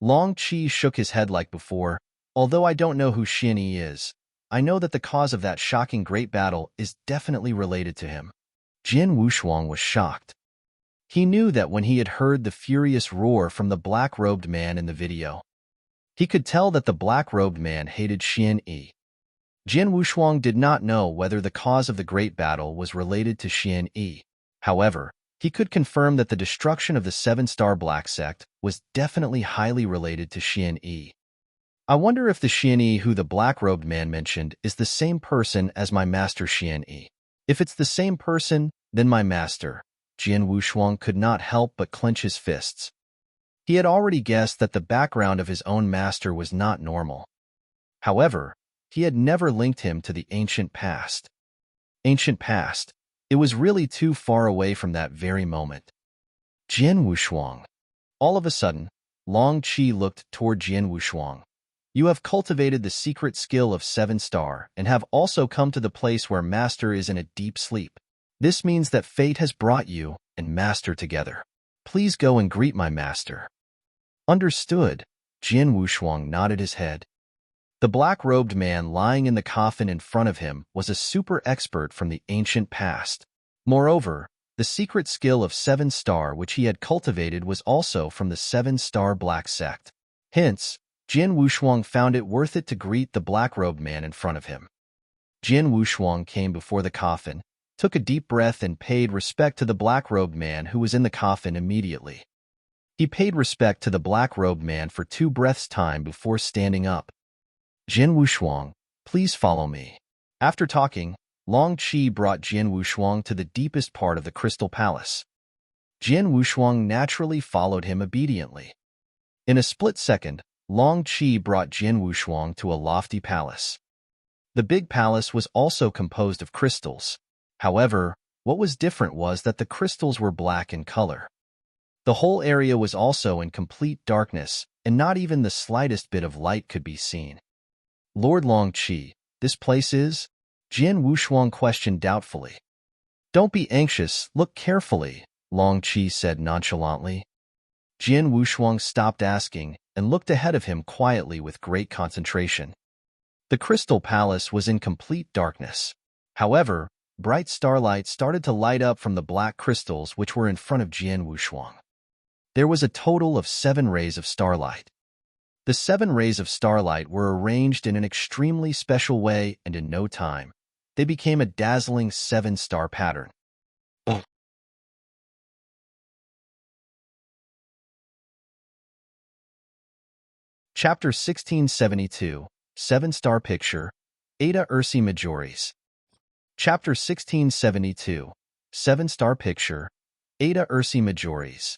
Long Qi shook his head like before. Although I don't know who Xianyi is, I know that the cause of that shocking great battle is definitely related to him. Jin Wushuang was shocked. He knew that when he had heard the furious roar from the black-robed man in the video. He could tell that the black-robed man hated Xianyi. Jin Wushuang did not know whether the cause of the great battle was related to Xianyi. However, he could confirm that the destruction of the seven-star Black Sect was definitely highly related to Xianyi. I wonder if the Xianyi who the black-robed man mentioned is the same person as my master Xianyi. If it's the same person, then my master, Jin Wushuang could not help but clench his fists. He had already guessed that the background of his own master was not normal. However, he had never linked him to the ancient past. Ancient past. It was really too far away from that very moment. Jin Wushuang. All of a sudden, Long Qi looked toward Jin Wushuang. You have cultivated the secret skill of 7-star and have also come to the place where Master is in a deep sleep. This means that fate has brought you and Master together. Please go and greet my Master. Understood. Jin Wushuang nodded his head. The black-robed man lying in the coffin in front of him was a super expert from the ancient past. Moreover, the secret skill of 7-star which he had cultivated was also from the 7-star Black Sect. Hence, Jin Wushuang found it worth it to greet the black-robed man in front of him. Jin Wushuang came before the coffin, took a deep breath and paid respect to the black-robed man who was in the coffin immediately. He paid respect to the black-robed man for 2 breaths' time before standing up. Jin Wushuang, please follow me. After talking, Long Qi brought Jian Wushuang to the deepest part of the Crystal Palace. Jian Wushuang naturally followed him obediently. In a split second, Long Qi brought Jian Wushuang to a lofty palace. The big palace was also composed of crystals. However, what was different was that the crystals were black in color. The whole area was also in complete darkness, and not even the slightest bit of light could be seen. Lord Long Qi, this place is? Jian Wushuang questioned doubtfully. Don't be anxious, look carefully, Long Qi said nonchalantly. Jian Wushuang stopped asking and looked ahead of him quietly with great concentration. The Crystal Palace was in complete darkness. However, bright starlight started to light up from the black crystals which were in front of Jian Wushuang. There was a total of 7 rays of starlight. The 7 rays of starlight were arranged in an extremely special way, and in no time, they became a dazzling 7-star pattern. Chapter 1672, 7-Star Picture, Ada Ursi Majoris. Chapter 1672, 7-Star Picture, Ada Ursi Majoris.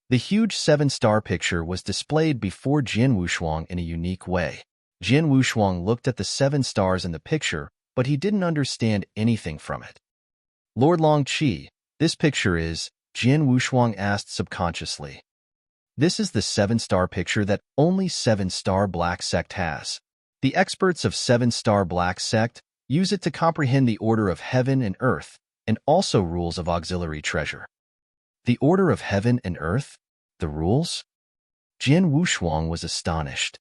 The huge 7-star picture was displayed before Jian Wushuang in a unique way. Jian Wushuang looked at the 7 stars in the picture, but he didn't understand anything from it. Lord Long Qi, this picture is, Jian Wushuang asked subconsciously. This is the 7-star picture that only 7-star Black Sect has. The experts of 7-star Black Sect use it to comprehend the order of heaven and earth, and also rules of auxiliary treasure. The order of heaven and earth? The rules? Jian Wushuang was astonished.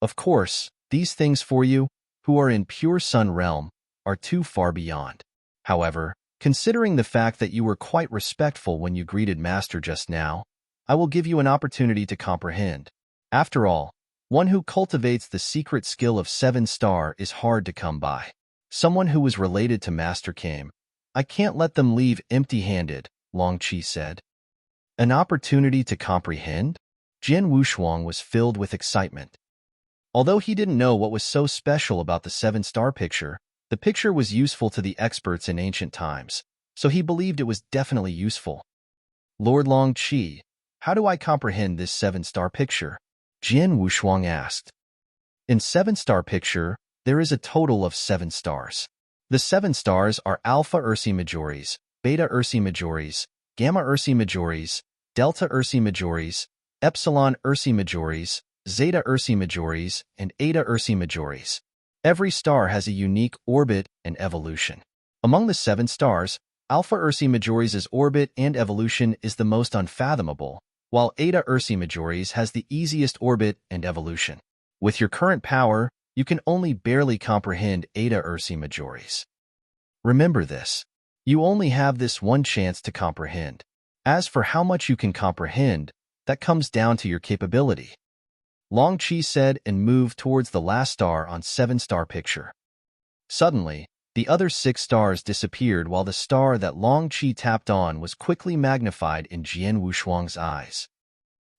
Of course, these things for you, who are in pure sun realm, are too far beyond. However, considering the fact that you were quite respectful when you greeted Master just now, I will give you an opportunity to comprehend. After all, one who cultivates the secret skill of 7-star is hard to come by. Someone who was related to Master came. I can't let them leave empty-handed, Long Qi said. An opportunity to comprehend? Jian Wushuang was filled with excitement. Although he didn't know what was so special about the 7-star picture, the picture was useful to the experts in ancient times, so he believed it was definitely useful. Lord Long Qi, how do I comprehend this 7-star picture? Jian Wushuang asked. In 7-star picture, there is a total of 7 stars. The 7 stars are Alpha Ursi Majoris, Beta Ursi Majoris, Gamma Ursi Majoris, Delta Ursi Majoris, Epsilon Ursi Majoris, Zeta Ursi Majoris, and Eta Ursi Majoris. Every star has a unique orbit and evolution. Among the 7 stars, Alpha Ursi Majoris' orbit and evolution is the most unfathomable, while Eta Ursi Majoris has the easiest orbit and evolution. With your current power, you can only barely comprehend Eta Ursi Majoris. Remember this. You only have this one chance to comprehend. As for how much you can comprehend, that comes down to your capability. Long Qi said and moved towards the last star on 7-star picture. Suddenly, the other 6 stars disappeared while the star that Long Qi tapped on was quickly magnified in Jian Wushuang's eyes.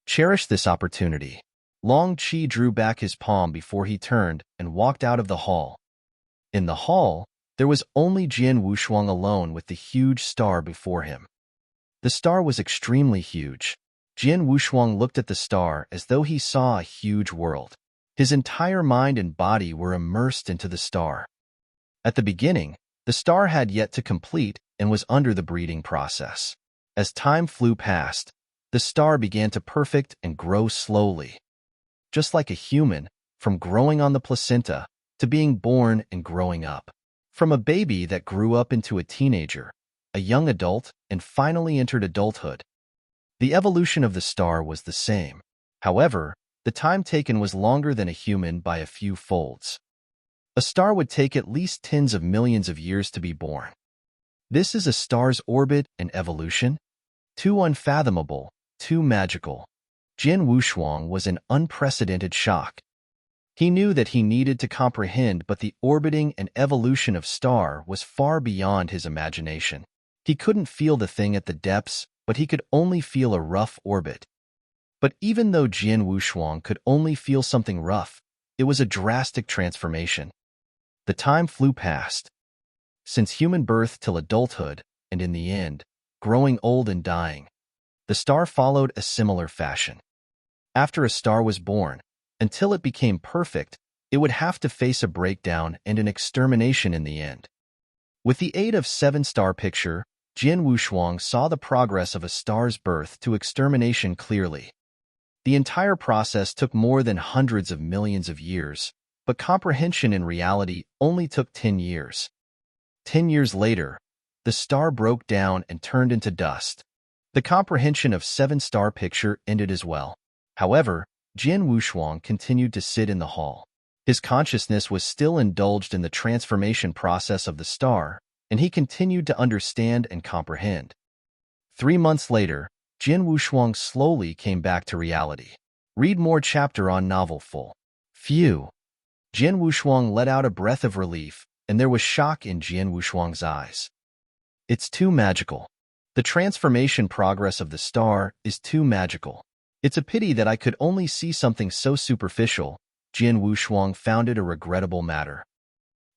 Cherish this opportunity. Long Qi drew back his palm before he turned and walked out of the hall. In the hall, there was only Jian Wushuang alone with the huge star before him. The star was extremely huge. Jian Wushuang looked at the star as though he saw a huge world. His entire mind and body were immersed into the star. At the beginning, the star had yet to complete and was under the breeding process. As time flew past, the star began to perfect and grow slowly. Just like a human, from growing on the placenta to being born and growing up. From a baby that grew up into a teenager, a young adult, and finally entered adulthood. The evolution of the star was the same. However, the time taken was longer than a human by a few folds. A star would take at least tens of millions of years to be born. This is a star's orbit and evolution? Too unfathomable, too magical. Jian Wushuang was in unprecedented shock. He knew that he needed to comprehend, but the orbiting and evolution of star was far beyond his imagination. He couldn't feel the thing at the depths, but he could only feel a rough orbit. But even though Jian Wushuang could only feel something rough, it was a drastic transformation. The time flew past. since human birth till adulthood, and in the end, growing old and dying. The star followed a similar fashion. After a star was born, until it became perfect, it would have to face a breakdown and an extermination in the end. With the aid of seven-star picture, Jian Wushuang saw the progress of a star's birth to extermination clearly. The entire process took more than hundreds of millions of years, but comprehension in reality only took 10 years. 10 years later, the star broke down and turned into dust. The comprehension of seven-star picture ended as well. However, Jian Wushuang continued to sit in the hall. His consciousness was still indulged in the transformation process of the star, and he continued to understand and comprehend. 3 months later, Jian Wushuang slowly came back to reality. Read more chapter on novel full. Phew. Jian Wushuang let out a breath of relief, and there was shock in Jian Wushuang's eyes. It's too magical. The transformation progress of the star is too magical. It's a pity that I could only see something so superficial. Jian Wushuang found it a regrettable matter.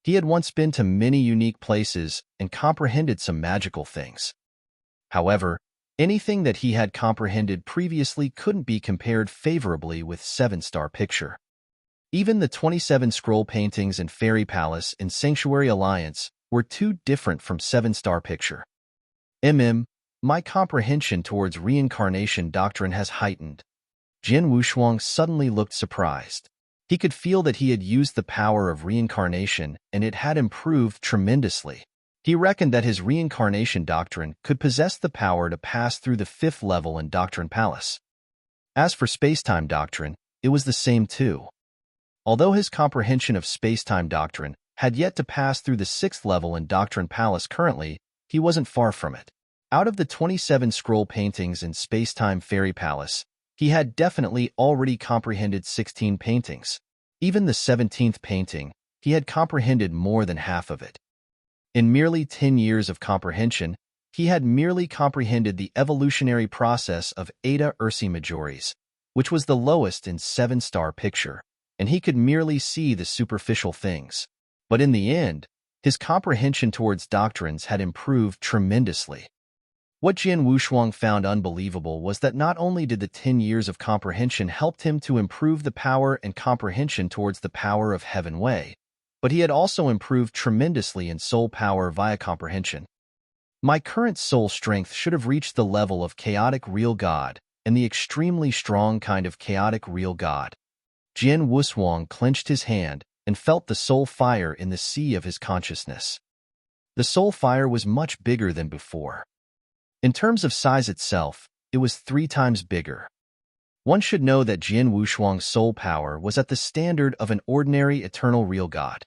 He had once been to many unique places and comprehended some magical things. However, anything that he had comprehended previously couldn't be compared favorably with seven-star picture. Even the 27 scroll paintings in Fairy Palace and Sanctuary Alliance were too different from seven-star picture. My comprehension towards reincarnation doctrine has heightened. Jian Wushuang suddenly looked surprised. He could feel that he had used the power of reincarnation and it had improved tremendously. He reckoned that his reincarnation doctrine could possess the power to pass through the 5th level in Doctrine Palace. As for space-time doctrine, it was the same too. Although his comprehension of space-time doctrine had yet to pass through the 6th level in Doctrine Palace currently, he wasn't far from it. Out of the 27 scroll paintings in Space-Time Fairy Palace, he had definitely already comprehended 16 paintings. Even the 17th painting, he had comprehended more than half of it. In merely 10 years of comprehension, he had merely comprehended the evolutionary process of Eta Ursae Majoris, which was the lowest in seven-star picture, and he could merely see the superficial things. But in the end, his comprehension towards doctrines had improved tremendously. What Jian Wushuang found unbelievable was that not only did the 10 years of comprehension help him to improve the power and comprehension towards the power of Heaven Wei, but he had also improved tremendously in soul power via comprehension. My current soul strength should have reached the level of chaotic real God and the extremely strong kind of chaotic real God. Jian Wushuang clenched his hand and felt the soul fire in the sea of his consciousness. The soul fire was much bigger than before. In terms of size itself, it was 3 times bigger. One should know that Jian Wushuang's soul power was at the standard of an ordinary eternal real God.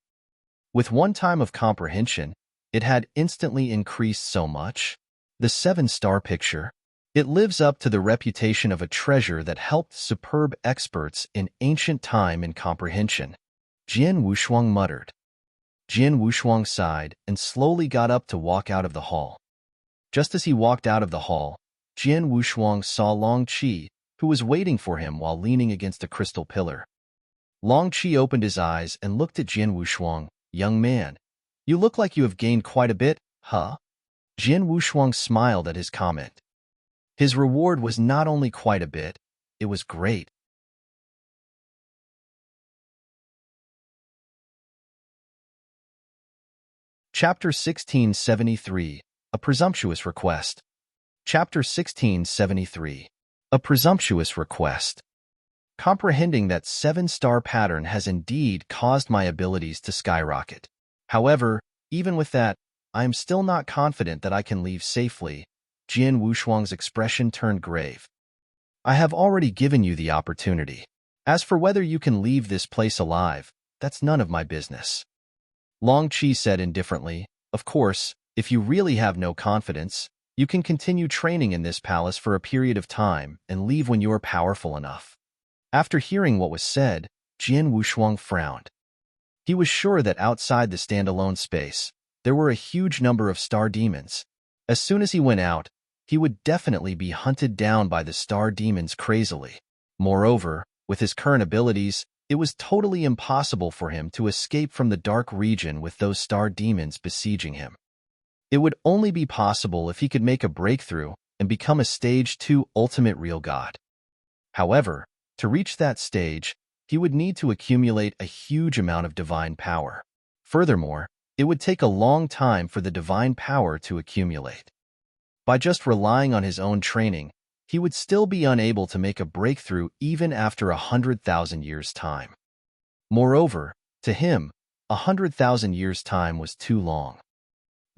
With 1 time of comprehension, it had instantly increased so much. The 7-star picture, it lives up to the reputation of a treasure that helped superb experts in ancient time in comprehension. Jian Wushuang muttered. Jian Wushuang sighed and slowly got up to walk out of the hall. Just as he walked out of the hall, Jian Wushuang saw Long Qi, who was waiting for him while leaning against a crystal pillar. Long Qi opened his eyes and looked at Jian Wushuang. Young man, you look like you have gained quite a bit, huh? Jian Wushuang smiled at his comment. His reward was not only quite a bit, it was great. Chapter 1673, A Presumptuous Request. Chapter 1673, A Presumptuous Request. Comprehending that 7-star pattern has indeed caused my abilities to skyrocket. However, even with that, I am still not confident that I can leave safely. Jian Wushuang's expression turned grave. I have already given you the opportunity. As for whether you can leave this place alive, that's none of my business. Long Qi said indifferently, of course, if you really have no confidence, you can continue training in this palace for a period of time and leave when you are powerful enough. After hearing what was said, Jian Wushuang frowned. He was sure that outside the standalone space, there were a huge number of star demons. As soon as he went out, he would definitely be hunted down by the star demons crazily. Moreover, with his current abilities, it was totally impossible for him to escape from the dark region with those star demons besieging him. It would only be possible if he could make a breakthrough and become a Stage 2 ultimate real god. However, to reach that stage, he would need to accumulate a huge amount of divine power. Furthermore, it would take a long time for the divine power to accumulate. By just relying on his own training, he would still be unable to make a breakthrough even after 100,000 years' time. Moreover, to him, 100,000 years' time was too long.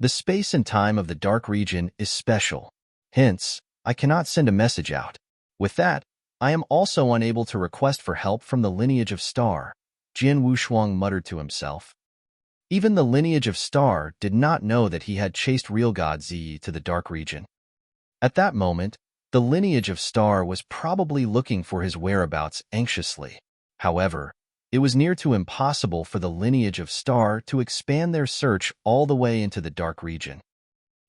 The space and time of the dark region is special. Hence, I cannot send a message out. With that, I am also unable to request for help from the lineage of Star, Jian Wushuang muttered to himself. Even the lineage of Star did not know that he had chased real god Ziyi to the dark region. At that moment, the lineage of Star was probably looking for his whereabouts anxiously. However, it was near to impossible for the lineage of Star to expand their search all the way into the dark region.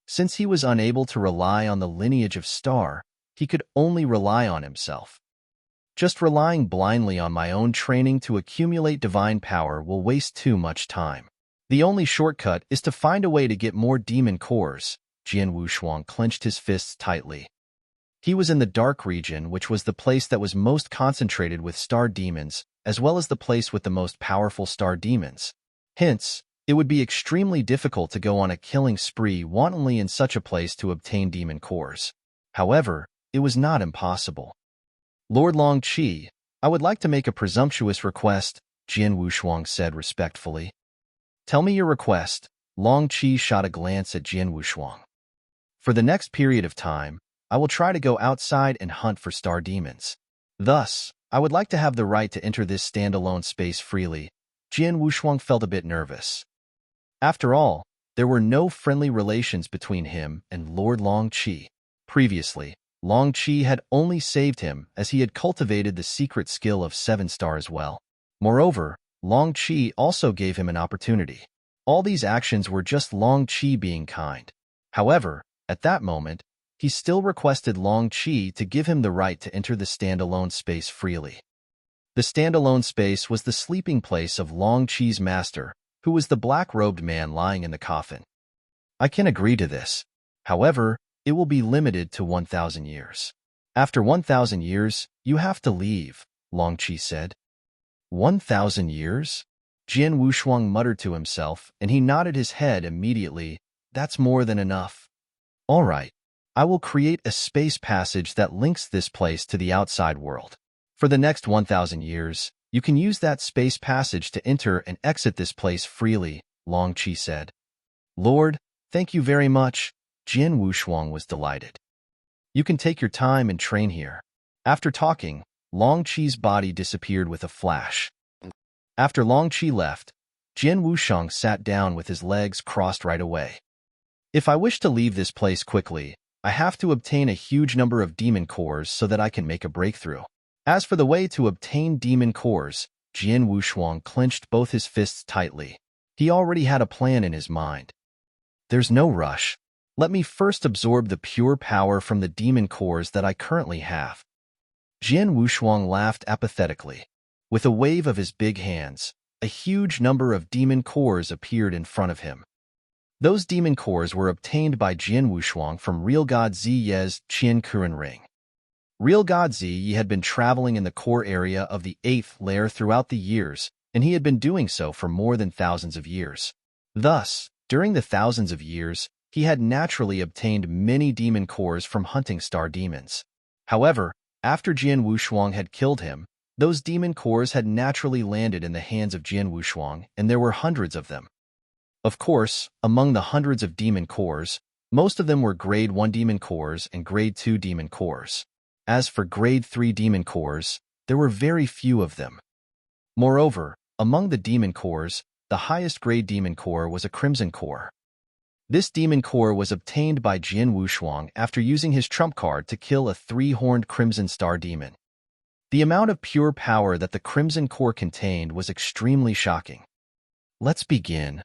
Since he was unable to rely on the lineage of Star, he could only rely on himself. Just relying blindly on my own training to accumulate divine power will waste too much time. The only shortcut is to find a way to get more demon cores. Jian Wushuang clenched his fists tightly. He was in the dark region, which was the place that was most concentrated with star demons, as well as the place with the most powerful star demons. Hence, it would be extremely difficult to go on a killing spree wantonly in such a place to obtain demon cores. However, it was not impossible. Lord Long Qi, I would like to make a presumptuous request, Jian Wushuang said respectfully. Tell me your request. Long Qi shot a glance at Jian Wushuang. For the next period of time, I will try to go outside and hunt for star demons. Thus, I would like to have the right to enter this standalone space freely. Jian Wushuang felt a bit nervous. After all, there were no friendly relations between him and Lord Long Qi. Previously, Long Qi had only saved him as he had cultivated the secret skill of 7-star as well. Moreover, Long Qi also gave him an opportunity. All these actions were just Long Qi being kind. However, at that moment, he still requested Long Qi to give him the right to enter the standalone space freely. The standalone space was the sleeping place of Long Qi's master, who was the black-robed man lying in the coffin. I can agree to this. However, it will be limited to 1,000 years. After 1,000 years, you have to leave, Long Qi said. 1,000 years? Jian Wushuang muttered to himself, and he nodded his head immediately. That's more than enough. All right. I will create a space passage that links this place to the outside world. For the next 1,000 years, you can use that space passage to enter and exit this place freely, Long Qi said. Lord, thank you very much. Jian Wushuang was delighted. You can take your time and train here. After talking, Long Qi's body disappeared with a flash. After Long Qi left, Jian Wushuang sat down with his legs crossed right away. If I wish to leave this place quickly, I have to obtain a huge number of demon cores so that I can make a breakthrough. As for the way to obtain demon cores, Jian Wushuang clenched both his fists tightly. He already had a plan in his mind. There's no rush. Let me first absorb the pure power from the demon cores that I currently have. Jian Wushuang laughed apathetically. With a wave of his big hands, a huge number of demon cores appeared in front of him. Those demon cores were obtained by Jian Wushuang from real god Ziyi's Qian Kuren ring. Real god Ziyi had been traveling in the core area of the 8th layer throughout the years, and he had been doing so for more than thousands of years. Thus, during the thousands of years, he had naturally obtained many demon cores from hunting star demons. However, after Jian Wushuang had killed him, those demon cores had naturally landed in the hands of Jian Wushuang, and there were hundreds of them. Of course, among the hundreds of demon cores, most of them were Grade 1 demon cores and Grade 2 demon cores. As for Grade 3 demon cores, there were very few of them. Moreover, among the demon cores, the highest grade demon core was a crimson core. This demon core was obtained by Jian Wushuang after using his trump card to kill a 3-horned crimson star demon. The amount of pure power that the crimson core contained was extremely shocking. Let's begin.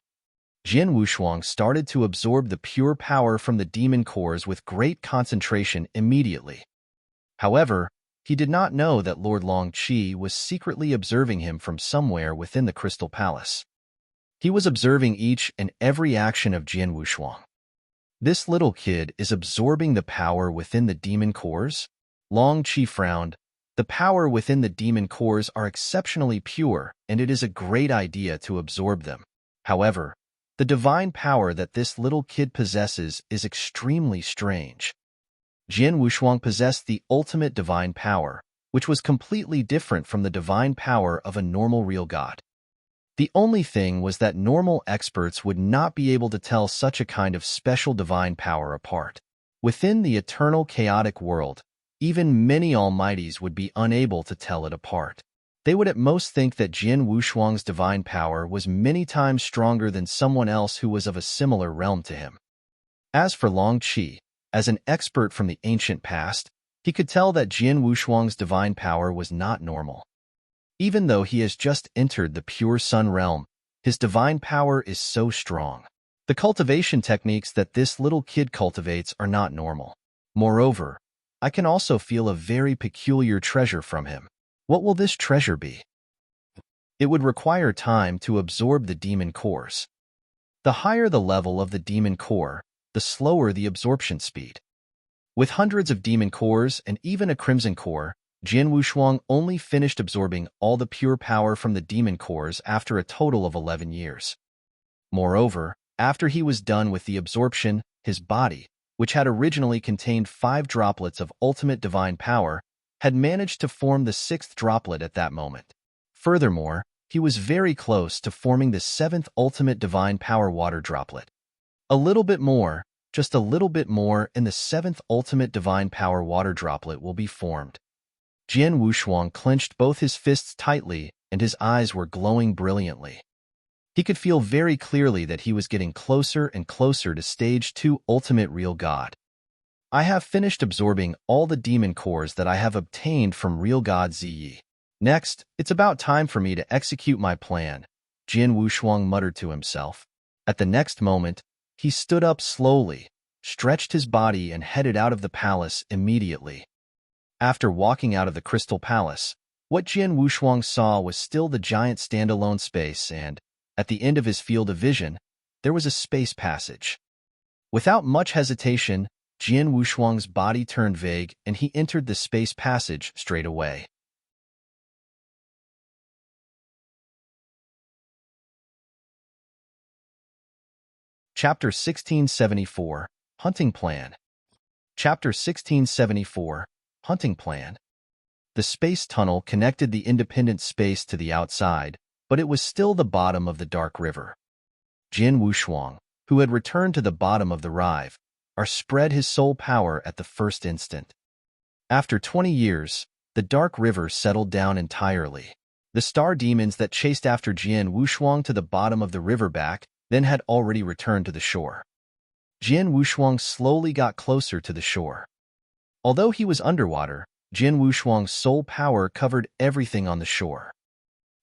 Jian Wushuang started to absorb the pure power from the demon cores with great concentration immediately. However, he did not know that Lord Long Qi was secretly observing him from somewhere within the Crystal Palace. He was observing each and every action of Jian Wushuang. This little kid is absorbing the power within the demon cores? Long Qi frowned. The power within the demon cores are exceptionally pure, and it is a great idea to absorb them. However, the divine power that this little kid possesses is extremely strange. Jian Wushuang possessed the ultimate divine power, which was completely different from the divine power of a normal real god. The only thing was that normal experts would not be able to tell such a kind of special divine power apart. Within the eternal chaotic world, even many almighties would be unable to tell it apart. They would at most think that Jian Wushuang's divine power was many times stronger than someone else who was of a similar realm to him. As for Long Qi, as an expert from the ancient past, he could tell that Jian Wushuang's divine power was not normal. Even though he has just entered the pure sun realm, his divine power is so strong. The cultivation techniques that this little kid cultivates are not normal. Moreover, I can also feel a very peculiar treasure from him. What will this treasure be? It would require time to absorb the demon cores. The higher the level of the demon core, the slower the absorption speed. With hundreds of demon cores and even a crimson core, Jian Wushuang only finished absorbing all the pure power from the demon cores after a total of 11 years. Moreover, after he was done with the absorption, his body, which had originally contained 5 droplets of ultimate divine power, had managed to form the 6th droplet at that moment. Furthermore, he was very close to forming the 7th ultimate divine power water droplet. A little bit more, just a little bit more, and the 7th ultimate divine power water droplet will be formed. Jian Wushuang clenched both his fists tightly, and his eyes were glowing brilliantly. He could feel very clearly that he was getting closer and closer to Stage 2 Ultimate Real God. I have finished absorbing all the demon cores that I have obtained from Real God Ziyi. Next, it's about time for me to execute my plan, Jian Wushuang muttered to himself. At the next moment, he stood up slowly, stretched his body and headed out of the palace immediately. After walking out of the Crystal Palace, what Jian Wushuang saw was still the giant standalone space and, at the end of his field of vision, there was a space passage. Without much hesitation, Jian Wushuang's body turned vague and he entered the space passage straight away. Chapter 1674, Hunting Plan. Chapter 1674, Hunting Plan. The space tunnel connected the independent space to the outside, but it was still the bottom of the dark river. Jian Wushuang, who had returned to the bottom of the rive, spread his soul power at the first instant. After 20 years, the dark river settled down entirely. The star demons that chased after Jian Wushuang to the bottom of the river back then had already returned to the shore. Jian Wushuang slowly got closer to the shore. Although he was underwater, Jian Wushuang's soul power covered everything on the shore.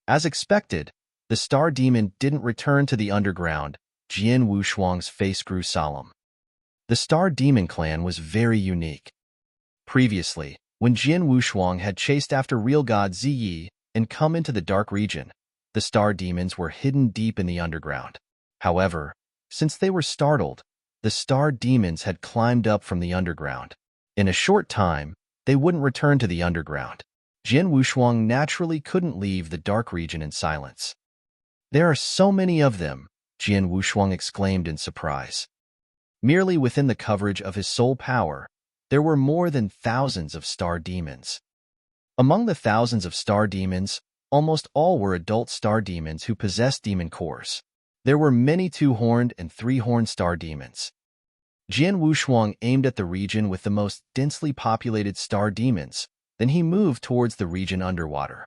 As expected, the star demon didn't return to the underground. Jian Wushuang's face grew solemn. The Star Demon clan was very unique. Previously, when Jian Wushuang had chased after Real God Ziyi and come into the dark region, the star demons were hidden deep in the underground. However, since they were startled, the star demons had climbed up from the underground. In a short time, they wouldn't return to the underground. Jian Wushuang naturally couldn't leave the dark region in silence. There are so many of them, Jian Wushuang exclaimed in surprise. Merely within the coverage of his soul power, there were more than thousands of star demons. Among the thousands of star demons, almost all were adult star demons who possessed demon cores. There were many 2-horned and 3-horned star demons. Jian Wushuang aimed at the region with the most densely populated star demons, then he moved towards the region underwater.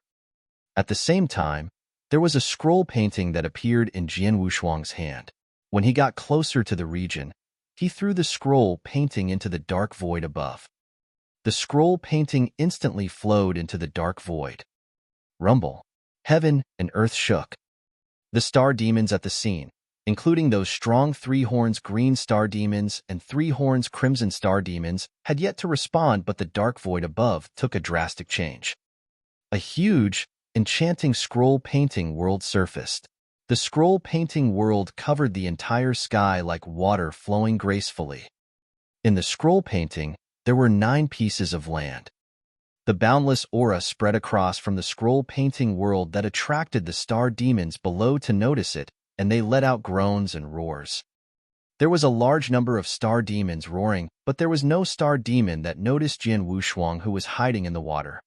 At the same time, there was a scroll painting that appeared in Jian Wushuang's hand. When he got closer to the region, he threw the scroll painting into the dark void above. The scroll painting instantly flowed into the dark void. Rumble. Heaven and earth shook. The star demons at the scene, including those strong 3 horns green star demons and 3 horns crimson star demons, had yet to respond, but the dark void above took a drastic change. A huge, enchanting scroll painting world surfaced. The scroll painting world covered the entire sky like water flowing gracefully. In the scroll painting, there were 9 pieces of land. The boundless aura spread across from the scroll painting world that attracted the star demons below to notice it, and they let out groans and roars. There was a large number of star demons roaring, but there was no star demon that noticed Jian Wushuang, who was hiding in the water.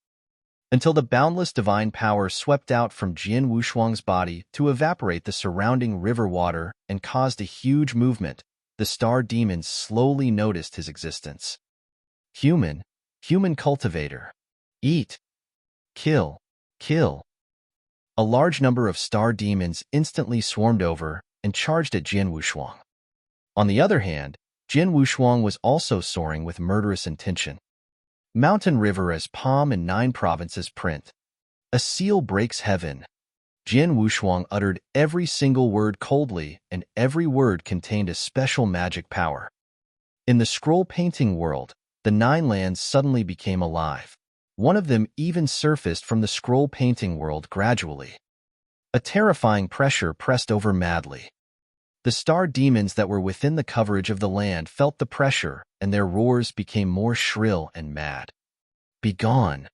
Until the boundless divine power swept out from Jian Wushuang's body to evaporate the surrounding river water and caused a huge movement, the star demons slowly noticed his existence. Human cultivator. Eat. Kill. Kill. A large number of star demons instantly swarmed over and charged at Jian Wushuang. On the other hand, Jian Wushuang was also soaring with murderous intention. Mountain river as palm and 9 provinces print. A seal breaks heaven. Jian Wushuang uttered every single word coldly, and every word contained a special magic power. In the scroll painting world, the 9 lands suddenly became alive. One of them even surfaced from the scroll painting world gradually. A terrifying pressure pressed over madly. The star demons that were within the coverage of the land felt the pressure, and their roars became more shrill and mad. Begone!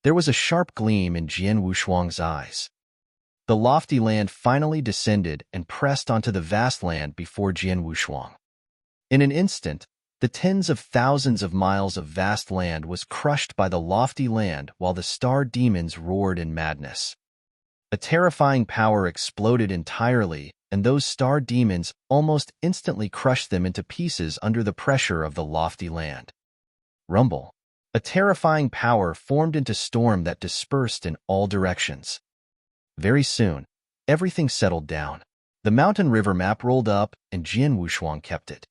There was a sharp gleam in Jian Wushuang's eyes. The lofty land finally descended and pressed onto the vast land before Jian Wushuang. In an instant, the tens of thousands of miles of vast land was crushed by the lofty land while the star demons roared in madness. A terrifying power exploded entirely, and those star demons almost instantly crushed them into pieces under the pressure of the lofty land. Rumble. A terrifying power formed into storm that dispersed in all directions. Very soon, everything settled down. The mountain river map rolled up, and Jian Wushuang kept it.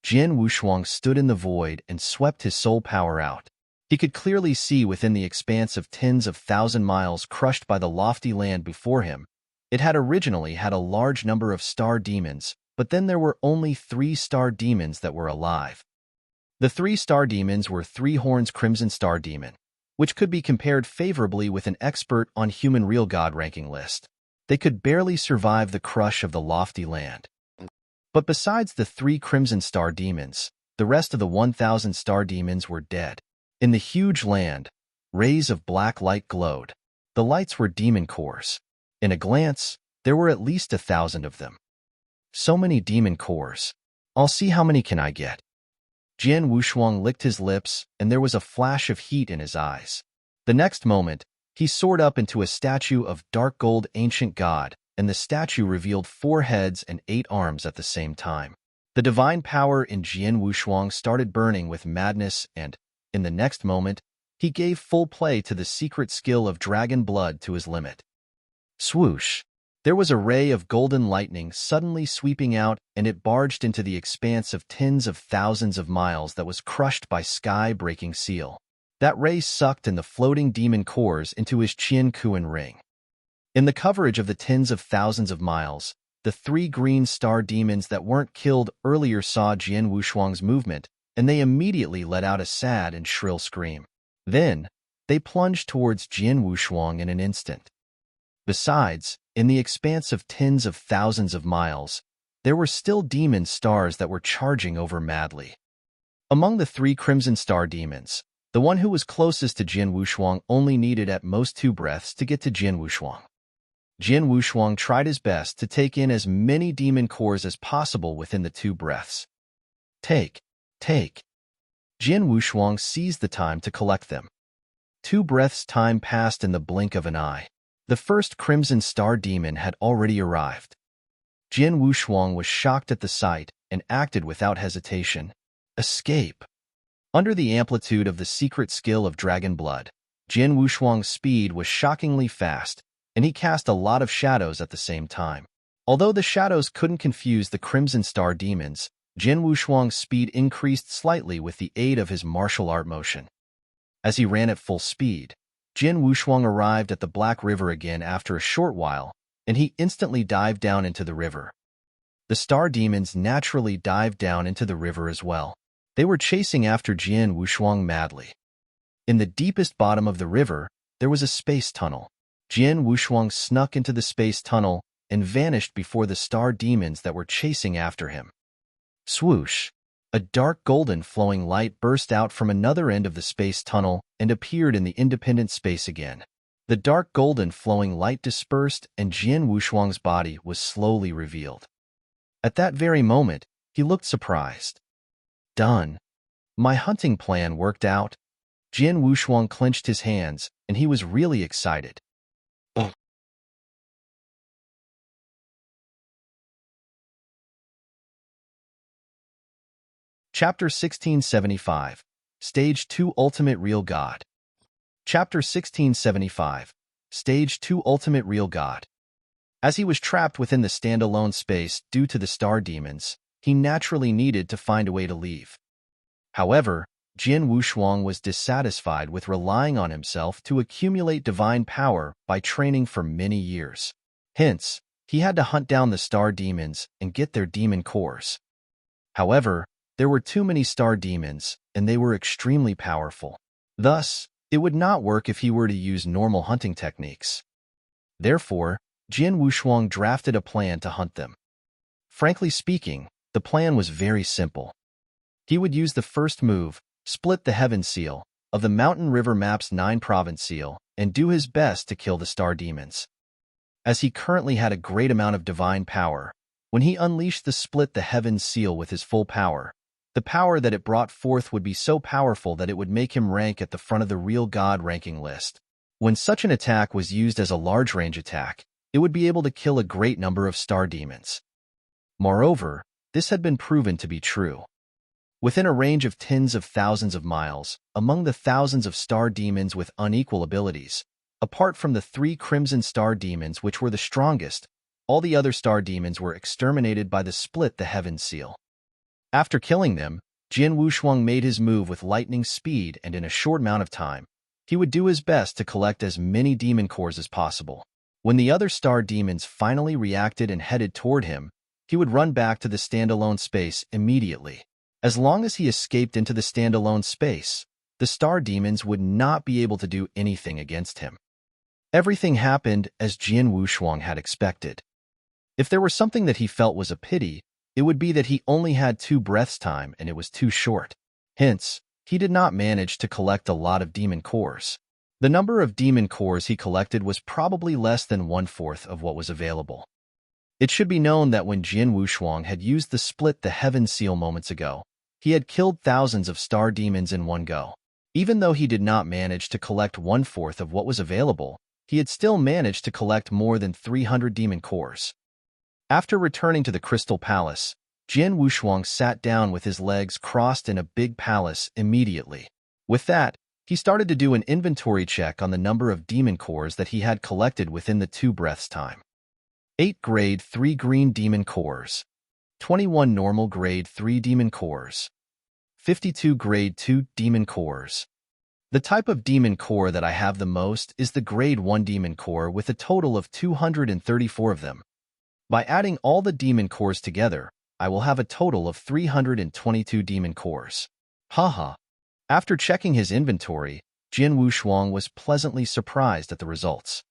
Jian Wushuang stood in the void and swept his soul power out. He could clearly see within the expanse of tens of thousand miles crushed by the lofty land before him. It had originally had a large number of star demons, but then there were only 3 star demons that were alive. The 3 star demons were 3 horns crimson star demon, which could be compared favorably with an expert on human real god ranking list. They could barely survive the crush of the lofty land. But besides the 3 crimson star demons, the rest of the 1,000 star demons were dead. In the huge land, rays of black light glowed. The lights were demon cores. In a glance, there were at least 1,000 of them. So many demon cores. I'll see how many can I get. Jian Wushuang licked his lips, and there was a flash of heat in his eyes. The next moment, he soared up into a statue of dark gold ancient god, and the statue revealed 4 heads and 8 arms at the same time. The divine power in Jian Wushuang started burning with madness, and, in the next moment, he gave full play to the secret skill of dragon blood to his limit. Swoosh! There was a ray of golden lightning suddenly sweeping out, and it barged into the expanse of tens of thousands of miles that was crushed by sky-breaking seal. That ray sucked in the floating demon cores into his Qian Kuan ring. In the coverage of the tens of thousands of miles, the 3 green star demons that weren't killed earlier saw Jian Wushuang's movement, and they immediately let out a sad and shrill scream. Then, they plunged towards Jian Wushuang in an instant. Besides, in the expanse of tens of thousands of miles, there were still demon stars that were charging over madly. Among the 3 crimson star demons, the one who was closest to Jian Wushuang only needed at most 2 breaths to get to Jian Wushuang. Jian Wushuang tried his best to take in as many demon cores as possible within the 2 breaths. Take. Jian Wushuang seized the time to collect them. 2 breaths' time passed in the blink of an eye. The first crimson star demon had already arrived. Jian Wushuang was shocked at the sight and acted without hesitation. Escape. Under the amplitude of the secret skill of dragon blood, Jian Wushuang's speed was shockingly fast, and he cast a lot of shadows at the same time. Although the shadows couldn't confuse the crimson star demons, Jian Wushuang's speed increased slightly with the aid of his martial art motion. As he ran at full speed, Jian Wushuang arrived at the Black River again after a short while, and he instantly dived down into the river. The star demons naturally dived down into the river as well. They were chasing after Jian Wushuang madly. In the deepest bottom of the river, there was a space tunnel. Jian Wushuang snuck into the space tunnel and vanished before the star demons that were chasing after him. Swoosh! A dark golden flowing light burst out from another end of the space tunnel and appeared in the independent space again. The dark golden flowing light dispersed and Jian Wushuang's body was slowly revealed. At that very moment, he looked surprised. Done. My hunting plan worked out. Jian Wushuang clenched his hands, and he was really excited. Chapter 1675. Stage 2 Ultimate Real God. Chapter 1675. Stage 2 Ultimate Real God. As he was trapped within the standalone space due to the star demons, he naturally needed to find a way to leave. However, Jian Wushuang was dissatisfied with relying on himself to accumulate divine power by training for many years. Hence, he had to hunt down the star demons and get their demon cores. However, there were too many star demons, and they were extremely powerful. Thus, it would not work if he were to use normal hunting techniques. Therefore, Jian Wushuang drafted a plan to hunt them. Frankly speaking, the plan was very simple. He would use the first move, split the heaven seal, of the Mountain River Map's 9-province seal, and do his best to kill the star demons. As he currently had a great amount of divine power, when he unleashed the split the heaven seal with his full power, the power that it brought forth would be so powerful that it would make him rank at the front of the real god ranking list. When such an attack was used as a large range attack, it would be able to kill a great number of star demons. Moreover, this had been proven to be true. Within a range of tens of thousands of miles, among the thousands of star demons with unequal abilities, apart from the 3 crimson star demons which were the strongest, all the other star demons were exterminated by the split the heaven seal. After killing them, Jian Wushuang made his move with lightning speed, and in a short amount of time, he would do his best to collect as many demon cores as possible. When the other star demons finally reacted and headed toward him, he would run back to the standalone space immediately. As long as he escaped into the standalone space, the star demons would not be able to do anything against him. Everything happened as Jian Wushuang had expected. If there were something that he felt was a pity, it would be that he only had 2 breaths time and it was too short. Hence, he did not manage to collect a lot of demon cores. The number of demon cores he collected was probably less than 1/4 of what was available. It should be known that when Jian Wushuang had used the split the heaven seal moments ago, he had killed thousands of star demons in one go. Even though he did not manage to collect 1/4 of what was available, he had still managed to collect more than 300 demon cores. After returning to the Crystal Palace, Jian Wushuang sat down with his legs crossed in a big palace immediately. With that, he started to do an inventory check on the number of demon cores that he had collected within the 2 breaths time. 8 grade 3 green demon cores, 21 normal grade 3 demon cores, 52 grade 2 demon cores. The type of demon core that I have the most is the grade 1 demon core with a total of 234 of them. By adding all the demon cores together, I will have a total of 322 demon cores. Haha. After checking his inventory, Jian Wushuang was pleasantly surprised at the results.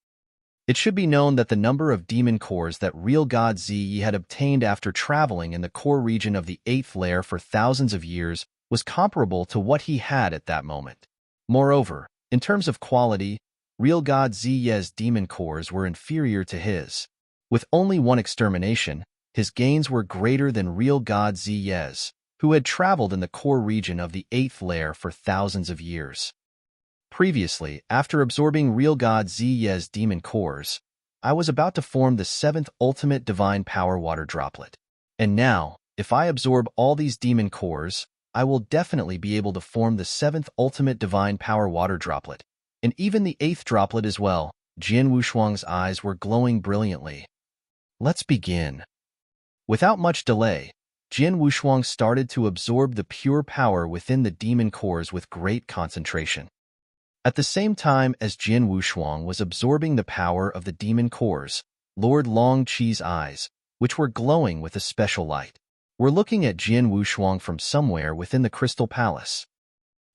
It should be known that the number of demon cores that real god Ziyi had obtained after traveling in the core region of the 8th layer for thousands of years was comparable to what he had at that moment. Moreover, in terms of quality, real god Ziyi's demon cores were inferior to his. With only 1 extermination, his gains were greater than real god Ziyi's, who had traveled in the core region of the 8th layer for thousands of years. Previously, after absorbing real god Ziyi's demon cores, I was about to form the 7th ultimate divine power water droplet. And now, if I absorb all these demon cores, I will definitely be able to form the 7th ultimate divine power water droplet, and even the 8th droplet as well. Jian Wushuang's eyes were glowing brilliantly. Let's begin. Without much delay, Jian Wushuang started to absorb the pure power within the demon cores with great concentration. At the same time as Jian Wushuang was absorbing the power of the demon cores, Lord Long Qi's eyes, which were glowing with a special light. We're looking at Jin Wushuang from somewhere within the Crystal Palace.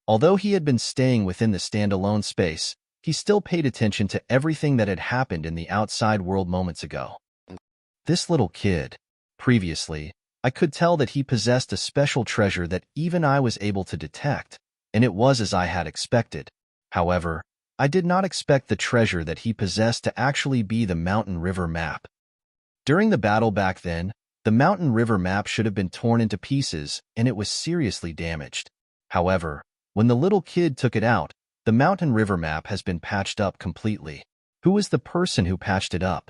Although he had been staying within the standalone space, he still paid attention to everything that had happened in the outside world moments ago. This little kid. Previously, I could tell that he possessed a special treasure that even I was able to detect, and it was as I had expected. However, I did not expect the treasure that he possessed to actually be the Mountain River map. During the battle back then, the Mountain River map should have been torn into pieces, and it was seriously damaged. However, when the little kid took it out, the Mountain River map has been patched up completely. Who was the person who patched it up?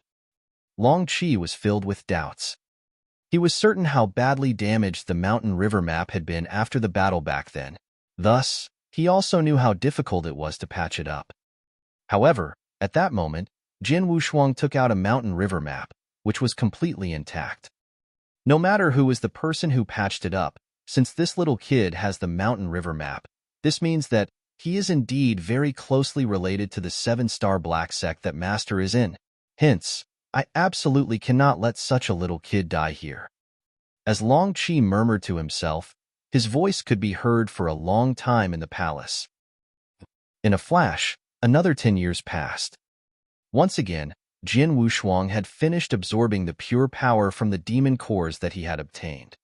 Long Qi was filled with doubts. He was certain how badly damaged the Mountain River map had been after the battle back then. Thus, he also knew how difficult it was to patch it up. However, at that moment, Jin Wushuang took out a Mountain River map, which was completely intact. No matter who is the person who patched it up, since this little kid has the Mountain River map, this means that he is indeed very closely related to the 7-star black sect that Master is in. Hence, I absolutely cannot let such a little kid die here. As Long Qi murmured to himself, his voice could be heard for a long time in the palace. In a flash, another 10 years passed. Once again, Jin Wushuang had finished absorbing the pure power from the demon cores that he had obtained.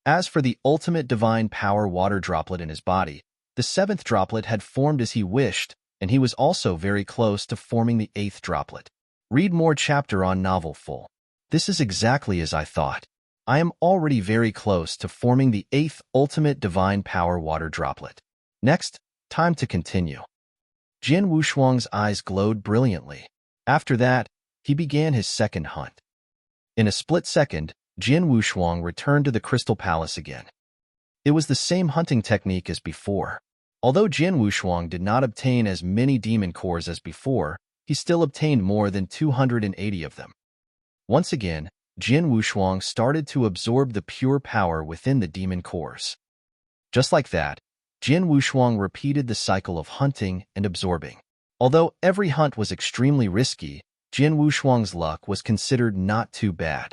As for the ultimate divine power water droplet in his body, the 7th droplet had formed as he wished, and he was also very close to forming the 8th droplet. Read more chapter on novel full. This is exactly as I thought. I am already very close to forming the 8th ultimate divine power water droplet. Next, time to continue. Jin Wushuang's eyes glowed brilliantly. After that, he began his second hunt. In a split second, Jin Wushuang returned to the Crystal Palace again. It was the same hunting technique as before. Although Jin Wushuang did not obtain as many demon cores as before, he still obtained more than 280 of them. Once again, Jin Wushuang started to absorb the pure power within the demon cores. Just like that, Jin Wushuang repeated the cycle of hunting and absorbing. Although every hunt was extremely risky, Jin Wushuang's luck was considered not too bad.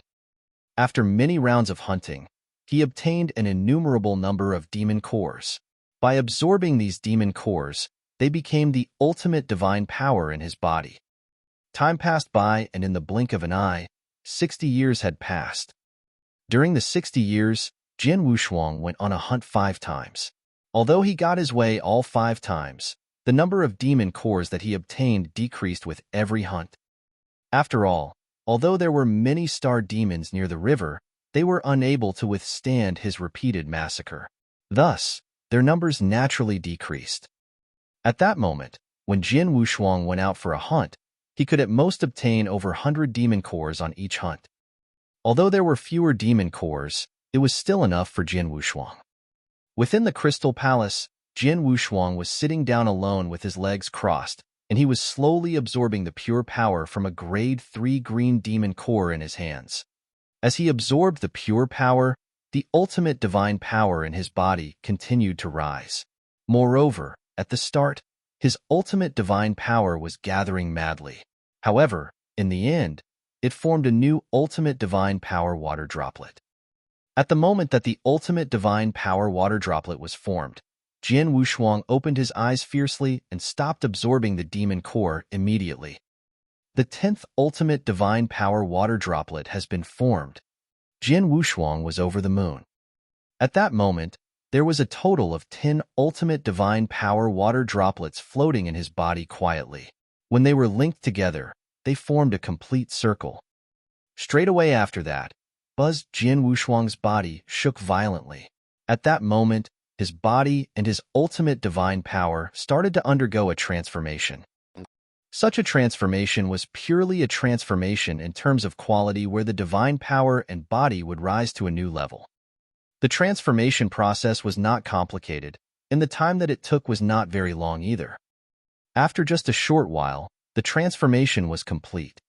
After many rounds of hunting, he obtained an innumerable number of demon cores. By absorbing these demon cores, they became the ultimate divine power in his body. Time passed by, and in the blink of an eye, 60 years had passed. During the 60 years, Jin Wushuang went on a hunt 5 times. Although he got his way all 5 times, the number of demon cores that he obtained decreased with every hunt. After all, although there were many star demons near the river, they were unable to withstand his repeated massacre. Thus, their numbers naturally decreased. At that moment, when Jin Wushuang went out for a hunt, he could at most obtain over 100 demon cores on each hunt. Although there were fewer demon cores, it was still enough for Jin Wushuang. Within the Crystal Palace, Jin Wushuang was sitting down alone with his legs crossed, and he was slowly absorbing the pure power from a grade 3 green demon core in his hands. As he absorbed the pure power, the ultimate divine power in his body continued to rise. Moreover, at the start, his ultimate divine power was gathering madly. However, in the end, it formed a new ultimate divine power water droplet. At the moment that the ultimate divine power water droplet was formed, Jin Wushuang opened his eyes fiercely and stopped absorbing the demon core immediately. The 10th ultimate divine power water droplet has been formed. Jin Wushuang was over the moon. At that moment, there was a total of 10 ultimate divine power water droplets floating in his body quietly. When they were linked together, they formed a complete circle. Straight away after that, Jin Wushuang's body shook violently. At that moment, his body and his ultimate divine power started to undergo a transformation. Such a transformation was purely a transformation in terms of quality where the divine power and body would rise to a new level. The transformation process was not complicated, and the time that it took was not very long either. After just a short while, the transformation was complete.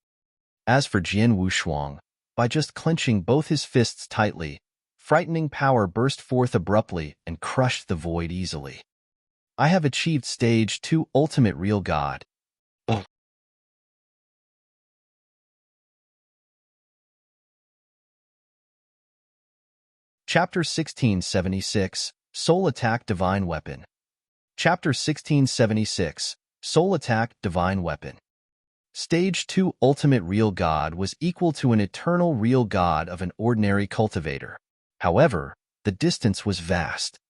As for Jin Wushuang, by just clenching both his fists tightly, frightening power burst forth abruptly and crushed the void easily. I have achieved Stage 2 Ultimate Real God. Chapter 1676, Soul Attack Divine Weapon. Chapter 1676, Soul Attack Divine Weapon. Stage 2 Ultimate Real God was equal to an eternal real God of an ordinary cultivator. However, the distance was vast.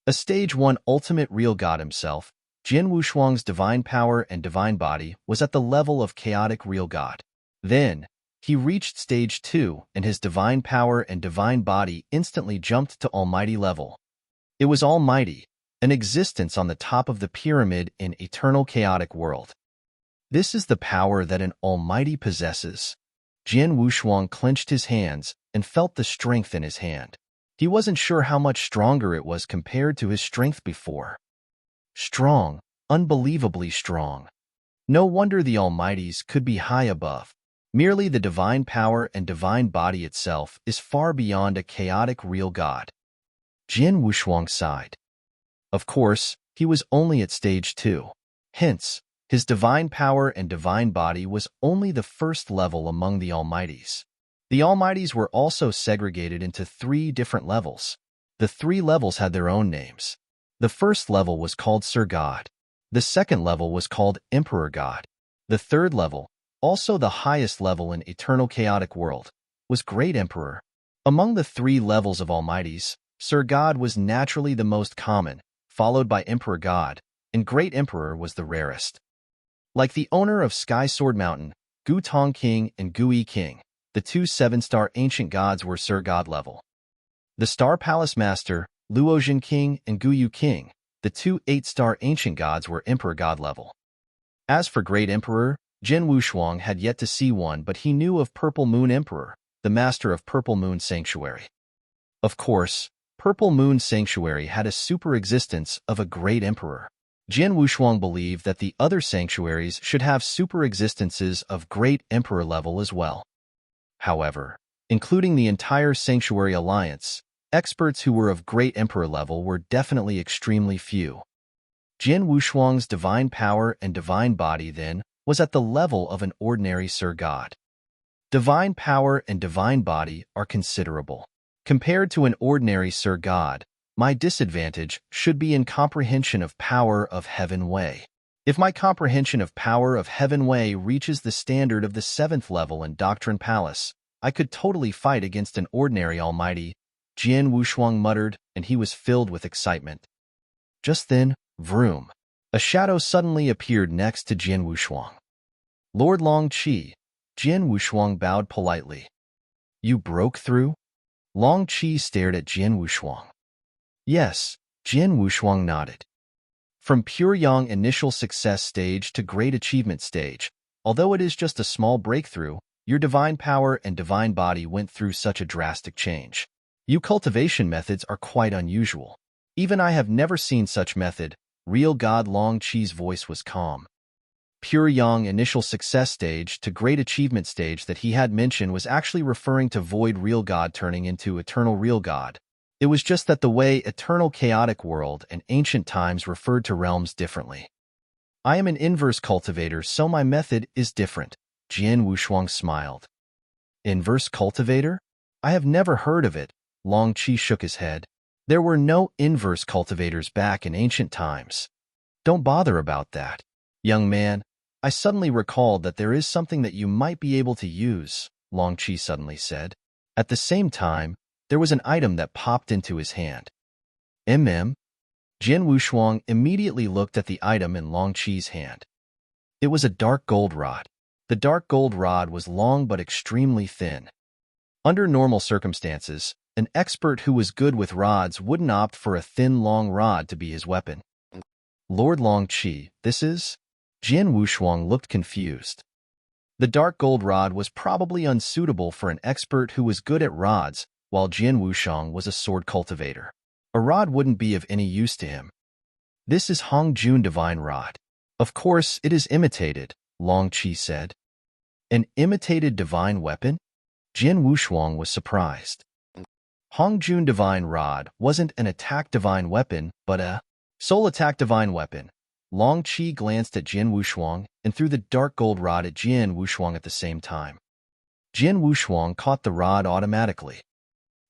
A Stage 1 Ultimate Real God himself, Jin Wushuang's divine power and divine body was at the level of chaotic real God. Then, he reached Stage 2 and his divine power and divine body instantly jumped to almighty level. It was almighty, an existence on the top of the pyramid in eternal chaotic world. This is the power that an almighty possesses. Jin Wushuang clenched his hands and felt the strength in his hand. He wasn't sure how much stronger it was compared to his strength before. Strong, unbelievably strong. No wonder the Almighties could be high above. Merely the divine power and divine body itself is far beyond a chaotic real God. Jin Wushuang sighed. Of course, he was only at Stage 2. Hence, his divine power and divine body was only the first level among the Almighties. The Almighties were also segregated into 3 different levels. The 3 levels had their own names. The first level was called Sir God. The second level was called Emperor God. The third level, also the highest level in eternal chaotic world, was Great Emperor. Among the 3 levels of Almighties, Sir God was naturally the most common, followed by Emperor God, and Great Emperor was the rarest. Like the owner of Sky Sword Mountain, Gu Tong King and Gu Yi King, the 2 7-star ancient gods were Sir God level. The Star Palace Master, Luozhen King and Gu Yu King, the 2 8-star ancient gods were Emperor God level. As for Great Emperor, Jin Wushuang had yet to see one, but he knew of Purple Moon Emperor, the master of Purple Moon Sanctuary. Of course, Purple Moon Sanctuary had a super existence of a Great Emperor. Jin Wushuang believed that the other sanctuaries should have super existences of Great Emperor level as well. However, including the entire Sanctuary Alliance, experts who were of Great Emperor level were definitely extremely few. Jin Wushuang's divine power and divine body, then, was at the level of an ordinary Sir God. Divine power and divine body are considerable. Compared to an ordinary Sir God, my disadvantage should be in comprehension of power of Heaven Wei. If my comprehension of power of Heaven Wei reaches the standard of the 7th level in Doctrine Palace, I could totally fight against an ordinary almighty, Jin Wushuang muttered, and he was filled with excitement. Just then, vroom, a shadow suddenly appeared next to Jin Wushuang. Lord Long Qi, Jin Wushuang bowed politely. You broke through? Long Qi stared at Jin Wushuang. Yes, Jin Wushuang nodded. From pure young initial success stage to great achievement stage, although it is just a small breakthrough, your divine power and divine body went through such a drastic change. Your cultivation methods are quite unusual. Even I have never seen such method. Real God Long Qi's voice was calm. Pure young initial success stage to great achievement stage that he had mentioned was actually referring to void real God turning into eternal real God. It was just that the way eternal chaotic world and ancient times referred to realms differently. I am an inverse cultivator, so my method is different. Jin Wushuang smiled. Inverse cultivator? I have never heard of it. Long Qi shook his head. There were no inverse cultivators back in ancient times. Don't bother about that. Young man, I suddenly recalled that there is something that you might be able to use, Long Qi suddenly said. At the same time, there was an item that popped into his hand. Jin Wushuang immediately looked at the item in Long Qi's hand. It was a dark gold rod. The dark gold rod was long but extremely thin. Under normal circumstances, an expert who was good with rods wouldn't opt for a thin, long rod to be his weapon. Lord Long Qi, this is? Jin Wushuang looked confused. The dark gold rod was probably unsuitable for an expert who was good at rods, while Jin Wushuang was a sword cultivator. A rod wouldn't be of any use to him. This is Hongjun Divine Rod. Of course, it is imitated, Long Qi said. An imitated divine weapon? Jin Wushuang was surprised. Hongjun Divine Rod wasn't an attack divine weapon, but a soul attack divine weapon. Long Qi glanced at Jin Wushuang and threw the dark gold rod at Jin Wushuang at the same time. Jin Wushuang caught the rod automatically.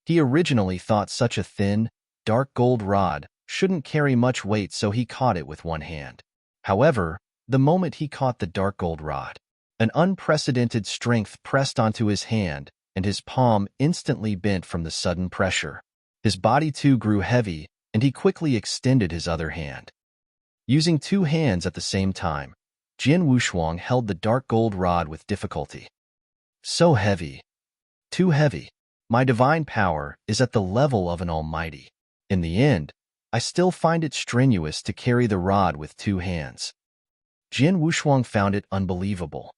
He originally thought such a thin, dark gold rod shouldn't carry much weight, so he caught it with one hand. However, the moment he caught the dark gold rod, an unprecedented strength pressed onto his hand, and his palm instantly bent from the sudden pressure. His body too grew heavy, and he quickly extended his other hand. Using two hands at the same time, Jian Wushuang held the dark gold rod with difficulty. So heavy. Too heavy. My divine power is at the level of an almighty. In the end, I still find it strenuous to carry the rod with two hands. Jian Wushuang found it unbelievable.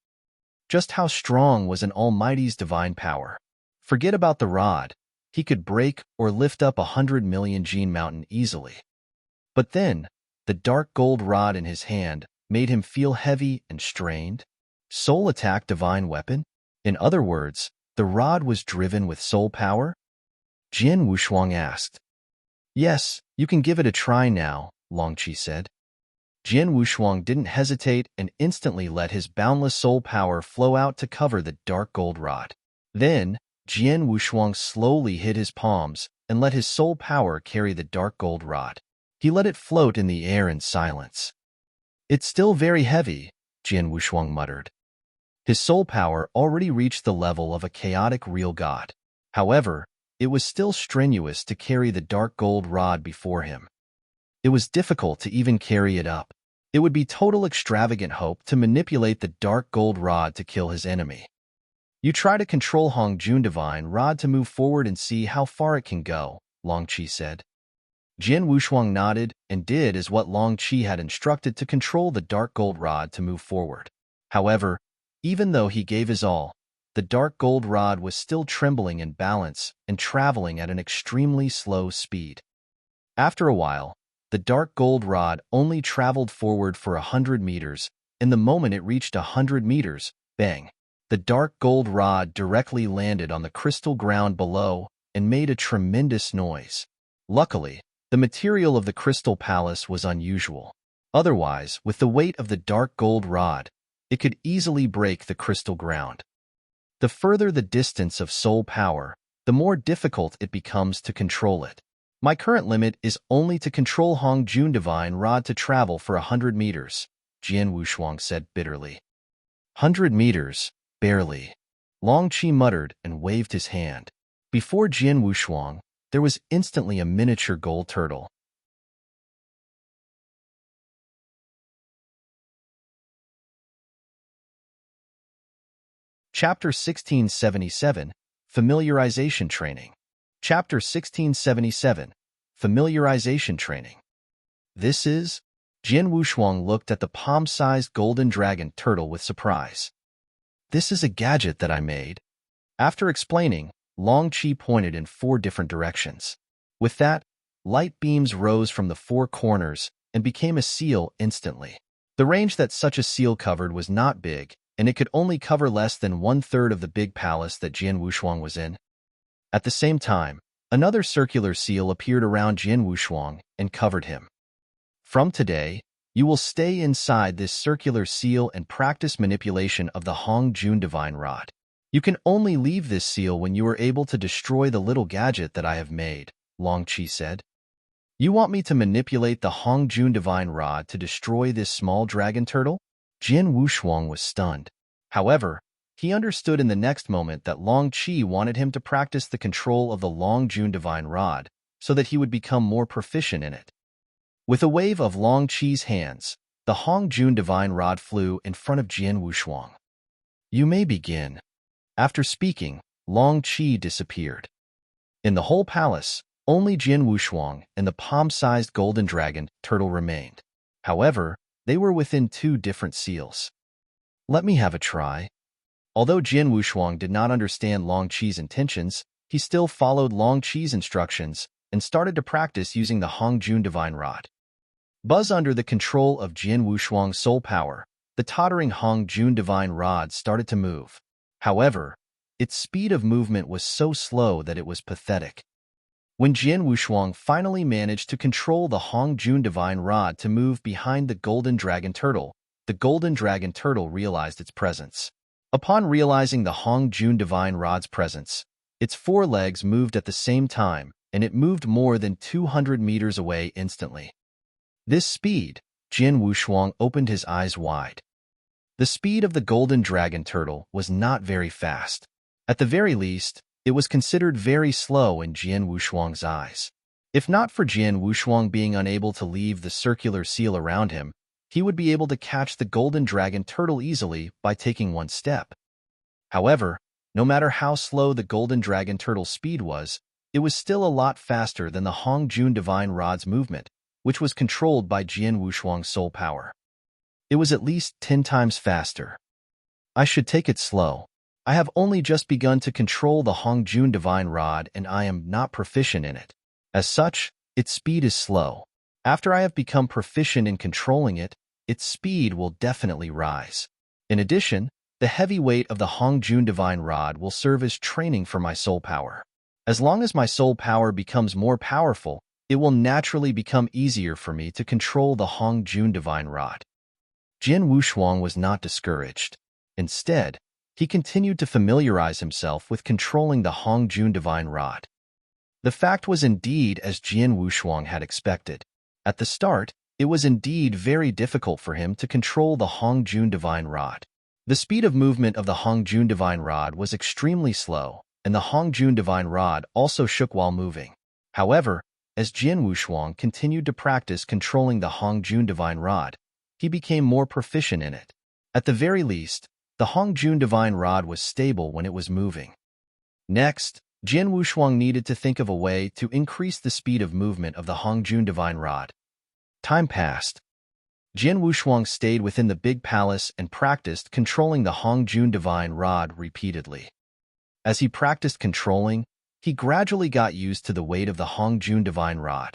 Just how strong was an almighty's divine power? Forget about the rod. He could break or lift up 100 million Jin mountain easily. But then, the dark gold rod in his hand made him feel heavy and strained. Soul attack divine weapon? In other words, the rod was driven with soul power? Jian Wushuang asked. Yes, you can give it a try now, Long Qi said. Jian Wushuang didn't hesitate and instantly let his boundless soul power flow out to cover the dark gold rod. Then, Jian Wushuang slowly hid his palms and let his soul power carry the dark gold rod. He let it float in the air in silence. It's still very heavy, Jian Wushuang muttered. His soul power already reached the level of a chaotic real god. However, it was still strenuous to carry the dark gold rod before him. It was difficult to even carry it up. It would be total extravagant hope to manipulate the dark gold rod to kill his enemy. You try to control Hongjun Divine Rod to move forward and see how far it can go, Long Qi said. Jian Wushuang nodded and did as what Long Qi had instructed to control the dark gold rod to move forward. However, even though he gave his all, the dark gold rod was still trembling in balance and traveling at an extremely slow speed. After a while, the dark gold rod only traveled forward for 100 meters, and the moment it reached 100 meters, bang! The dark gold rod directly landed on the crystal ground below and made a tremendous noise. Luckily, the material of the crystal palace was unusual. Otherwise, with the weight of the dark gold rod, it could easily break the crystal ground. The further the distance of soul power, the more difficult it becomes to control it. My current limit is only to control Hongjun Divine Rod to travel for 100 meters, Jian Wushuang said bitterly. 100 meters, barely. Long Qi muttered and waved his hand. Before Jian Wushuang, there was instantly a miniature gold turtle. Chapter 1677, Familiarization Training. Chapter 1677, Familiarization Training. This is? Jian Wushuang looked at the palm-sized golden dragon turtle with surprise. This is a gadget that I made. After explaining, Long Qi pointed in 4 different directions. With that, light beams rose from the 4 corners and became a seal instantly. The range that such a seal covered was not big, and it could only cover less than 1/3 of the big palace that Jian Wushuang was in. At the same time, another circular seal appeared around Jian Wushuang and covered him. From today, you will stay inside this circular seal and practice manipulation of the Hongjun Divine Rod. You can only leave this seal when you are able to destroy the little gadget that I have made, Long Qi said. You want me to manipulate the Hongjun Divine Rod to destroy this small dragon turtle? Jian Wushuang was stunned. However, he understood in the next moment that Long Qi wanted him to practice the control of the Hongjun Divine Rod so that he would become more proficient in it. With a wave of Long Qi's hands, the Hongjun Divine Rod flew in front of Jian Wushuang. You may begin. After speaking, Long Qi disappeared. In the whole palace, only Jian Wushuang and the palm-sized golden dragon turtle remained. However, they were within 2 different seals. Let me have a try. Although Jian Wushuang did not understand Long Qi's intentions, he still followed Long Qi's instructions and started to practice using the Hongjun Divine Rod. Buzz under the control of Jian Wushuang's soul power, the tottering Hongjun Divine Rod started to move. However, its speed of movement was so slow that it was pathetic. When Jian Wushuang finally managed to control the Hongjun Divine Rod to move behind the golden dragon turtle, the golden dragon turtle realized its presence. Upon realizing the Hongjun Divine Rod's presence, Its four legs moved at the same time, and it moved more than 200 meters away instantly. This speed, Jian Wushuang opened his eyes wide. The speed of the golden dragon turtle was not very fast. At the very least, it was considered very slow in Jian Wushuang's eyes. If not for Jian Wushuang being unable to leave the circular seal around him, he would be able to catch the golden dragon turtle easily by taking one step. However, no matter how slow the golden dragon turtle's speed was, it was still a lot faster than the Hongjun Divine Rod's movement, which was controlled by Jian Wushuang's soul power. It was at least 10 times faster. I should take it slow. I have only just begun to control the Hongjun Divine Rod and I am not proficient in it. As such, its speed is slow. After I have become proficient in controlling it, its speed will definitely rise. In addition, the heavy weight of the Hongjun Divine Rod will serve as training for my soul power. As long as my soul power becomes more powerful, it will naturally become easier for me to control the Hongjun Divine Rod. Jian Wushuang was not discouraged. Instead, he continued to familiarize himself with controlling the Hongjun Divine Rod. The fact was indeed as Jian Wushuang had expected. At the start, it was indeed very difficult for him to control the Hongjun Divine Rod. The speed of movement of the Hongjun Divine Rod was extremely slow, and the Hongjun Divine Rod also shook while moving. However, as Jian Wushuang continued to practice controlling the Hongjun Divine Rod, he became more proficient in it. At the very least, the Hongjun Divine Rod was stable when it was moving. Next, Jian Wushuang needed to think of a way to increase the speed of movement of the Hongjun Divine Rod. Time passed. Jian Wushuang stayed within the big palace and practiced controlling the Hongjun Divine Rod repeatedly. As he practiced controlling, he gradually got used to the weight of the Hongjun Divine Rod.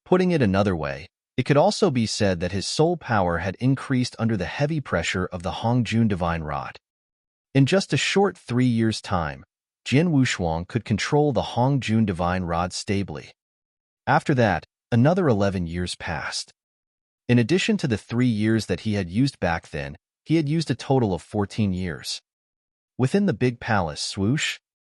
Putting it another way, it could also be said that his soul power had increased under the heavy pressure of the Hongjun Divine Rod. In just a short 3 years' time, Jian Wushuang could control the Hongjun Divine Rod stably. After that, another 11 years passed. In addition to the 3 years that he had used back then, he had used a total of 14 years. Within the big palace, swoosh,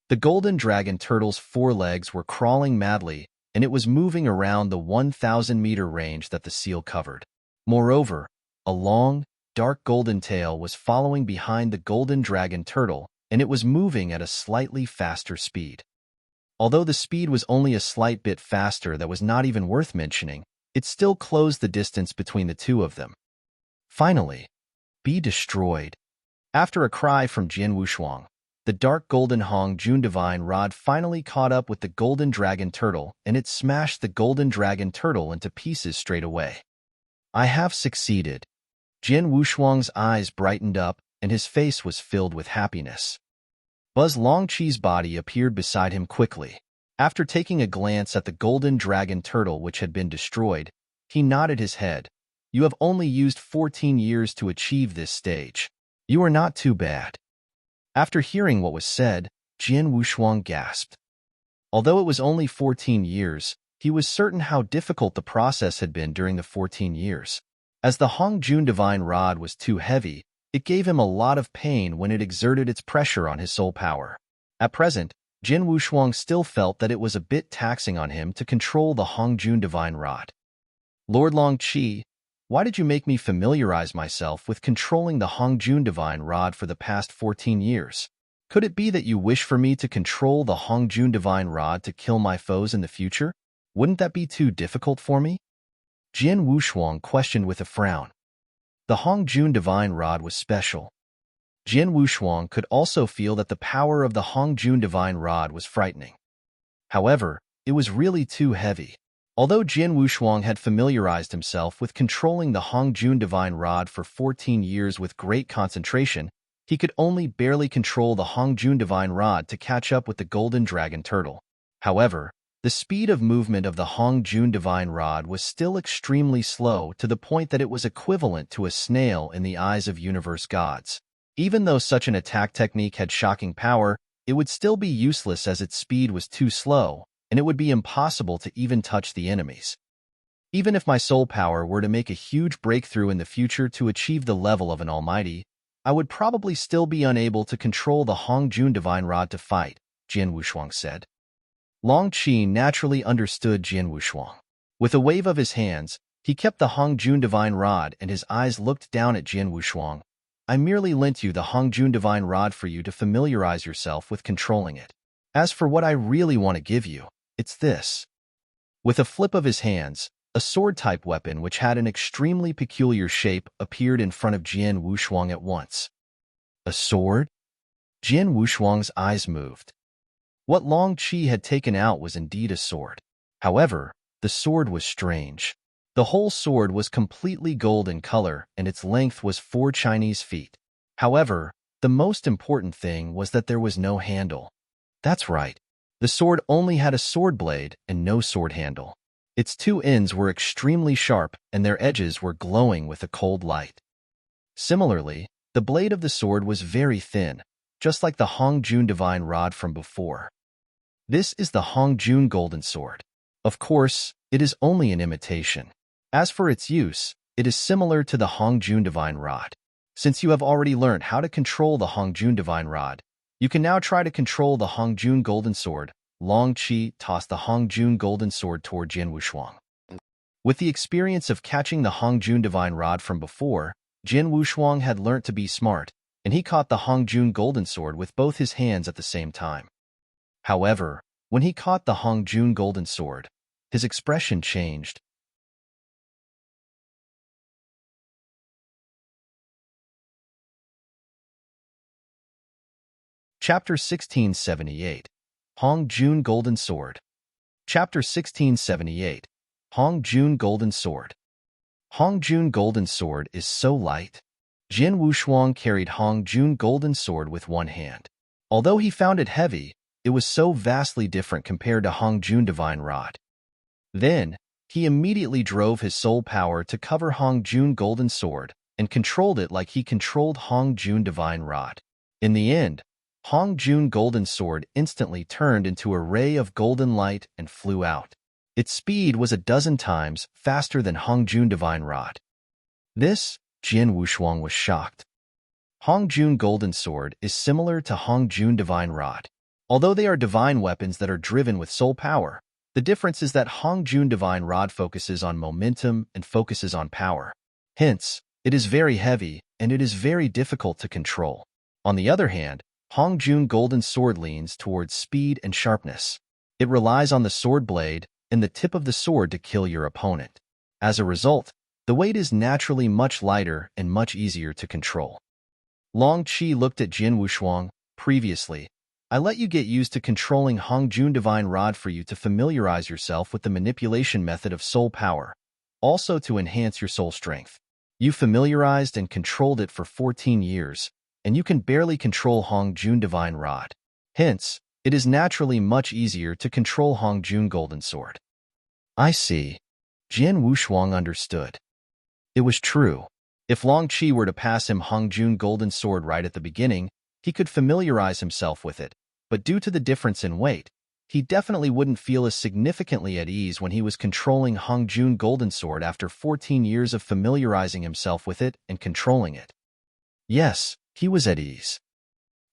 the golden dragon turtle's 4 legs were crawling madly, and it was moving around the 1,000-meter range that the seal covered. Moreover, a long, dark golden tail was following behind the golden dragon turtle, and it was moving at a slightly faster speed. Although the speed was only a slight bit faster that was not even worth mentioning, it still closed the distance between the two of them. Finally, be destroyed. After a cry from Jian Wushuang, the dark golden Hongjun Divine Rod finally caught up with the golden dragon turtle, and it smashed the golden dragon turtle into pieces straight away. I have succeeded. Jian Wushuang's eyes brightened up, and his face was filled with happiness. Buzz Longqi's body appeared beside him quickly. After taking a glance at the golden dragon turtle which had been destroyed, he nodded his head. You have only used 14 years to achieve this stage. You are not too bad. After hearing what was said, Jian Wushuang gasped. Although it was only 14 years, he was certain how difficult the process had been during the 14 years. As the Hongjun Divine Rod was too heavy, it gave him a lot of pain when it exerted its pressure on his soul power. At present, Jian Wushuang still felt that it was a bit taxing on him to control the Hongjun Divine Rod. Lord Longqi, why did you make me familiarize myself with controlling the Hongjun Divine Rod for the past 14 years? Could it be that you wish for me to control the Hongjun Divine Rod to kill my foes in the future? Wouldn't that be too difficult for me? Jian Wushuang questioned with a frown. The Hongjun Divine Rod was special. Jian Wushuang could also feel that the power of the Hongjun Divine Rod was frightening. However, it was really too heavy. Although Jian Wushuang had familiarized himself with controlling the Hongjun Divine Rod for 14 years with great concentration, he could only barely control the Hongjun Divine Rod to catch up with the golden dragon turtle. However, the speed of movement of the Hongjun Divine Rod was still extremely slow to the point that it was equivalent to a snail in the eyes of universe gods. Even though such an attack technique had shocking power, it would still be useless as its speed was too slow, and it would be impossible to even touch the enemies. Even if my soul power were to make a huge breakthrough in the future to achieve the level of an almighty, I would probably still be unable to control the Hongjun Divine Rod to fight, Jian Wushuang said. Long Qi naturally understood Jian Wushuang. With a wave of his hands, he kept the Hongjun Divine Rod and his eyes looked down at Jian Wushuang. I merely lent you the Hongjun Divine Rod for you to familiarize yourself with controlling it. As for what I really want to give you, it's this. With a flip of his hands, a sword-type weapon which had an extremely peculiar shape appeared in front of Jian Wushuang at once. A sword? Jian Wushuang's eyes moved. What Long Qi had taken out was indeed a sword. However, the sword was strange. The whole sword was completely gold in color and its length was 4 Chinese feet. However, the most important thing was that there was no handle. That's right. The sword only had a sword blade and no sword handle. Its 2 ends were extremely sharp and their edges were glowing with a cold light. Similarly, the blade of the sword was very thin, just like the Hongjun Divine Rod from before. This is the Hongjun Golden Sword. Of course, it is only an imitation. As for its use, it is similar to the Hongjun Divine Rod. Since you have already learned how to control the Hongjun Divine Rod, you can now try to control the Hongjun Golden Sword. Long Qi tossed the Hongjun Golden Sword toward Jian Wushuang. With the experience of catching the Hongjun Divine Rod from before, Jian Wushuang had learnt to be smart, and he caught the Hongjun Golden Sword with both his hands at the same time. However, when he caught the Hongjun Golden Sword, his expression changed. Chapter 1678. Hongjun Golden Sword. Chapter 1678. Hongjun Golden Sword. Hongjun Golden Sword is so light. Jian Wushuang carried Hongjun Golden Sword with one hand. Although he found it heavy, it was so vastly different compared to Hongjun Divine Rod. Then, he immediately drove his soul power to cover Hongjun Golden Sword and controlled it like he controlled Hongjun Divine Rod. In the end, Hongjun Golden Sword instantly turned into a ray of golden light and flew out. Its speed was a dozen times faster than Hongjun Divine Rod. This, Jian Wushuang was shocked. Hongjun Golden Sword is similar to Hongjun Divine Rod. Although they are divine weapons that are driven with soul power, the difference is that Hongjun Divine Rod focuses on momentum and focuses on power. Hence, it is very heavy and it is very difficult to control. On the other hand, Hongjun Golden Sword leans towards speed and sharpness. It relies on the sword blade and the tip of the sword to kill your opponent. As a result, the weight is naturally much lighter and much easier to control. Long Qi looked at Jian Wushuang. Previously, I let you get used to controlling Hongjun Divine Rod for you to familiarize yourself with the manipulation method of soul power, also to enhance your soul strength. You familiarized and controlled it for 14 years, and you can barely control Hongjun Divine Rod. Hence, it is naturally much easier to control Hongjun Golden Sword. I see. Jian Wushuang understood. It was true. If Long Qi were to pass him Hongjun Golden Sword right at the beginning, he could familiarize himself with it, but due to the difference in weight, he definitely wouldn't feel as significantly at ease when he was controlling Hongjun Golden Sword after 14 years of familiarizing himself with it and controlling it. Yes, he was at ease.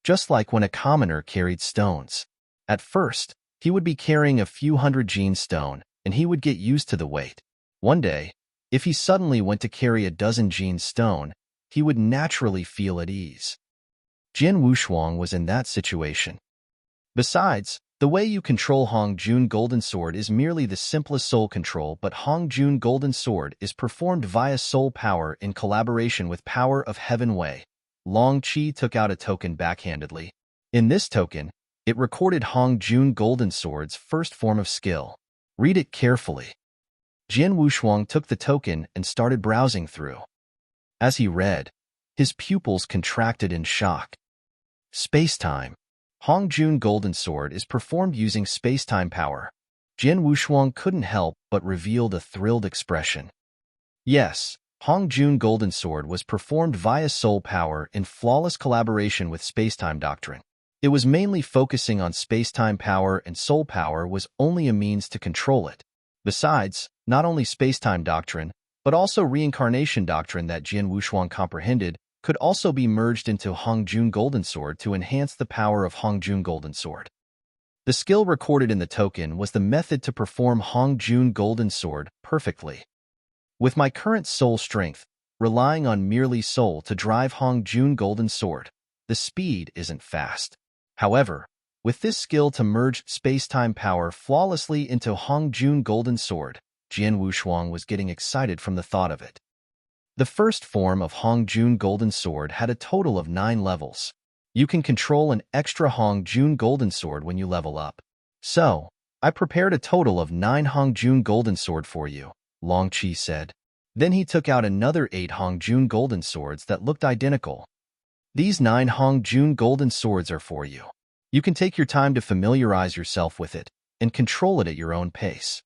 Just like when a commoner carried stones. At first, he would be carrying a few hundred gene stone, and he would get used to the weight. One day, if he suddenly went to carry a dozen gene stone, he would naturally feel at ease. Jian Wushuang was in that situation. Besides, the way you control Hongjun Golden Sword is merely the simplest soul control, but Hongjun Golden Sword is performed via soul power in collaboration with Power of Heaven Wei. Long Qi took out a token backhandedly. In this token, it recorded Hongjun Golden Sword's first form of skill. Read it carefully. Jian Wushuang took the token and started browsing through. As he read, his pupils contracted in shock. Space-time. Hongjun Golden Sword is performed using space-time power. Jian Wushuang couldn't help but revealed a thrilled expression. Yes, Hongjun Golden Sword was performed via soul power in flawless collaboration with space-time doctrine. It was mainly focusing on space-time power, and soul power was only a means to control it. Besides, not only space-time doctrine, but also reincarnation doctrine that Jian Wushuang comprehended could also be merged into Hongjun Golden Sword to enhance the power of Hongjun Golden Sword. The skill recorded in the token was the method to perform Hong Jun Golden Sword perfectly. With my current soul strength, relying on merely soul to drive Hong Jun Golden Sword, the speed isn't fast. However, with this skill to merge space-time power flawlessly into Hong Jun Golden Sword, Jian Wushuang was getting excited from the thought of it. The first form of Hong Jun Golden Sword had a total of 9 levels. You can control an extra Hong Jun Golden Sword when you level up. So, I prepared a total of 9 Hong Jun Golden Sword for you, Long Qi said. Then he took out another 8 Hong Jun Golden Swords that looked identical. These 9 Hong Jun Golden Swords are for you. You can take your time to familiarize yourself with it and control it at your own pace.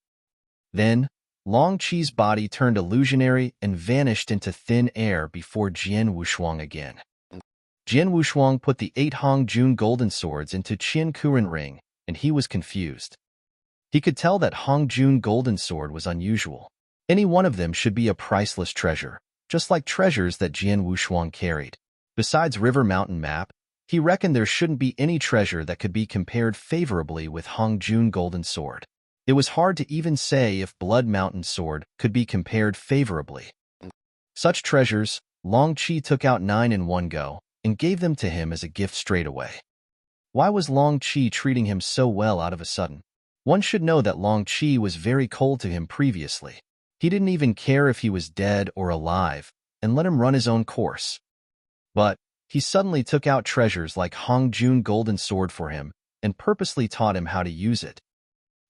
Then, Long Qi's body turned illusionary and vanished into thin air before Jian Wushuang again. Jian Wushuang put the 8 Hong Jun Golden Swords into Qian Kuren Ring, and he was confused. He could tell that Hong Jun Golden Sword was unusual. Any one of them should be a priceless treasure, just like treasures that Jian Wushuang carried. Besides River Mountain Map, he reckoned there shouldn't be any treasure that could be compared favorably with Hong Jun Golden Sword. It was hard to even say if Blood Mountain Sword could be compared favorably. Such treasures, Long Qi took out 9 in one go and gave them to him as a gift straight away. Why was Long Qi treating him so well out of a sudden? One should know that Long Qi was very cold to him previously. He didn't even care if he was dead or alive and let him run his own course. But he suddenly took out treasures like Hong Jun Golden Sword for him and purposely taught him how to use it.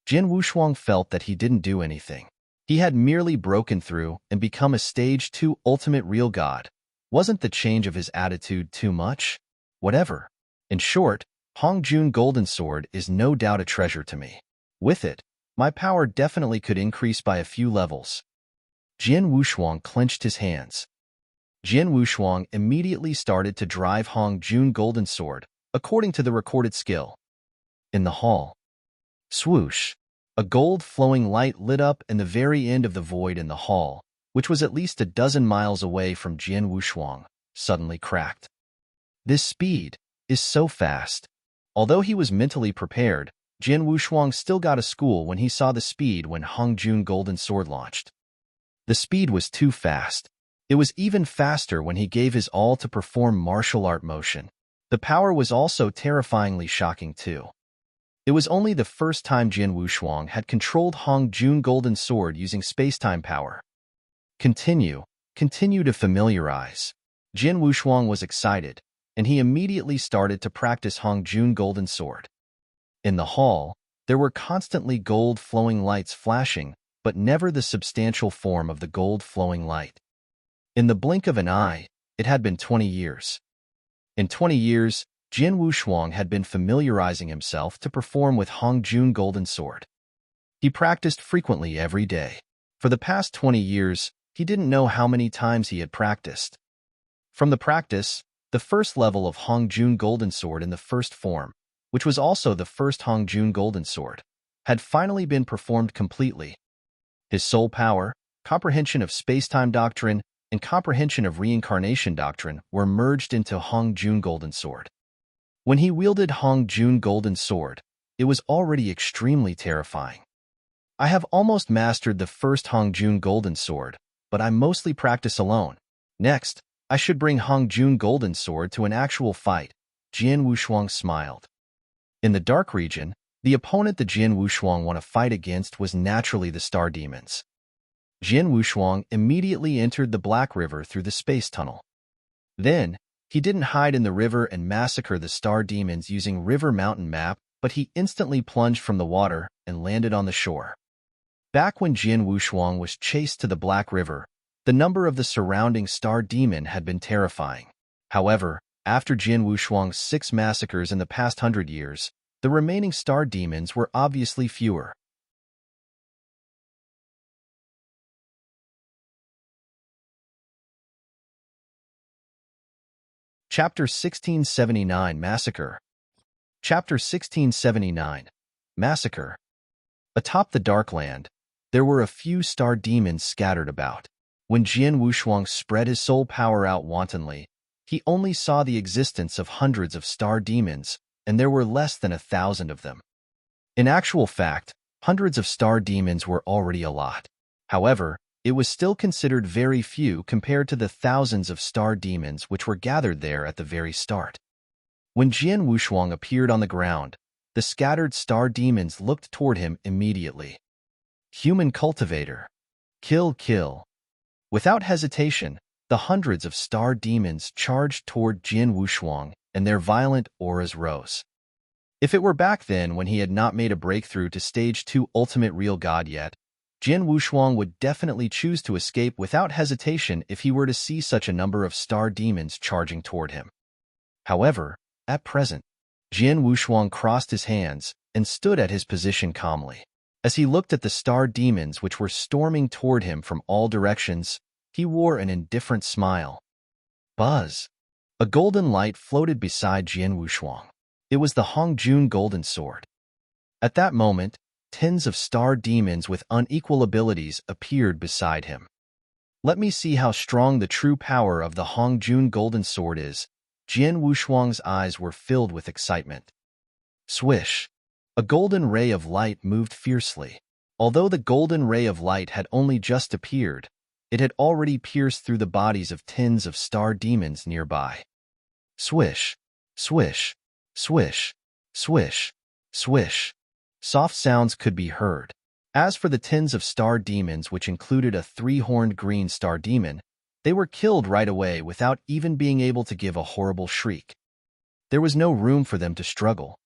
Jian Wushuang felt that he didn't do anything. He had merely broken through and become a Stage 2 ultimate real god. Wasn't the change of his attitude too much? Whatever. In short, Hong Jun Golden Sword is no doubt a treasure to me. With it, my power definitely could increase by a few levels. Jian Wushuang clenched his hands. Jian Wushuang immediately started to drive Hong Jun Golden Sword, according to the recorded skill. In the hall. Swoosh! A gold flowing light lit up in the very end of the void in the hall, which was at least a dozen miles away from Jian Wushuang, suddenly cracked. This speed is so fast. Although he was mentally prepared, Jian Wushuang still got a school when he saw the speed when Hong Jun Golden Sword launched. The speed was too fast. It was even faster when he gave his all to perform martial art motion. The power was also terrifyingly shocking too. It was only the first time Jian Wushuang had controlled Hong Jun Golden Sword using space-time power. Continue to familiarize. Jian Wushuang was excited, and he immediately started to practice Hong Jun Golden Sword. In the hall, there were constantly gold flowing lights flashing, but never the substantial form of the gold flowing light. In the blink of an eye, it had been 20 years. In 20 years, Jian Wushuang had been familiarizing himself to perform with Hong Jun Golden Sword. He practiced frequently every day. For the past 20 years, he didn't know how many times he had practiced. From the practice, the first level of Hong Jun Golden Sword in the first form, which was also the first Hong Jun Golden Sword, had finally been performed completely. His soul power, comprehension of space-time doctrine, and comprehension of reincarnation doctrine were merged into Hong Jun Golden Sword. When he wielded Hong Jun Golden Sword, it was already extremely terrifying. I have almost mastered the first Hong Jun Golden Sword, but I mostly practice alone. Next, I should bring Hong Jun Golden Sword to an actual fight. Jian Wushuang smiled. In the dark region, the opponent the Jian Wushuang won a fight against was naturally the Star Demons. Jian Wushuang immediately entered the Black River through the space tunnel. Then, he didn't hide in the river and massacre the Star Demons using River Mountain Map, but he instantly plunged from the water and landed on the shore. Back when Jian Wushuang was chased to the Black River, the number of the surrounding Star Demon had been terrifying. However, after Jian Wushuang's 6 massacres in the past 100 years, the remaining Star Demons were obviously fewer. Chapter 1679 Massacre. Chapter 1679 Massacre. Atop the Darkland, there were a few Star Demons scattered about. When Jian Wushuang spread his soul power out wantonly, he only saw the existence of hundreds of Star Demons, and there were less than 1,000 of them. In actual fact, hundreds of star demons were already a lot. However, it was still considered very few compared to the thousands of star demons which were gathered there at the very start. When Jian Wushuang appeared on the ground, the scattered star demons looked toward him immediately. Human cultivator. Kill, kill. Without hesitation, the hundreds of star demons charged toward Jian Wushuang, and their violent auras rose. If it were back then when he had not made a breakthrough to Stage 2 Ultimate Real God yet, Jian Wushuang would definitely choose to escape without hesitation if he were to see such a number of star demons charging toward him. However, at present, Jian Wushuang crossed his hands and stood at his position calmly. As he looked at the star demons which were storming toward him from all directions, he wore an indifferent smile. Buzz! A golden light floated beside Jian Wushuang. It was the Hongjun Golden Sword. At that moment, tens of star demons with unequal abilities appeared beside him. Let me see how strong the true power of the Hongjun Golden Sword is. Jian Wushuang's eyes were filled with excitement. Swish! A golden ray of light moved fiercely. Although the golden ray of light had only just appeared, it had already pierced through the bodies of tens of star demons nearby. Swish! Swish! Swish! Swish! Swish! Soft sounds could be heard. As for the tens of star demons, which included a three-horned green star demon, they were killed right away without even being able to give a horrible shriek. There was no room for them to struggle.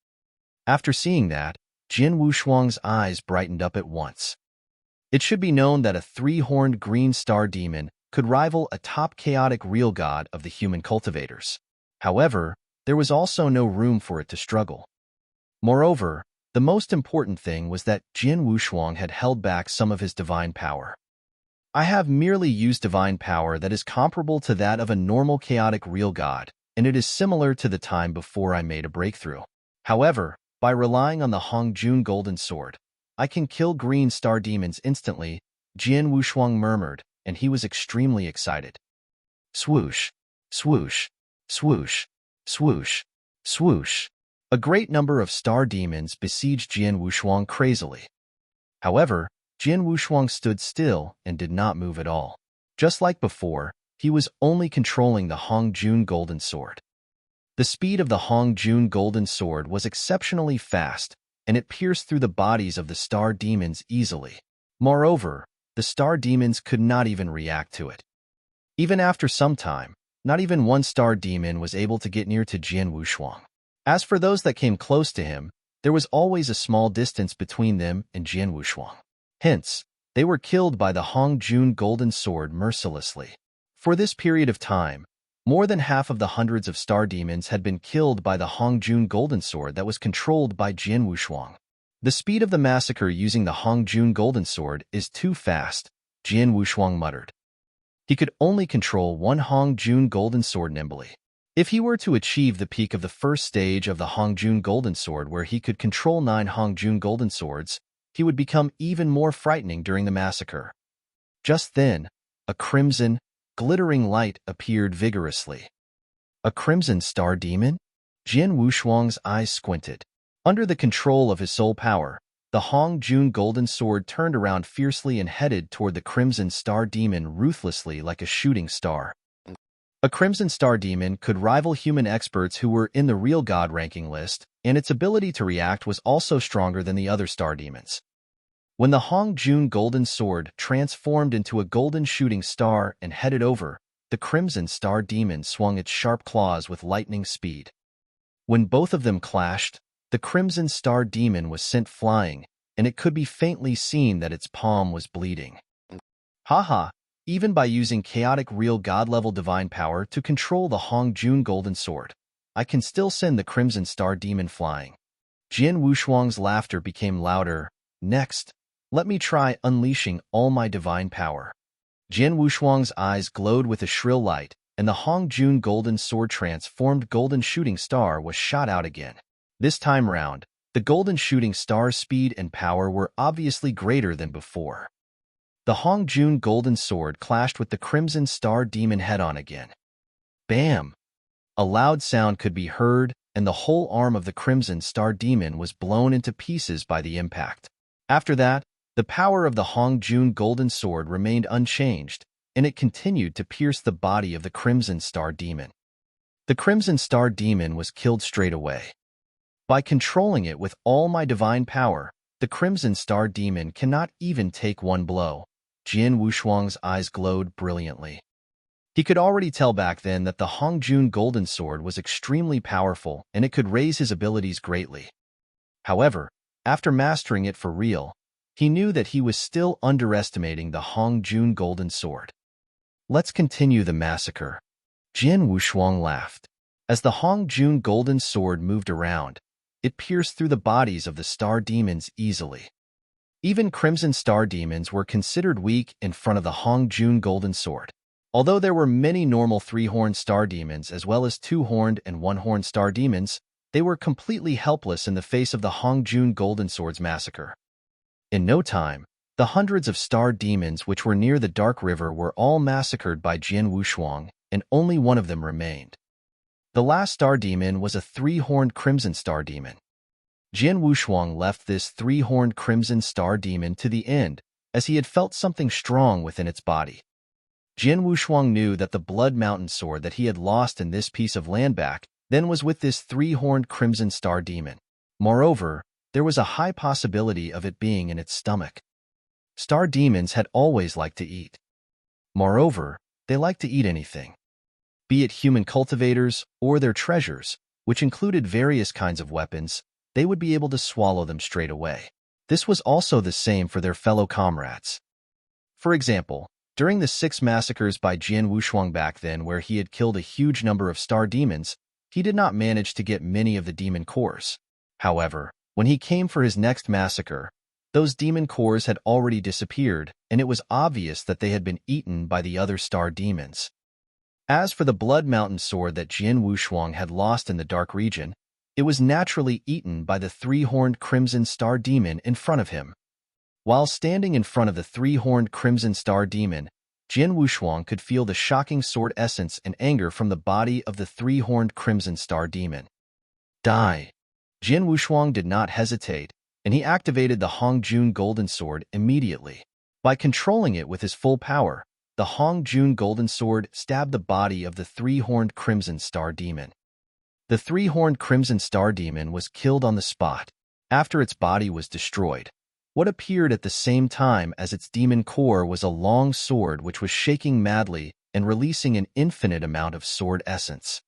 After seeing that, Jian Wushuang's eyes brightened up at once. It should be known that a three-horned green star demon could rival a top chaotic real god of the human cultivators. However, there was also no room for it to struggle. Moreover, the most important thing was that Jian Wushuang had held back some of his divine power. I have merely used divine power that is comparable to that of a normal chaotic real god, and it is similar to the time before I made a breakthrough. However, by relying on the Hongjun Golden Sword, I can kill green star demons instantly, Jian Wushuang murmured, and he was extremely excited. Swoosh! Swoosh! Swoosh! Swoosh! Swoosh! A great number of star demons besieged Jian Wushuang crazily. However, Jian Wushuang stood still and did not move at all. Just like before, he was only controlling the Hongjun Golden Sword. The speed of the Hongjun Golden Sword was exceptionally fast, and it pierced through the bodies of the star demons easily. Moreover, the star demons could not even react to it. Even after some time, not even one star demon was able to get near to Jian Wushuang. As for those that came close to him, there was always a small distance between them and Jian Wushuang. Hence, they were killed by the Hongjun Golden Sword mercilessly. For this period of time, more than half of the hundreds of star demons had been killed by the Hongjun Golden Sword that was controlled by Jian Wushuang. The speed of the massacre using the Hongjun Golden Sword is too fast, Jian Wushuang muttered. He could only control one Hongjun Golden Sword nimbly. If he were to achieve the peak of the first stage of the Hongjun Golden Sword where he could control 9 Hongjun Golden Swords, he would become even more frightening during the massacre. Just then, a crimson, glittering light appeared vigorously. A crimson star demon? Jian Wushuang's eyes squinted. Under the control of his soul power, the Hongjun Golden Sword turned around fiercely and headed toward the crimson star demon ruthlessly like a shooting star. A crimson star demon could rival human experts who were in the real god ranking list, and its ability to react was also stronger than the other star demons. When the Hongjun Golden Sword transformed into a golden shooting star and headed over, the crimson star demon swung its sharp claws with lightning speed. When both of them clashed, the crimson star demon was sent flying, and it could be faintly seen that its palm was bleeding. Haha, even by using chaotic real god-level divine power to control the Hongjun Golden Sword, I can still send the crimson star demon flying. Jian Wushuang's laughter became louder. Next, let me try unleashing all my divine power. Jian Wushuang's eyes glowed with a shrill light, and the Hongjun Golden Sword transformed golden shooting star was shot out again. This time round, the golden shooting star's speed and power were obviously greater than before. The Hongjun Golden Sword clashed with the crimson star demon head-on again. Bam! A loud sound could be heard, and the whole arm of the Crimson Star Demon was blown into pieces by the impact. After that, the power of the Hongjun Golden Sword remained unchanged, and it continued to pierce the body of the Crimson Star Demon. The Crimson Star Demon was killed straight away. By controlling it with all my divine power, the Crimson Star Demon cannot even take one blow. Jian Wushuang's eyes glowed brilliantly. He could already tell back then that the Hongjun Golden Sword was extremely powerful and it could raise his abilities greatly. However, after mastering it for real, he knew that he was still underestimating the Hongjun Golden Sword. Let's continue the massacre. Jian Wushuang laughed. As the Hongjun Golden Sword moved around, it pierced through the bodies of the Star Demons easily. Even Crimson Star Demons were considered weak in front of the Hongjun Golden Sword. Although there were many normal three-horned Star Demons as well as two-horned and one-horned Star Demons, they were completely helpless in the face of the Hongjun Golden Sword's massacre. In no time, the hundreds of Star Demons which were near the Dark River were all massacred by Jian Wushuang, and only one of them remained. The last Star Demon was a three-horned Crimson Star Demon. Jian Wushuang left this three-horned Crimson Star Demon to the end, as he had felt something strong within its body. Jian Wushuang knew that the Blood Mountain Sword that he had lost in this piece of land back then was with this three-horned Crimson Star Demon. Moreover, there was a high possibility of it being in its stomach. Star Demons had always liked to eat. Moreover, they liked to eat anything. Be it human cultivators or their treasures, which included various kinds of weapons, they would be able to swallow them straight away. This was also the same for their fellow comrades. For example, during the 6 massacres by Jian Wushuang back then where he had killed a huge number of Star Demons, he did not manage to get many of the demon cores. However, when he came for his next massacre, those demon cores had already disappeared, and it was obvious that they had been eaten by the other Star Demons. As for the Blood Mountain Sword that Jian Wushuang had lost in the Dark Region, it was naturally eaten by the three-horned Crimson Star Demon in front of him. While standing in front of the three-horned Crimson Star Demon, Jian Wushuang could feel the shocking sword essence and anger from the body of the three-horned Crimson Star Demon. Die! Jian Wushuang did not hesitate, and he activated the Hongjun Golden Sword immediately. By controlling it with his full power, the Hongjun Golden Sword stabbed the body of the three-horned Crimson Star Demon. The three-horned Crimson Star Demon was killed on the spot. After its body was destroyed, what appeared at the same time as its demon core was a long sword which was shaking madly and releasing an infinite amount of sword essence.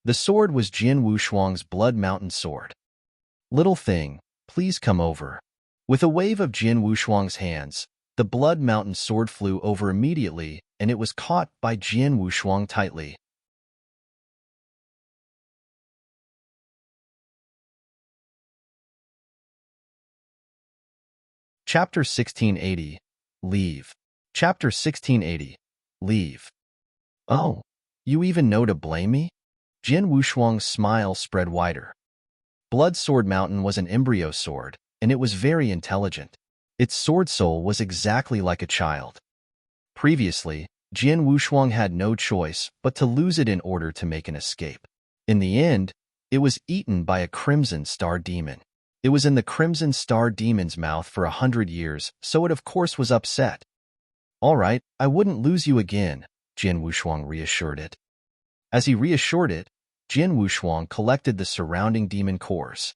The sword was Jian Wushuang's Blood Mountain Sword. Little thing, please come over. With a wave of Jian Wushuang's hands, the Blood Mountain Sword flew over immediately, and it was caught by Jian Wushuang tightly. Chapter 1680. Leave. Chapter 1680. Leave. Oh, you even know to blame me? Jian Wushuang's smile spread wider. Blood Sword Mountain was an embryo sword, and it was very intelligent. Its sword soul was exactly like a child. Previously, Jian Wushuang had no choice but to lose it in order to make an escape. In the end, it was eaten by a Crimson Star Demon. It was in the Crimson Star Demon's mouth for 100 years, so it of course was upset. All right, I wouldn't lose you again, Jian Wushuang reassured it. As he reassured it, Jian Wushuang collected the surrounding demon cores.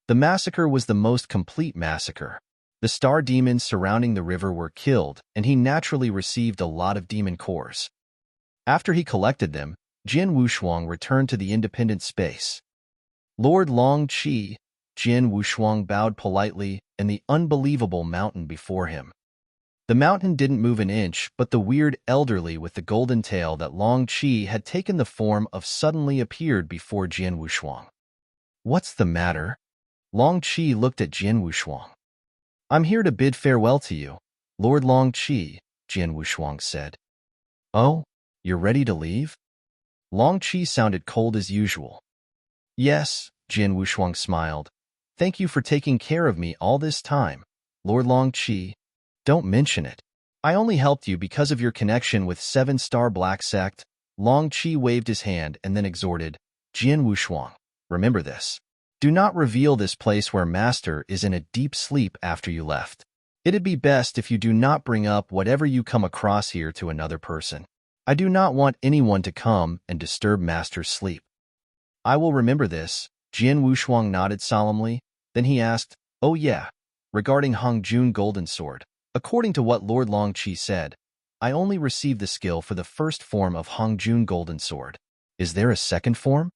The massacre was the most complete massacre. The Star Demons surrounding the river were killed, and he naturally received a lot of demon cores. After he collected them, Jian Wushuang returned to the independent space. Lord Long Qi, Jian Wushuang bowed politely, and the unbelievable mountain before him. The mountain didn't move an inch, but the weird elderly with the golden tail that Long Qi had taken the form of suddenly appeared before Jian Wushuang. What's the matter? Long Qi looked at Jian Wushuang. I'm here to bid farewell to you, Lord Long Qi, Jian Wushuang said. Oh, you're ready to leave? Long Qi sounded cold as usual. Yes, Jian Wushuang smiled. Thank you for taking care of me all this time, Lord Long Qi. Don't mention it. I only helped you because of your connection with 7-Star Black Sect. Long Qi waved his hand and then exhorted, Jian Wushuang. Remember this. Do not reveal this place where Master is in a deep sleep after you left. It'd be best if you do not bring up whatever you come across here to another person. I do not want anyone to come and disturb Master's sleep." "I will remember this." Jian Wushuang nodded solemnly. Then he asked, "Oh yeah, regarding Hong Jun Golden Sword. According to what Lord Long Qi said, I only received the skill for the first form of Hong Jun Golden Sword. Is there a second form?"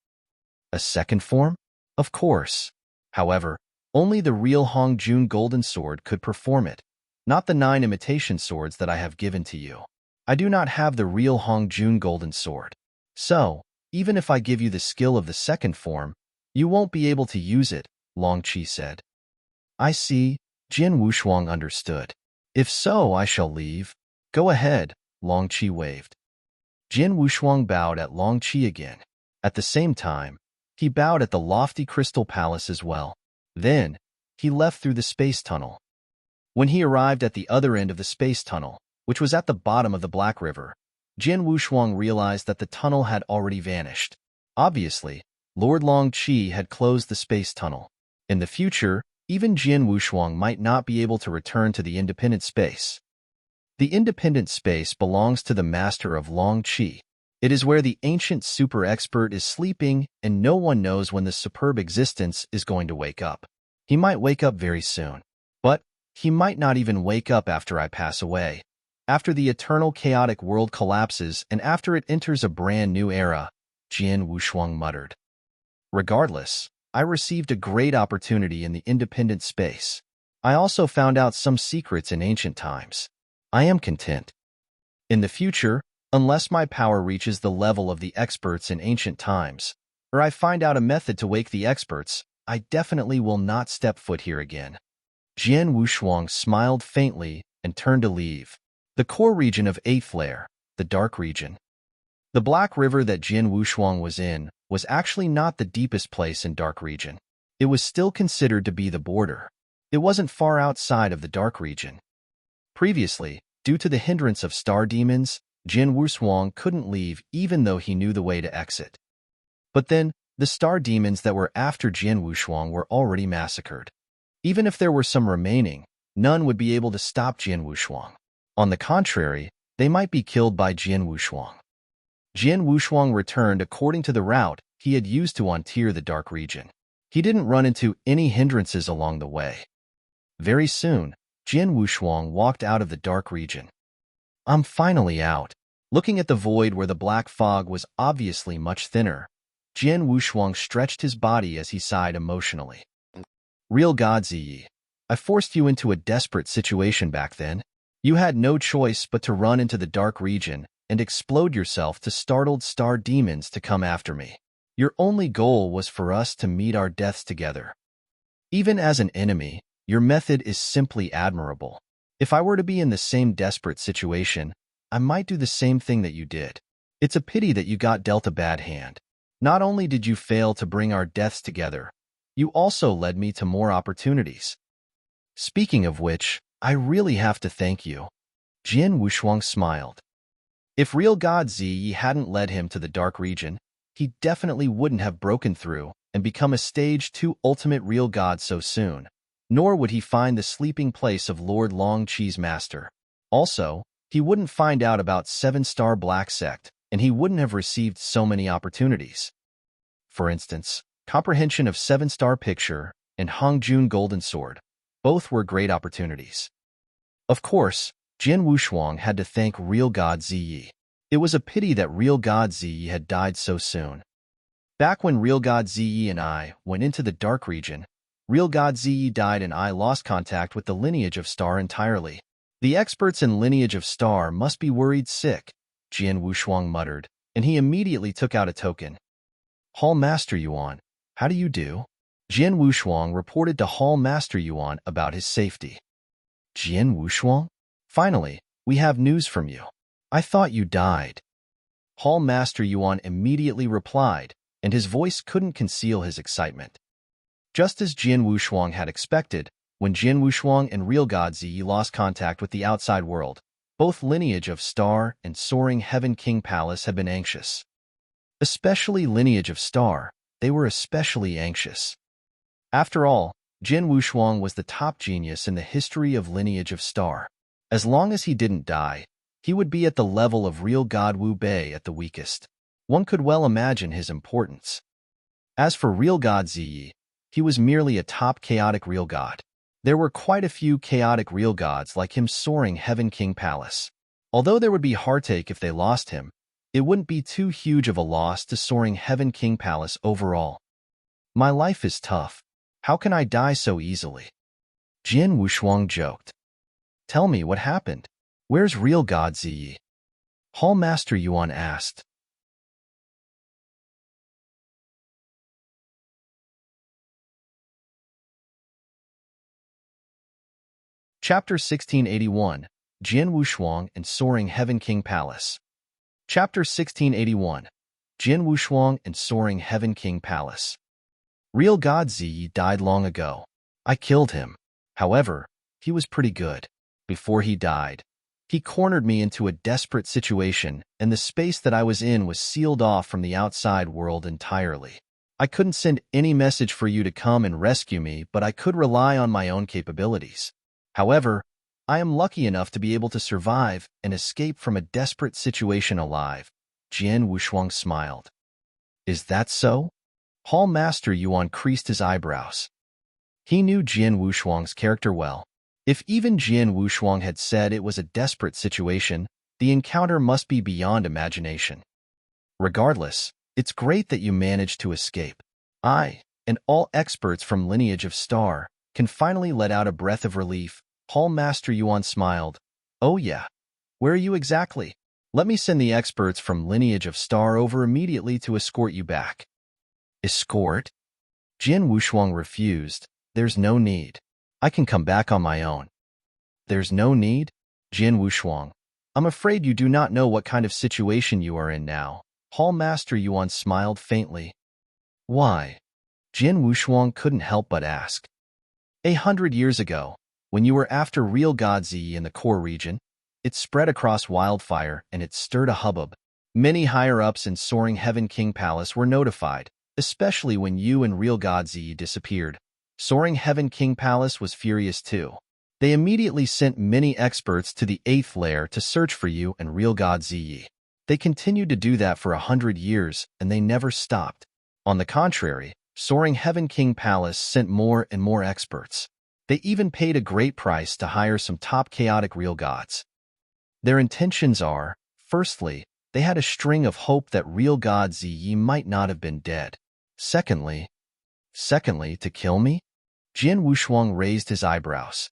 "A second form? Of course. However, only the real Hong Jun Golden Sword could perform it, not the 9 imitation swords that I have given to you. I do not have the real Hong Jun Golden Sword. So, even if I give you the skill of the second form, you won't be able to use it," Long Qi said. "I see." Jian Wushuang understood. "If so, I shall leave." "Go ahead," Long Qi waved. Jian Wushuang bowed at Long Qi again. At the same time, he bowed at the lofty crystal palace as well. Then, he left through the space tunnel. When he arrived at the other end of the space tunnel, which was at the bottom of the Black River, Jian Wushuang realized that the tunnel had already vanished. Obviously, Lord Long Qi had closed the space tunnel. In the future, even Jian Wushuang might not be able to return to the independent space. The independent space belongs to the master of Long Qi. It is where the ancient super expert is sleeping, and no one knows when the superb existence is going to wake up. He might wake up very soon. But he might not even wake up after I pass away. After the eternal chaotic world collapses and after it enters a brand new era, Jian Wushuang muttered. Regardless, I received a great opportunity in the independent space. I also found out some secrets in ancient times. I am content. In the future, unless my power reaches the level of the experts in ancient times, or I find out a method to wake the experts, I definitely will not step foot here again. Jian Wushuang smiled faintly and turned to leave. The core region of Eighth Layer, the Dark Region. The Black River that Jian Wushuang was in was actually not the deepest place in Dark Region. It was still considered to be the border. It wasn't far outside of the Dark Region. Previously, due to the hindrance of star demons, Jian Wushuang couldn't leave even though he knew the way to exit. But then, the star demons that were after Jian Wushuang were already massacred. Even if there were some remaining, none would be able to stop Jian Wushuang. On the contrary, they might be killed by Jian Wushuang. Jian Wushuang returned according to the route he had used to enter the Dark Region. He didn't run into any hindrances along the way. Very soon, Jian Wushuang walked out of the Dark Region. "I'm finally out." Looking at the void where the black fog was obviously much thinner, Jian Wushuang stretched his body as he sighed emotionally. "Real God Ziyi, I forced you into a desperate situation back then. You had no choice but to run into the Dark Region and explode yourself to startled star demons to come after me. Your only goal was for us to meet our deaths together. Even as an enemy, your method is simply admirable. If I were to be in the same desperate situation, I might do the same thing that you did. It's a pity that you got dealt a bad hand. Not only did you fail to bring our deaths together, you also led me to more opportunities. Speaking of which, I really have to thank you." Jian Wushuang smiled. If real God Ziyi hadn't led him to the Dark Region, he definitely wouldn't have broken through and become a Stage 2 ultimate real god so soon, nor would he find the sleeping place of Lord Long Qi's master. Also, he wouldn't find out about 7-star Black Sect, and he wouldn't have received so many opportunities. For instance, comprehension of 7-star picture and Hong Jun Golden Sword. Both were great opportunities. Of course, Jian Wushuang had to thank real God Ziyi. It was a pity that real God Ziyi had died so soon. Back when real God Ziyi and I went into the Dark Region, real God Ziyi died and I lost contact with the lineage of Star entirely. The experts in lineage of Star must be worried sick, Jian Wushuang muttered, and he immediately took out a token. "Hall Master Yuan, how do you do?" Jian Wushuang reported to Hall Master Yuan about his safety. "Jian Wushuang? Finally, we have news from you. I thought you died." Hall Master Yuan immediately replied, and his voice couldn't conceal his excitement. Just as Jian Wushuang had expected, when Jian Wushuang and real God Ziyi lost contact with the outside world, both lineage of Star and soaring Heaven King Palace had been anxious. Especially lineage of Star, they were especially anxious. After all, Jin Wushuang was the top genius in the history of Lineage of Star. As long as he didn't die, he would be at the level of real god Wu Bei at the weakest. One could well imagine his importance. As for real god Ziyi, he was merely a top chaotic real god. There were quite a few chaotic real gods like him soaring Heaven King Palace. Although there would be heartache if they lost him, it wouldn't be too huge of a loss to soaring Heaven King Palace overall. My life is tough. How can I die so easily? Jin Wushuang joked. Tell me what happened. Where's real god Ziyi? Hall Master Yuan asked. Chapter 1681, Jin Wushuang and Soaring Heaven King Palace. Chapter 1681, Jin Wushuang and Soaring Heaven King Palace. Real god Ziyi died long ago. I killed him. However, he was pretty good. Before he died, he cornered me into a desperate situation, and the space that I was in was sealed off from the outside world entirely. I couldn't send any message for you to come and rescue me, but I could rely on my own capabilities. However, I am lucky enough to be able to survive and escape from a desperate situation alive. Jin Wushuang smiled. Is that so? Hall Master Yuan creased his eyebrows. He knew Jin Wushuang's character well. If even Jin Wushuang had said it was a desperate situation, the encounter must be beyond imagination. Regardless, it's great that you managed to escape. I, and all experts from Lineage of Star, can finally let out a breath of relief. Hall Master Yuan smiled. Oh yeah. Where are you exactly? Let me send the experts from Lineage of Star over immediately to escort you back. Escort? Jin Wushuang refused. There's no need. I can come back on my own. There's no need? Jin Wushuang. I'm afraid you do not know what kind of situation you are in now. Hall Master Yuan smiled faintly. Why? Jin Wushuang couldn't help but ask. 100 years ago, when you were after real god Ziyi in the core region, it spread across wildfire and it stirred a hubbub. Many higher-ups in Soaring Heaven King Palace were notified, especially when you and real god Ziyi disappeared. Soaring Heaven King Palace was furious too. They immediately sent many experts to the 8th layer to search for you and real god Ziyi. They continued to do that for 100 years, and they never stopped. On the contrary, Soaring Heaven King Palace sent more and more experts. They even paid a great price to hire some top chaotic real gods. Their intentions are, firstly, they had a string of hope that real god Ziyi might not have been dead. Secondly, to kill me? Jin Wushuang raised his eyebrows.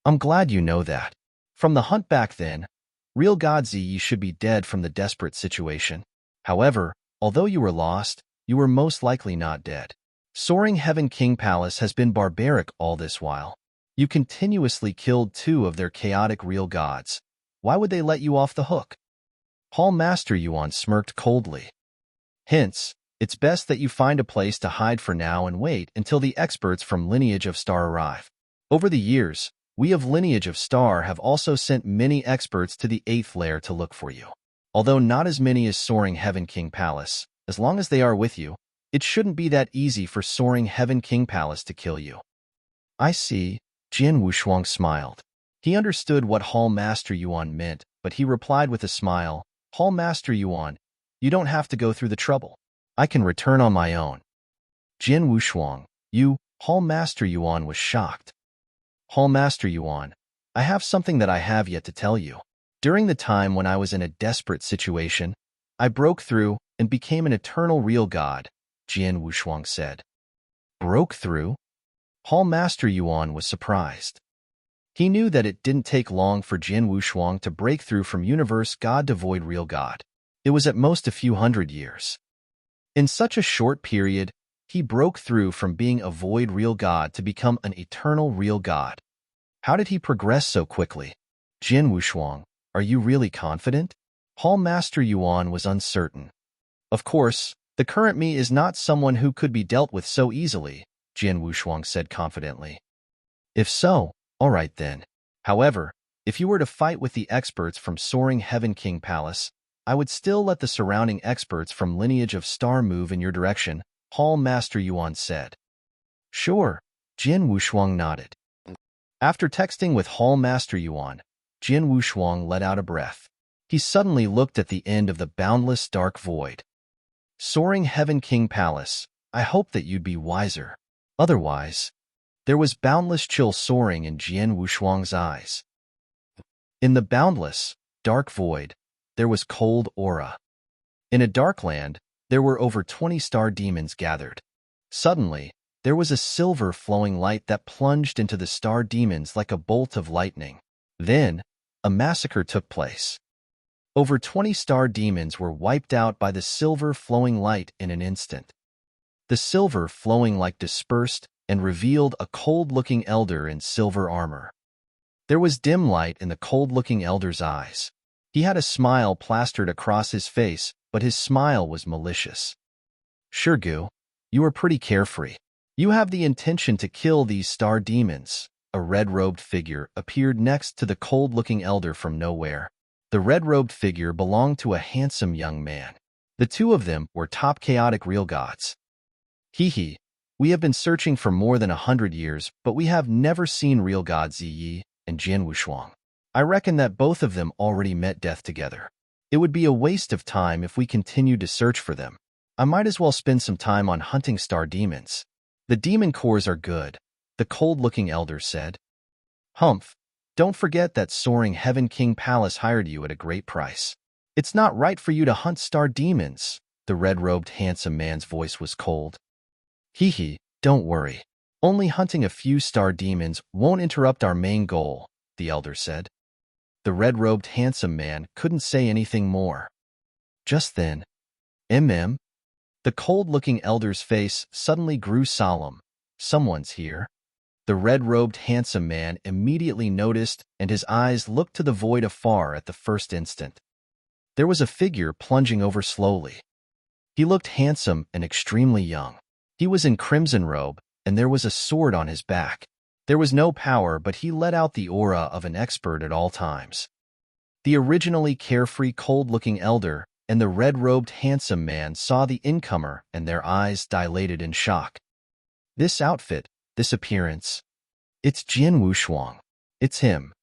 I'm glad you know that. From the hunt back then, real god Ziyi should be dead from the desperate situation. However, although you were lost, you were most likely not dead. Soaring Heaven King Palace has been barbaric all this while. You continuously killed 2 of their chaotic real gods. Why would they let you off the hook? Hall Master Yuan smirked coldly. Hence, it's best that you find a place to hide for now and wait until the experts from Lineage of Star arrive. Over the years, we of Lineage of Star have also sent many experts to the 8th layer to look for you. Although not as many as Soaring Heaven King Palace, as long as they are with you, it shouldn't be that easy for Soaring Heaven King Palace to kill you. I see. Jin Wushuang smiled. He understood what Hall Master Yuan meant, but he replied with a smile, Hall Master Yuan, you don't have to go through the trouble. I can return on my own. Jin Wushuang, Hall Master Yuan was shocked. Hall Master Yuan, I have something that I have yet to tell you. During the time when I was in a desperate situation, I broke through and became an eternal real god, Jin Wushuang said. Broke through? Hall Master Yuan was surprised. He knew that it didn't take long for Jin Wushuang to break through from universe god to void real god. It was at most a few hundred years. In such a short period, he broke through from being a void real god to become an eternal real god. How did he progress so quickly? Jin Wushuang, are you really confident? Hall Master Yuan was uncertain. Of course, the current me is not someone who could be dealt with so easily, Jin Wushuang said confidently. If so, all right then. However, if you were to fight with the experts from Soaring Heaven King Palace, I would still let the surrounding experts from Lineage of Star move in your direction. Hall Master Yuan said. Sure, Jin Wushuang nodded. After texting with Hall Master Yuan, Jin Wushuang let out a breath. He suddenly looked at the end of the boundless dark void. Soaring Heaven King Palace, I hope that you'd be wiser. Otherwise, there was boundless chill soaring in Jin Wushuang's eyes. In the boundless, dark void, there was cold aura. In a dark land, there were over 20 star demons gathered. Suddenly, there was a silver flowing light that plunged into the star demons like a bolt of lightning. Then, a massacre took place. Over 20 star demons were wiped out by the silver flowing light in an instant. The silver flowing light dispersed and revealed a cold-looking elder in silver armor. There was dim light in the cold-looking elder's eyes. He had a smile plastered across his face, but his smile was malicious. Shirgu, you are pretty carefree. You have the intention to kill these star demons. A red-robed figure appeared next to the cold-looking elder from nowhere. The red-robed figure belonged to a handsome young man. The two of them were top chaotic real gods. Hee, we have been searching for more than 100 years, but we have never seen real god Ziyi and Jin Wushuang. I reckon that both of them already met death together. It would be a waste of time if we continued to search for them. I might as well spend some time on hunting star demons. The demon cores are good, the cold-looking elder said. Humph, don't forget that Soaring Heaven King Palace hired you at a great price. It's not right for you to hunt star demons. The red-robed handsome man's voice was cold. Hee, don't worry. Only hunting a few star demons won't interrupt our main goal, the elder said. The red-robed handsome man couldn't say anything more. Just then, the cold-looking elder's face suddenly grew solemn. Someone's here. The red-robed handsome man immediately noticed, and his eyes looked to the void afar at the first instant. There was a figure plunging over slowly. He looked handsome and extremely young. He was in crimson robe, and there was a sword on his back. There was no power, but he let out the aura of an expert at all times. The originally carefree, cold-looking elder and the red-robed handsome man saw the incomer, and their eyes dilated in shock. This outfit, this appearance. It's Jin Wushuang. It's him.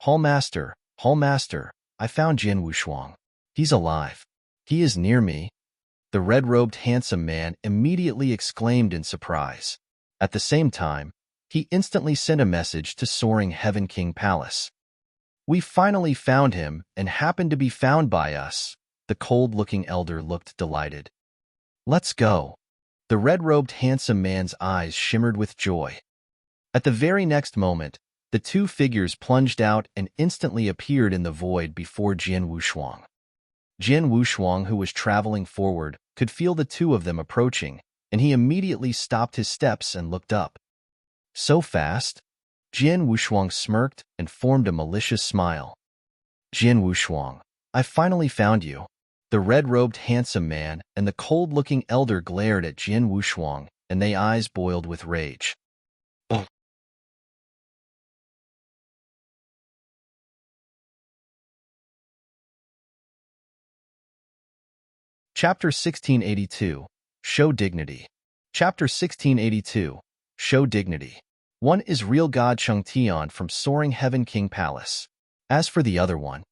Hall Master, I found Jin Wushuang. He's alive. He is near me. The red-robed handsome man immediately exclaimed in surprise. At the same time, he instantly sent a message to Soaring Heaven King Palace. We finally found him and happened to be found by us. The cold-looking elder looked delighted. Let's go. The red-robed handsome man's eyes shimmered with joy. At the very next moment, the two figures plunged out and instantly appeared in the void before Jin Wushuang. Jin Wushuang, who was traveling forward, could feel the two of them approaching, and he immediately stopped his steps and looked up. So fast? Jin Wushuang smirked and formed a malicious smile. Jin Wushuang, I finally found you. The red-robed handsome man and the cold-looking elder glared at Jin Wushuang, and their eyes boiled with rage. Chapter 1682, Show Dignity. Chapter 1682, Show Dignity. One is real god Chengtian from Soaring Heaven King Palace. As for the other one,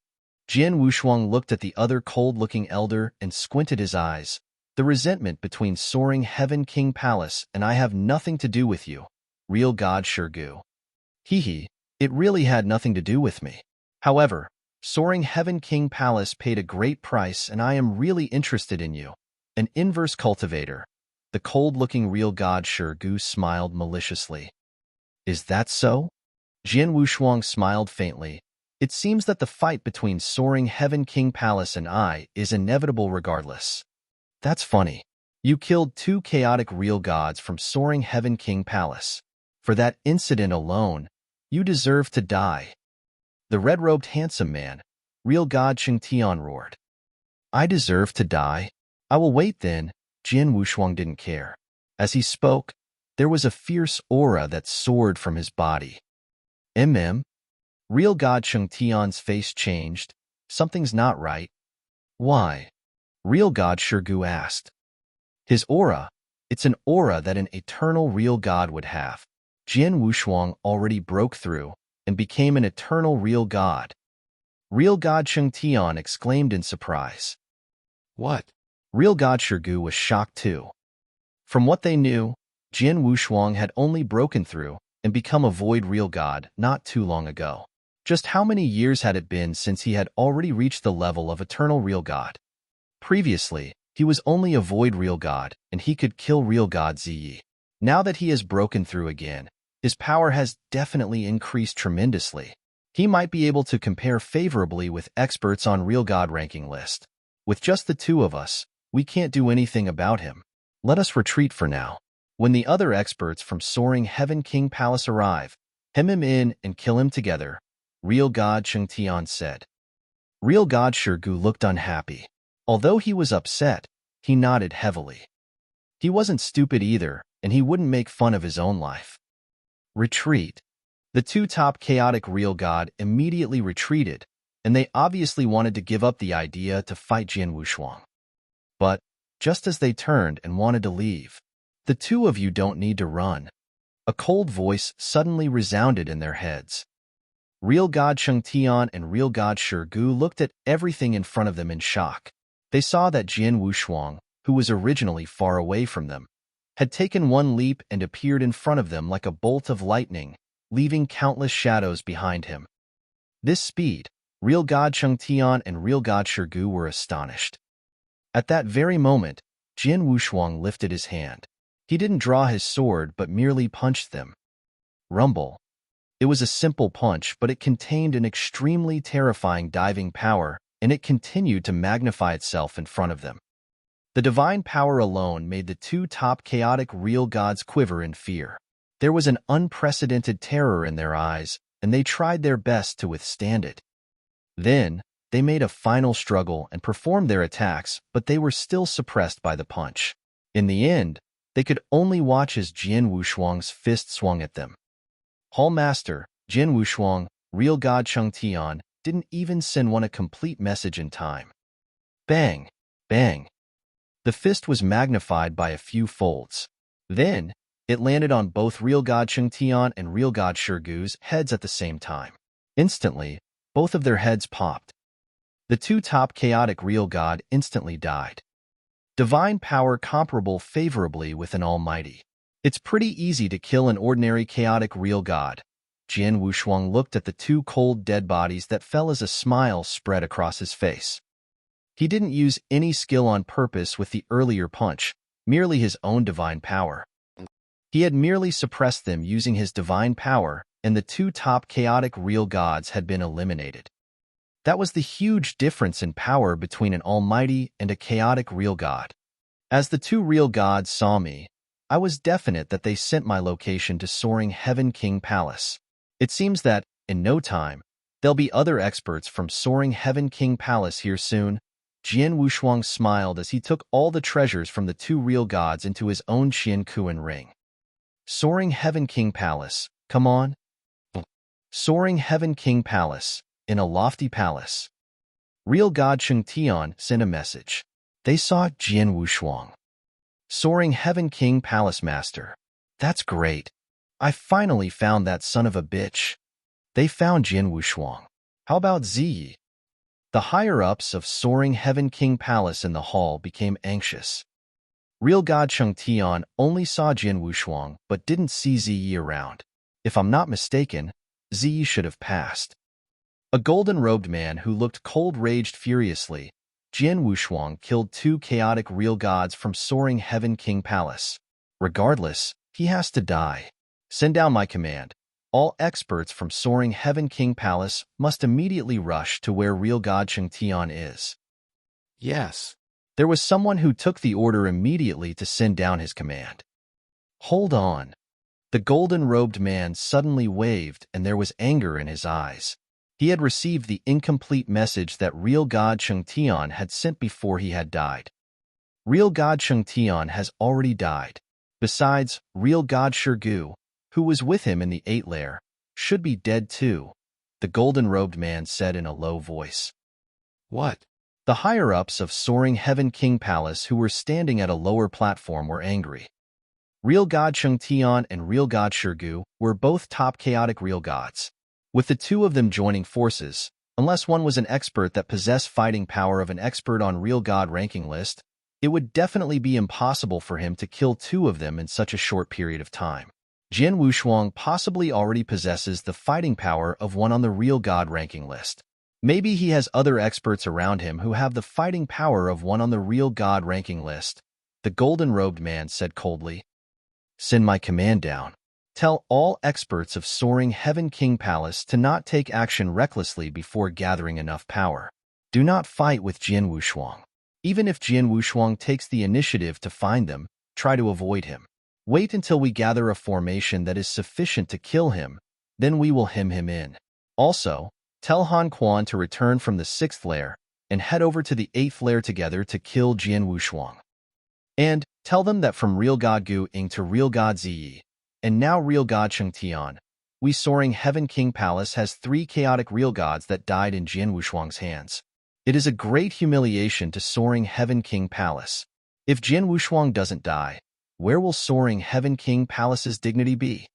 Jin Wushuang looked at the other cold-looking elder and squinted his eyes. The resentment between Soaring Heaven King Palace and I have nothing to do with you, real god Shirgu. Hee, it really had nothing to do with me. However, Soaring Heaven King Palace paid a great price, and I am really interested in you. An inverse cultivator. The cold-looking real god Shirgu smiled maliciously. Is that so? Jin Wushuang smiled faintly. It seems that the fight between Soaring Heaven King Palace and I is inevitable regardless. That's funny. You killed two chaotic real gods from Soaring Heaven King Palace. For that incident alone, you deserve to die. The red-robed handsome man, real god Chengtian roared. I deserve to die? I will wait then. Jin Wushuang didn't care. As he spoke, there was a fierce aura that soared from his body. Real god Chengtian's face changed. Something's not right. Why? Real god Shirgu asked. His aura, It's an aura that an eternal real god would have. Jian Wushuang already broke through and became an eternal real god. Real god Sheng Tian exclaimed in surprise. What? Real god Shirgu was shocked too. From what they knew, Jian Wushuang had only broken through and become a void real god not too long ago. Just how many years had it been since he had already reached the level of eternal real god? Previously, he was only a void real god, and he could kill real god Ziyi. Now that he has broken through again, his power has definitely increased tremendously. He might be able to compare favorably with experts on real god ranking list. With just the two of us, we can't do anything about him. Let us retreat for now. When the other experts from Soaring Heaven King Palace arrive, hem him in and kill him together, real god Sheng Tian said. Real god Shirgu looked unhappy. Although he was upset, he nodded heavily. He wasn't stupid either, and he wouldn't make fun of his own life. Retreat. The two top chaotic real god immediately retreated, and they obviously wanted to give up the idea to fight Jian Wushuang. But, just as they turned and wanted to leave, the two of you don't need to run. A cold voice suddenly resounded in their heads. Real god Sheng Tian and real god Shirgu looked at everything in front of them in shock. They saw that Jian Wushuang, who was originally far away from them, had taken one leap and appeared in front of them like a bolt of lightning, leaving countless shadows behind him. This speed, real god Sheng Tian and real god Shirgu were astonished. At that very moment, Jian Wushuang lifted his hand. He didn't draw his sword but merely punched them. Rumble. It was a simple punch, but it contained an extremely terrifying diving power, and it continued to magnify itself in front of them. The divine power alone made the two top chaotic real gods quiver in fear. There was an unprecedented terror in their eyes, and they tried their best to withstand it. Then, they made a final struggle and performed their attacks, but they were still suppressed by the punch. In the end, they could only watch as Jian Wushuang's fist swung at them. Hall Master, Jian Wushuang, real god Sheng Tian, didn't even send one a complete message in time. Bang! Bang! The fist was magnified by a few folds. Then, it landed on both real god Sheng Tian and real god Shirgu's heads at the same time. Instantly, both of their heads popped. The two top chaotic real god instantly died. Divine power comparable favorably with an almighty. It's pretty easy to kill an ordinary chaotic real god. Jian Wushuang looked at the two cold dead bodies that fell as a smile spread across his face. He didn't use any skill on purpose with the earlier punch, merely his own divine power. He had merely suppressed them using his divine power, and the two top chaotic real gods had been eliminated. That was the huge difference in power between an almighty and a chaotic real god. As the two real gods saw me, I was definite that they sent my location to Soaring Heaven King Palace. It seems that, in no time, there'll be other experts from Soaring Heaven King Palace here soon. Jian Wushuang smiled as he took all the treasures from the two real gods into his own Qian Kuan ring. Soaring Heaven King Palace, come on. Soaring Heaven King Palace, in a lofty palace. Real god Sheng Tian sent a message. They saw Jian Wushuang. Soaring Heaven King Palace Master. That's great. I finally found that son of a bitch. They found Jian Wushuang. How about Ziyi? The higher-ups of Soaring Heaven King Palace in the hall became anxious. Real god Sheng Tian only saw Jian Wushuang but didn't see Ziyi around. If I'm not mistaken, Ziyi should have passed. A golden-robed man who looked cold raged furiously. Jian Wushuang killed two chaotic real gods from Soaring Heaven King Palace. Regardless, he has to die. Send down my command. All experts from Soaring Heaven King Palace must immediately rush to where real god Sheng Tian is. Yes. There was someone who took the order immediately to send down his command. Hold on. The golden-robed man suddenly waved and there was anger in his eyes. He had received the incomplete message that real god Sheng Tian had sent before he had died. Real god Sheng Tian has already died. Besides, real god Shirgu, who was with him in the 8th lair, should be dead too, the golden-robed man said in a low voice. What? The higher-ups of Soaring Heaven King Palace who were standing at a lower platform were angry. Real God Chengtian and Real God Shirgu were both top chaotic real gods. With the two of them joining forces, unless one was an expert that possessed fighting power of an expert on real god ranking list, it would definitely be impossible for him to kill two of them in such a short period of time. Jian Wushuang possibly already possesses the fighting power of one on the real god ranking list. Maybe he has other experts around him who have the fighting power of one on the real god ranking list, the golden-robed man said coldly. Send my command down. Tell all experts of Soaring Heaven King Palace to not take action recklessly before gathering enough power. Do not fight with Jian Wushuang. Even if Jian Wushuang takes the initiative to find them, try to avoid him. Wait until we gather a formation that is sufficient to kill him, then we will hem him in. Also, tell Han Quan to return from the 6th lair and head over to the 8th lair together to kill Jian Wushuang. And tell them that from Real God Gu Ying to Real God Ziyi, and now Real God Chengtian, we Soaring Heaven King Palace has 3 chaotic real gods that died in Jian Wushuang's hands. It is a great humiliation to Soaring Heaven King Palace. If Jian Wushuang doesn't die, where will Soaring Heaven King Palace's dignity be?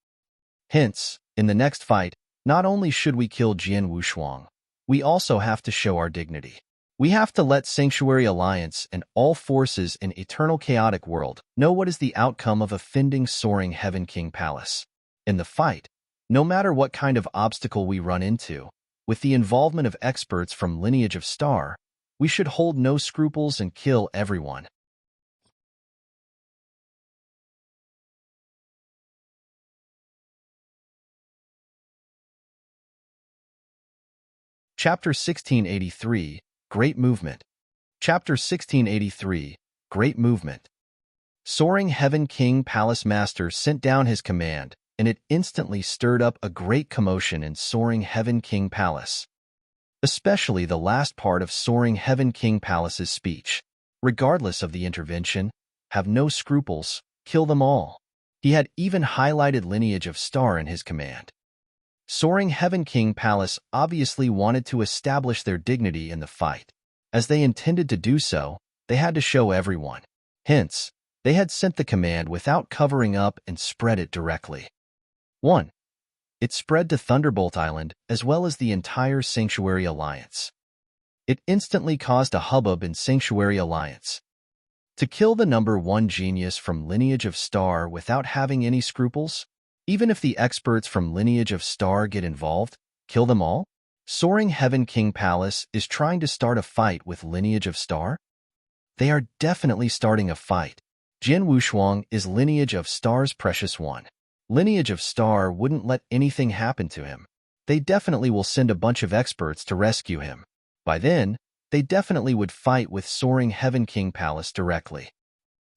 Hence, in the next fight, not only should we kill Jian Wushuang, we also have to show our dignity. We have to let Sanctuary Alliance and all forces in Eternal Chaotic World know what is the outcome of offending Soaring Heaven King Palace. In the fight, no matter what kind of obstacle we run into, with the involvement of experts from Lineage of Star, we should hold no scruples and kill everyone. Chapter 1683, Great Movement. Chapter 1683, Great Movement. Soaring Heaven King Palace Master sent down his command, and it instantly stirred up a great commotion in Soaring Heaven King Palace. Especially the last part of Soaring Heaven King Palace's speech. Regardless of the intervention, have no scruples, kill them all. He had even highlighted Lineage of Star in his command. Soaring Heaven King Palace obviously wanted to establish their dignity in the fight. As they intended to do so, they had to show everyone. Hence, they had sent the command without covering up and spread it directly. 1. It spread to Thunderbolt Island as well as the entire Sanctuary Alliance. It instantly caused a hubbub in Sanctuary Alliance. To kill the number 1 genius from Lineage of Star without having any scruples? Even if the experts from Lineage of Star get involved, kill them all? Soaring Heaven King Palace is trying to start a fight with Lineage of Star? They are definitely starting a fight. Jian Wushuang is Lineage of Star's precious one. Lineage of Star wouldn't let anything happen to him. They definitely will send a bunch of experts to rescue him. By then, they definitely would fight with Soaring Heaven King Palace directly.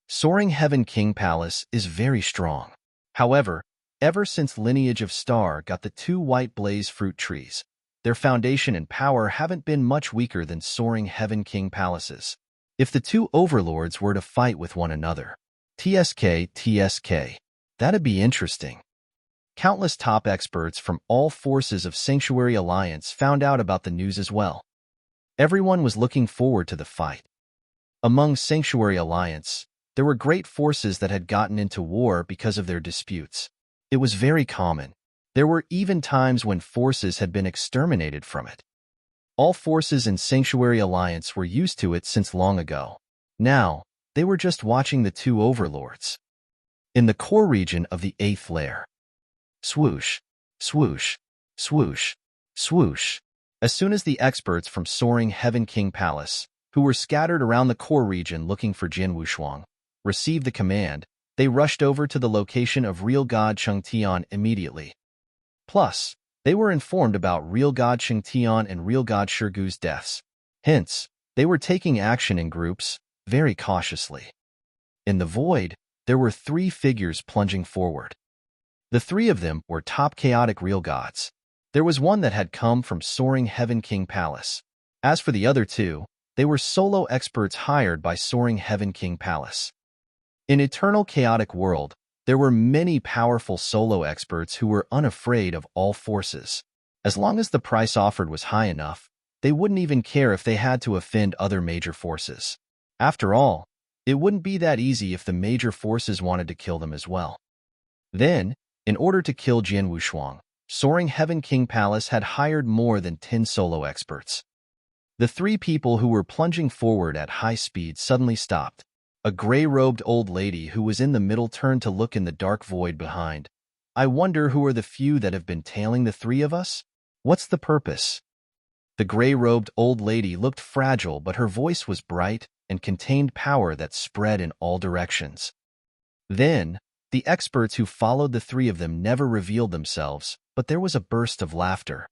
Soaring Heaven King Palace is very strong. However, ever since Lineage of Star got the 2 white blaze fruit trees, their foundation and power haven't been much weaker than Soaring Heaven King Palace's. If the 2 overlords were to fight with one another, TSK, that'd be interesting. Countless top experts from all forces of Sanctuary Alliance found out about the news as well. Everyone was looking forward to the fight. Among Sanctuary Alliance, there were great forces that had gotten into war because of their disputes. It was very common. There were even times when forces had been exterminated from it. All forces in Sanctuary Alliance were used to it since long ago. Now, they were just watching the 2 overlords. In the core region of the 8th lair. Swoosh, swoosh, swoosh, swoosh. As soon as the experts from Soaring Heaven King Palace, who were scattered around the core region looking for Jian Wushuang, received the command, they rushed over to the location of Real God Chengtian immediately. Plus, they were informed about Real God Chengtian and Real God Shirgu's deaths. Hence, they were taking action in groups, very cautiously. In the void, there were 3 figures plunging forward. The 3 of them were top chaotic real gods. There was one that had come from Soaring Heaven King Palace. As for the other 2, they were solo experts hired by Soaring Heaven King Palace. In Eternal Chaotic World, there were many powerful solo experts who were unafraid of all forces. As long as the price offered was high enough, they wouldn't even care if they had to offend other major forces. After all, It wouldn't be that easy if the major forces wanted to kill them as well. Then, in order to kill Jian Wushuang, Soaring Heaven King Palace had hired more than 10 solo experts. The three people who were plunging forward at high speed suddenly stopped. A gray-robed old lady who was in the middle turned to look in the dark void behind. I wonder who are the few that have been tailing the three of us? What's the purpose? The gray-robed old lady looked fragile, but her voice was bright and contained power that spread in all directions. Then, the experts who followed the three of them never revealed themselves, but there was a burst of laughter.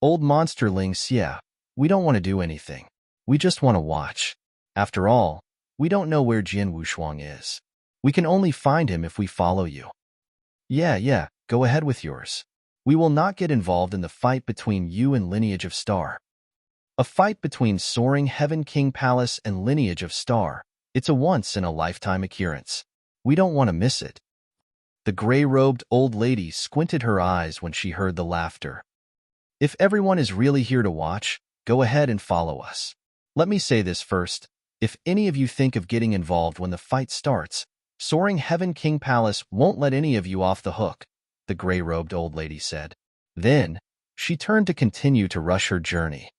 Old monster Ling Xie, we don't want to do anything. We just want to watch. After all, we don't know where Jian Wushuang is. We can only find him if we follow you. Yeah, go ahead with yours. We will not get involved in the fight between you and Lineage of Star. A fight between Soaring Heaven King Palace and Lineage of Star. It's a once-in-a-lifetime occurrence. We don't want to miss it. The gray-robed old lady squinted her eyes when she heard the laughter. If everyone is really here to watch, go ahead and follow us. Let me say this first. If any of you think of getting involved when the fight starts, Soaring Heaven King Palace won't let any of you off the hook, the gray-robed old lady said. Then, she turned to continue to rush her journey.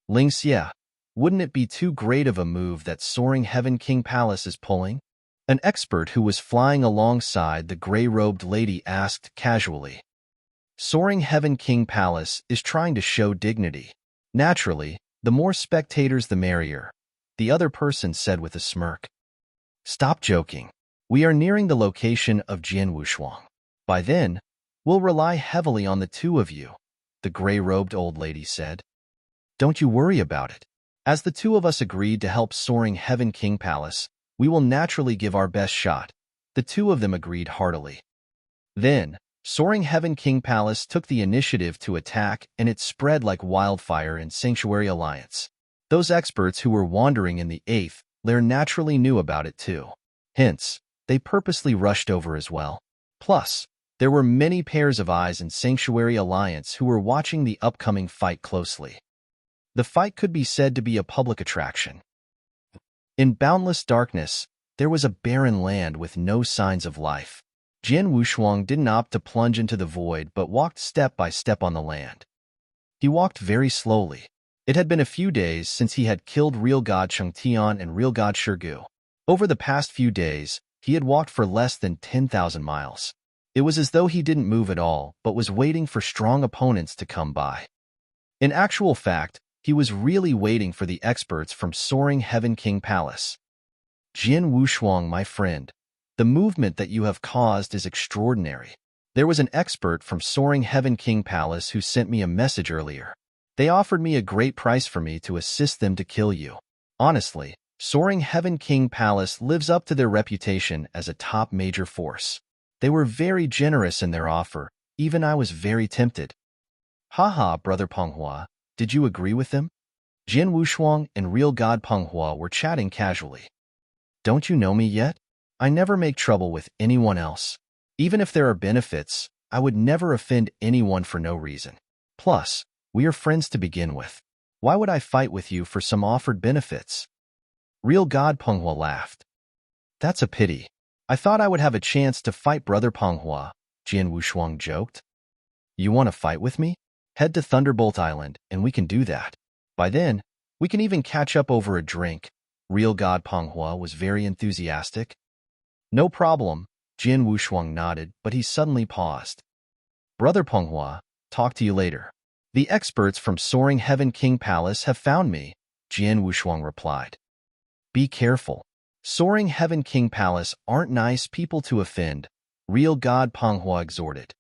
Ling Xie, wouldn't it be too great of a move that Soaring Heaven King Palace is pulling? An expert who was flying alongside the gray-robed lady asked casually. Soaring Heaven King Palace is trying to show dignity. Naturally, the more spectators the merrier, the other person said with a smirk. Stop joking. We are nearing the location of Jian Wushuang. By then, we'll rely heavily on the two of you, the gray-robed old lady said. Don't you worry about it. As the two of us agreed to help Soaring Heaven King Palace, we will naturally give our best shot. The two of them agreed heartily. Then, Soaring Heaven King Palace took the initiative to attack, and it spread like wildfire in Sanctuary Alliance. Those experts who were wandering in the 8th layer naturally knew about it too. Hence, they purposely rushed over as well. Plus, there were many pairs of eyes in Sanctuary Alliance who were watching the upcoming fight closely. The fight could be said to be a public attraction. In boundless darkness, there was a barren land with no signs of life. Jian Wushuang didn't opt to plunge into the void but walked step by step on the land. He walked very slowly. It had been a few days since he had killed real god Chengtian and real god Shirgu. Over the past few days, he had walked for less than 10,000 miles. It was as though he didn't move at all but was waiting for strong opponents to come by. In actual fact, he was really waiting for the experts from Soaring Heaven King Palace. Jian Wushuang, my friend, the movement that you have caused is extraordinary. There was an expert from Soaring Heaven King Palace who sent me a message earlier. They offered me a great price for me to assist them to kill you. Honestly, Soaring Heaven King Palace lives up to their reputation as a top major force. They were very generous in their offer. Even I was very tempted. Haha, brother Penghua, did you agree with them? Jian Wushuang and real god Penghua were chatting casually. Don't you know me yet? I never make trouble with anyone else. Even if there are benefits, I would never offend anyone for no reason. Plus, we are friends to begin with. Why would I fight with you for some offered benefits? Real god Penghua laughed. That's a pity. I thought I would have a chance to fight brother Penghua, Jian Wushuang joked. You want to fight with me? Head to Thunderbolt Island, and we can do that. By then, we can even catch up over a drink. Real god Penghua was very enthusiastic. No problem, Jian Wushuang nodded, but he suddenly paused. Brother Penghua, talk to you later. The experts from Soaring Heaven King Palace have found me, Jian Wushuang replied. Be careful. Soaring Heaven King Palace aren't nice people to offend, real god Penghua exhorted.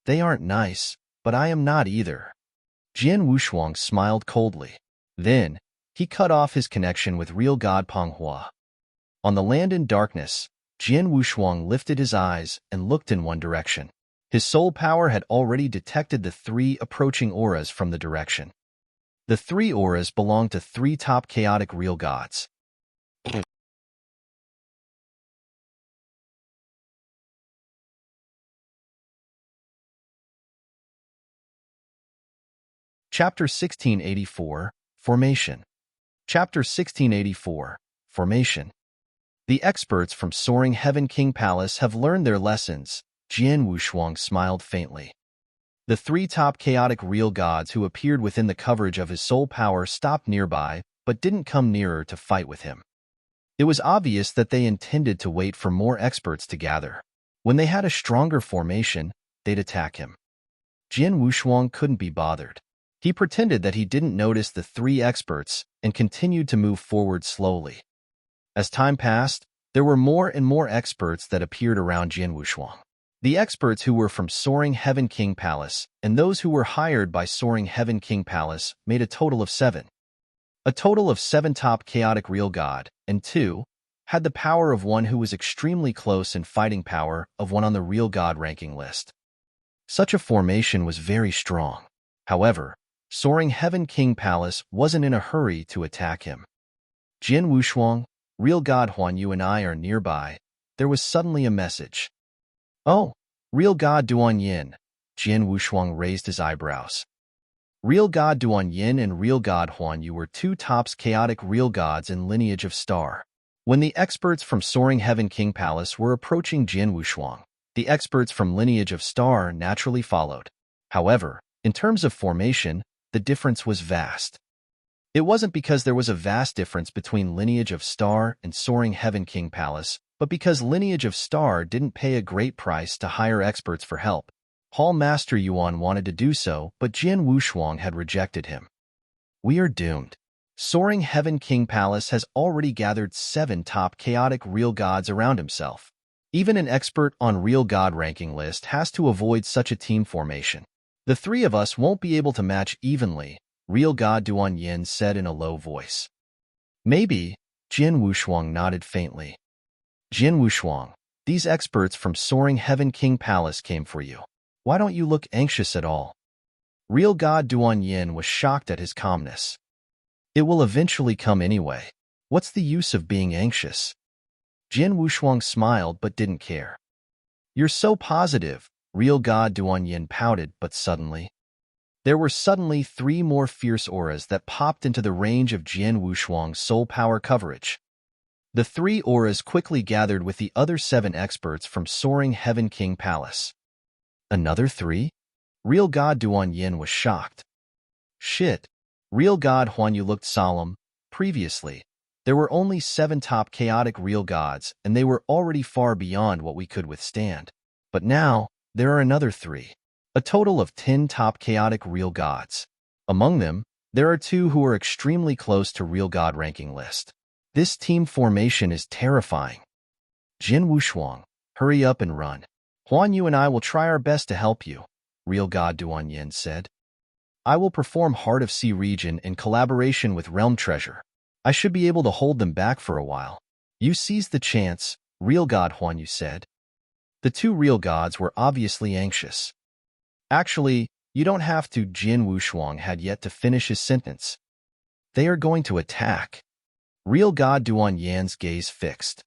They aren't nice, but I am not either. Jian Wushuang smiled coldly. Then, he cut off his connection with real god Penghua. On the land in darkness, Jian Wushuang lifted his eyes and looked in one direction. His soul power had already detected the 3 approaching auras from the direction. The 3 auras belonged to 3 top chaotic real gods. Chapter 1684, Formation. Chapter 1684, Formation. The experts from Soaring Heaven King Palace have learned their lessons, Jian Wushuang smiled faintly. The three top chaotic real gods who appeared within the coverage of his soul power stopped nearby, but didn't come nearer to fight with him. It was obvious that they intended to wait for more experts to gather. When they had a stronger formation, they'd attack him. Jian Wushuang couldn't be bothered. He pretended that he didn't notice the three experts and continued to move forward slowly. As time passed, there were more and more experts that appeared around Jian Wushuang. The experts who were from Soaring Heaven King Palace and those who were hired by Soaring Heaven King Palace made a total of 7. A total of 7 top chaotic real god, and 2 had the power of one who was extremely close and fighting power of one on the real god ranking list. Such a formation was very strong. However, Soaring Heaven King Palace wasn't in a hurry to attack him. Jian Wushuang, real god Huan Yu and I are nearby. There was suddenly a message. Oh, real god Duan Yin. Jian Wushuang raised his eyebrows. Real god Duan Yin and real god Huan Yu were 2 tops chaotic real gods in lineage of star. When the experts from Soaring Heaven King Palace were approaching Jian Wushuang, the experts from lineage of star naturally followed. However, in terms of formation, the difference was vast. It wasn't because there was a vast difference between lineage of star and Soaring Heaven King Palace, but because lineage of star didn't pay a great price to hire experts for help. Hall Master Yuan wanted to do so, but Jian Wushuang had rejected him. We are doomed. Soaring Heaven King Palace has already gathered 7 top chaotic real gods around himself. Even an expert on real god ranking list has to avoid such a team formation. The 3 of us won't be able to match evenly, real god Duan Yin said in a low voice. Maybe, Jian Wushuang nodded faintly. Jian Wushuang, these experts from Soaring Heaven King Palace came for you. Why don't you look anxious at all? Real god Duan Yin was shocked at his calmness. It will eventually come anyway. What's the use of being anxious? Jian Wushuang smiled but didn't care. You're so positive, real god Duan Yin pouted, but suddenly. There were suddenly 3 more fierce auras that popped into the range of Jian Wushuang's soul power coverage. The 3 auras quickly gathered with the other 7 experts from Soaring Heaven King Palace. Another 3? Real god Duan Yin was shocked. Shit. Real god Huan Yu looked solemn. Previously, there were only 7 top chaotic real gods, and they were already far beyond what we could withstand. But now, there are another 3. A total of 10 top chaotic real gods. Among them, there are 2 who are extremely close to real god ranking list. This team formation is terrifying. Jian Wushuang, hurry up and run. Huan Yu and I will try our best to help you, real god Duan Yin said. I will perform Heart of Sea region in collaboration with Realm Treasure. I should be able to hold them back for a while. You seized the chance, real god Huan Yu said. The 2 real gods were obviously anxious. Actually, you don't have to. Jian Wushuang had yet to finish his sentence. They are going to attack. Real god Duan Yin's gaze fixed.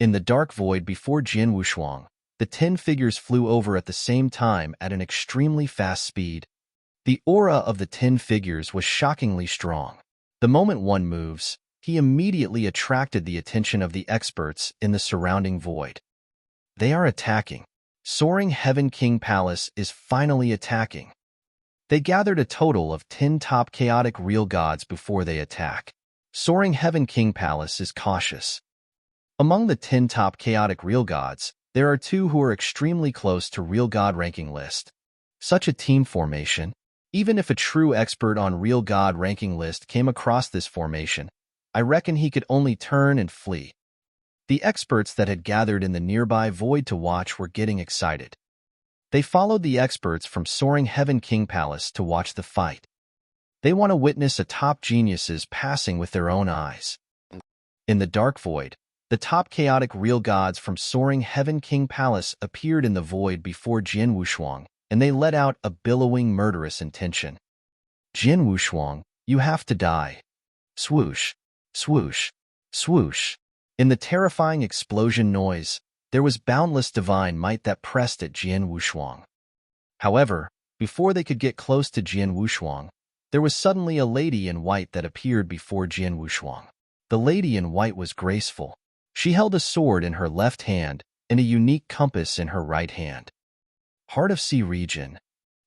In the dark void before Jian Wushuang, the 10 figures flew over at the same time at an extremely fast speed. The aura of the 10 figures was shockingly strong. The moment one moves, he immediately attracted the attention of the experts in the surrounding void. They are attacking. Soaring Heaven King Palace is finally attacking. They gathered a total of 10 top chaotic real gods before they attack. Soaring Heaven King Palace is cautious. Among the 10 top chaotic real gods, there are 2 who are extremely close to real god ranking list. Such a team formation, even if a true expert on real god ranking list came across this formation, I reckon he could only turn and flee. The experts that had gathered in the nearby void to watch were getting excited. They followed the experts from Soaring Heaven King Palace to watch the fight. They want to witness a top geniuses passing with their own eyes. In the dark void, the top chaotic real gods from Soaring Heaven King Palace appeared in the void before Jian Wushuang, and they let out a billowing murderous intention. Jian Wushuang, you have to die. Swoosh, swoosh, swoosh. In the terrifying explosion noise, there was boundless divine might that pressed at Jian Wushuang. However, before they could get close to Jian Wushuang, there was suddenly a lady in white that appeared before Jian Wushuang. The lady in white was graceful. She held a sword in her left hand and a unique compass in her right hand. Heart of Sea Region.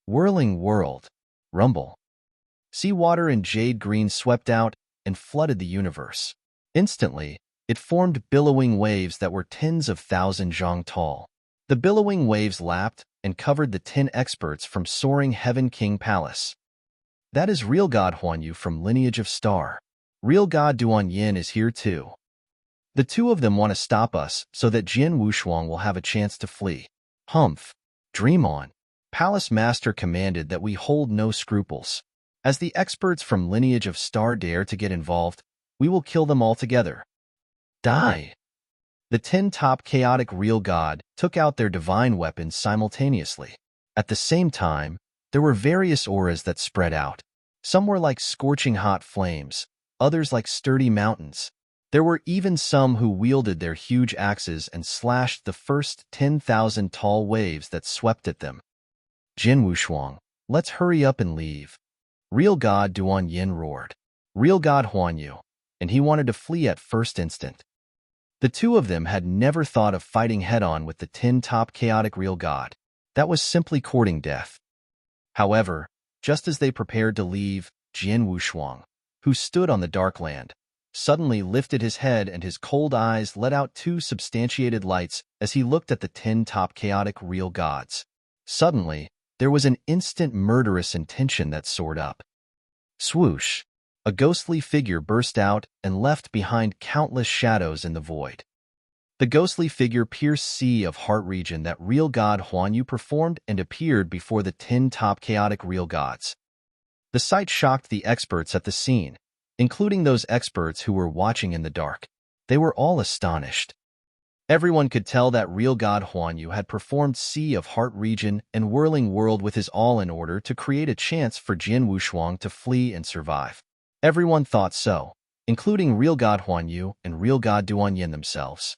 Whirling world. Rumble. Sea water and jade green swept out and flooded the universe. Instantly, it formed billowing waves that were tens of thousands zhang tall. The billowing waves lapped and covered the 10 experts from soaring Heaven King Palace. That is real God Huanyu from Lineage of Star. Real God Duan Yin is here too. The two of them want to stop us so that Jin Wushuang will have a chance to flee. Humph. Dream on. Palace Master commanded that we hold no scruples. As the experts from Lineage of Star dare to get involved, we will kill them all together. Die. The 10 top chaotic real god took out their divine weapons simultaneously. At the same time, there were various auras that spread out. Some were like scorching hot flames, others like sturdy mountains. There were even some who wielded their huge axes and slashed the first 10,000 tall waves that swept at them. Jin Wushuang, let's hurry up and leave. Real God Duan Yin roared. Real God Huanyu, and he wanted to flee at first instant. The two of them had never thought of fighting head-on with the 10 top chaotic real god. That was simply courting death. However, just as they prepared to leave, Jin Wushuang, who stood on the dark land, suddenly lifted his head and his cold eyes let out 2 substantiated lights as he looked at the 10 top chaotic real gods. Suddenly, there was an instant murderous intention that soared up. Swoosh! A ghostly figure burst out and left behind countless shadows in the void. The ghostly figure pierced sea of heart region that real god Huanyu performed and appeared before the 10 top chaotic real gods. The sight shocked the experts at the scene, including those experts who were watching in the dark. They were all astonished. Everyone could tell that real god Huanyu had performed Sea of Heart region and Whirling World with his all in order to create a chance for Jin Wushuang to flee and survive. Everyone thought so, including real god Huanyu and real god Duan Yin themselves.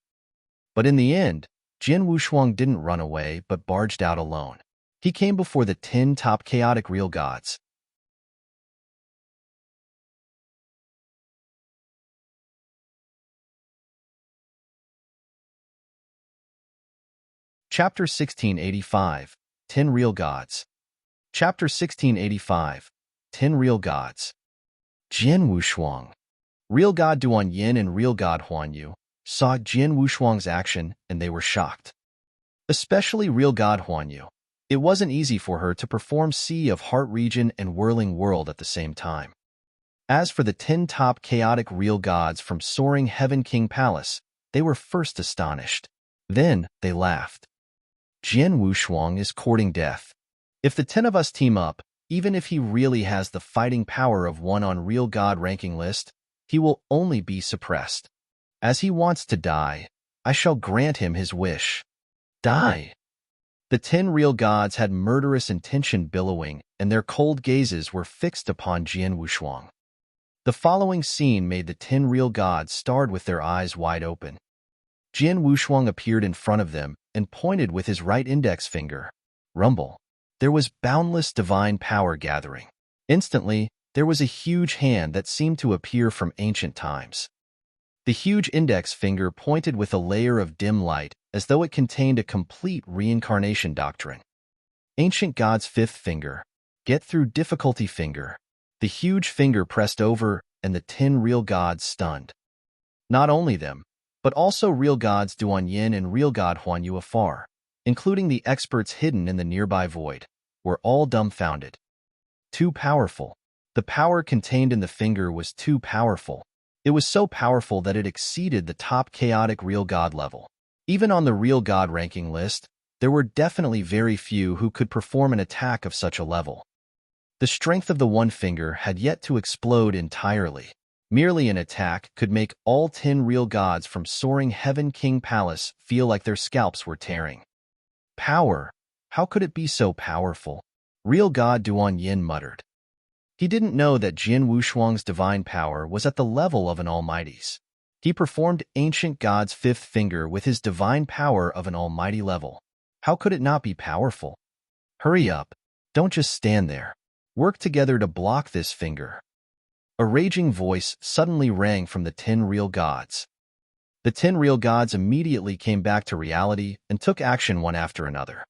But in the end, Jin Wushuang didn't run away but barged out alone. He came before the 10 top chaotic real gods. Chapter 1685, 10 Real Gods. Chapter 1685, 10 Real Gods. Jin Wushuang. Real God Duan Yin and real God Huanyu saw Jin Wushuang's action and they were shocked. Especially real God Huanyu. It wasn't easy for her to perform Sea of Heart region and Whirling World at the same time. As for the 10 top chaotic real gods from soaring Heaven King Palace, they were first astonished. Then they laughed. Jin Wushuang is courting death. If the 10 of us team up, even if he really has the fighting power of one on real god ranking list, he will only be suppressed. As he wants to die, I shall grant him his wish. Die. The 10 real gods had murderous intention billowing, and their cold gazes were fixed upon Jin Wushuang. The following scene made the 10 real gods stare with their eyes wide open. Jin Wushuang appeared in front of them and pointed with his right index finger. Rumble. There was boundless divine power gathering. Instantly, there was a huge hand that seemed to appear from ancient times. The huge index finger pointed with a layer of dim light as though it contained a complete reincarnation doctrine. Ancient God's 5th finger. Get through difficulty finger. The huge finger pressed over and the 10 real gods stunned. Not only them, but also real gods Duan Yin and real god Huanyu afar, including the experts hidden in the nearby void, were all dumbfounded. Too powerful. The power contained in the finger was too powerful. It was so powerful that it exceeded the top chaotic real god level. Even on the real god ranking list, there were definitely very few who could perform an attack of such a level. The strength of the one finger had yet to explode entirely. Merely an attack could make all 10 real gods from soaring Heaven King Palace feel like their scalps were tearing. Power. How could it be so powerful? Real god Duan Yin muttered. He didn't know that Jin Wushuang's divine power was at the level of an almighty's. He performed ancient god's 5th finger with his divine power of an almighty level. How could it not be powerful? Hurry up. Don't just stand there. Work together to block this finger. A raging voice suddenly rang from the 10 real gods. The 10 real gods immediately came back to reality and took action one after another.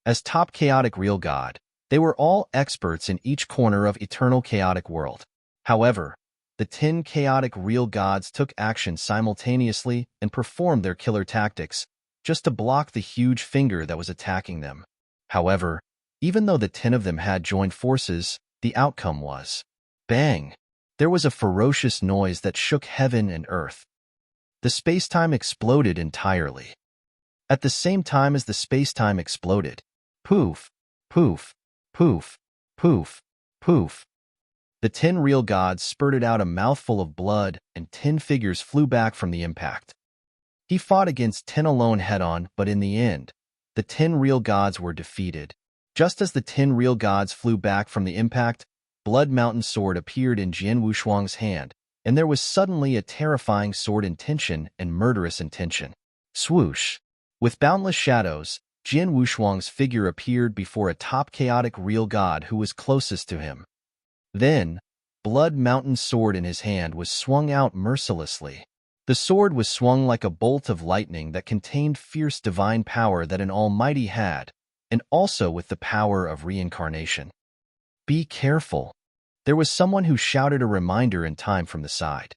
As top chaotic real god, they were all experts in each corner of eternal chaotic world. However, the 10 chaotic real gods took action simultaneously and performed their killer tactics just to block the huge finger that was attacking them. However, even though the 10 of them had joined forces, the outcome was bang! There was a ferocious noise that shook heaven and earth. The space-time exploded entirely. At the same time as the space-time exploded, poof, poof, poof, poof, poof. The 10 real gods spurted out a mouthful of blood and 10 figures flew back from the impact. He fought against 10 alone head-on, but in the end, the 10 real gods were defeated. Just as the 10 real gods flew back from the impact, Blood Mountain Sword appeared in Jian Wushuang's hand, and there was suddenly a terrifying sword intention and murderous intention. Swoosh! With boundless shadows, Jian Wushuang's figure appeared before a top chaotic real god who was closest to him. Then, Blood Mountain Sword in his hand was swung out mercilessly. The sword was swung like a bolt of lightning that contained fierce divine power that an almighty had, and also with the power of reincarnation. Be careful! There was someone who shouted a reminder in time from the side.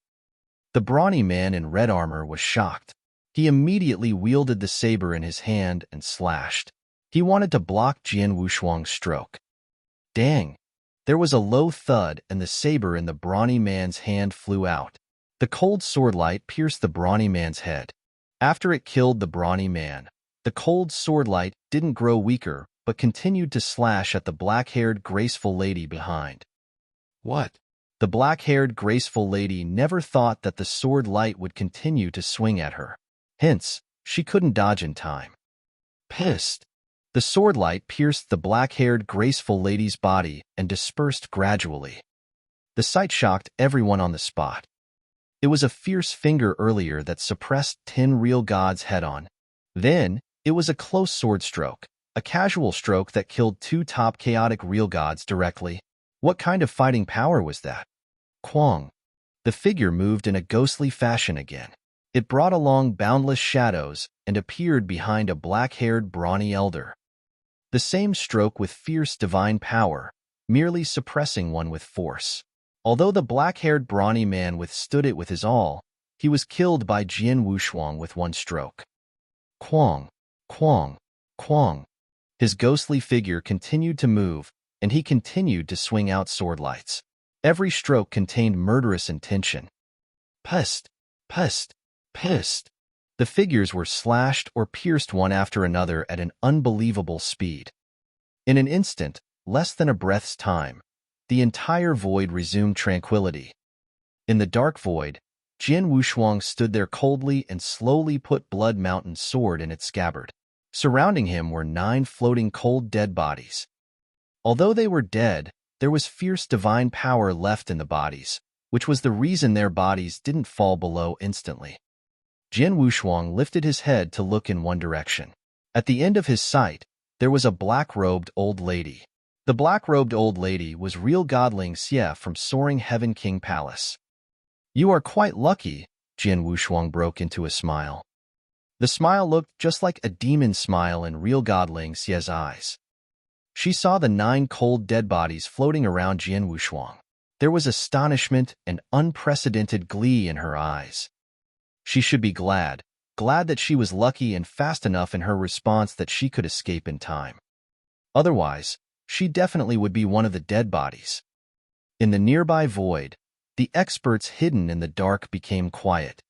The brawny man in red armor was shocked. He immediately wielded the saber in his hand and slashed. He wanted to block Jian Wushuang's stroke. Dang! There was a low thud and the saber in the brawny man's hand flew out. The cold swordlight pierced the brawny man's head. After it killed the brawny man, the cold swordlight didn't grow weaker but continued to slash at the black-haired graceful lady behind. What? The black-haired graceful lady never thought that the sword light would continue to swing at her. Hence, she couldn't dodge in time. Pissed, the sword light pierced the black-haired graceful lady's body and dispersed gradually. The sight shocked everyone on the spot. It was a fierce finger earlier that suppressed 10 real gods head-on. Then, it was a close sword stroke, a casual stroke that killed 2 top chaotic real gods directly. What kind of fighting power was that? Quang. The figure moved in a ghostly fashion again. It brought along boundless shadows and appeared behind a black-haired brawny elder. The same stroke with fierce divine power, merely suppressing one with force. Although the black-haired brawny man withstood it with his all, he was killed by Jian Wushuang with one stroke. Quang, quang, quang. His ghostly figure continued to move, and he continued to swing out sword lights. Every stroke contained murderous intention. Pest, pest, pest. The figures were slashed or pierced one after another at an unbelievable speed. In an instant, less than a breath's time, the entire void resumed tranquility. In the dark void, Jian Wushuang stood there coldly and slowly put Blood Mountain's sword in its scabbard. Surrounding him were 9 floating cold dead bodies. Although they were dead, there was fierce divine power left in the bodies, which was the reason their bodies didn't fall below instantly. Jian Wushuang lifted his head to look in one direction. At the end of his sight, there was a black-robed old lady. The black-robed old lady was real godling Xie from Soaring Heaven King Palace. You are quite lucky, Jian Wushuang broke into a smile. The smile looked just like a demon smile in real godling Xie's eyes. She saw the 9 cold dead bodies floating around Jian Wushuang. There was astonishment and unprecedented glee in her eyes. She should be glad that she was lucky and fast enough in her response that she could escape in time. Otherwise, she definitely would be one of the dead bodies. In the nearby void, the experts hidden in the dark became quiet.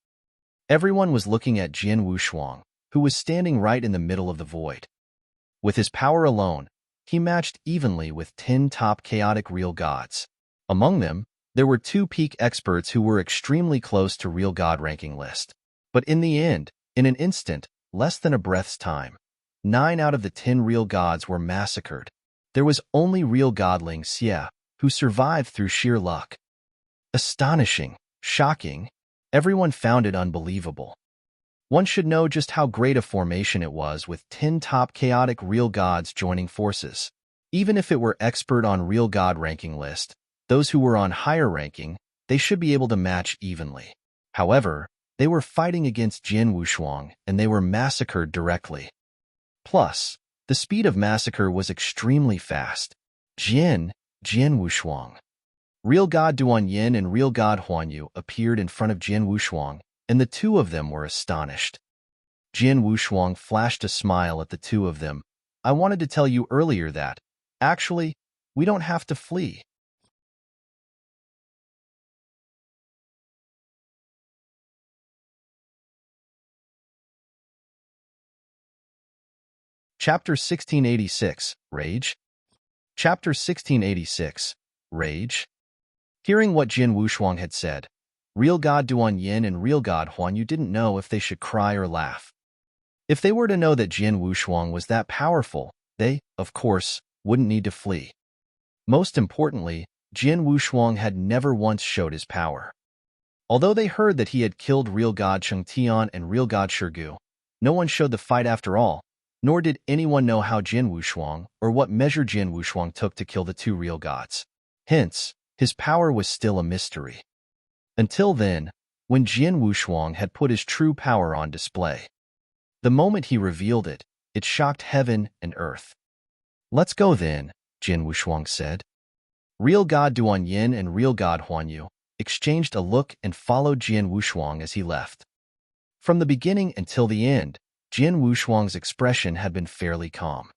Everyone was looking at Jian Wushuang, who was standing right in the middle of the void. With his power alone, he matched evenly with 10 top chaotic real gods. Among them, there were 2 peak experts who were extremely close to real god ranking list. But in the end, in an instant, less than a breath's time, 9 out of the 10 real gods were massacred. There was only real godling Xie, who survived through sheer luck. Astonishing, shocking, everyone found it unbelievable. One should know just how great a formation it was with 10 top chaotic real gods joining forces. Even if it were expert on real god ranking list, those who were on higher ranking, they should be able to match evenly. However, They were fighting against Jin Wushuang, and they were massacred directly. Plus, the speed of massacre was extremely fast. Jin Wushuang. Real God Duan Yin and Real God Huan Yu appeared in front of Jin Wushuang, and the two of them were astonished. Jin Wushuang flashed a smile at the two of them. I wanted to tell you earlier that, actually, we don't have to flee. Chapter 1686, Rage. Chapter 1686, Rage. Hearing what Jin Wushuang had said, Real God Duan Yin and Real God Huan Yu didn't know if they should cry or laugh. If they were to know that Jin Wushuang was that powerful, they, of course, wouldn't need to flee. Most importantly, Jin Wushuang had never once showed his power. Although they heard that he had killed Real God Cheng Tian and Real God Shirgu, no one showed the fight after all, nor did anyone know how Jin Wushuang or what measure Jin Wushuang took to kill the two real gods. Hence, his power was still a mystery. Until then, when Jin Wushuang had put his true power on display. The moment he revealed it, it shocked heaven and earth. Let's go then, Jin Wushuang said. Real God Duan Yin and Real God Huan Yu exchanged a look and followed Jin Wushuang as he left. From the beginning until the end, Jin Wushuang's expression had been fairly calm.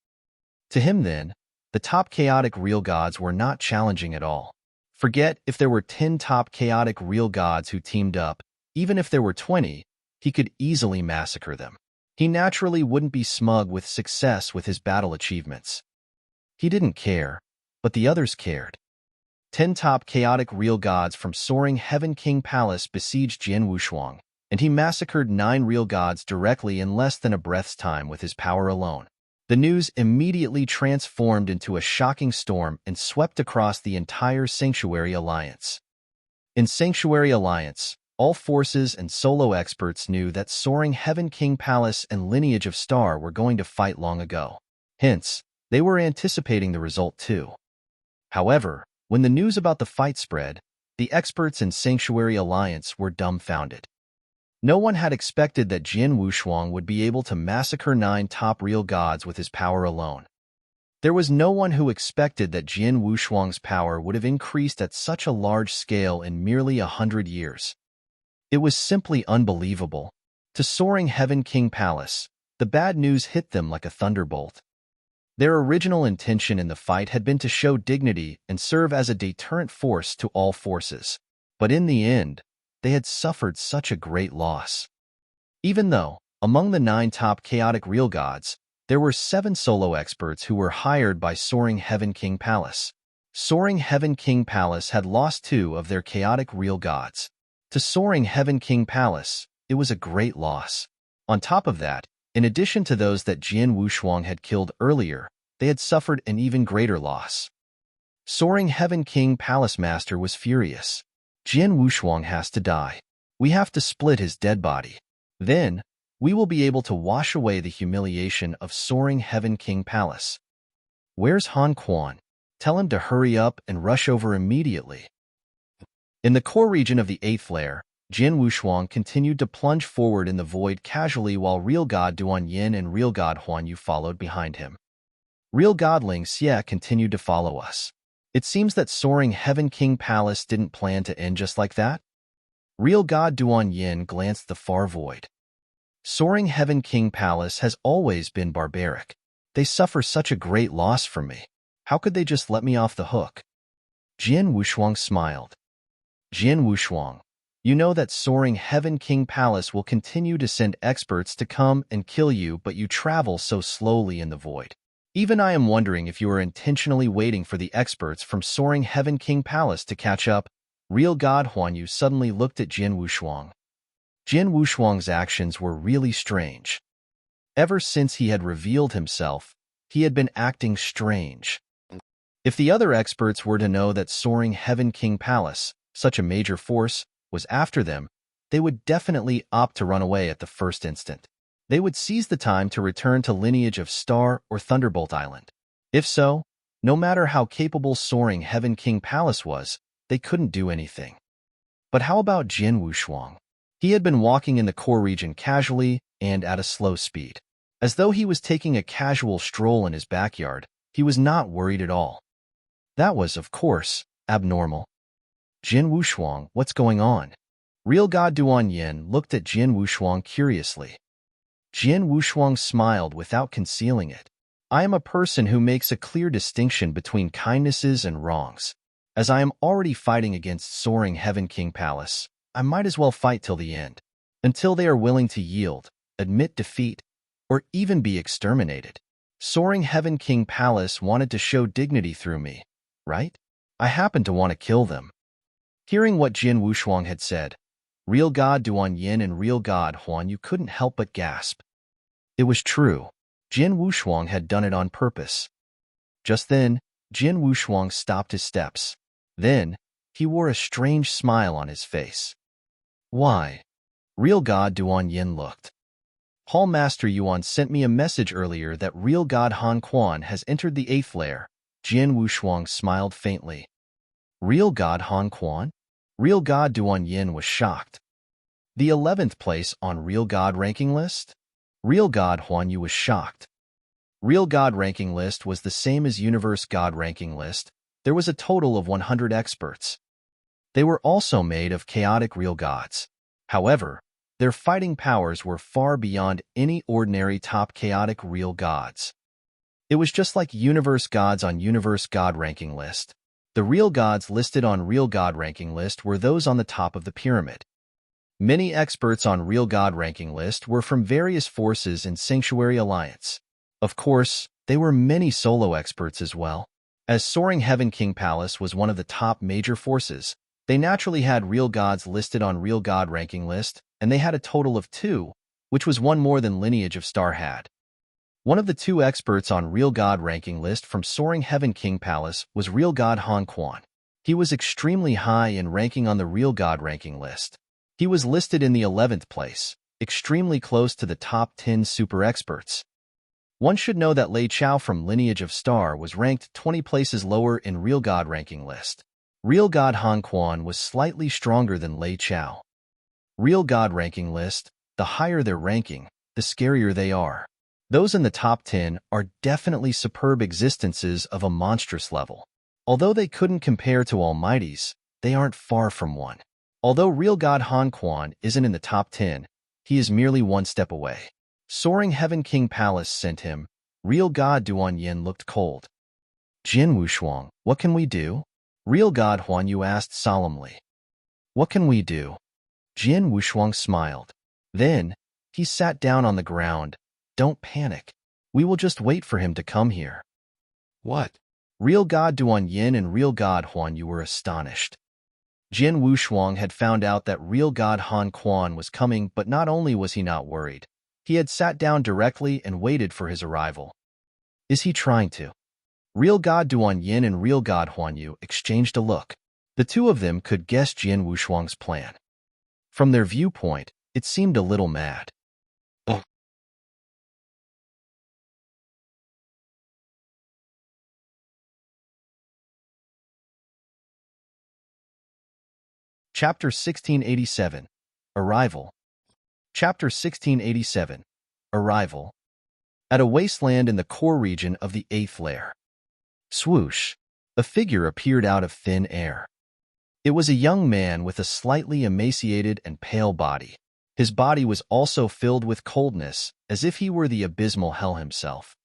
To him then, the top chaotic real gods were not challenging at all. Forget if there were 10 top chaotic real gods who teamed up, even if there were 20, he could easily massacre them. He naturally wouldn't be smug with success with his battle achievements. He didn't care, but the others cared. 10 top chaotic real gods from soaring Heaven King Palace besieged Jin Wushuang, and he massacred 9 real gods directly in less than a breath's time with his power alone. The news immediately transformed into a shocking storm and swept across the entire Sanctuary Alliance. In Sanctuary Alliance, all forces and solo experts knew that soaring Heaven King Palace and Lineage of Star were going to fight long ago. Hence, they were anticipating the result too. However, when the news about the fight spread, the experts in Sanctuary Alliance were dumbfounded. No one had expected that Jin Wushuang would be able to massacre 9 top real gods with his power alone. There was no one who expected that Jin Wushuang's power would have increased at such a large scale in merely 100 years. It was simply unbelievable. To soaring Heaven King Palace, the bad news hit them like a thunderbolt. Their original intention in the fight had been to show dignity and serve as a deterrent force to all forces. But in the end, they had suffered such a great loss. Even though, among the 9 top chaotic real gods, there were 7 solo experts who were hired by soaring Heaven King Palace. Soaring Heaven King Palace had lost 2 of their chaotic real gods. To soaring Heaven King Palace, it was a great loss. On top of that, in addition to those that Jin Wushuang had killed earlier, they had suffered an even greater loss. Soaring Heaven King Palace Master was furious. Jin Wushuang has to die. We have to split his dead body. Then, we will be able to wash away the humiliation of soaring Heaven King Palace. Where's Han Quan? Tell him to hurry up and rush over immediately. In the core region of the 8th layer, Jin Wushuang continued to plunge forward in the void casually while Real God Duan Yin and Real God Huan Yu followed behind him. Real God Ling Xie continued to follow us. It seems that soaring Heaven King Palace didn't plan to end just like that. Real God Duan Yin glanced the far void. Soaring Heaven King Palace has always been barbaric. They suffer such a great loss from me. How could they just let me off the hook? Jin Wushuang smiled. Jin Wushuang, you know that soaring Heaven King Palace will continue to send experts to come and kill you, but you travel so slowly in the void. Even I am wondering if you are intentionally waiting for the experts from soaring Heaven King Palace to catch up. Real God Huan Yu suddenly looked at Jin Wushuang. Jin Wushuang's actions were really strange. Ever since he had revealed himself, he had been acting strange. If the other experts were to know that soaring Heaven King Palace, such a major force, was after them, they would definitely opt to run away at the first instant. They would seize the time to return to Lineage of Star or Thunderbolt Island. If so, no matter how capable soaring Heaven King Palace was, they couldn't do anything. But how about Jin Wushuang? He had been walking in the core region casually and at a slow speed. As though he was taking a casual stroll in his backyard, he was not worried at all. That was, of course, abnormal. Jin Wushuang, what's going on? Real God Duan Yin looked at Jin Wushuang curiously. Jin Wushuang smiled without concealing it. I am a person who makes a clear distinction between kindnesses and wrongs. As I am already fighting against Soaring Heaven King Palace, I might as well fight till the end, until they are willing to yield, admit defeat, or even be exterminated. Soaring Heaven King Palace wanted to show dignity through me, right? I happen to want to kill them. Hearing what Jin Wushuang had said, Real God Duan Yin and Real God Huan Yu couldn't help but gasp. It was true. Jin Wushuang had done it on purpose. Just then, Jin Wushuang stopped his steps. Then, he wore a strange smile on his face. Why? Real God Duan Yin looked. Hall Master Yuan sent me a message earlier that Real God Han Quan has entered the 8th layer. Jin Wushuang smiled faintly. Real God Han Quan? Real God Duan Yin was shocked. The 11th place on Real God ranking list? Real God Huan Yu was shocked. Real God ranking list was the same as Universe God ranking list. There was a total of 100 experts. They were also made of chaotic real gods. However, their fighting powers were far beyond any ordinary top chaotic real gods. It was just like Universe Gods on Universe God ranking list. The real gods listed on Real God ranking list were those on the top of the pyramid. Many experts on Real God ranking list were from various forces in Sanctuary Alliance. Of course, they were many solo experts as well. As Soaring Heaven King Palace was one of the top major forces, they naturally had real gods listed on Real God ranking list, and they had a total of 2, which was one more than Lineage of Star had. One of the 2 experts on Real God ranking list from Soaring Heaven King Palace was Real God Han Quan. He was extremely high in ranking on the Real God ranking list. He was listed in the 11th place, extremely close to the top 10 super experts. One should know that Lei Chao from Lineage of Star was ranked 20 places lower in Real God ranking list. Real God Han Quan was slightly stronger than Lei Chao. Real God ranking list, the higher their ranking, the scarier they are. Those in the top 10 are definitely superb existences of a monstrous level. Although they couldn't compare to Almighties, they aren't far from one. Although Real God Han Quan isn't in the top 10, he is merely one step away. Soaring Heaven King Palace sent him. Real God Duan Yin looked cold. Jin Wushuang, what can we do? Real God Huan Yu asked solemnly. What can we do? Jin Wushuang smiled. Then, he sat down on the ground. Don't panic. We will just wait for him to come here. What? Real God Duan Yin and Real God Huan Yu were astonished. Jin Wushuang had found out that Real God Han Quan was coming, but not only was he not worried, he had sat down directly and waited for his arrival. Is he trying to? Real God Duan Yin and Real God Huan Yu exchanged a look. The 2 of them could guess Jin Wushuang's plan. From their viewpoint, it seemed a little mad. Chapter 1687. Arrival. Chapter 1687. Arrival. At a wasteland in the core region of the 8th layer. Swoosh. A figure appeared out of thin air. It was a young man with a slightly emaciated and pale body. His body was also filled with coldness, as if he were the abysmal hell himself.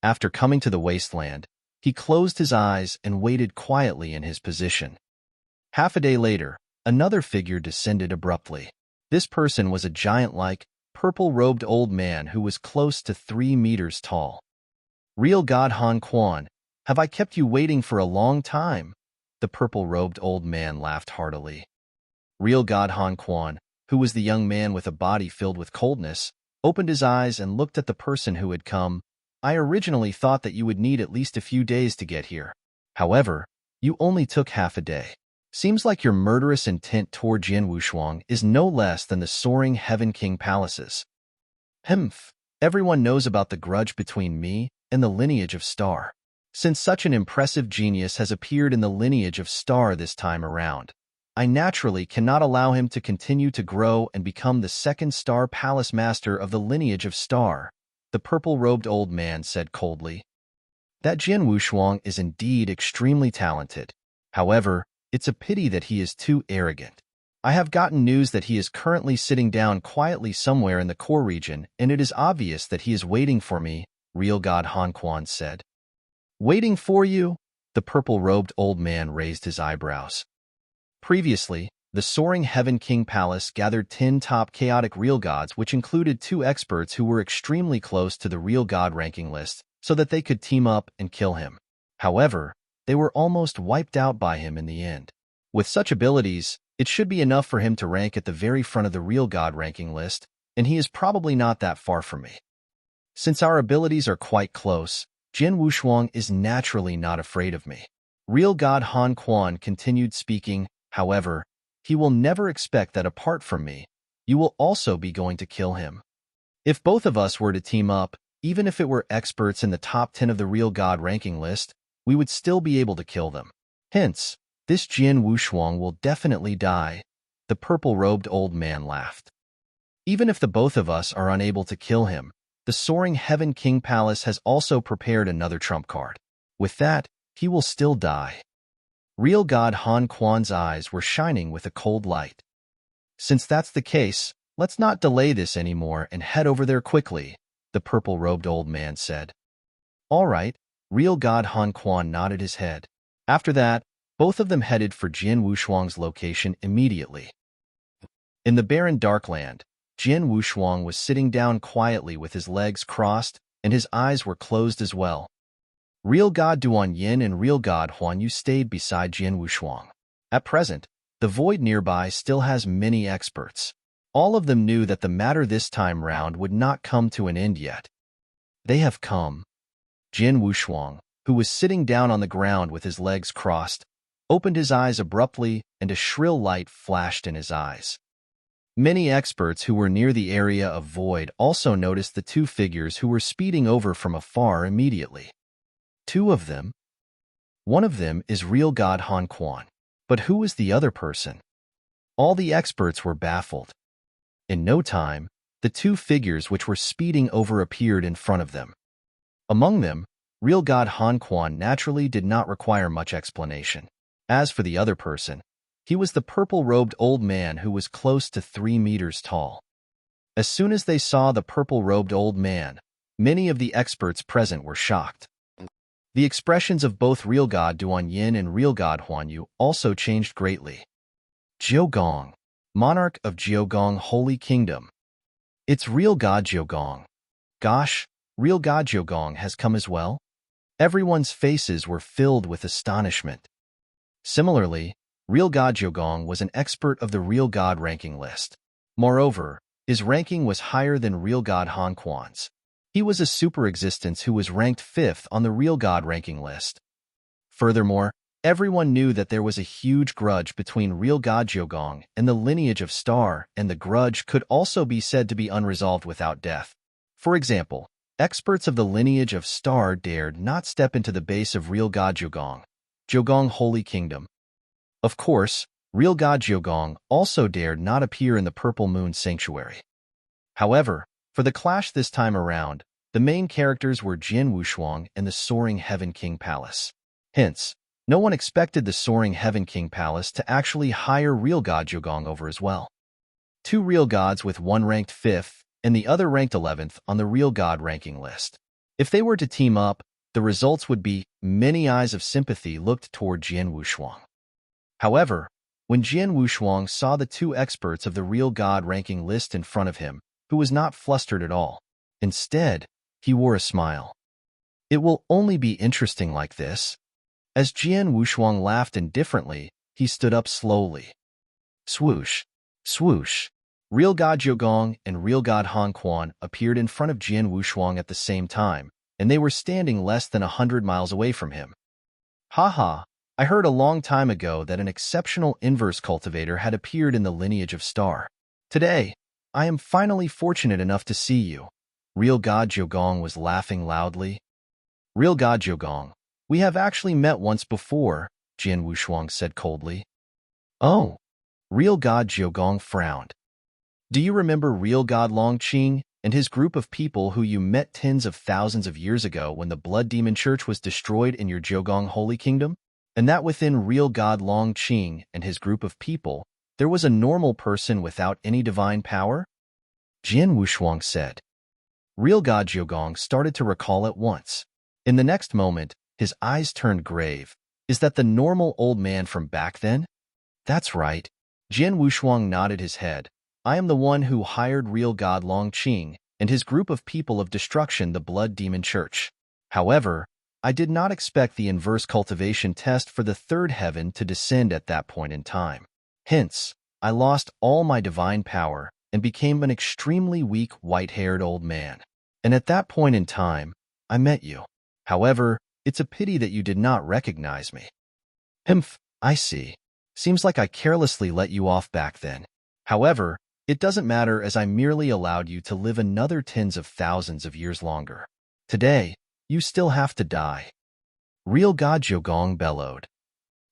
After coming to the wasteland, he closed his eyes and waited quietly in his position. Half a day later, another figure descended abruptly. This person was a giant-like, purple-robed old man who was close to 3 meters tall. Real God Han Quan, have I kept you waiting for a long time? The purple-robed old man laughed heartily. Real God Han Quan, who was the young man with a body filled with coldness, opened his eyes and looked at the person who had come. I originally thought that you would need at least a few days to get here. However, you only took half a day. Seems like your murderous intent toward Jin Wushuang is no less than the Soaring Heaven King Palace's. Humph, everyone knows about the grudge between me and the Lineage of Star. Since such an impressive genius has appeared in the Lineage of Star this time around, I naturally cannot allow him to continue to grow and become the second Star Palace Master of the lineage of Star, the purple-robed old man said coldly. That Jian Wushuang is indeed extremely talented. However, it's a pity that he is too arrogant. I have gotten news that he is currently sitting down quietly somewhere in the core region, and it is obvious that he is waiting for me, Real God Han Quan said. Waiting for you? The purple-robed old man raised his eyebrows. Previously, the Soaring Heaven King Palace gathered 10 top chaotic real gods, which included 2 experts who were extremely close to the real god ranking list, so that they could team up and kill him. However, they were almost wiped out by him in the end. With such abilities, it should be enough for him to rank at the very front of the real god ranking list, and he is probably not that far from me. Since our abilities are quite close, Jian Wushuang is naturally not afraid of me. Real God Han Quan continued speaking. However, he will never expect that apart from me, you will also be going to kill him. If both of us were to team up, even if it were experts in the top 10 of the real god ranking list, we would still be able to kill them. Hence, this Jian Wushuang will definitely die. The purple-robed old man laughed. Even if the both of us are unable to kill him, the Soaring Heaven King Palace has also prepared another trump card. With that, he will still die. Real God Han Quan's eyes were shining with a cold light. Since that's the case, let's not delay this anymore and head over there quickly, the purple-robed old man said. All right, Real God Han Quan nodded his head. After that, both of them headed for Jian Wushuang's location immediately. In the barren Darkland, Jian Wushuang was sitting down quietly with his legs crossed, and his eyes were closed as well. Real God Duan Yin and Real God Huan Yu stayed beside Jian Wushuang. At present, the void nearby still has many experts. All of them knew that the matter this time round would not come to an end yet. They have come. Jian Wushuang, who was sitting down on the ground with his legs crossed, opened his eyes abruptly, and a shrill light flashed in his eyes. Many experts who were near the area of void also noticed the 2 figures who were speeding over from afar immediately. 2 of them? One of them is Real God Han Quan. But who is the other person? All the experts were baffled. In no time, the 2 figures which were speeding over appeared in front of them. Among them, Real God Han Quan naturally did not require much explanation. As for the other person, he was the purple-robed old man who was close to 3 meters tall. As soon as they saw the purple-robed old man, many of the experts present were shocked. The expressions of both Real God Duan Yin and Real God Huan Yu also changed greatly. Jiogong, monarch of Jiogong Holy Kingdom. It's Real God Jiogong. Gosh, Real God Jiogong has come as well? Everyone's faces were filled with astonishment. Similarly, Real God Jiogong was an expert of the Real God ranking list. Moreover, his ranking was higher than Real God Han Quan's. He was a super existence who was ranked 5th on the Real God ranking list. Furthermore, everyone knew that there was a huge grudge between Real God Jiogong and the lineage of Star, and the grudge could also be said to be unresolved without death. For example, experts of the lineage of Star dared not step into the base of Real God Jiogong, Jiogong Holy Kingdom. Of course, Real God Jiogong also dared not appear in the Purple Moon Sanctuary. However, for the clash this time around, the main characters were Jian Wushuang and the Soaring Heaven King Palace. Hence, no one expected the Soaring Heaven King Palace to actually hire Real God Jiogong over as well. 2 real gods with one ranked 5th and the other ranked 11th on the Real God ranking list. If they were to team up, the results would be many eyes of sympathy looked toward Jian Wushuang. However, when Jian Wushuang saw the 2 experts of the Real God ranking list in front of him, who was not flustered at all. Instead, he wore a smile. It will only be interesting like this. As Jian Wushuang laughed indifferently, he stood up slowly. Swoosh, swoosh. Real God Jiogong and Real God Han Quan appeared in front of Jian Wushuang at the same time, and they were standing less than 100 miles away from him. Haha, I heard a long time ago that an exceptional inverse cultivator had appeared in the lineage of Star. Today, I am finally fortunate enough to see you. Real God Jiogong was laughing loudly. Real God Jiogong, we have actually met once before, Jian Wushuang said coldly. Oh, Real God Jiugong frowned. Do you remember real God Longqing and his group of people who you met tens of thousands of years ago when the Blood Demon Church was destroyed in your Jiugong Holy Kingdom? And that within real God Longqing and his group of people, there was a normal person without any divine power? Jian Wushuang said. Real God Jiugong started to recall at once. In the next moment, his eyes turned grave. Is that the normal old man from back then? That's right. Jian Wushuang nodded his head. I am the one who hired real God Longqing and his group of people of destruction, the Blood Demon Church. However, I did not expect the inverse cultivation test for the third heaven to descend at that point in time. Hence, I lost all my divine power and became an extremely weak, white-haired old man. And at that point in time, I met you. However, it's a pity that you did not recognize me. Humph, I see. Seems like I carelessly let you off back then. However, it doesn't matter as I merely allowed you to live another tens of thousands of years longer. Today, you still have to die. Real God Jiugong bellowed.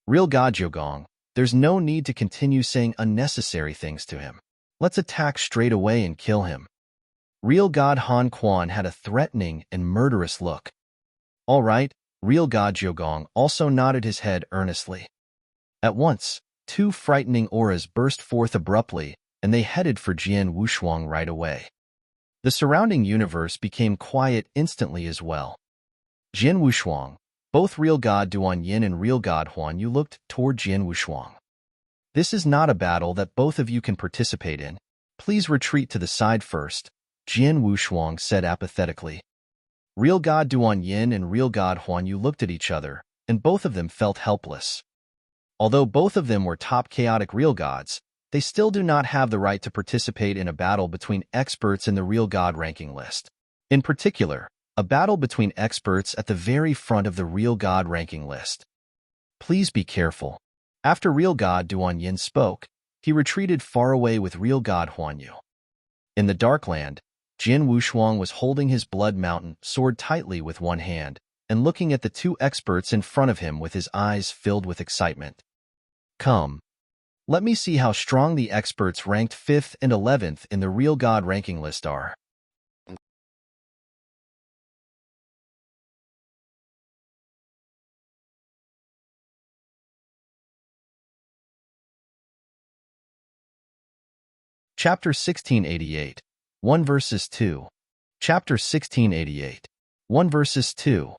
Real God Jiugong, there's no need to continue saying unnecessary things to him. Let's attack straight away and kill him. Real God Han Quan had a threatening and murderous look. All right, real God Jiugong also nodded his head earnestly. At once, two frightening auras burst forth abruptly, and they headed for Jian Wushuang right away. The surrounding universe became quiet instantly as well. Jian Wushuang, both real God Duan Yin and real God Huan Yu looked toward Jian Wushuang. This is not a battle that both of you can participate in. Please retreat to the side first, Jian Wushuang said apathetically. Real God Duan Yin and real God Huan Yu looked at each other, and both of them felt helpless. Although both of them were top chaotic real gods, they still do not have the right to participate in a battle between experts in the real god ranking list. In particular, a battle between experts at the very front of the real god ranking list. Please be careful. After real god Duan Yin spoke, he retreated far away with real god Huan Yu. In the Darkland, Jian Wushuang was holding his blood mountain sword tightly with one hand and looking at the two experts in front of him with his eyes filled with excitement. Come. Let me see how strong the experts ranked 5th and 11th in the real god ranking list are. Chapter 1688, 1 verses 2. Chapter 1688, 1 verses 2.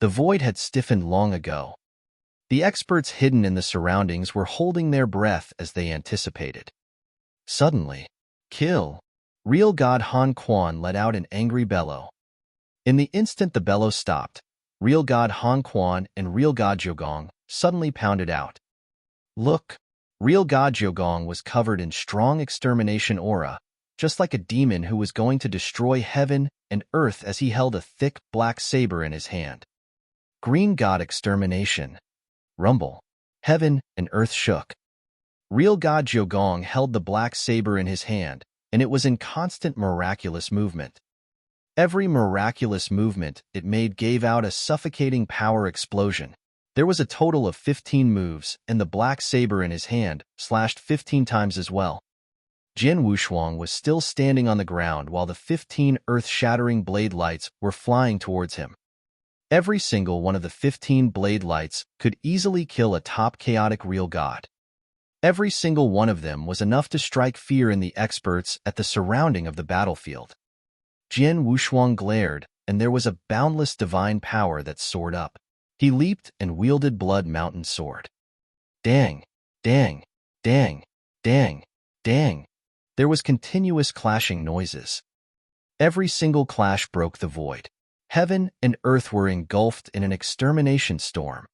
The void had stiffened long ago. The experts hidden in the surroundings were holding their breath as they anticipated. Suddenly, kill! Real God Han Quan let out an angry bellow. In the instant the bellow stopped, real God Han Quan and real God Jiugong suddenly pounded out. Look! Real God Jiugong was covered in strong extermination aura, just like a demon who was going to destroy heaven and earth as he held a thick black saber in his hand. Green God extermination. Rumble. Heaven and earth shook. Real God Jiugong held the black saber in his hand, and it was in constant miraculous movement. Every miraculous movement it made gave out a suffocating power explosion. There was a total of 15 moves, and the black saber in his hand slashed 15 times as well. Jian Wushuang was still standing on the ground while the 15 earth-shattering blade lights were flying towards him. Every single one of the 15 blade lights could easily kill a top chaotic real god. Every single one of them was enough to strike fear in the experts at the surrounding of the battlefield. Jian Wushuang glared, and there was a boundless divine power that soared up. He leaped and wielded Blood Mountain sword. Dang, dang, dang, dang, dang. There was continuous clashing noises. Every single clash broke the void. Heaven and earth were engulfed in an extermination storm.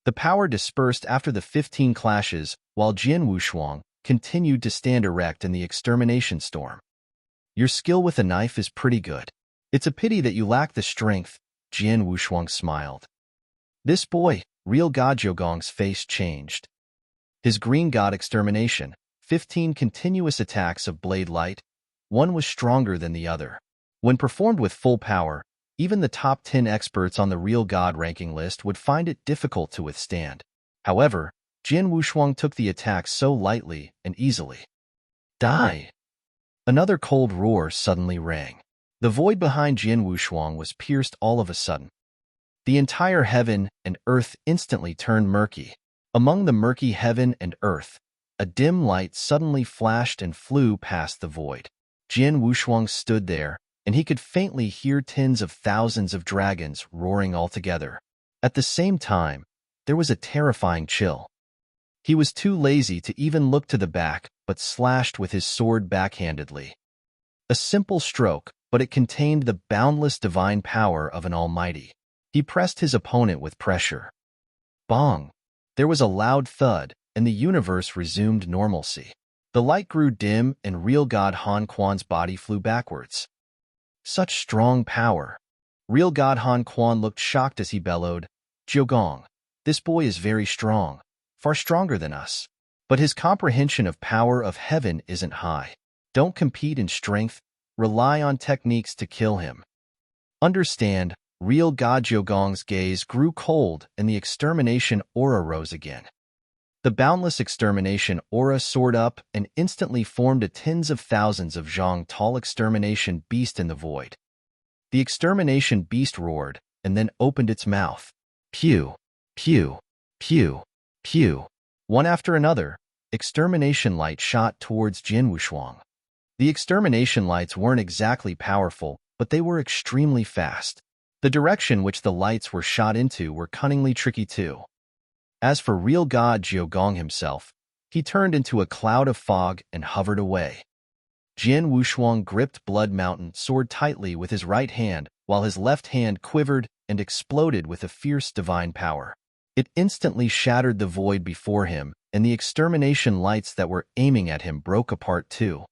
The power dispersed after the 15 clashes, while Jian Wushuang continued to stand erect in the extermination storm. Your skill with a knife is pretty good. It's a pity that you lack the strength, Jian Wushuang smiled. This boy, real God Jiugong's face changed. His green god extermination, 15 continuous attacks of blade light, one was stronger than the other. When performed with full power, even the top 10 experts on the real god ranking list would find it difficult to withstand. However, Jian Wushuang took the attack so lightly and easily. Die! Another cold roar suddenly rang. The void behind Jian Wushuang was pierced all of a sudden. The entire heaven and earth instantly turned murky. Among the murky heaven and earth, a dim light suddenly flashed and flew past the void. Jian Wushuang stood there, and he could faintly hear tens of thousands of dragons roaring all together. At the same time, there was a terrifying chill. He was too lazy to even look to the back, but slashed with his sword backhandedly. A simple stroke, but it contained the boundless divine power of an almighty. He pressed his opponent with pressure. Bong! There was a loud thud, and the universe resumed normalcy. The light grew dim, and real God Han Quan's body flew backwards. Such strong power! Real God Han Quan looked shocked as he bellowed, "Jiugong, this boy is very strong, far stronger than us. But his comprehension of power of heaven isn't high. Don't compete in strength, rely on techniques to kill him. Understand." Real God Jiugong's gaze grew cold, and the extermination aura rose again. The boundless extermination aura soared up and instantly formed a tens of thousands of zhang tall extermination beast in the void. The extermination beast roared, and then opened its mouth. Pew, pew, pew, pew. One after another, extermination light shot towards Jian Wushuang. The extermination lights weren't exactly powerful, but they were extremely fast. The direction which the lights were shot into were cunningly tricky too. As for real God Jiugong himself, he turned into a cloud of fog and hovered away. Jian Wushuang gripped Blood Mountain sword tightly with his right hand, while his left hand quivered and exploded with a fierce divine power. It instantly shattered the void before him, and the extermination lights that were aiming at him broke apart too.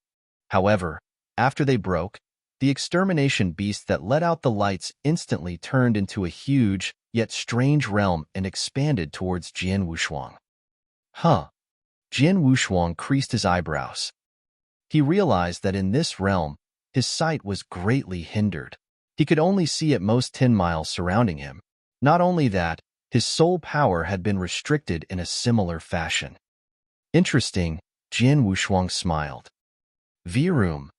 However, after they broke, the extermination beast that let out the lights instantly turned into a huge, yet strange realm and expanded towards Jian Wushuang. Huh. Jian Wushuang creased his eyebrows. He realized that in this realm, his sight was greatly hindered. He could only see at most 10 miles surrounding him. Not only that, his soul power had been restricted in a similar fashion. Interesting, Jian Wushuang smiled. Vroom.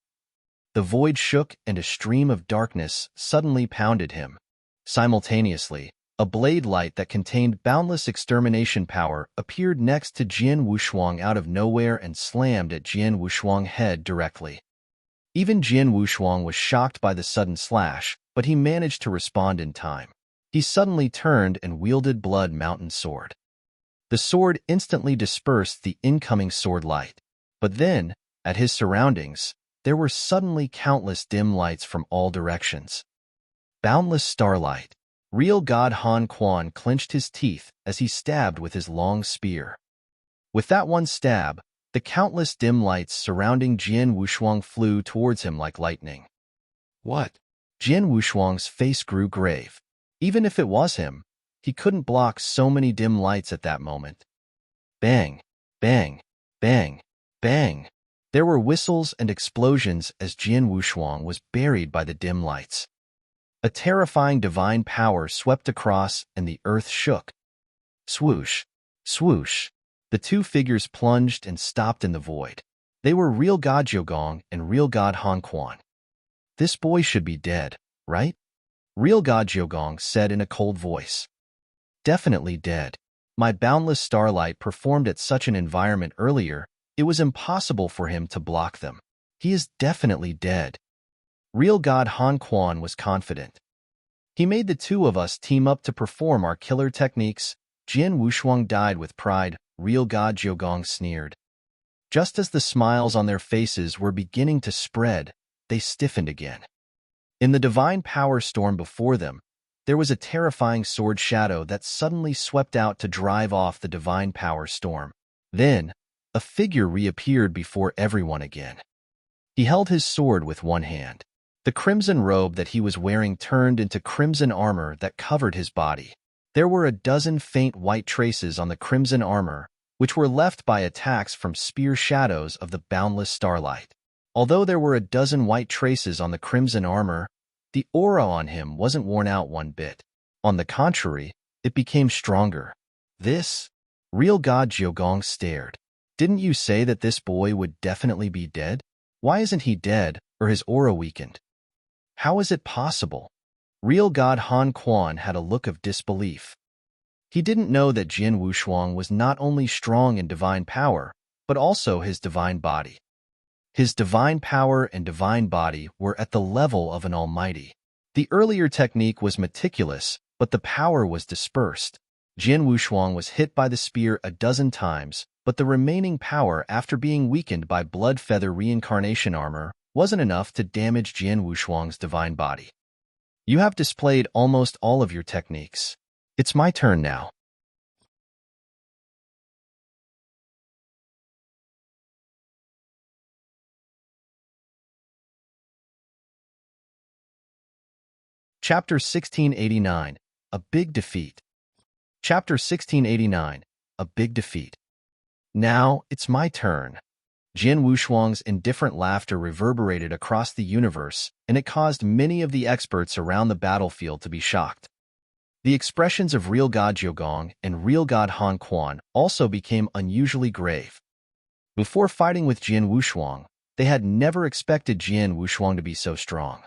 The void shook and a stream of darkness suddenly pounded him. Simultaneously, a blade light that contained boundless extermination power appeared next to Jian Wushuang out of nowhere and slammed at Jian Wushuang's head directly. Even Jian Wushuang was shocked by the sudden slash, but he managed to respond in time. He suddenly turned and wielded Blood Mountain sword. The sword instantly dispersed the incoming sword light. But then, at his surroundings, there were suddenly countless dim lights from all directions. Boundless starlight. Real God Han Quan clenched his teeth as he stabbed with his long spear. With that one stab, the countless dim lights surrounding Jian Wushuang flew towards him like lightning. What? Jian Wushuang's face grew grave. Even if it was him, he couldn't block so many dim lights at that moment. Bang, bang, bang, bang. There were whistles and explosions as Jian Wushuang was buried by the dim lights. A terrifying divine power swept across and the earth shook. Swoosh, swoosh. The two figures plunged and stopped in the void. They were real God Jiugong and real God Han Quan. This boy should be dead, right? Real God Jiugong said in a cold voice. Definitely dead. My boundless starlight performed at such an environment earlier, it was impossible for him to block them. He is definitely dead. Real God Han Quan was confident. He made the two of us team up to perform our killer techniques. Jian Wushuang died with pride, real God Jiugong sneered. Just as the smiles on their faces were beginning to spread, they stiffened again. In the divine power storm before them, there was a terrifying sword shadow that suddenly swept out to drive off the divine power storm. Then, a figure reappeared before everyone again. He held his sword with one hand. The crimson robe that he was wearing turned into crimson armor that covered his body. There were a dozen faint white traces on the crimson armor, which were left by attacks from spear shadows of the boundless starlight. Although there were a dozen white traces on the crimson armor, the aura on him wasn't worn out one bit. On the contrary, it became stronger. This Real God Jiogong stared. Didn't you say that this boy would definitely be dead? Why isn't he dead, or his aura weakened? How is it possible? Real God Han Quan had a look of disbelief. He didn't know that Jin Wushuang was not only strong in divine power, but also his divine body. His divine power and divine body were at the level of an almighty. The earlier technique was meticulous, but the power was dispersed. Jin Wushuang was hit by the spear a dozen times, but the remaining power after being weakened by blood feather reincarnation armor wasn't enough to damage Jin Wushuang's divine body. You have displayed almost all of your techniques. It's my turn now. Chapter 1689, A Big Defeat. Chapter 1689, A Big Defeat. Now, it's my turn. Jin Wushuang's indifferent laughter reverberated across the universe, and it caused many of the experts around the battlefield to be shocked. The expressions of Real God Jiogong and Real God Han Quan also became unusually grave. Before fighting with Jin Wushuang, they had never expected Jin Wushuang to be so strong.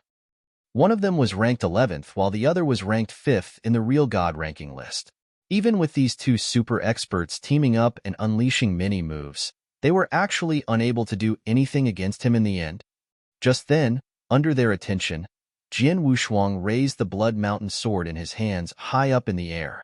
One of them was ranked 11th, while the other was ranked 5th in the Real God ranking list. Even with these two super experts teaming up and unleashing many moves, they were actually unable to do anything against him in the end. Just then, under their attention, Jin Wushuang raised the Blood Mountain sword in his hands high up in the air.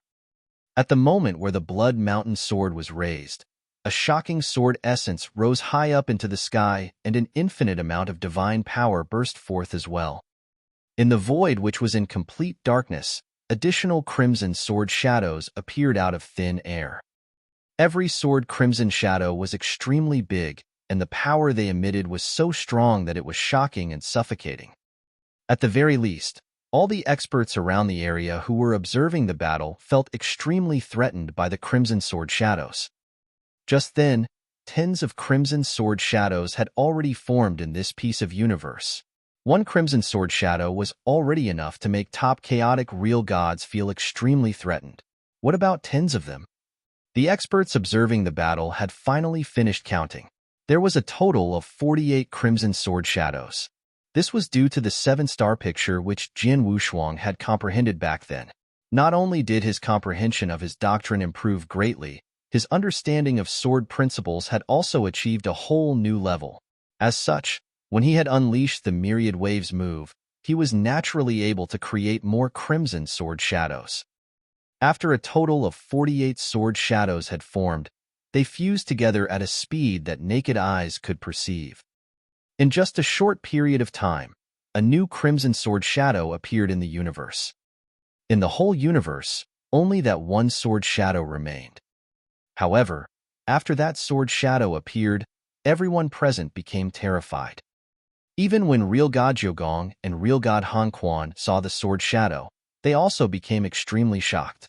At the moment where the Blood Mountain sword was raised, a shocking sword essence rose high up into the sky, and an infinite amount of divine power burst forth as well. In the void, which was in complete darkness, additional crimson sword shadows appeared out of thin air. Every sword crimson shadow was extremely big, and the power they emitted was so strong that it was shocking and suffocating. At the very least, all the experts around the area who were observing the battle felt extremely threatened by the crimson sword shadows. Just then, tens of crimson sword shadows had already formed in this piece of universe. One crimson sword shadow was already enough to make top chaotic real gods feel extremely threatened. What about tens of them? The experts observing the battle had finally finished counting. There was a total of 48 crimson sword shadows. This was due to the 7-star picture which Jin Wushuang had comprehended back then. Not only did his comprehension of his doctrine improve greatly, his understanding of sword principles had also achieved a whole new level. As such, when he had unleashed the Myriad Waves move, he was naturally able to create more crimson sword shadows. After a total of 48 sword shadows had formed, they fused together at a speed that naked eyes could perceive. In just a short period of time, a new crimson sword shadow appeared in the universe. In the whole universe, only that one sword shadow remained. However, after that sword shadow appeared, everyone present became terrified. Even when Real God Jiogong and Real God Han Quan saw the sword shadow, they also became extremely shocked.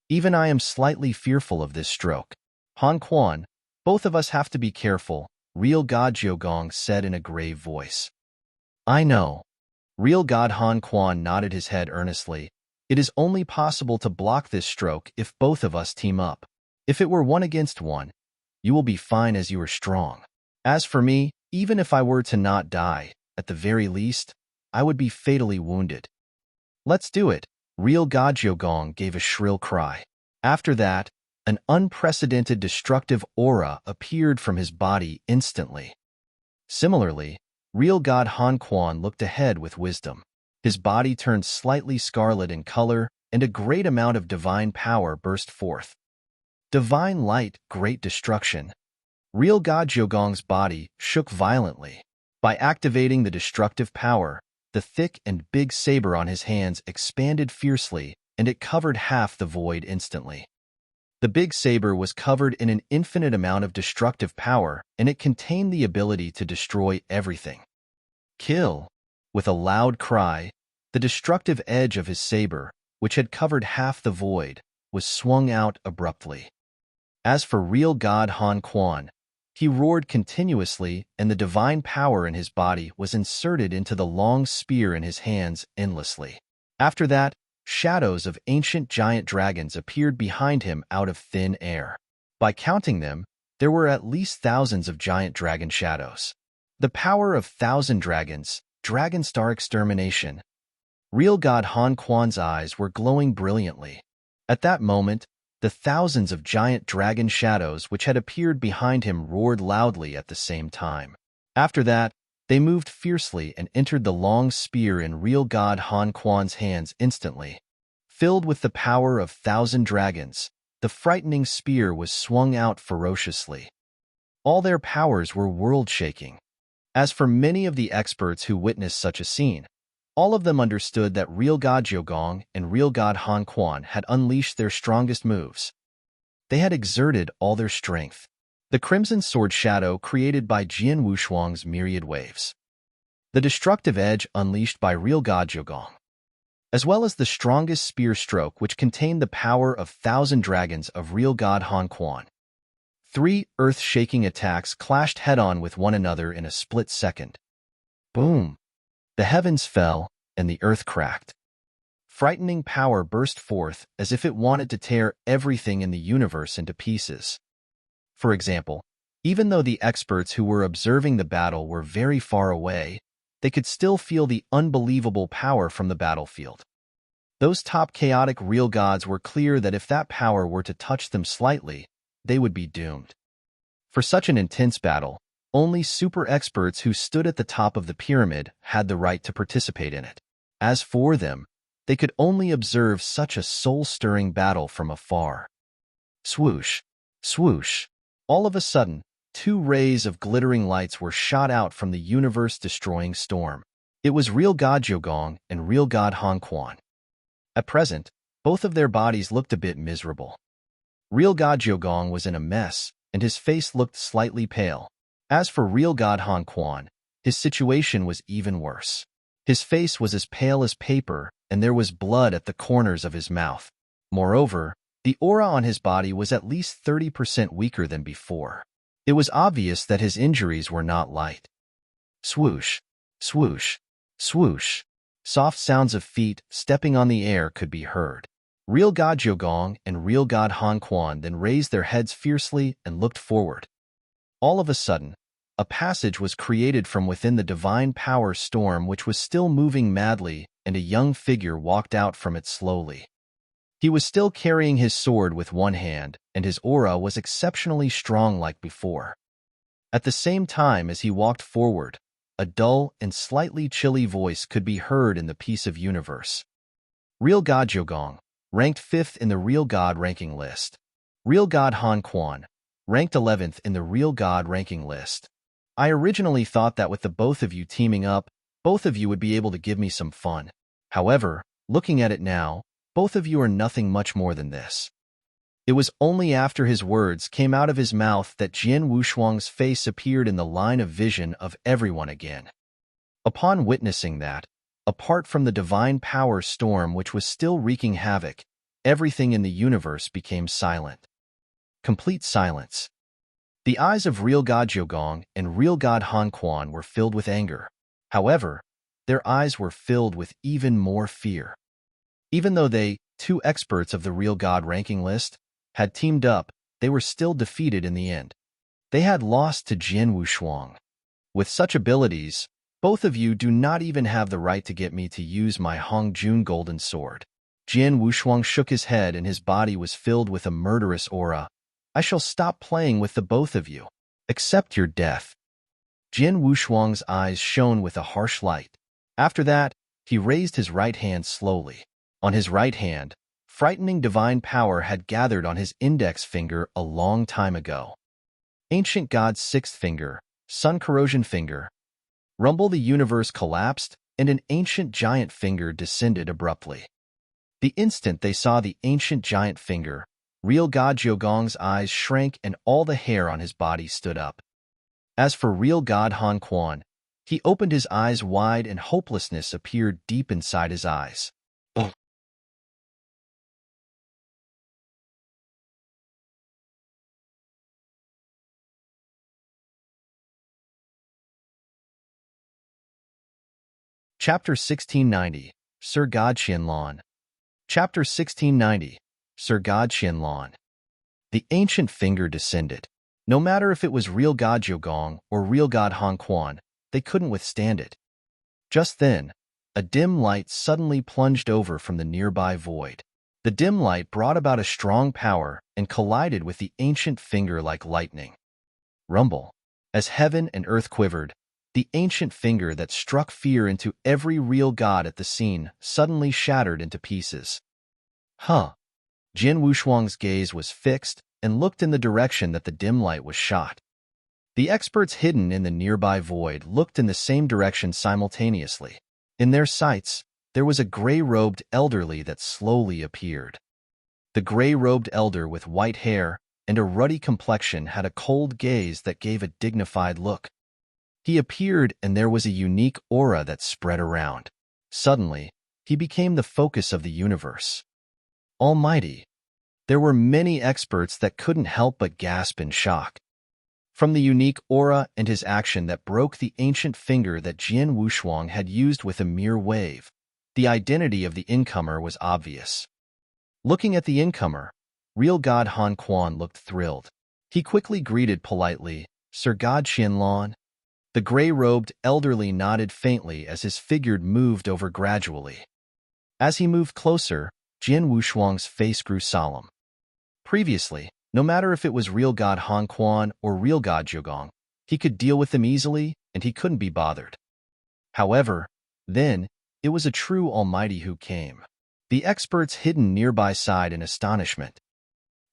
Even I am slightly fearful of this stroke. Han Quan, both of us have to be careful, Real God Jiogong said in a grave voice. I know. Real God Han Quan nodded his head earnestly. It is only possible to block this stroke if both of us team up. If it were 1 against 1, you will be fine as you are strong. As for me, even if I were to not die, at the very least, I would be fatally wounded. Let's do it, Real God Jiogong gave a shrill cry. After that, an unprecedented destructive aura appeared from his body instantly. Similarly, Real God Han Quan looked ahead with wisdom. His body turned slightly scarlet in color, and a great amount of divine power burst forth. Divine light, great destruction. Real God Jiogong's body shook violently. By activating the destructive power, the thick and big saber on his hands expanded fiercely, and it covered half the void instantly. The big saber was covered in an infinite amount of destructive power, and it contained the ability to destroy everything. Kill! With a loud cry, the destructive edge of his saber, which had covered half the void, was swung out abruptly. As for Real God Han Quan, he roared continuously, and the divine power in his body was inserted into the long spear in his hands endlessly. After that, shadows of ancient giant dragons appeared behind him out of thin air. By counting them, there were at least thousands of giant dragon shadows. The power of 1,000 dragons, Dragon Star Extermination. Real God Han Quan's eyes were glowing brilliantly. At that moment, the thousands of giant dragon shadows which had appeared behind him roared loudly at the same time. After that, they moved fiercely and entered the long spear in Real God Han Quan's hands instantly. Filled with the power of 1,000 dragons, the frightening spear was swung out ferociously. All their powers were world-shaking. As for many of the experts who witnessed such a scene, all of them understood that Real God Jiugong and Real God Han Quan had unleashed their strongest moves. They had exerted all their strength. The crimson sword shadow created by Jian Wushuang's myriad waves. The destructive edge unleashed by Real God Jiugong, as well as the strongest spear stroke which contained the power of 1,000 dragons of Real God Han Quan. 3 earth-shaking attacks clashed head-on with one another in a split second. Boom! The heavens fell, and the earth cracked. Frightening power burst forth as if it wanted to tear everything in the universe into pieces. For example, even though the experts who were observing the battle were very far away, they could still feel the unbelievable power from the battlefield. Those top chaotic real gods were clear that if that power were to touch them slightly, they would be doomed. For such an intense battle, only super experts who stood at the top of the pyramid had the right to participate in it. As for them, they could only observe such a soul-stirring battle from afar. Swoosh, swoosh. All of a sudden, 2 rays of glittering lights were shot out from the universe-destroying storm. It was Real God Jiugong and Real God Han Quan. At present, both of their bodies looked a bit miserable. Real God Jiugong was in a mess, and his face looked slightly pale. As for Real God Han Quan, his situation was even worse. His face was as pale as paper, and there was blood at the corners of his mouth. Moreover, the aura on his body was at least 30% weaker than before. It was obvious that his injuries were not light. Swoosh, swoosh, swoosh. Soft sounds of feet stepping on the air could be heard. Real God Jiugong and Real God Han Quan then raised their heads fiercely and looked forward. All of a sudden, a passage was created from within the divine power storm which was still moving madly, and a young figure walked out from it slowly. He was still carrying his sword with one hand, and his aura was exceptionally strong like before. At the same time as he walked forward, a dull and slightly chilly voice could be heard in the piece of universe. Real God Jiugong, ranked 5th in the Real God ranking list. Real God Han Quan, ranked 11th in the Real God ranking list. I originally thought that with the both of you teaming up, both of you would be able to give me some fun. However, looking at it now, both of you are nothing much more than this. It was only after his words came out of his mouth that Jian Wushuang's face appeared in the line of vision of everyone again. Upon witnessing that, apart from the divine power storm which was still wreaking havoc, everything in the universe became silent. Complete silence. The eyes of Real God Jiugong and Real God Han Quan were filled with anger. However, their eyes were filled with even more fear. Even though they, 2 experts of the Real God ranking list, had teamed up, they were still defeated in the end. They had lost to Jian Wushuang. With such abilities, both of you do not even have the right to get me to use my Hongjun golden sword. Jian Wushuang shook his head and his body was filled with a murderous aura. I shall stop playing with the both of you. Accept your death. Jian Wushuang's eyes shone with a harsh light. After that, he raised his right hand slowly. On his right hand, frightening divine power had gathered on his index finger a long time ago. Ancient God's 6th finger, Sun Corrosion finger. Rumble the universe collapsed, and an ancient giant finger descended abruptly. The instant they saw the ancient giant finger, Real God Jiugong's eyes shrank and all the hair on his body stood up. As for Real God Han Quan, he opened his eyes wide and hopelessness appeared deep inside his eyes. Ugh. Chapter 1690, Sir God Qianlan. Chapter 1690, Sir God Qianlan. The ancient finger descended. No matter if it was real God Jiugong or real God Han Quan, they couldn't withstand it. Just then, a dim light suddenly plunged over from the nearby void. The dim light brought about a strong power and collided with the ancient finger like lightning. Rumble. As heaven and earth quivered, the ancient finger that struck fear into every real god at the scene suddenly shattered into pieces. Huh. Jin Wushuang's gaze was fixed and looked in the direction that the dim light was shot. The experts hidden in the nearby void looked in the same direction simultaneously. In their sights, there was a gray-robed elderly that slowly appeared. The gray-robed elder with white hair and a ruddy complexion had a cold gaze that gave a dignified look. He appeared and there was a unique aura that spread around. Suddenly, he became the focus of the universe. Almighty. There were many experts that couldn't help but gasp in shock. From the unique aura and his action that broke the ancient finger that Jian Wushuang had used with a mere wave, the identity of the incomer was obvious. Looking at the incomer, real God Han Quan looked thrilled. He quickly greeted politely, "Sir God Qianlan." The gray-robed elderly nodded faintly as his figure moved over gradually. As he moved closer, Jian Wushuang's face grew solemn. Previously, no matter if it was real God Han Quan or real God Jiugong, he could deal with them easily and he couldn't be bothered. However, then, it was a true almighty who came. The experts hidden nearby sighed in astonishment.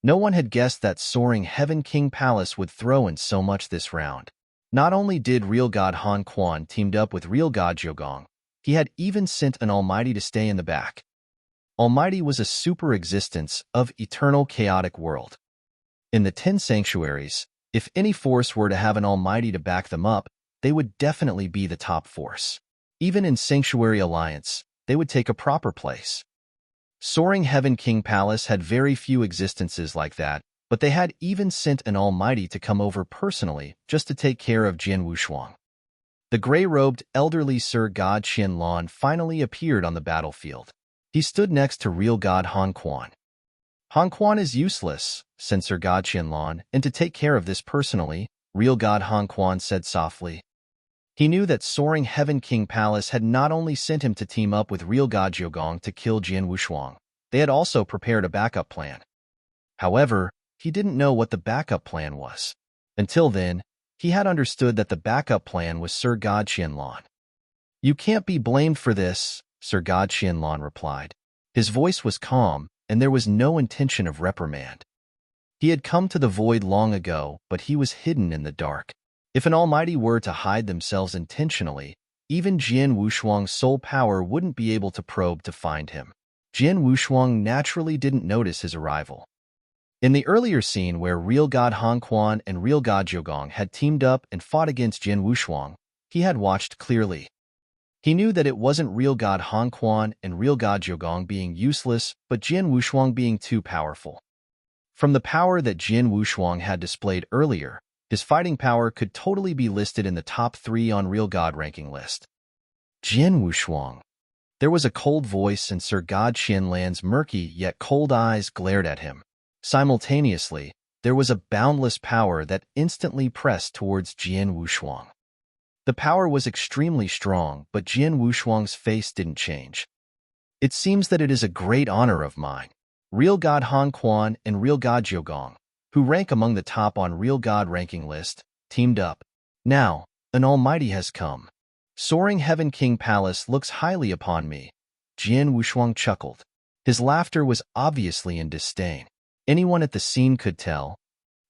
No one had guessed that soaring Heaven King Palace would throw in so much this round. Not only did real God Han Quan teamed up with real God Jiugong, he had even sent an almighty to stay in the back. Almighty was a super existence of eternal chaotic world. In the 10 sanctuaries, if any force were to have an almighty to back them up, they would definitely be the top force. Even in Sanctuary Alliance, they would take a proper place. Soaring Heaven King Palace had very few existences like that, but they had even sent an almighty to come over personally just to take care of Jian Wushuang. The gray-robed elderly Sir God Qianlan finally appeared on the battlefield. He stood next to real God Han Quan. Han Quan is useless, said Sir God Qianlan, and to take care of this personally, real God Han Quan said softly. He knew that soaring Heaven King Palace had not only sent him to team up with real God Jiugong to kill Jian Wushuang, they had also prepared a backup plan. However, he didn't know what the backup plan was. Until then, he had understood that the backup plan was Sir God Qianlan. You can't be blamed for this, Sir God Qianlan replied. His voice was calm, and there was no intention of reprimand. He had come to the void long ago, but he was hidden in the dark. If an almighty were to hide themselves intentionally, even Jian Wushuang's soul power wouldn't be able to probe to find him. Jian Wushuang naturally didn't notice his arrival. In the earlier scene where real God Han Quan and real God Jiugong had teamed up and fought against Jian Wushuang, he had watched clearly. He knew that it wasn't real God Han Quan and real God Jiugong being useless, but Jian Wushuang being too powerful. From the power that Jian Wushuang had displayed earlier, his fighting power could totally be listed in the top 3 on Real God ranking list. Jian Wushuang. There was a cold voice and Sir God Qianlan's murky yet cold eyes glared at him. Simultaneously, there was a boundless power that instantly pressed towards Jian Wushuang. The power was extremely strong, but Jian Wushuang's face didn't change. It seems that it is a great honor of mine. Real God Han Quan and Real God Jiugong, who rank among the top on Real God ranking list, teamed up. Now, an almighty has come. Soaring Heaven King Palace looks highly upon me. Jian Wushuang chuckled. His laughter was obviously in disdain. Anyone at the scene could tell.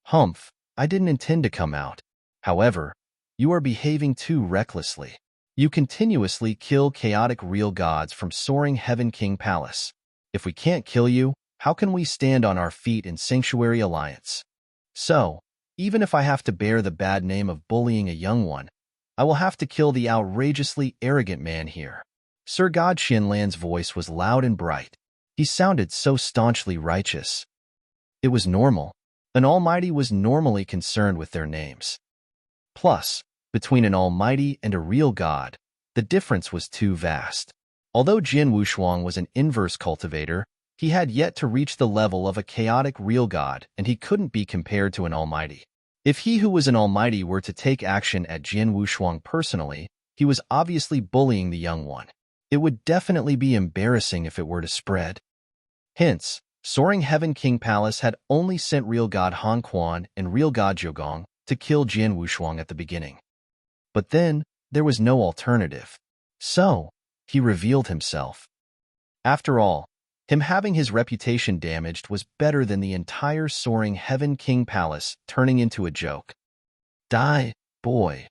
Humph, I didn't intend to come out. However, you are behaving too recklessly. You continuously kill chaotic real gods from Soaring Heaven King Palace. If we can't kill you, how can we stand on our feet in Sanctuary Alliance? So, even if I have to bear the bad name of bullying a young one, I will have to kill the outrageously arrogant man here. Sir God Qianlan's voice was loud and bright. He sounded so staunchly righteous. It was normal. An almighty was normally concerned with their names. Plus, between an almighty and a real god, the difference was too vast. Although Jian Wushuang was an inverse cultivator, He had yet to reach the level of a chaotic real god, and he couldn't be compared to an almighty. If he who was an almighty were to take action at Jian Wushuang personally, he was obviously bullying the young one. It would definitely be embarrassing if it were to spread. Hence, Soaring Heaven King Palace had only sent real god Han Quan and real god Jiugong to kill Jian Wushuang at the beginning. But then, there was no alternative. So, he revealed himself. After all, him having his reputation damaged was better than the entire Soaring Heaven King Palace turning into a joke. Die, boy.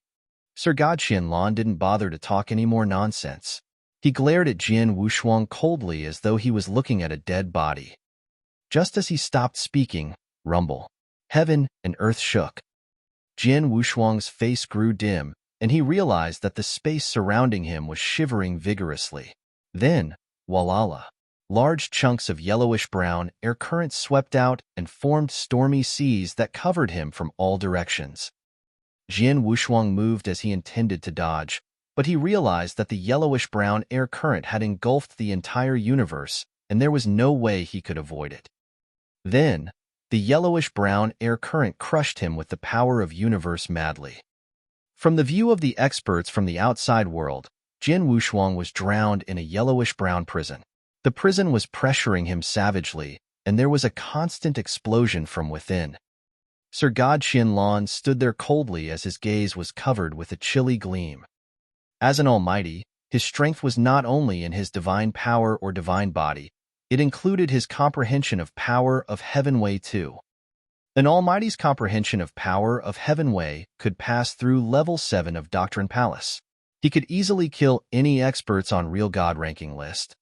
Sir God Qianlan didn't bother to talk any more nonsense. He glared at Jian Wushuang coldly as though he was looking at a dead body. Just as he stopped speaking, rumble, heaven and earth shook. Jian Wushuang's face grew dim, and he realized that the space surrounding him was shivering vigorously. Then, walala, large chunks of yellowish-brown air currents swept out and formed stormy seas that covered him from all directions. Jian Wushuang moved as he intended to dodge, but he realized that the yellowish-brown air current had engulfed the entire universe, and there was no way he could avoid it. Then, the yellowish-brown air current crushed him with the power of universe madly. From the view of the experts from the outside world, Jian Wushuang was drowned in a yellowish-brown prison. The prison was pressuring him savagely, and there was a constant explosion from within. Sir God Qianlan stood there coldly as his gaze was covered with a chilly gleam. As an almighty, his strength was not only in his divine power or divine body, it included his comprehension of power of Heaven Wei too. An almighty's comprehension of power of Heaven Wei could pass through level 7 of Doctrine Palace. He could easily kill any experts on Real God ranking list.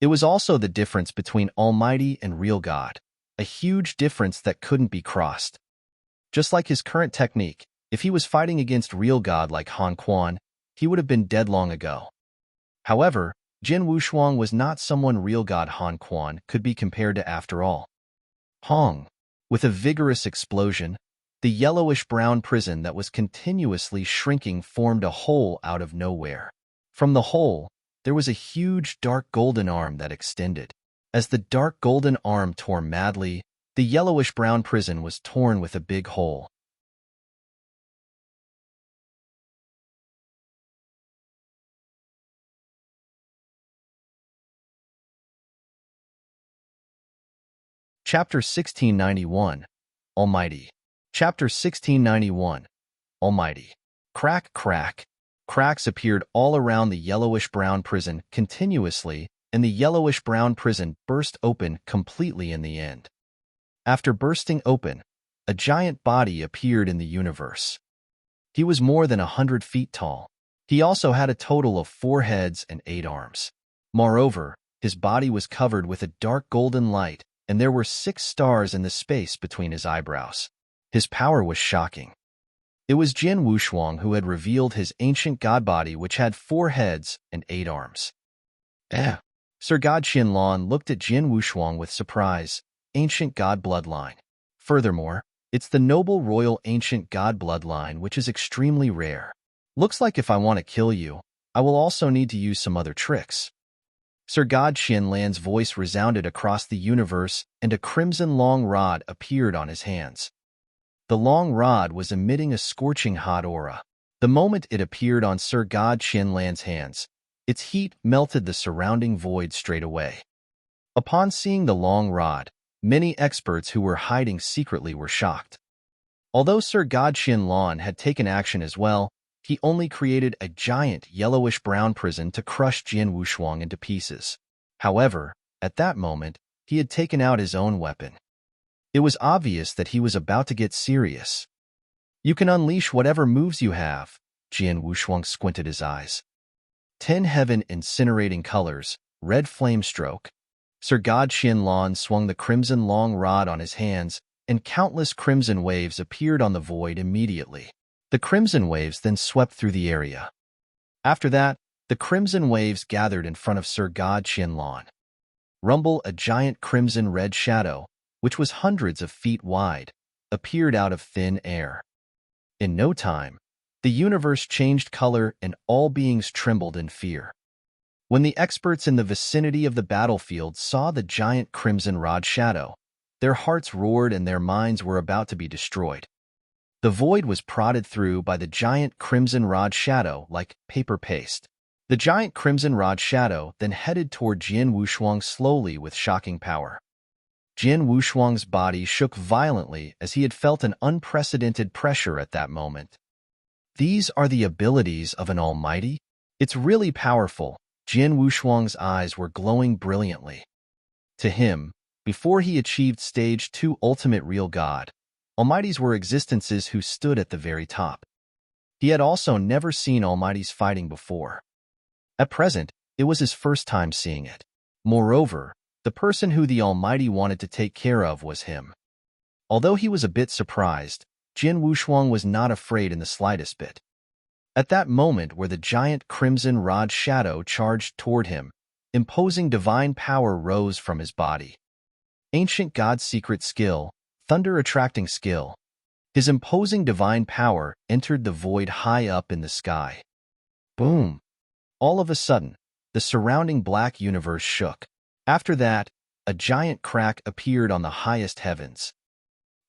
It was also the difference between almighty and real God, a huge difference that couldn't be crossed. Just like his current technique, if he was fighting against real God like Han Quan, he would have been dead long ago. However, Jian Wushuang was not someone real God Han Quan could be compared to after all. Hong. With a vigorous explosion, the yellowish-brown prison that was continuously shrinking formed a hole out of nowhere. From the hole, there was a huge dark golden arm that extended. As the dark golden arm tore madly, the yellowish-brown prison was torn with a big hole. Chapter 1691, Almighty. Chapter 1691, Almighty. Crack, crack. Cracks appeared all around the yellowish-brown prison continuously, and the yellowish-brown prison burst open completely in the end. After bursting open, a giant body appeared in the universe. He was more than 100 feet tall. He also had a total of 4 heads and 8 arms. Moreover, his body was covered with a dark golden light, and there were 6 stars in the space between his eyebrows. His power was shocking. It was Jian Wushuang who had revealed his ancient god body, which had 4 heads and 8 arms. Sir God Qianlan looked at Jian Wushuang with surprise. Ancient god bloodline. Furthermore, it's the noble royal ancient god bloodline, which is extremely rare. Looks like if I want to kill you, I will also need to use some other tricks. Sir God Qianlan's voice resounded across the universe, and a crimson long rod appeared on his hands. The long rod was emitting a scorching hot aura. The moment it appeared on Sir God Qianlan's hands, its heat melted the surrounding void straight away. Upon seeing the long rod, many experts who were hiding secretly were shocked. Although Sir God Qianlan had taken action as well, he only created a giant yellowish-brown prison to crush Jian Wushuang into pieces. However, at that moment, he had taken out his own weapon. It was obvious that he was about to get serious. You can unleash whatever moves you have. Jian Wushuang squinted his eyes. 10 heaven incinerating colors, red flame stroke. Sir God Qianlan swung the crimson long rod on his hands, and countless crimson waves appeared on the void immediately. The crimson waves then swept through the area. After that, the crimson waves gathered in front of Sir God Qianlan. Rumble, a giant crimson-red shadow, which was hundreds of feet wide, appeared out of thin air. In no time, the universe changed color and all beings trembled in fear. When the experts in the vicinity of the battlefield saw the giant crimson rod shadow, their hearts roared and their minds were about to be destroyed. The void was prodded through by the giant crimson rod shadow like paper paste. The giant crimson rod shadow then headed toward Jian Wushuang slowly with shocking power. Jian Wushuang's body shook violently as he had felt an unprecedented pressure at that moment. These are the abilities of an almighty? It's really powerful. Jian Wushuang's eyes were glowing brilliantly. To him, before he achieved Stage 2 Ultimate Real God, almighties were existences who stood at the very top. He had also never seen almighties fighting before. At present, it was his first time seeing it. Moreover, the person who the Almighty wanted to take care of was him. Although he was a bit surprised, Jian Wushuang was not afraid in the slightest bit. At that moment where the giant crimson rod shadow charged toward him, imposing divine power rose from his body. Ancient God's secret skill, thunder-attracting skill. His imposing divine power entered the void high up in the sky. Boom! All of a sudden, the surrounding black universe shook. After that, a giant crack appeared on the highest heavens.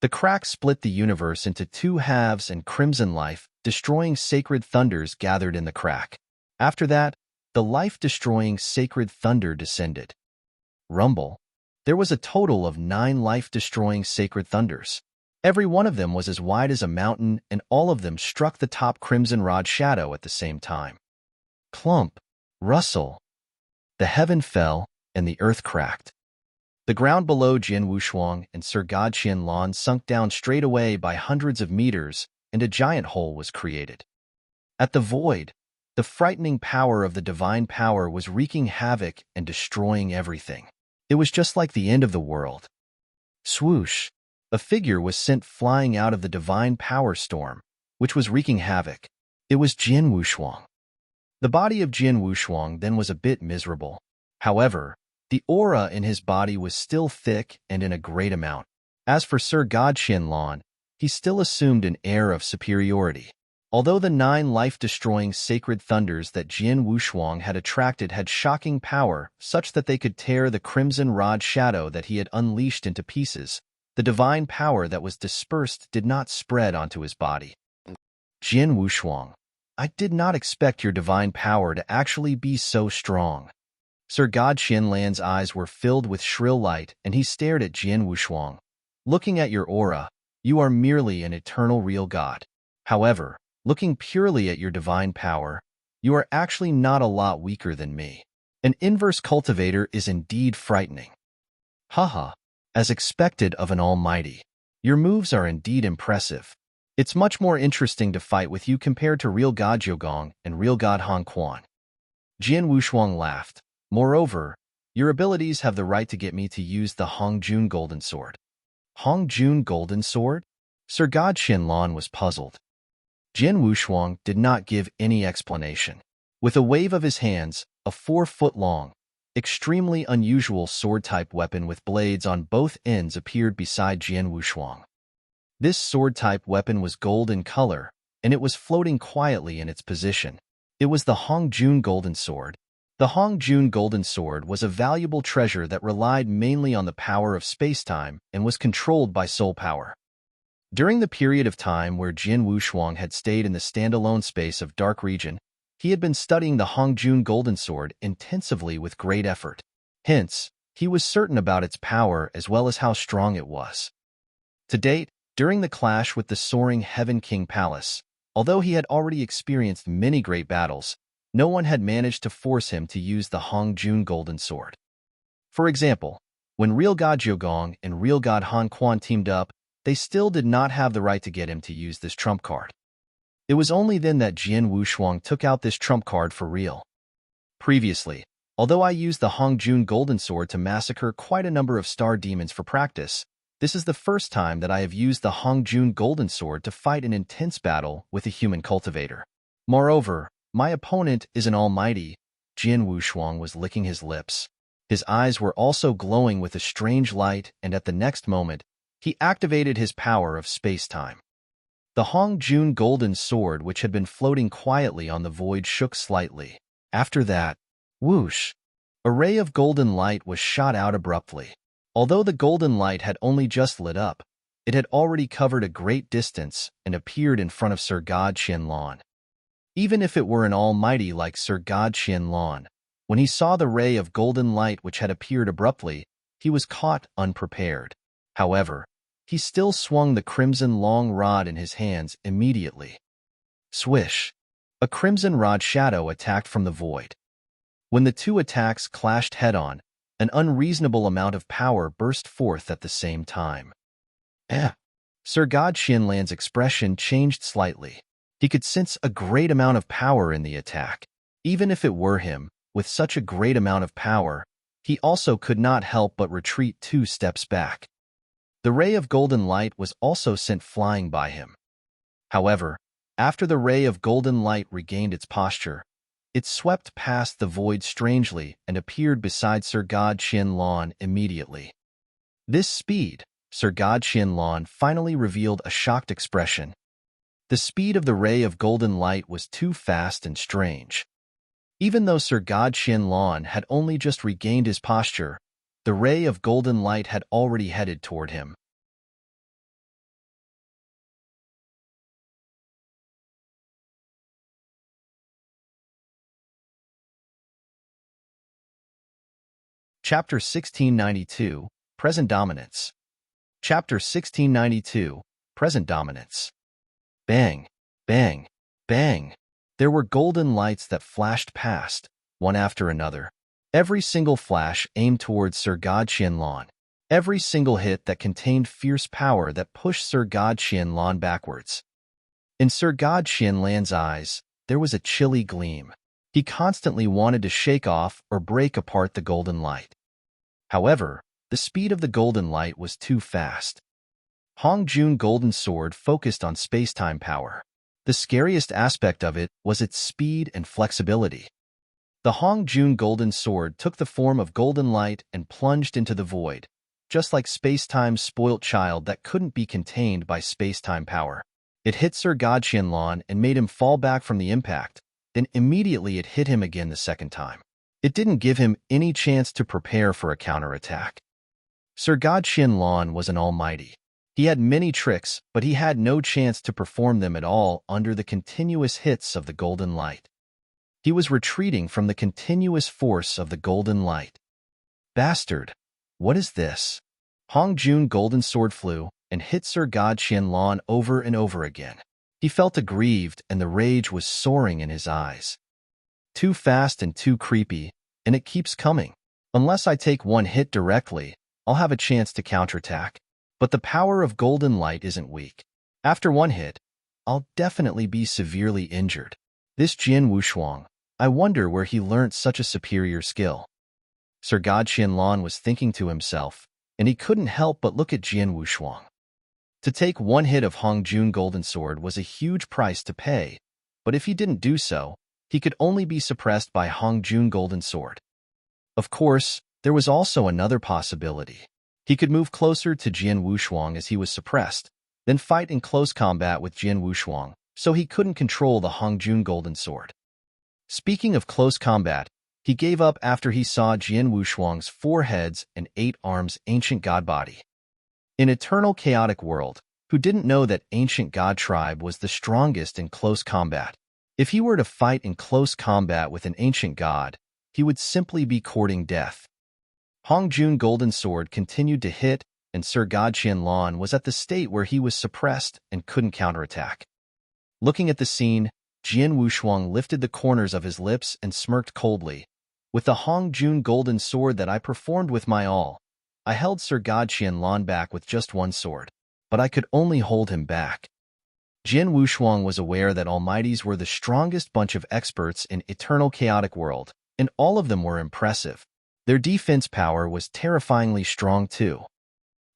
The crack split the universe into two halves and crimson life, destroying sacred thunders gathered in the crack. After that, the life-destroying sacred thunder descended. Rumble. There was a total of 9 life-destroying sacred thunders. Every one of them was as wide as a mountain, and all of them struck the top crimson rod shadow at the same time. Clump. Rustle. The heaven fell, and the earth cracked. The ground below Jian Wushuang and Sir God Qianlan sunk down straight away by hundreds of meters, and a giant hole was created. At the void, the frightening power of the divine power was wreaking havoc and destroying everything. It was just like the end of the world. Swoosh! A figure was sent flying out of the divine power storm, which was wreaking havoc. It was Jian Wushuang. The body of Jian Wushuang then was a bit miserable. However, the aura in his body was still thick and in a great amount. As for Sir God Qianlan, he still assumed an air of superiority. Although the 9 life-destroying sacred thunders that Jian Wushuang had attracted had shocking power, such that they could tear the crimson rod shadow that he had unleashed into pieces, the divine power that was dispersed did not spread onto his body. Jian Wushuang, I did not expect your divine power to actually be so strong. Sir God Qianlan's eyes were filled with shrill light, and he stared at Jian Wushuang. Looking at your aura, you are merely an eternal real God. However, looking purely at your divine power, you are actually not a lot weaker than me. An inverse cultivator is indeed frightening. Haha, as expected of an almighty. Your moves are indeed impressive. It's much more interesting to fight with you compared to real God Jiugong and real God Han Quan. Jian Wushuang laughed. Moreover, your abilities have the right to get me to use the Hongjun Golden Sword. Hongjun Golden Sword? Sir God Qianlan was puzzled. Jian Wushuang did not give any explanation. With a wave of his hands, a 4-foot-long, extremely unusual sword-type weapon with blades on both ends appeared beside Jian Wushuang. This sword-type weapon was gold in color, and it was floating quietly in its position. It was the Hongjun Golden Sword. The Hongjun Golden Sword was a valuable treasure that relied mainly on the power of space-time and was controlled by soul power. During the period of time where Jian Wushuang had stayed in the standalone space of Dark Region, he had been studying the Hongjun Golden Sword intensively with great effort. Hence, he was certain about its power as well as how strong it was. To date, during the clash with the soaring Heaven King Palace, although he had already experienced many great battles, no one had managed to force him to use the Hongjun Golden Sword. For example, when Real God Jiugong and Real God Han Quan teamed up, they still did not have the right to get him to use this trump card. It was only then that Jian Wushuang took out this trump card for real. Previously, although I used the Hongjun Golden Sword to massacre quite a number of star demons for practice, this is the first time that I have used the Hongjun Golden Sword to fight an intense battle with a human cultivator. Moreover, my opponent is an almighty. Jian Wushuang was licking his lips. His eyes were also glowing with a strange light, and at the next moment, he activated his power of space-time. The Hongjun Golden Sword, which had been floating quietly on the void, shook slightly. After that, Whoosh! A ray of golden light was shot out abruptly. Although the golden light had only just lit up, it had already covered a great distance and appeared in front of Sir God Qianlan. Even if it were an almighty like Sir God Qianlan, when he saw the ray of golden light which had appeared abruptly, he was caught unprepared. However, he still swung the crimson long rod in his hands immediately. Swish! A crimson rod shadow attacked from the void. When the two attacks clashed head-on, an unreasonable amount of power burst forth at the same time. Sir God Qianlan's expression changed slightly. He could sense a great amount of power in the attack. Even if it were him, with such a great amount of power, he also could not help but retreat 2 steps back. The ray of golden light was also sent flying by him. However, after the ray of golden light regained its posture, it swept past the void strangely and appeared beside Sir God Qianlan immediately. This speed, Sir God Qianlan finally revealed a shocked expression. The speed of the ray of golden light was too fast and strange. Even though Sir God Qianlan had only just regained his posture, the ray of golden light had already headed toward him. Chapter 1692, Present Dominance. Chapter 1692, Present Dominance. Bang, bang, bang. There were golden lights that flashed past, one after another. Every single flash aimed towards Sir God Qianlan. Every single hit that contained fierce power that pushed Sir God Qianlan backwards. In Sir God Qianlan's eyes, there was a chilly gleam. He constantly wanted to shake off or break apart the golden light. However, the speed of the golden light was too fast. Hong Jun Golden Sword focused on space-time power. The scariest aspect of it was its speed and flexibility. The Hong Jun Golden Sword took the form of golden light and plunged into the void, just like space-time's spoilt child that couldn't be contained by space-time power. It hit Sir God Qianlan and made him fall back from the impact, then immediately it hit him again the second time. It didn't give him any chance to prepare for a counterattack. Sir God Qianlan was an almighty. He had many tricks, but he had no chance to perform them at all under the continuous hits of the golden light. He was retreating from the continuous force of the golden light. Bastard! What is this? Hong Jun Golden Sword flew and hit Sir God Qianlan over and over again. He felt aggrieved and the rage was soaring in his eyes. Too fast and too creepy, and it keeps coming. Unless I take one hit directly, I'll have a chance to counterattack. But the power of golden light isn't weak. After one hit, I'll definitely be severely injured. This Jian Wushuang, I wonder where he learnt such a superior skill. Sir God Qianlan was thinking to himself, and he couldn't help but look at Jian Wushuang. To take one hit of Hong Jun Golden Sword was a huge price to pay, but if he didn't do so, he could only be suppressed by Hong Jun Golden Sword. Of course, there was also another possibility. He could move closer to Jian Wushuang as he was suppressed, then fight in close combat with Jian Wushuang, so he couldn't control the Hong Jun Golden Sword. Speaking of close combat, he gave up after he saw Jian Wushuang's 4 heads and 8 arms ancient god body. In Eternal Chaotic World, who didn't know that Ancient God Tribe was the strongest in close combat? If he were to fight in close combat with an ancient god, he would simply be courting death. Hong Jun Golden Sword continued to hit, and Sir God Qianlan was at the state where he was suppressed and couldn't counterattack. Looking at the scene, Jian Wushuang lifted the corners of his lips and smirked coldly. With the Hong Jun Golden Sword that I performed with my all, I held Sir God Qianlan back with just one sword, but I could only hold him back. Jian Wushuang was aware that Almighties were the strongest bunch of experts in Eternal Chaotic World, and all of them were impressive. Their defense power was terrifyingly strong too.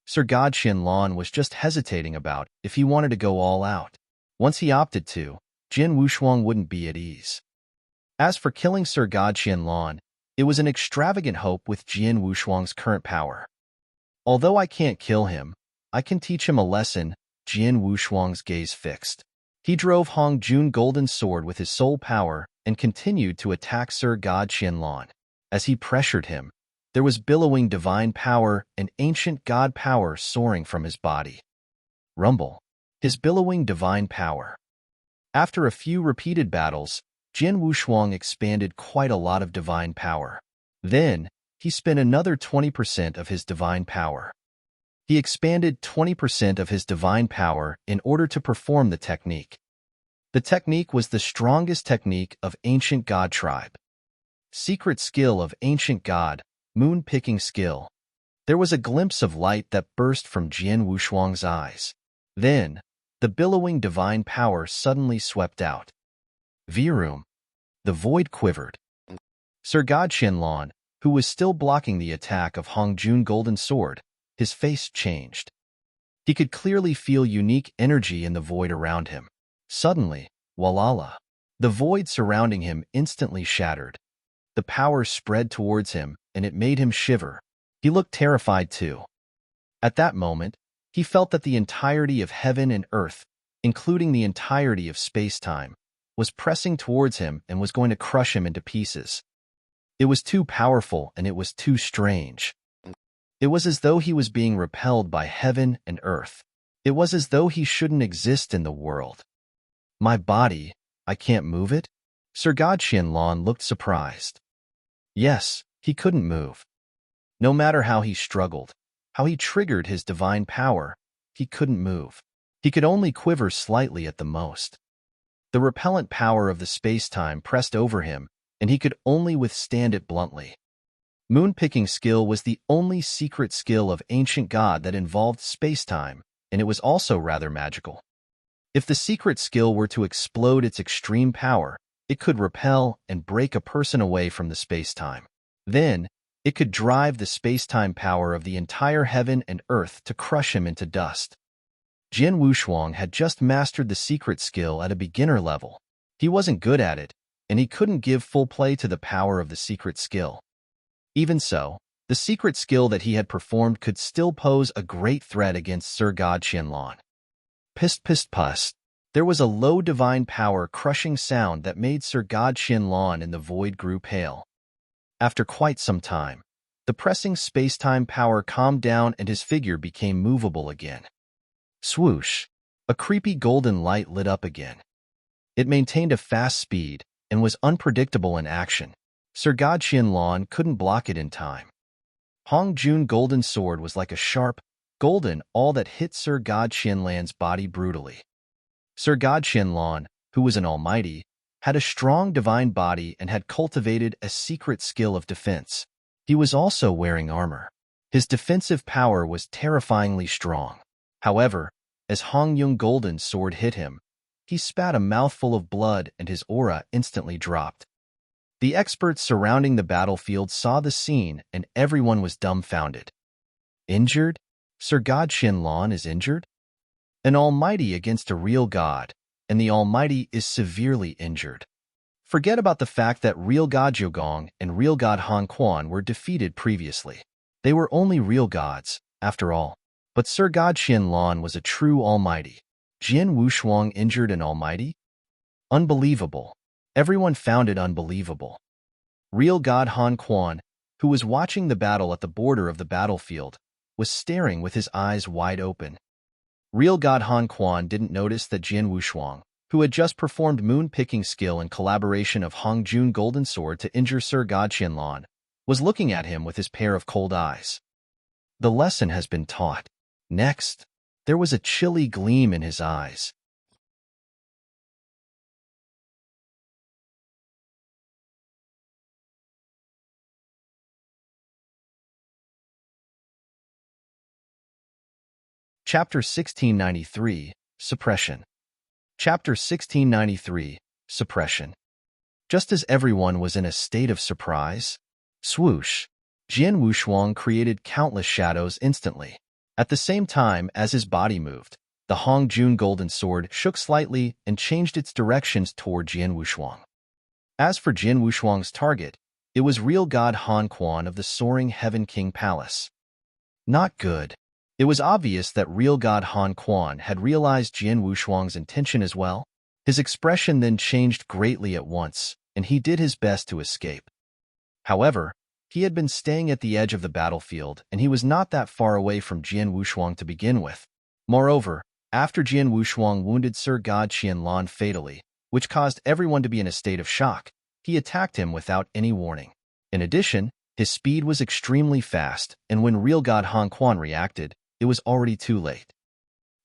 Sir God Qianlan was just hesitating about if he wanted to go all out. Once he opted to, Jian Wushuang wouldn't be at ease. As for killing Sir God Qianlan, it was an extravagant hope with Jian Wushuang's current power. Although I can't kill him, I can teach him a lesson. Jian Wushuang's gaze fixed. He drove Hong Jun Golden Sword with his soul power and continued to attack Sir God Qianlan. As he pressured him, there was billowing divine power and ancient god power soaring from his body. Rumble. His billowing divine power. After a few repeated battles, Jian Wushuang expanded quite a lot of divine power. Then, he spent another 20% of his divine power. He expanded 20% of his divine power in order to perform the technique. The technique was the strongest technique of ancient god tribe. Secret skill of ancient god, moon-picking skill. There was a glimpse of light that burst from Jian Wushuang's eyes. Then, the billowing divine power suddenly swept out. Virum. The void quivered. Sir God Qianlan, who was still blocking the attack of Hongjun Golden Sword, his face changed. He could clearly feel unique energy in the void around him. Suddenly, walala, the void surrounding him instantly shattered. The power spread towards him, and it made him shiver. He looked terrified too. At that moment, he felt that the entirety of heaven and earth, including the entirety of space-time, was pressing towards him and was going to crush him into pieces. It was too powerful and it was too strange. It was as though he was being repelled by heaven and earth. It was as though he shouldn't exist in the world. My body, I can't move it? Sir God Qianlan looked surprised. Yes, he couldn't move. No matter how he struggled, how he triggered his divine power, he couldn't move. He could only quiver slightly at the most. The repellent power of the space-time pressed over him, and he could only withstand it bluntly. Moon-picking skill was the only secret skill of ancient god that involved space-time, and it was also rather magical. If the secret skill were to explode its extreme power, it could repel and break a person away from the space-time. Then, it could drive the space-time power of the entire heaven and earth to crush him into dust. Jian Wushuang had just mastered the secret skill at a beginner level. He wasn't good at it, and he couldn't give full play to the power of the secret skill. Even so, the secret skill that he had performed could still pose a great threat against Sir God Qianlan. Pist pist pust. There was a low divine power crushing sound that made Sir God Qianlan in the void grew pale. After quite some time, the pressing space-time power calmed down and his figure became movable again. Swoosh! A creepy golden light lit up again. It maintained a fast speed and was unpredictable in action. Sir God Qianlan couldn't block it in time. Hongjun Golden Sword was like a sharp, golden awl that hit Sir God Qianlan's body brutally. Sir God Qianlan, who was an almighty, had a strong divine body and had cultivated a secret skill of defense. He was also wearing armor. His defensive power was terrifyingly strong. However, as Hongjun Golden Sword hit him, he spat a mouthful of blood and his aura instantly dropped. The experts surrounding the battlefield saw the scene and everyone was dumbfounded. Injured? Sir God Qianlan is injured? An almighty against a real god, and the almighty is severely injured. Forget about the fact that real god Zhogong and real god Han Quan were defeated previously. They were only real gods, after all. But Sir God Qianlan was a true almighty. Jian Wushuang injured an almighty? Unbelievable. Everyone found it unbelievable. Real god Han Quan, who was watching the battle at the border of the battlefield, was staring with his eyes wide open. Real god Han Quan didn't notice that Jian Wushuang, who had just performed moon-picking skill in collaboration of Hongjun Golden Sword to injure Sir God Qianlan, was looking at him with his pair of cold eyes. The lesson has been taught. Next, there was a chilly gleam in his eyes. Chapter 1693, Suppression. Chapter 1693, Suppression. Just as everyone was in a state of surprise, swoosh, Jian Wushuang created countless shadows instantly. At the same time as his body moved, the Hongjun Golden Sword shook slightly and changed its directions toward Jian Wushuang. As for Jian Wushuang's target, it was real god Han Quan of the Soaring Heaven King Palace. Not good. It was obvious that real god Han Quan had realized Jian Wushuang's intention as well. His expression then changed greatly at once, and he did his best to escape. However, He had been staying at the edge of the battlefield, and he was not that far away from Jian Wushuang to begin with. Moreover, after Jian Wushuang wounded Sir God Qianlan fatally, which caused everyone to be in a state of shock, he attacked him without any warning. In addition, his speed was extremely fast, and when real God Han Quan reacted, it was already too late.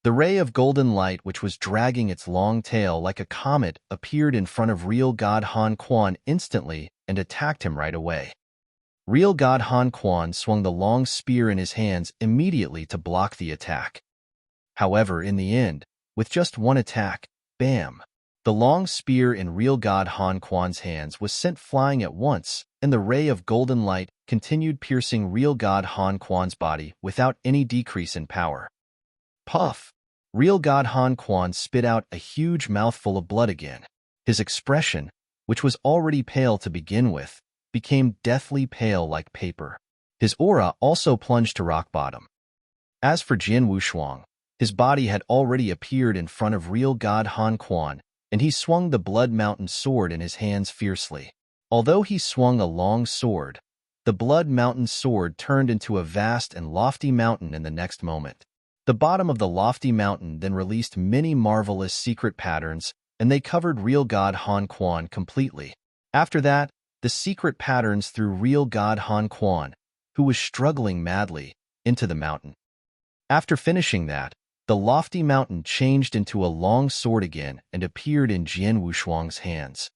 The ray of golden light which was dragging its long tail like a comet appeared in front of real God Han Quan instantly and attacked him right away. Real God Han Quan swung the long spear in his hands immediately to block the attack. However, in the end, with just one attack, bam! The long spear in real God Han Quan's hands was sent flying at once, and the ray of golden light continued piercing real God Han Quan's body without any decrease in power. Puff! Real God Han Quan spit out a huge mouthful of blood again. His expression, which was already pale to begin with, became deathly pale like paper. His aura also plunged to rock bottom. As for Jian Wushuang, his body had already appeared in front of real God Han Quan, and he swung the Blood Mountain sword in his hands fiercely. Although he swung a long sword, the Blood Mountain sword turned into a vast and lofty mountain in the next moment. The bottom of the lofty mountain then released many marvelous secret patterns, and they covered real God Han Quan completely. After that, the secret patterns threw real God Han Quan, who was struggling madly, into the mountain. After finishing that, the lofty mountain changed into a long sword again and appeared in Jian Wushuang's hands.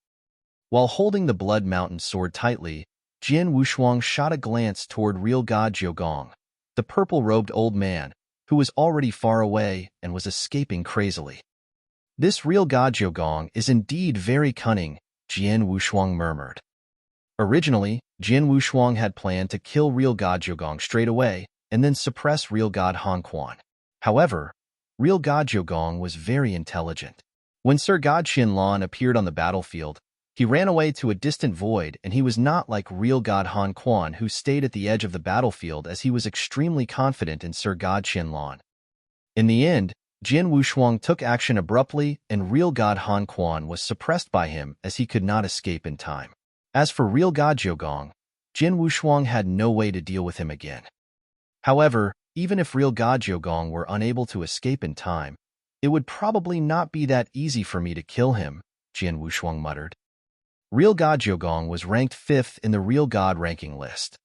While holding the Blood Mountain sword tightly, Jian Wushuang shot a glance toward real God Jiugong, the purple-robed old man, who was already far away and was escaping crazily. This real God Jiugong is indeed very cunning, Jian Wushuang murmured. Originally, Jian Wushuang had planned to kill real God Jiugong straight away and then suppress real God Han Quan. However, real God Jiugong was very intelligent. When Sir God Qianlan appeared on the battlefield, he ran away to a distant void, and he was not like real God Han Quan, who stayed at the edge of the battlefield as he was extremely confident in Sir God Qianlan. In the end, Jian Wushuang took action abruptly, and real God Han Quan was suppressed by him as he could not escape in time. As for real God Jiugong, Jian Wushuang had no way to deal with him again. However, even if real God Jiugong were unable to escape in time, it would probably not be that easy for me to kill him, Jian Wushuang muttered. Real God Jiugong was ranked 5th in the Real God ranking list.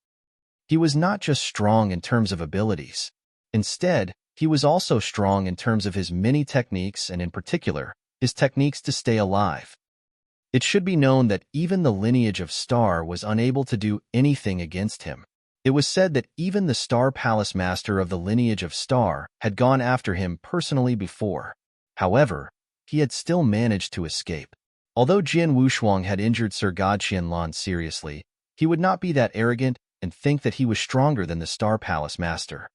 He was not just strong in terms of abilities. Instead, he was also strong in terms of his many techniques and, in particular, his techniques to stay alive. It should be known that even the lineage of Star was unable to do anything against him. It was said that even the Star Palace Master of the lineage of Star had gone after him personally before. However, he had still managed to escape. Although Jian Wushuang had injured Sir God Qianlan seriously, he would not be that arrogant and think that he was stronger than the Star Palace Master.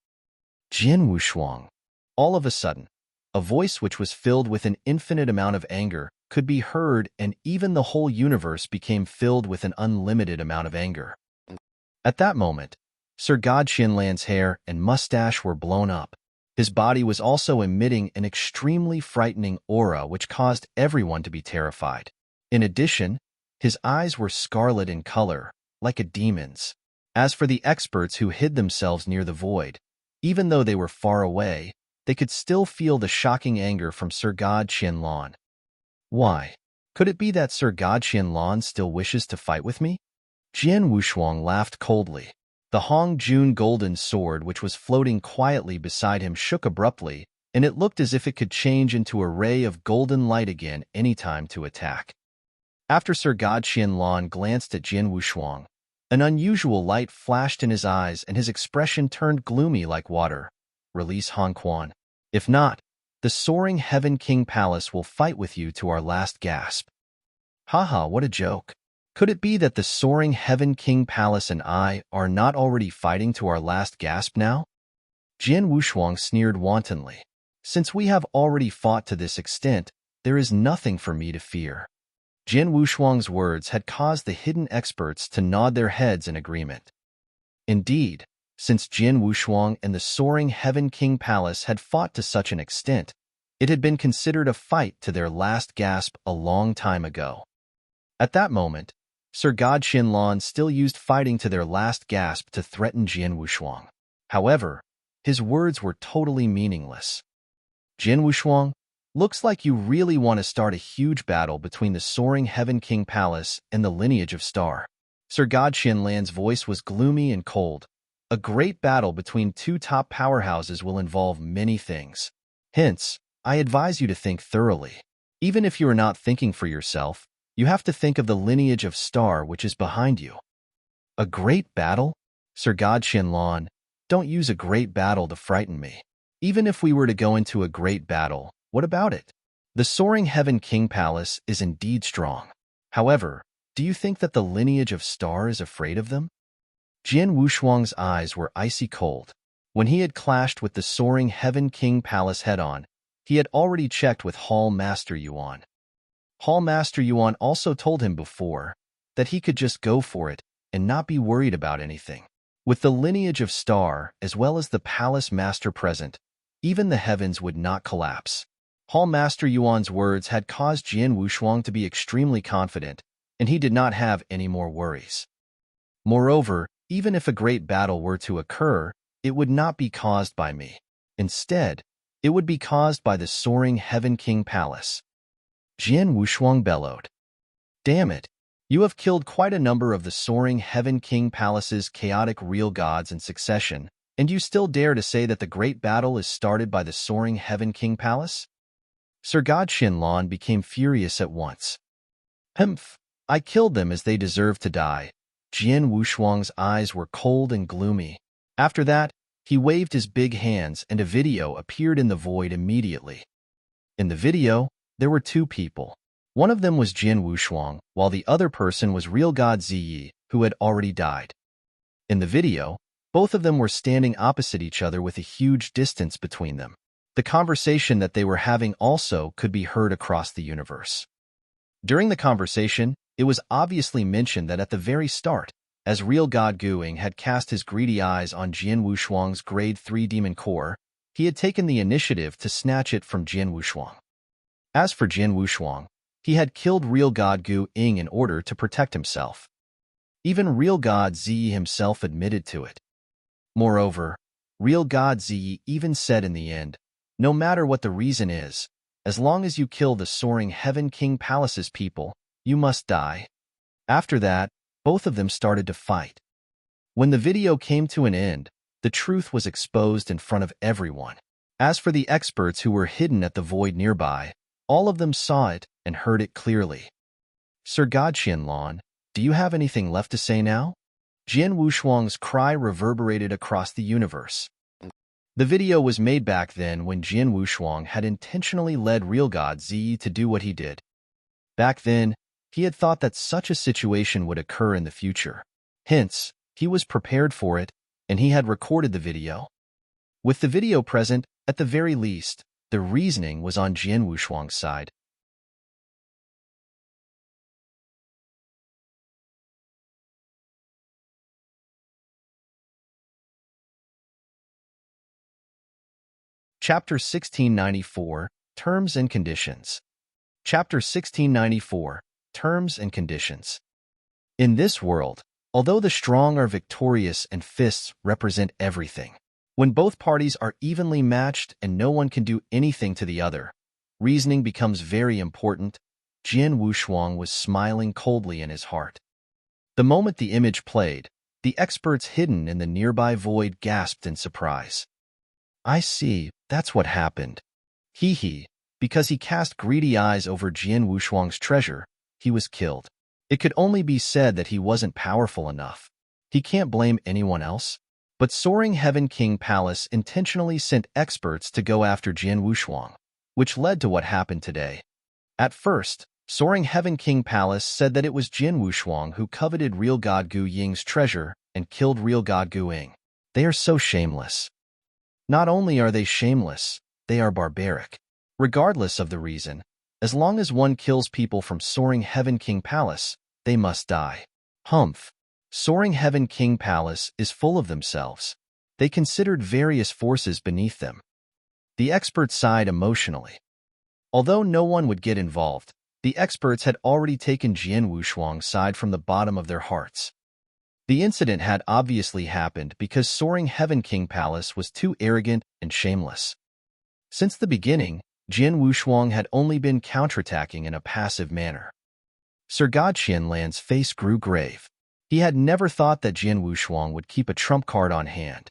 Jian Wushuang. All of a sudden, a voice which was filled with an infinite amount of anger could be heard, and even the whole universe became filled with an unlimited amount of anger. At that moment, Sir God Qianlan's hair and mustache were blown up. His body was also emitting an extremely frightening aura which caused everyone to be terrified. In addition, his eyes were scarlet in color, like a demon's. As for the experts who hid themselves near the void, even though they were far away, they could still feel the shocking anger from Sir God Qianlan. Why? Could it be that Sir God Qianlan still wishes to fight with me? Jian Wushuang laughed coldly. The Hong Jun golden sword which was floating quietly beside him shook abruptly, and it looked as if it could change into a ray of golden light again any time to attack. After Sir God Qianlan glanced at Jian Wushuang, an unusual light flashed in his eyes and his expression turned gloomy like water. Release Han Quan. If not, the soaring Heaven King Palace will fight with you to our last gasp. Haha, what a joke. Could it be that the soaring Heaven King Palace and I are not already fighting to our last gasp now? Jian Wushuang sneered wantonly. Since we have already fought to this extent, there is nothing for me to fear. Jian Wushuang's words had caused the hidden experts to nod their heads in agreement. Indeed, since Jian Wushuang and the soaring Heaven King Palace had fought to such an extent, it had been considered a fight to their last gasp a long time ago. At that moment, Sir God Xinlan still used fighting to their last gasp to threaten Jian Wushuang. However, his words were totally meaningless. Jian Wushuang, looks like you really want to start a huge battle between the soaring Heaven King Palace and the lineage of Star. Sir God Xinlan's voice was gloomy and cold. A great battle between two top powerhouses will involve many things. Hence, I advise you to think thoroughly. Even if you are not thinking for yourself, you have to think of the lineage of Star which is behind you. A great battle? Sir God Xinlan, don't use a great battle to frighten me. Even if we were to go into a great battle, what about it? The soaring Heaven King Palace is indeed strong. However, do you think that the lineage of Star is afraid of them? Jian Wushuang's eyes were icy cold. When he had clashed with the soaring Heaven King Palace head-on, he had already checked with Hall Master Yuan. Hall Master Yuan also told him before that he could just go for it and not be worried about anything. With the lineage of Star as well as the Palace Master present, even the heavens would not collapse. Hall Master Yuan's words had caused Jian Wushuang to be extremely confident, and he did not have any more worries. Moreover, even if a great battle were to occur, it would not be caused by me. Instead, it would be caused by the soaring Heaven King Palace. Jian Wushuang bellowed. Damn it! You have killed quite a number of the soaring Heaven King Palace's chaotic real gods in succession, and you still dare to say that the great battle is started by the soaring Heaven King Palace? Sir God Xinlan became furious at once. Humph! I killed them as they deserved to die. Jian Wushuang's eyes were cold and gloomy. After that, he waved his big hands and a video appeared in the void immediately. In the video, there were two people. One of them was Jian Wushuang, while the other person was real god Ziyi, who had already died. In the video, both of them were standing opposite each other with a huge distance between them. The conversation that they were having also could be heard across the universe. During the conversation, it was obviously mentioned that at the very start, as real god Guing had cast his greedy eyes on Jian Wushuang's grade 3 demon core, he had taken the initiative to snatch it from Jian Wushuang. As for Jian Wushuang, he had killed real god Gu Ying in order to protect himself. Even real god Ziyi himself admitted to it. Moreover, real god Ziyi even said in the end, no matter what the reason is, as long as you kill the soaring Heaven King Palace's people, you must die. After that, both of them started to fight. When the video came to an end, the truth was exposed in front of everyone. As for the experts who were hidden at the void nearby, all of them saw it and heard it clearly. Sir God Xinlan, do you have anything left to say now? Jian Wushuang's cry reverberated across the universe. The video was made back then when Jian Wushuang had intentionally led real god Ziyi to do what he did. Back then, he had thought that such a situation would occur in the future. Hence, he was prepared for it, and he had recorded the video. With the video present, at the very least, the reasoning was on Jian Wushuang's side. Chapter 1694, Terms and Conditions. Chapter 1694, Terms and Conditions. In this world, although the strong are victorious and fists represent everything, when both parties are evenly matched and no one can do anything to the other, reasoning becomes very important. Jian Wushuang was smiling coldly in his heart. The moment the image played, the experts hidden in the nearby void gasped in surprise. I see, that's what happened. Hee, because he cast greedy eyes over Jian Wushuang's treasure, he was killed. It could only be said that he wasn't powerful enough. He can't blame anyone else. But Soaring Heaven King Palace intentionally sent experts to go after Jian Wushuang, which led to what happened today. At first, Soaring Heaven King Palace said that it was Jian Wushuang who coveted real god Gu Ying's treasure and killed real god Gu Ying. They are so shameless. Not only are they shameless, they are barbaric. Regardless of the reason, as long as one kills people from Soaring Heaven King Palace, they must die. Humph. Soaring Heaven King Palace is full of themselves. They considered various forces beneath them. The experts sighed emotionally. Although no one would get involved, The experts had already taken Jian Wushuang's side from the bottom of their hearts. The incident had obviously happened because Soaring Heaven King Palace was too arrogant and shameless. Since the beginning, Jian Wushuang had only been counterattacking in a passive manner. Sir Godqianlan's face grew grave. He had never thought that Jian Wushuang would keep a trump card on hand.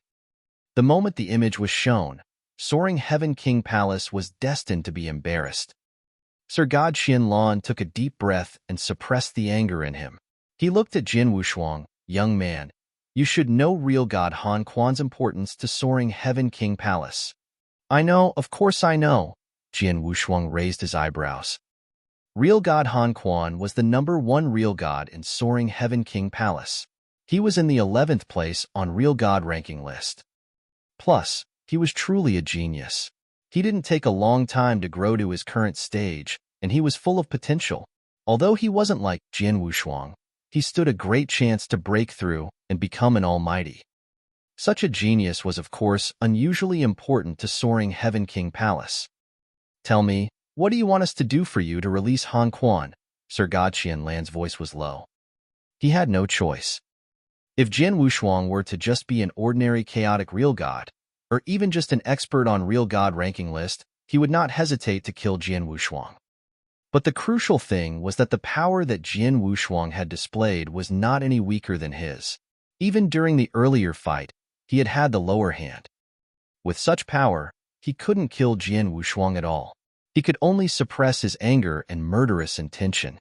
The moment the image was shown, Soaring Heaven King Palace was destined to be embarrassed. Sir Godqianlan took a deep breath and suppressed the anger in him. He looked at Jian Wushuang. Young man, you should know real God Han Quan's importance to Soaring Heaven King Palace. I know, of course I know. Jian Wushuang raised his eyebrows. Real God Han Quan was the #1 real god in Soaring Heaven King Palace. He was in the 11th place on real god ranking list. Plus, he was truly a genius. He didn't take a long time to grow to his current stage, and he was full of potential. Although he wasn't like Jian Wushuang, he stood a great chance to break through and become an almighty. Such a genius was, of course, unusually important to Soaring Heaven King Palace. Tell me, what do you want us to do for you to release Han Quan? Sir Godqianlan's voice was low. He had no choice. If Jian Wushuang were to just be an ordinary chaotic real god, or even just an expert on real god ranking list, he would not hesitate to kill Jian Wushuang. But the crucial thing was that the power that Jian Wushuang had displayed was not any weaker than his. Even during the earlier fight, he had had the lower hand. With such power, he couldn't kill Jian Wushuang at all. He could only suppress his anger and murderous intention.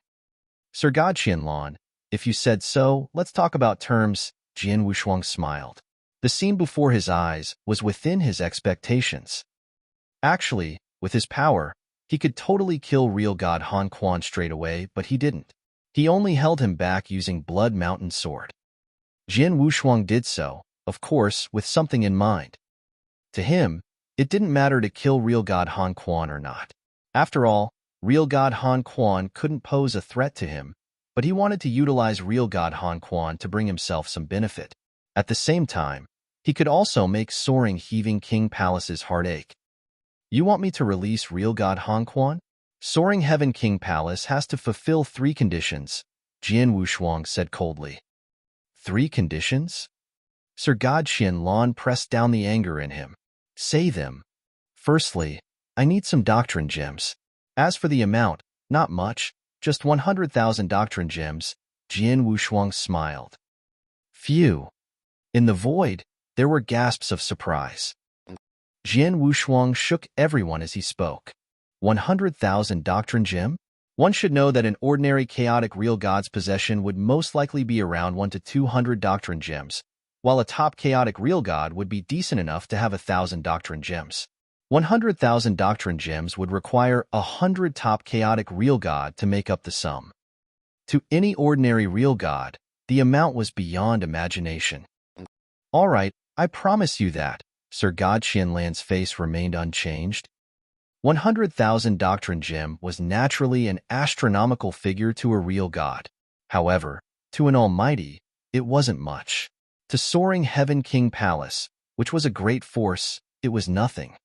Sir Godqianlan, if you said so, let's talk about terms. Jian Wushuang smiled. The scene before his eyes was within his expectations. Actually, with his power, he could totally kill real god Han Quan straight away, but he didn't. He only held him back using Blood Mountain Sword. Jian Wushuang did so, of course, with something in mind. To him, it didn't matter to kill real god Han Quan or not. After all, real god Han Quan couldn't pose a threat to him, but he wanted to utilize real god Han Quan to bring himself some benefit. At the same time, he could also make Soaring Heaven King Palace's heart ache. You want me to release real god Han Quan? Soaring Heaven King Palace has to fulfill 3 conditions, Jian Wushuang said coldly. 3 conditions? Sir Godqianlan pressed down the anger in him. Say them. Firstly, I need some doctrine gems. As for the amount, not much, just 100,000 doctrine gems. Jian Wushuang smiled. Phew. In the void, there were gasps of surprise. Jian Wushuang shook everyone as he spoke. 100,000 doctrine gem? One should know that an ordinary chaotic real god's possession would most likely be around 1 to 200 doctrine gems, while a top chaotic real god would be decent enough to have 1,000 doctrine gems. 100,000 doctrine gems would require 100 top chaotic real god to make up the sum. To any ordinary real god, the amount was beyond imagination. All right, I promise you that. Sir Godqianlan's face remained unchanged. 100,000 doctrine gem was naturally an astronomical figure to a real god. However, to an almighty, it wasn't much. To Soaring Heaven King Palace, which was a great force, it was nothing.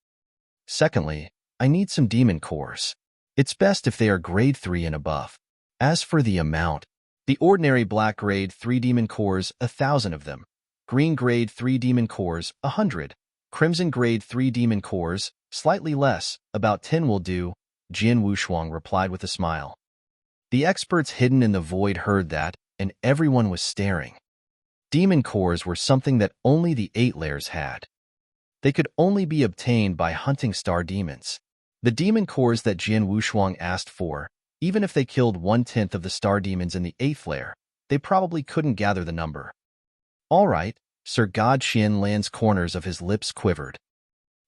Secondly, I need some demon cores. It's best if they are grade 3 and above. As for the amount, the ordinary black grade 3 demon cores, 1,000 of them. Green grade 3 demon cores, 100. Crimson grade 3 demon cores, slightly less, about 10 will do, Jian Wushuang replied with a smile. The experts hidden in the void heard that, and everyone was staring. Demon cores were something that only the 8 layers had. They could only be obtained by hunting star demons. The demon cores that Jian Wushuang asked for, even if they killed 1/10 of the star demons in the 8th layer, they probably couldn't gather the number. All right, Sir Godqianlan's corners of his lips quivered.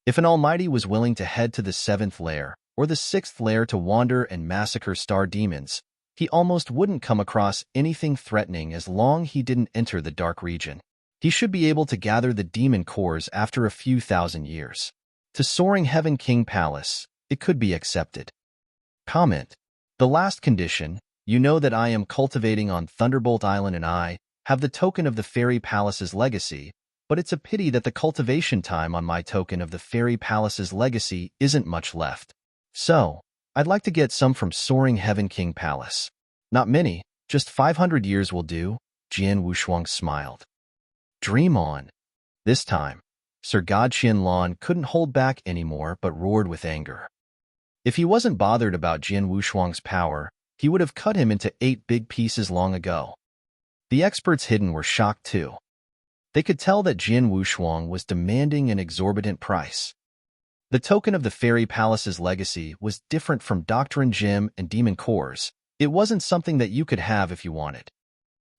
If an almighty was willing to head to the 7th layer or the 6th layer to wander and massacre star demons, he almost wouldn't come across anything threatening as long he didn't enter the dark region. He should be able to gather the demon cores after a few thousand years. To Soaring Heaven King Palace, it could be accepted. Comment. The last condition, you know that I am cultivating on Thunderbolt Island and I have the token of the Fairy Palace's legacy, but it's a pity that the cultivation time on my token of the Fairy Palace's legacy isn't much left. So, I'd like to get some from Soaring Heaven King Palace. Not many, just 500 years will do, Jian Wushuang smiled. Dream on. This time, Sir God Qianlong couldn't hold back anymore but roared with anger. If he wasn't bothered about Jian Wushuang's power, he would have cut him into 8 big pieces long ago. The experts hidden were shocked too. They could tell that Jian Wushuang was demanding an exorbitant price. The token of the Fairy Palace's legacy was different from Doctrine Gem and Demon Cores. It wasn't something that you could have if you wanted.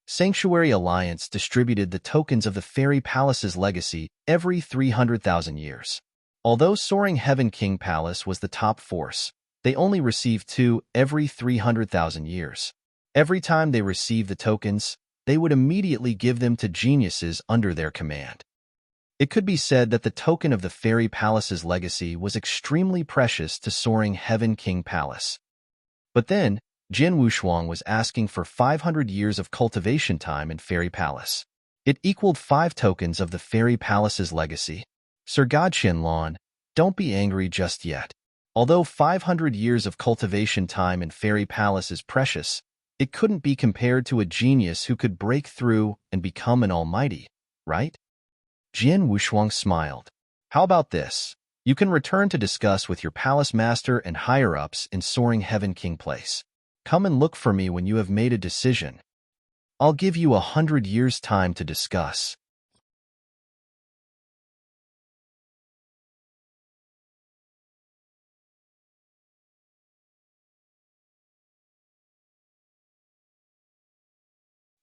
Sanctuary Alliance distributed the tokens of the Fairy Palace's legacy every 300,000 years. Although Soaring Heaven King Palace was the top force, they only received 2 every 300,000 years. Every time they received the tokens, they would immediately give them to geniuses under their command. It could be said that the token of the Fairy Palace's legacy was extremely precious to Soaring Heaven King Palace. But then, Jian Wushuang was asking for 500 years of cultivation time in Fairy Palace. It equaled 5 tokens of the Fairy Palace's legacy. Sir God Qianlong, don't be angry just yet. Although 500 years of cultivation time in Fairy Palace is precious, it couldn't be compared to a genius who could break through and become an almighty, right? Jian Wushuang smiled. How about this? You can return to discuss with your palace master and higher-ups in Soaring Heaven King Place. Come and look for me when you have made a decision. I'll give you 100 years' time to discuss.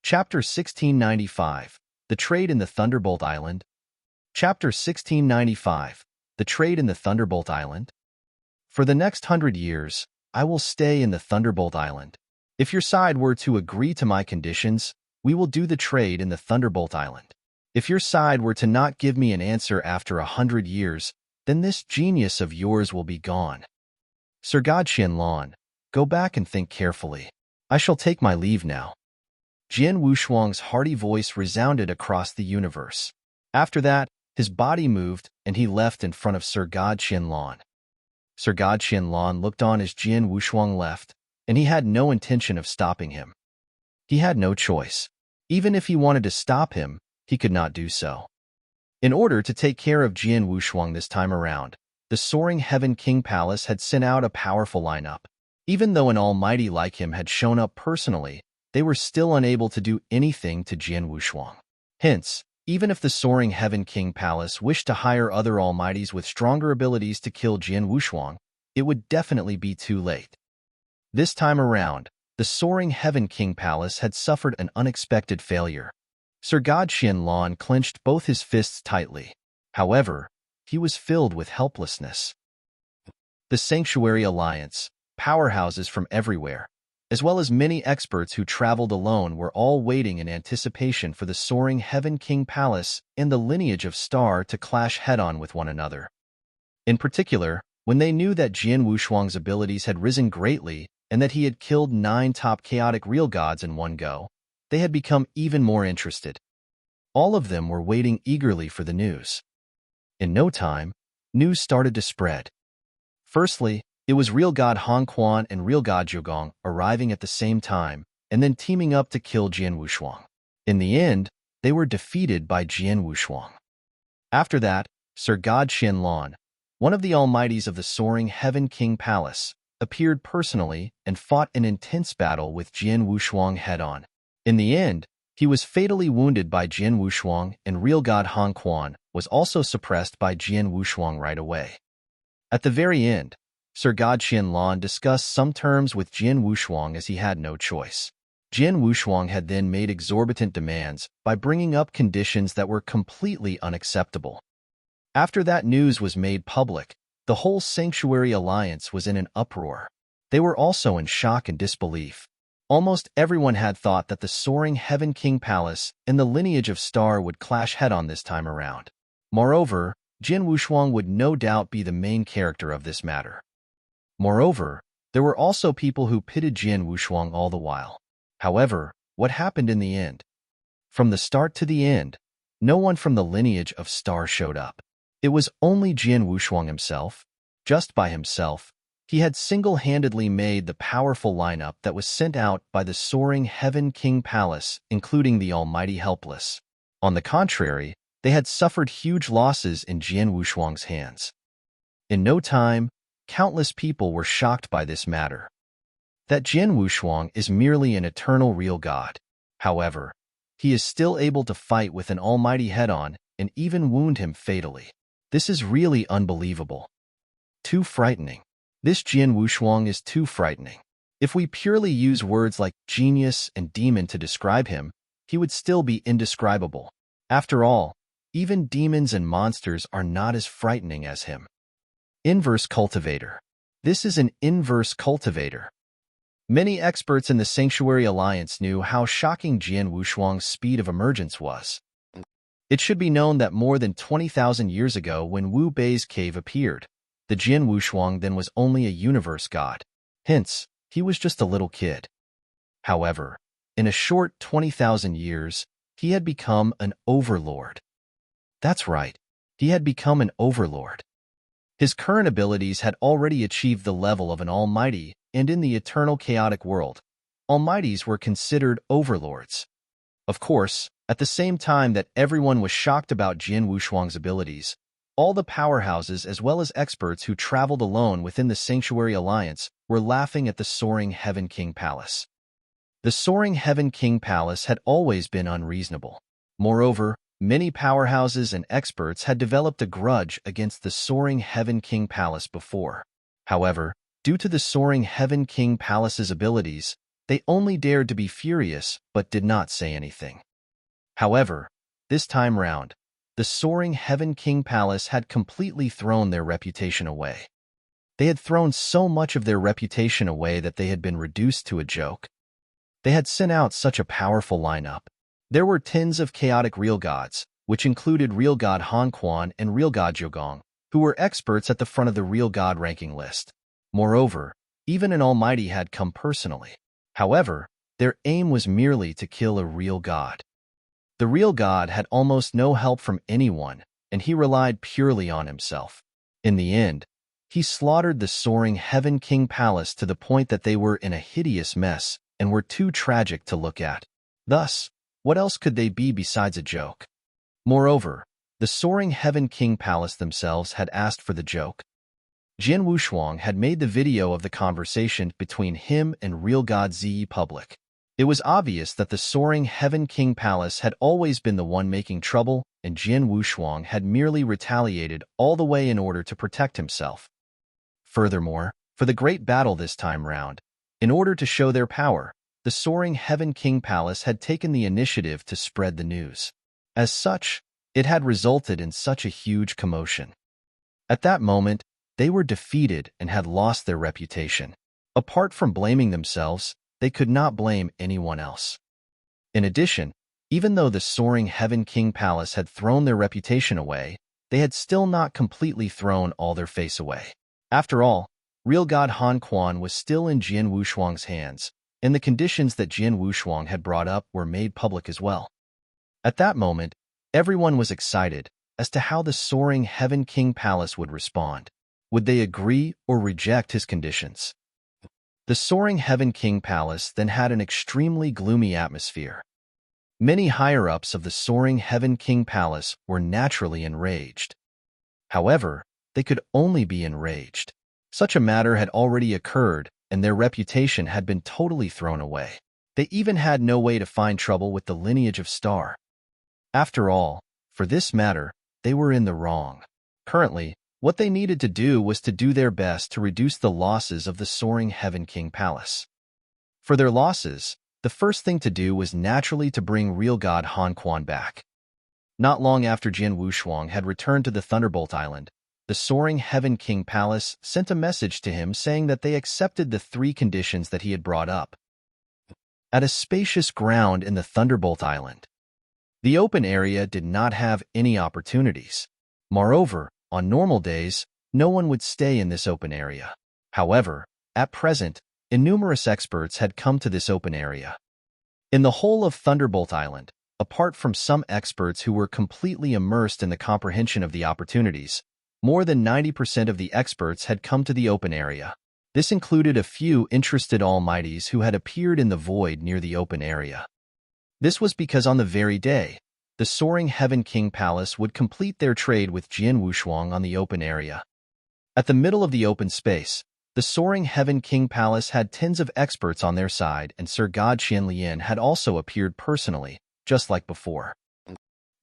Chapter 1695, The Trade in the Thunderbolt Island. Chapter 1695, The Trade in the Thunderbolt Island. For the next 100 years, I will stay in the Thunderbolt Island. If your side were to agree to my conditions, we will do the trade in the Thunderbolt Island. If your side were to not give me an answer after 100 years, then this genius of yours will be gone. Sir God Qianlong, go back and think carefully. I shall take my leave now. Jian Wushuang's hearty voice resounded across the universe. After that, his body moved, and he left in front of Sir God Qianlong. Sir God Qianlong looked on as Jian Wushuang left, and he had no intention of stopping him. He had no choice. Even if he wanted to stop him, he could not do so. In order to take care of Jian Wushuang this time around, the Soaring Heaven King Palace had sent out a powerful lineup. Even though an almighty like him had shown up personally, they were still unable to do anything to Jian Wushuang. Hence, even if the Soaring Heaven King Palace wished to hire other almighties with stronger abilities to kill Jian Wushuang, it would definitely be too late. This time around, the Soaring Heaven King Palace had suffered an unexpected failure. Sir God Qianlong clenched both his fists tightly. However, he was filled with helplessness. The Sanctuary Alliance, powerhouses from everywhere, as well as many experts who traveled alone, were all waiting in anticipation for the Soaring Heaven King Palace and the lineage of Star to clash head-on with one another. In particular, when they knew that Jian Wushuang's abilities had risen greatly and that he had killed 9 top chaotic real gods in one go, they had become even more interested. All of them were waiting eagerly for the news. In no time, news started to spread. Firstly, it was real god Hong Quan and real god Zhuogong arriving at the same time and then teaming up to kill Jian Wushuang. In the end, they were defeated by Jian Wushuang. After that, Sir God Qianlong, one of the almighties of the Soaring Heaven King Palace, appeared personally and fought an intense battle with Jian Wushuang head-on. In the end, he was fatally wounded by Jian Wushuang, and real god Hong Quan was also suppressed by Jian Wushuang right away. At the very end, Sir God Qianlong discussed some terms with Jian Wushuang as he had no choice. Jian Wushuang had then made exorbitant demands by bringing up conditions that were completely unacceptable. After that news was made public, the whole Sanctuary Alliance was in an uproar. They were also in shock and disbelief. Almost everyone had thought that the Soaring Heaven King Palace and the lineage of Star would clash head-on this time around. Moreover, Jian Wushuang would no doubt be the main character of this matter. Moreover, there were also people who pitted Jian Wushuang all the while. However, what happened in the end? From the start to the end, no one from the lineage of Star showed up. It was only Jian Wushuang himself. Just by himself, He had single-handedly made the powerful lineup that was sent out by the soaring Heaven King Palace, including the Almighty helpless. On the contrary, they had suffered huge losses in Jian Wushuang's hands. In no time, countless people were shocked by this matter. That Jian Wushuang is merely an eternal real god. However, he is still able to fight with an almighty head-on and even wound him fatally. This is really unbelievable. Too frightening. This Jian Wushuang is too frightening. If we purely use words like genius and demon to describe him, he would still be indescribable. After all, even demons and monsters are not as frightening as him. Inverse cultivator. This is an inverse cultivator. Many experts in the Sanctuary Alliance knew how shocking Jian Wushuang's speed of emergence was. It should be known that more than 20,000 years ago when Wu Bei's cave appeared, the Jian Wushuang then was only a universe god. Hence, he was just a little kid. However, in a short 20,000 years, he had become an overlord. That's right, he had become an overlord. His current abilities had already achieved the level of an almighty, and in the eternal chaotic world, almighties were considered overlords. Of course, at the same time that everyone was shocked about Jian Wushuang's abilities, all the powerhouses as well as experts who traveled alone within the Sanctuary Alliance were laughing at the soaring Heaven King Palace. The soaring Heaven King Palace had always been unreasonable. Moreover, many powerhouses and experts had developed a grudge against the soaring Heaven King Palace before. However, due to the soaring Heaven King Palace's abilities, they only dared to be furious but did not say anything. However, this time round, the soaring Heaven King Palace had completely thrown their reputation away. They had thrown so much of their reputation away that they had been reduced to a joke. They had sent out such a powerful lineup. There were tens of chaotic real gods, which included real god Han Quan and real god Jiugong, who were experts at the front of the real god ranking list. Moreover, even an almighty had come personally. However, their aim was merely to kill a real god. The real god had almost no help from anyone, and he relied purely on himself. In the end, he slaughtered the soaring Heaven King Palace to the point that they were in a hideous mess and were too tragic to look at. Thus, what else could they be besides a joke? Moreover, the soaring Heaven King Palace themselves had asked for the joke. Jian Wushuang had made the video of the conversation between him and real god Ziyi public. It was obvious that the soaring Heaven King Palace had always been the one making trouble, and Jian Wushuang had merely retaliated all the way in order to protect himself. Furthermore, for the great battle this time round, in order to show their power, the soaring Heaven King Palace had taken the initiative to spread the news. As such, it had resulted in such a huge commotion. At that moment, they were defeated and had lost their reputation. Apart from blaming themselves, they could not blame anyone else. In addition, even though the soaring Heaven King Palace had thrown their reputation away, they had still not completely thrown all their face away. After all, real god Han Quan was still in Jian Wushuang's hands, and the conditions that Jian Wushuang had brought up were made public as well. At that moment, everyone was excited as to how the soaring Heaven King Palace would respond. Would they agree or reject his conditions? The soaring Heaven King Palace then had an extremely gloomy atmosphere. Many higher-ups of the soaring Heaven King Palace were naturally enraged. However, they could only be enraged. Such a matter had already occurred, and their reputation had been totally thrown away. They even had no way to find trouble with the lineage of Star. After all, for this matter, they were in the wrong. Currently, what they needed to do was to do their best to reduce the losses of the soaring Heaven King Palace. For their losses, the first thing to do was naturally to bring real god Han Quan back. Not long after Jian Wushuang had returned to the Thunderbolt Island, the soaring Heaven King Palace sent a message to him saying that they accepted the 3 conditions that he had brought up. At a spacious ground in the Thunderbolt Island, the open area did not have any opportunities. Moreover, on normal days, no one would stay in this open area. However, at present, innumerous experts had come to this open area. In the whole of Thunderbolt Island, apart from some experts who were completely immersed in the comprehension of the opportunities, more than 90% of the experts had come to the open area. This included a few interested almighties who had appeared in the void near the open area. This was because on the very day, the Soaring Heaven King Palace would complete their trade with Jian Wushuang on the open area. At the middle of the open space, the Soaring Heaven King Palace had tens of experts on their side, and Sir God Qianlian had also appeared personally, just like before.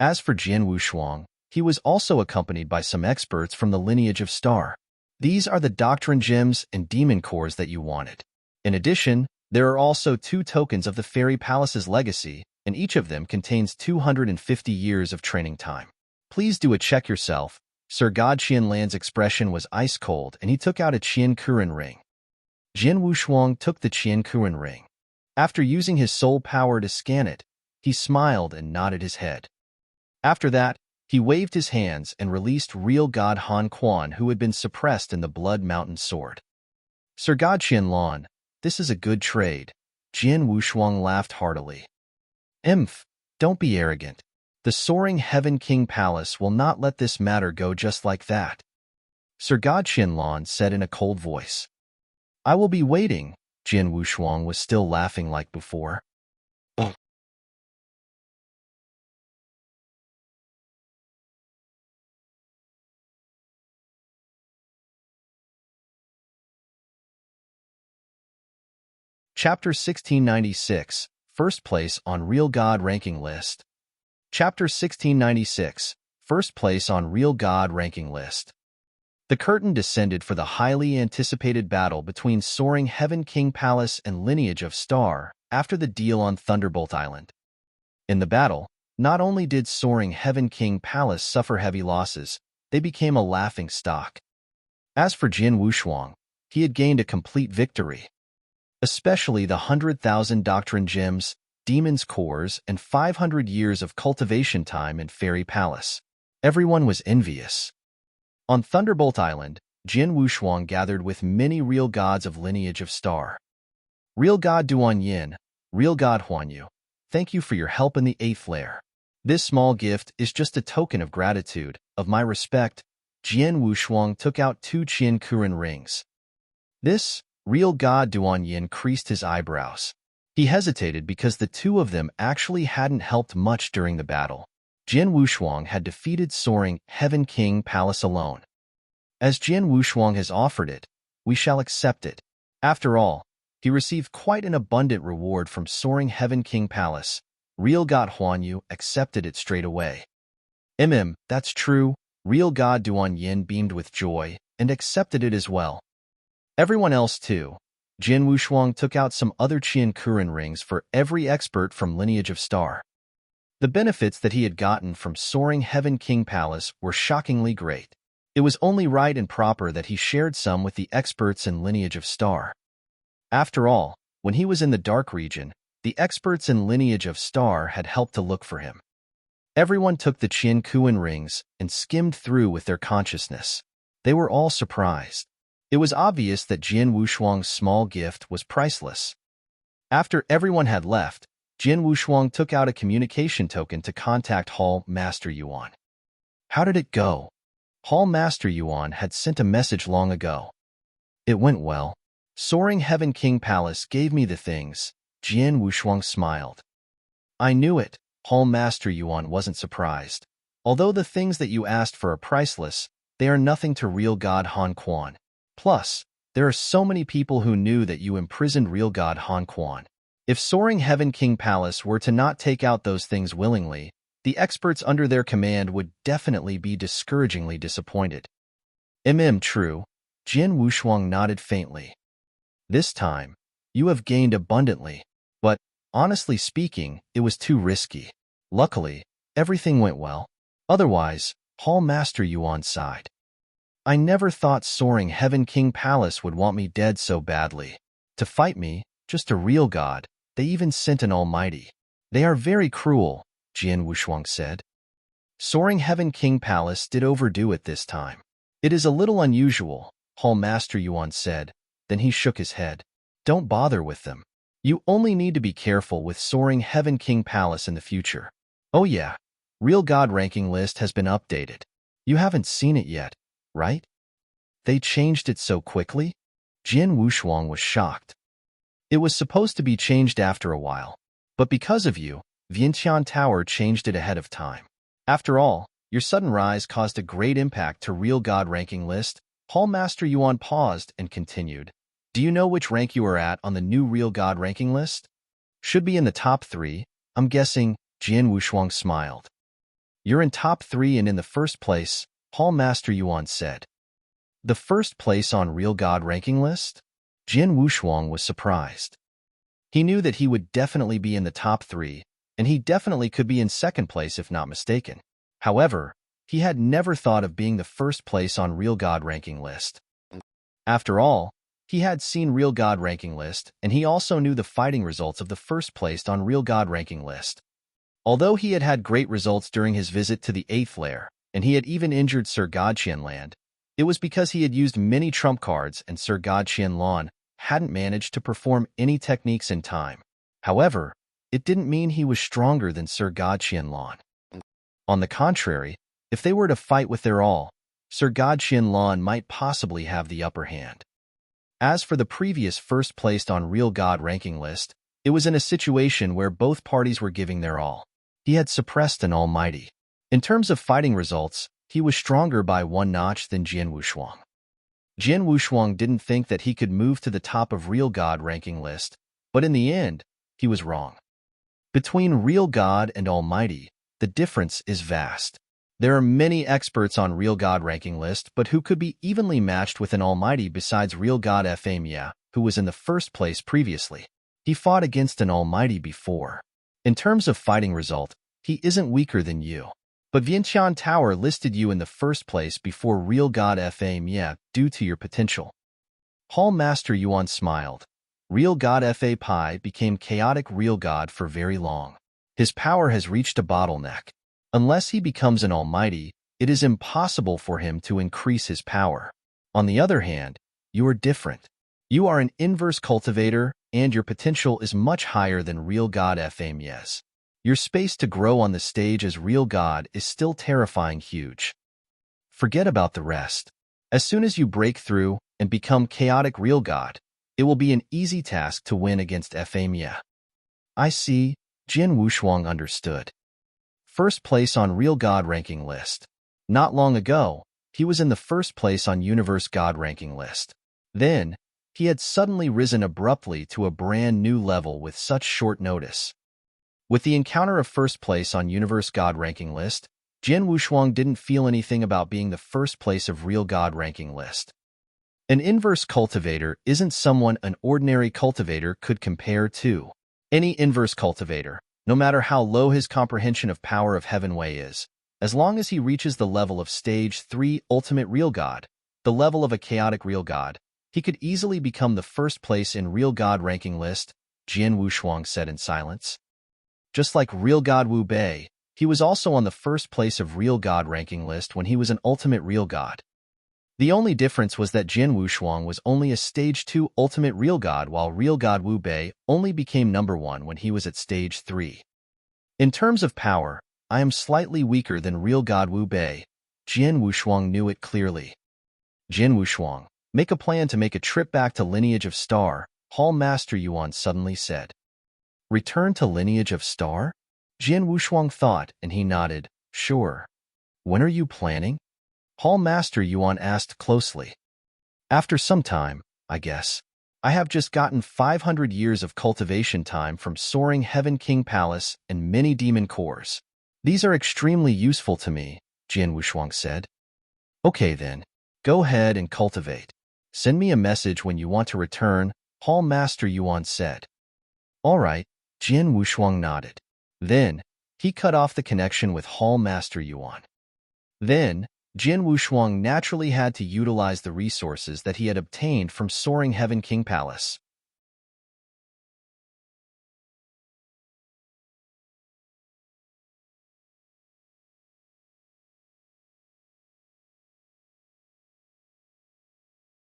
As for Jian Wushuang, he was also accompanied by some experts from the lineage of Star. These are the doctrine gems and demon cores that you wanted. In addition, there are also 2 tokens of the Fairy Palace's legacy, and each of them contains 250 years of training time. Please do a check yourself. Sir God Qianlian's expression was ice cold, and he took out a Qian Kuren ring. Jian Wushuang took the Qian Kuren ring. After using his soul power to scan it, he smiled and nodded his head. After that, he waved his hands and released real God Han Quan, who had been suppressed in the Blood Mountain Sword. Sir God Qianlian, this is a good trade. Jian Wushuang laughed heartily. Don't be arrogant. The Soaring Heaven King Palace will not let this matter go just like that. Sir God Qianlian said in a cold voice. I will be waiting. Jian Wushuang was still laughing like before. Chapter 1696, First Place on Real God Ranking List. Chapter 1696, First Place on Real God Ranking List. The curtain descended for the highly anticipated battle between Soaring Heaven King Palace and Lineage of Star after the deal on Thunderbolt Island. In the battle, not only did Soaring Heaven King Palace suffer heavy losses, they became a laughing stock. As for Jian Wushuang, he had gained a complete victory. Especially the 100,000 doctrine gems, demon's cores, and 500 years of cultivation time in Fairy Palace. Everyone was envious. On Thunderbolt Island, Jian Wushuang gathered with many real gods of Lineage of Star. Real God Duan Yin, Real God Huanyu, thank you for your help in the 8th layer. This small gift is just a token of gratitude, of my respect. Jian Wushuang took out 2 Qian Kuren rings. This, Real God Duan Yin creased his eyebrows. He hesitated because the 2 of them actually hadn't helped much during the battle. Jian Wushuang had defeated Soaring Heaven King Palace alone. As Jian Wushuang has offered it, we shall accept it. After all, he received quite an abundant reward from Soaring Heaven King Palace. Real God Huanyu accepted it straight away. That's true. Real God Duan Yin beamed with joy and accepted it as well. Everyone else too. Jian Wushuang took out some other Qian Kuren rings for every expert from Lineage of Star. The benefits that he had gotten from Soaring Heaven King Palace were shockingly great. It was only right and proper that he shared some with the experts in Lineage of Star. After all, when he was in the Dark Region, the experts in Lineage of Star had helped to look for him. Everyone took the Qian Kuren rings and skimmed through with their consciousness. They were all surprised. It was obvious that Jian Wushuang's small gift was priceless. After everyone had left, Jian Wushuang took out a communication token to contact Hall Master Yuan. How did it go? Hall Master Yuan had sent a message long ago. It went well. Soaring Heaven King Palace gave me the things. Jian Wushuang smiled. I knew it. Hall Master Yuan wasn't surprised. Although the things that you asked for are priceless, they are nothing to Real God Han Quan. Plus, there are so many people who knew that you imprisoned Real God Han Quan. If Soaring Heaven King Palace were to not take out those things willingly, the experts under their command would definitely be discouragingly disappointed. True. Jian Wushuang nodded faintly. This time, you have gained abundantly, but, honestly speaking, it was too risky. Luckily, everything went well. Otherwise, Hall Master Yuan sighed. I never thought Soaring Heaven King Palace would want me dead so badly. To fight me, just a real god, they even sent an almighty. They are very cruel, Jian Wushuang said. Soaring Heaven King Palace did overdo it this time. It is a little unusual, Hall Master Yuan said. Then he shook his head. Don't bother with them. You only need to be careful with Soaring Heaven King Palace in the future. Oh yeah, Real God ranking list has been updated. You haven't seen it yet, right? They changed it so quickly? Jian Wushuang was shocked. It was supposed to be changed after a while, but because of you, Vientiane Tower changed it ahead of time. After all, your sudden rise caused a great impact to Real God ranking list. Hallmaster Yuan paused and continued. Do you know which rank you are at on the new Real God ranking list? Should be in the top 3, I'm guessing. Jian Wushuang smiled. You're in top 3 and in the first place, Hallmaster Yuan said. The first place on Real God ranking list? Jian Wushuang was surprised. He knew that he would definitely be in the top 3, and he definitely could be in second place if not mistaken. However, he had never thought of being the first place on Real God ranking list. After all, he had seen Real God ranking list, and he also knew the fighting results of the first place on Real God ranking list. Although he had had great results during his visit to the 8th lair, and he had even injured Sir God Qianlan, it was because he had used many trump cards and Sir God Qianlan hadn't managed to perform any techniques in time. However, it didn't mean he was stronger than Sir God Qianlan. On the contrary, if they were to fight with their all, Sir God Qianlan might possibly have the upper hand. As for the previous first placed on Real God ranking list, it was in a situation where both parties were giving their all. He had suppressed an almighty. In terms of fighting results, he was stronger by 1 notch than Jian Wushuang. Jian Wushuang didn't think that he could move to the top of Real God ranking list, but in the end, he was wrong. Between Real God and Almighty, the difference is vast. There are many experts on Real God ranking list, but who could be evenly matched with an Almighty besides Real God Fa Mia, who was in the first place previously. He fought against an Almighty before. In terms of fighting result, he isn't weaker than you. But Vientiane Tower listed you in the first place before Real God Fa Mia due to your potential. Hallmaster Yuan smiled. Real God Fa Pi became chaotic Real God for very long. His power has reached a bottleneck. Unless he becomes an almighty, it is impossible for him to increase his power. On the other hand, you are different. You are an inverse cultivator, and your potential is much higher than Real God Fa Mia's. Your space to grow on the stage as Real God is still terrifying huge. Forget about the rest. As soon as you break through and become chaotic Real God, it will be an easy task to win against Fa Mia. I see, Jian Wushuang understood. First place on Real God ranking list. Not long ago, he was in the first place on Universe God ranking list. Then, he had suddenly risen abruptly to a brand new level with such short notice. With the encounter of first place on Universe God ranking list, Jian Wushuang didn't feel anything about being the first place of Real God ranking list. An inverse cultivator isn't someone an ordinary cultivator could compare to. Any inverse cultivator, no matter how low his comprehension of power of Heaven Wei is, as long as he reaches the level of Stage 3 Ultimate Real God, the level of a chaotic Real God, he could easily become the first place in Real God ranking list, Jian Wushuang said in silence. Just like Real God Wu Bei, he was also on the first place of Real God ranking list when he was an Ultimate Real God. The only difference was that Jian Wushuang was only a Stage 2 Ultimate Real God while Real God Wu Bei only became number 1 when he was at Stage 3. In terms of power, I am slightly weaker than Real God Wu Bei. Jian Wushuang knew it clearly. Jian Wushuang, make a plan to make a trip back to Lineage of Star, Hallmaster Yuan suddenly said. Return to Lineage of Star? Jian Wushuang thought, and he nodded. Sure. When are you planning? Hallmaster Yuan asked closely. After some time, I guess. I have just gotten 500 years of cultivation time from Soaring Heaven King Palace and many demon cores. These are extremely useful to me, Jian Wushuang said. Okay then, go ahead and cultivate. Send me a message when you want to return, Hallmaster Yuan said. All right, Jian Wushuang nodded. Then, he cut off the connection with Hallmaster Yuan. Then, Jian Wushuang naturally had to utilize the resources that he had obtained from Soaring Heaven King Palace.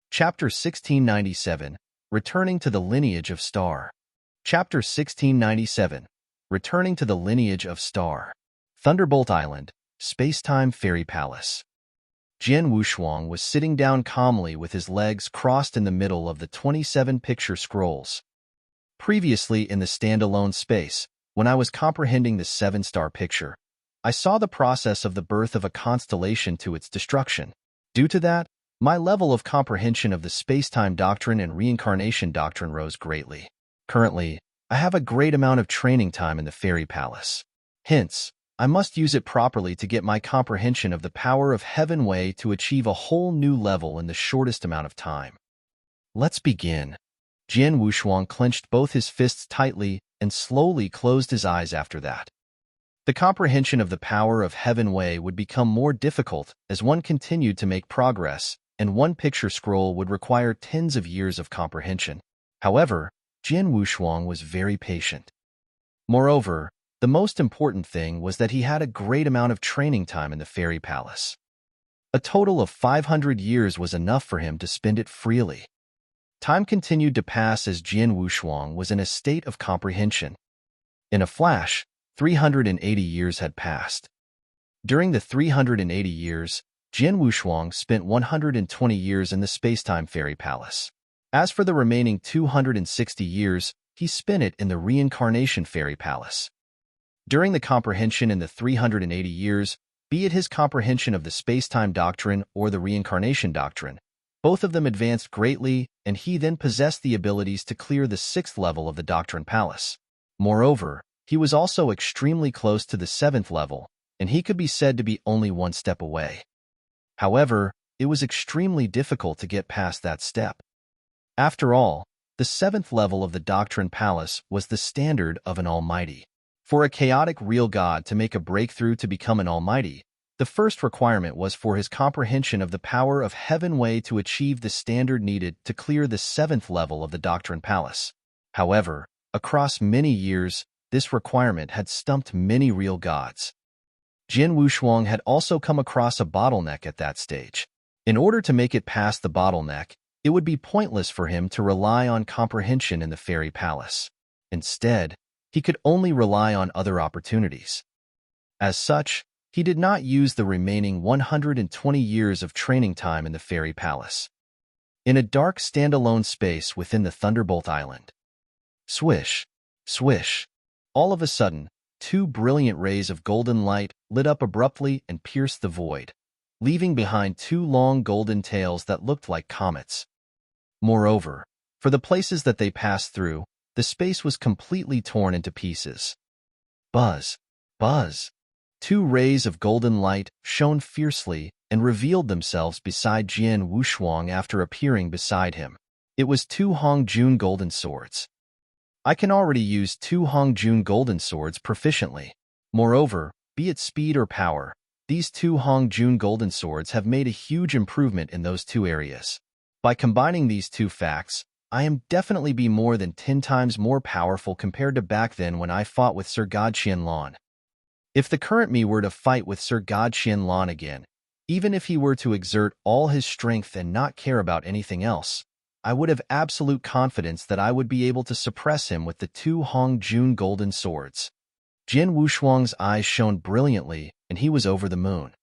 Chapter 1697, Returning to the Lineage of Star. Chapter 1697, Returning to the Lineage of Star. Thunderbolt Island, Spacetime Fairy Palace. Jian Wushuang was sitting down calmly with his legs crossed in the middle of the 27 picture scrolls. Previously in the standalone space, when I was comprehending the 7-star picture, I saw the process of the birth of a constellation to its destruction. Due to that, my level of comprehension of the space-time doctrine and reincarnation doctrine rose greatly. Currently, I have a great amount of training time in the Fairy Palace. Hence, I must use it properly to get my comprehension of the power of Heaven Wei to achieve a whole new level in the shortest amount of time. Let's begin. Jian Wushuang clenched both his fists tightly and slowly closed his eyes after that. The comprehension of the power of Heaven Wei would become more difficult as one continued to make progress, and one picture scroll would require tens of years of comprehension. However, Jian Wushuang was very patient. Moreover, the most important thing was that he had a great amount of training time in the Fairy Palace. A total of 500 years was enough for him to spend it freely. Time continued to pass as Jian Wushuang was in a state of comprehension. In a flash, 380 years had passed. During the 380 years, Jian Wushuang spent 120 years in the Spacetime Fairy Palace. As for the remaining 260 years, he spent it in the Reincarnation Fairy Palace. During the comprehension in the 380 years, be it his comprehension of the Spacetime Doctrine or the Reincarnation Doctrine, both of them advanced greatly, and he then possessed the abilities to clear the 6th level of the Doctrine Palace. Moreover, he was also extremely close to the 7th level, and he could be said to be only one step away. However, it was extremely difficult to get past that step. After all, the 7th level of the Doctrine Palace was the standard of an almighty. For a chaotic real god to make a breakthrough to become an almighty, the first requirement was for his comprehension of the power of Heaven Wei to achieve the standard needed to clear the 7th level of the Doctrine Palace. However, across many years, this requirement had stumped many real gods. Jian Wushuang had also come across a bottleneck at that stage. In order to make it past the bottleneck, it would be pointless for him to rely on comprehension in the Fairy Palace. Instead, he could only rely on other opportunities. As such, he did not use the remaining 120 years of training time in the Fairy Palace. In a dark standalone space within the Thunderbolt Island. Swish, swish. All of a sudden, 2 brilliant rays of golden light lit up abruptly and pierced the void, leaving behind 2 long golden tails that looked like comets. Moreover, for the places that they passed through, the space was completely torn into pieces. Buzz, buzz. 2 rays of golden light shone fiercely and revealed themselves beside Jian Wushuang after appearing beside him. It was 2 Hongjun golden swords. I can already use 2 Hongjun golden swords proficiently. Moreover, be it speed or power, these 2 Hongjun golden swords have made a huge improvement in those 2 areas. By combining these 2 facts, I am definitely be more than 10 times more powerful compared to back then when I fought with Sir God Qianlan. If the current me were to fight with Sir God Qianlan again, even if he were to exert all his strength and not care about anything else, I would have absolute confidence that I would be able to suppress him with the 2 Hongjun golden swords. Jian Wushuang's eyes shone brilliantly, and he was over the moon.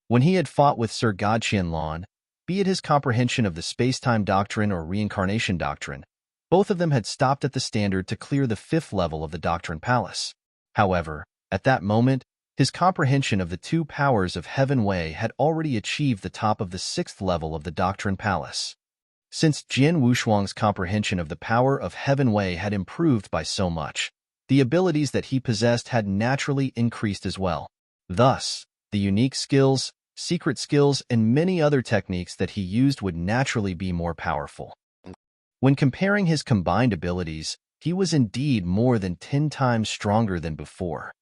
When he had fought with Sir God Qianlan, be it his comprehension of the Spacetime Doctrine or Reincarnation Doctrine, both of them had stopped at the standard to clear the 5th level of the Doctrine Palace. However, at that moment, his comprehension of the 2 powers of Heaven Wei had already achieved the top of the 6th level of the Doctrine Palace. Since Jian Wushuang's comprehension of the power of Heaven Wei had improved by so much, the abilities that he possessed had naturally increased as well. Thus, the unique skills, secret skills, and many other techniques that he used would naturally be more powerful. When comparing his combined abilities, he was indeed more than 10 times stronger than before.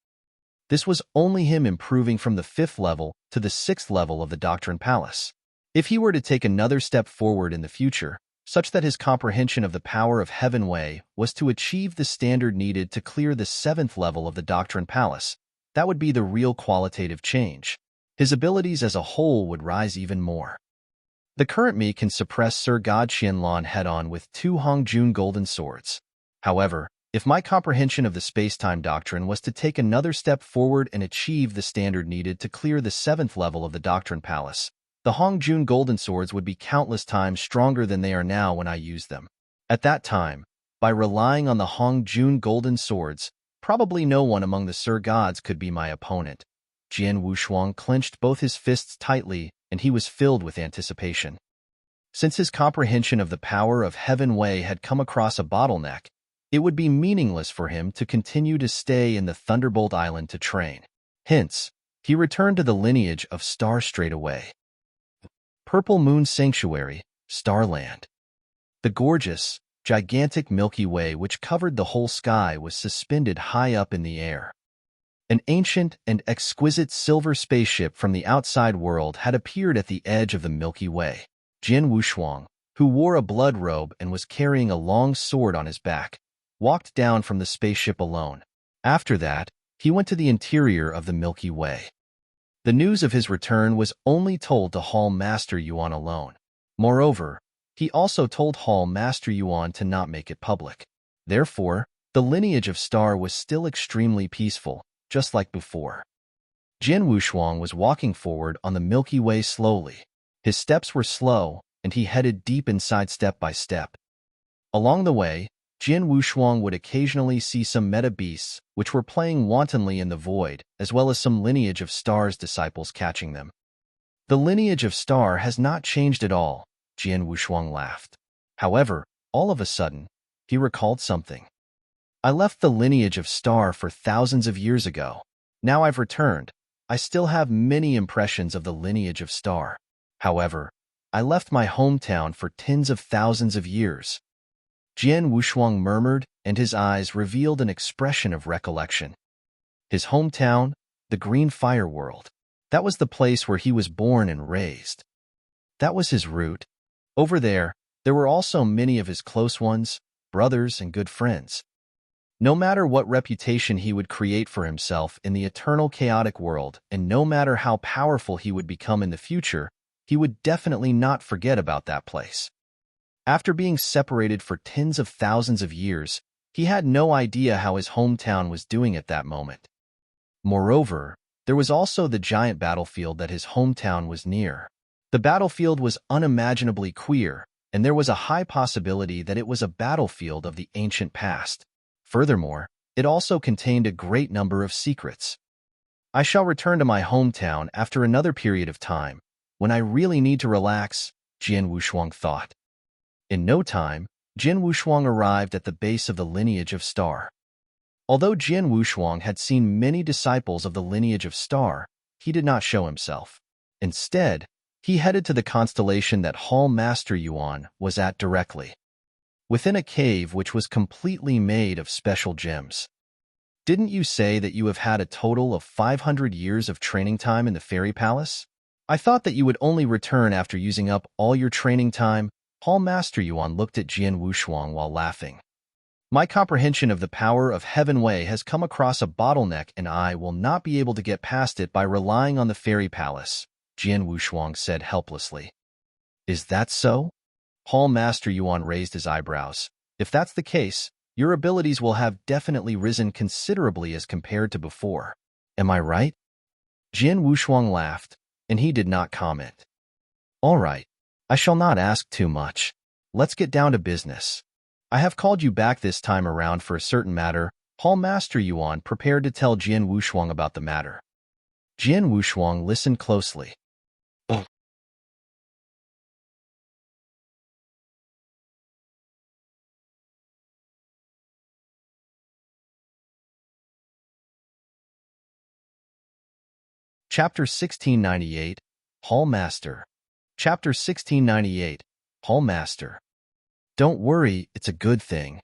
This was only him improving from the 5th level to the 6th level of the Doctrine Palace. If he were to take another step forward in the future, such that his comprehension of the power of Heaven Wei was to achieve the standard needed to clear the 7th level of the Doctrine Palace, that would be the real qualitative change. His abilities as a whole would rise even more. The current me can suppress Sir God Qianlan head-on with 2 Hongjun golden swords. However, if my comprehension of the Spacetime Doctrine was to take another step forward and achieve the standard needed to clear the 7th level of the Doctrine Palace, The Hongjun golden swords would be countless times stronger than they are now when I use them. At that time, by relying on the Hongjun golden swords, probably no one among the Sir Gods could be my opponent. Jian Wushuang clenched both his fists tightly, and he was filled with anticipation. Since his comprehension of the power of Heaven Wei had come across a bottleneck, it would be meaningless for him to continue to stay in the Thunderbolt Island to train. Hence, he returned to the lineage of Star straight away. Purple Moon Sanctuary, Starland. The gorgeous, gigantic Milky Way which covered the whole sky was suspended high up in the air. An ancient and exquisite silver spaceship from the outside world had appeared at the edge of the Milky Way. Jian Wushuang, who wore a blood robe and was carrying a long sword on his back, walked down from the spaceship alone. After that, he went to the interior of the Milky Way. The news of his return was only told to Hall Master Yuan alone. Moreover, he also told Hall Master Yuan to not make it public. Therefore, the lineage of Star was still extremely peaceful, just like before. Jian Wushuang was walking forward on the Milky Way slowly. His steps were slow, and he headed deep inside step by step. Along the way, Jian Wushuang would occasionally see some meta beasts which were playing wantonly in the void, as well as some lineage of Star's disciples catching them. The lineage of Star has not changed at all, Jian Wushuang laughed. However, all of a sudden, he recalled something. I left the lineage of Star for thousands of years ago. Now I've returned. I still have many impressions of the lineage of Star. However, I left my hometown for tens of thousands of years. Jian Wushuang murmured, and his eyes revealed an expression of recollection. His hometown, the Green Fire World. That was the place where he was born and raised. That was his root. Over there were also many of his close ones, brothers, and good friends. No matter what reputation he would create for himself in the eternal chaotic world, and no matter how powerful he would become in the future, he would definitely not forget about that place. After being separated for tens of thousands of years, he had no idea how his hometown was doing at that moment. Moreover, there was also the giant battlefield that his hometown was near. The battlefield was unimaginably queer, and there was a high possibility that it was a battlefield of the ancient past. Furthermore, it also contained a great number of secrets. I shall return to my hometown after another period of time, when I really need to relax, Jian Wushuang thought. In no time, Jian Wushuang arrived at the base of the lineage of Star. Although Jian Wushuang had seen many disciples of the lineage of Star, he did not show himself. Instead, he headed to the constellation that Hall Master Yuan was at directly, within a cave which was completely made of special gems. Didn't you say that you have had a total of 500 years of training time in the Fairy Palace? I thought that you would only return after using up all your training time. Hall Master Yuan looked at Jian Wushuang while laughing. My comprehension of the power of Heaven Wei has come across a bottleneck, and I will not be able to get past it by relying on the Fairy Palace, Jian Wushuang said helplessly. Is that so? Hall Master Yuan raised his eyebrows. If that's the case, your abilities will have definitely risen considerably as compared to before. Am I right? Jian Wushuang laughed, and he did not comment. All right. I shall not ask too much. Let's get down to business. I have called you back this time around for a certain matter. Hall Master Yuan prepared to tell Jian Wushuang about the matter. Jian Wushuang listened closely. Chapter 1698, Hall Master. Chapter 1698, Hall Master. Don't worry, it's a good thing.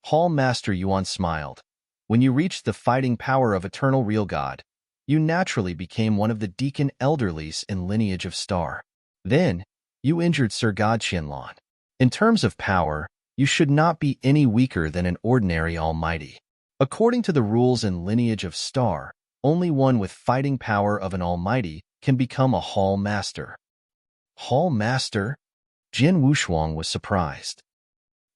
Hall Master Yuan smiled. When you reached the fighting power of Eternal Real God, you naturally became one of the Deacon Elderlies in lineage of Star. Then, you injured Sir God Qianlan. In terms of power, you should not be any weaker than an ordinary Almighty. According to the rules in lineage of Star, only one with fighting power of an Almighty can become a Hall Master. Hall Master? Jian Wushuang was surprised.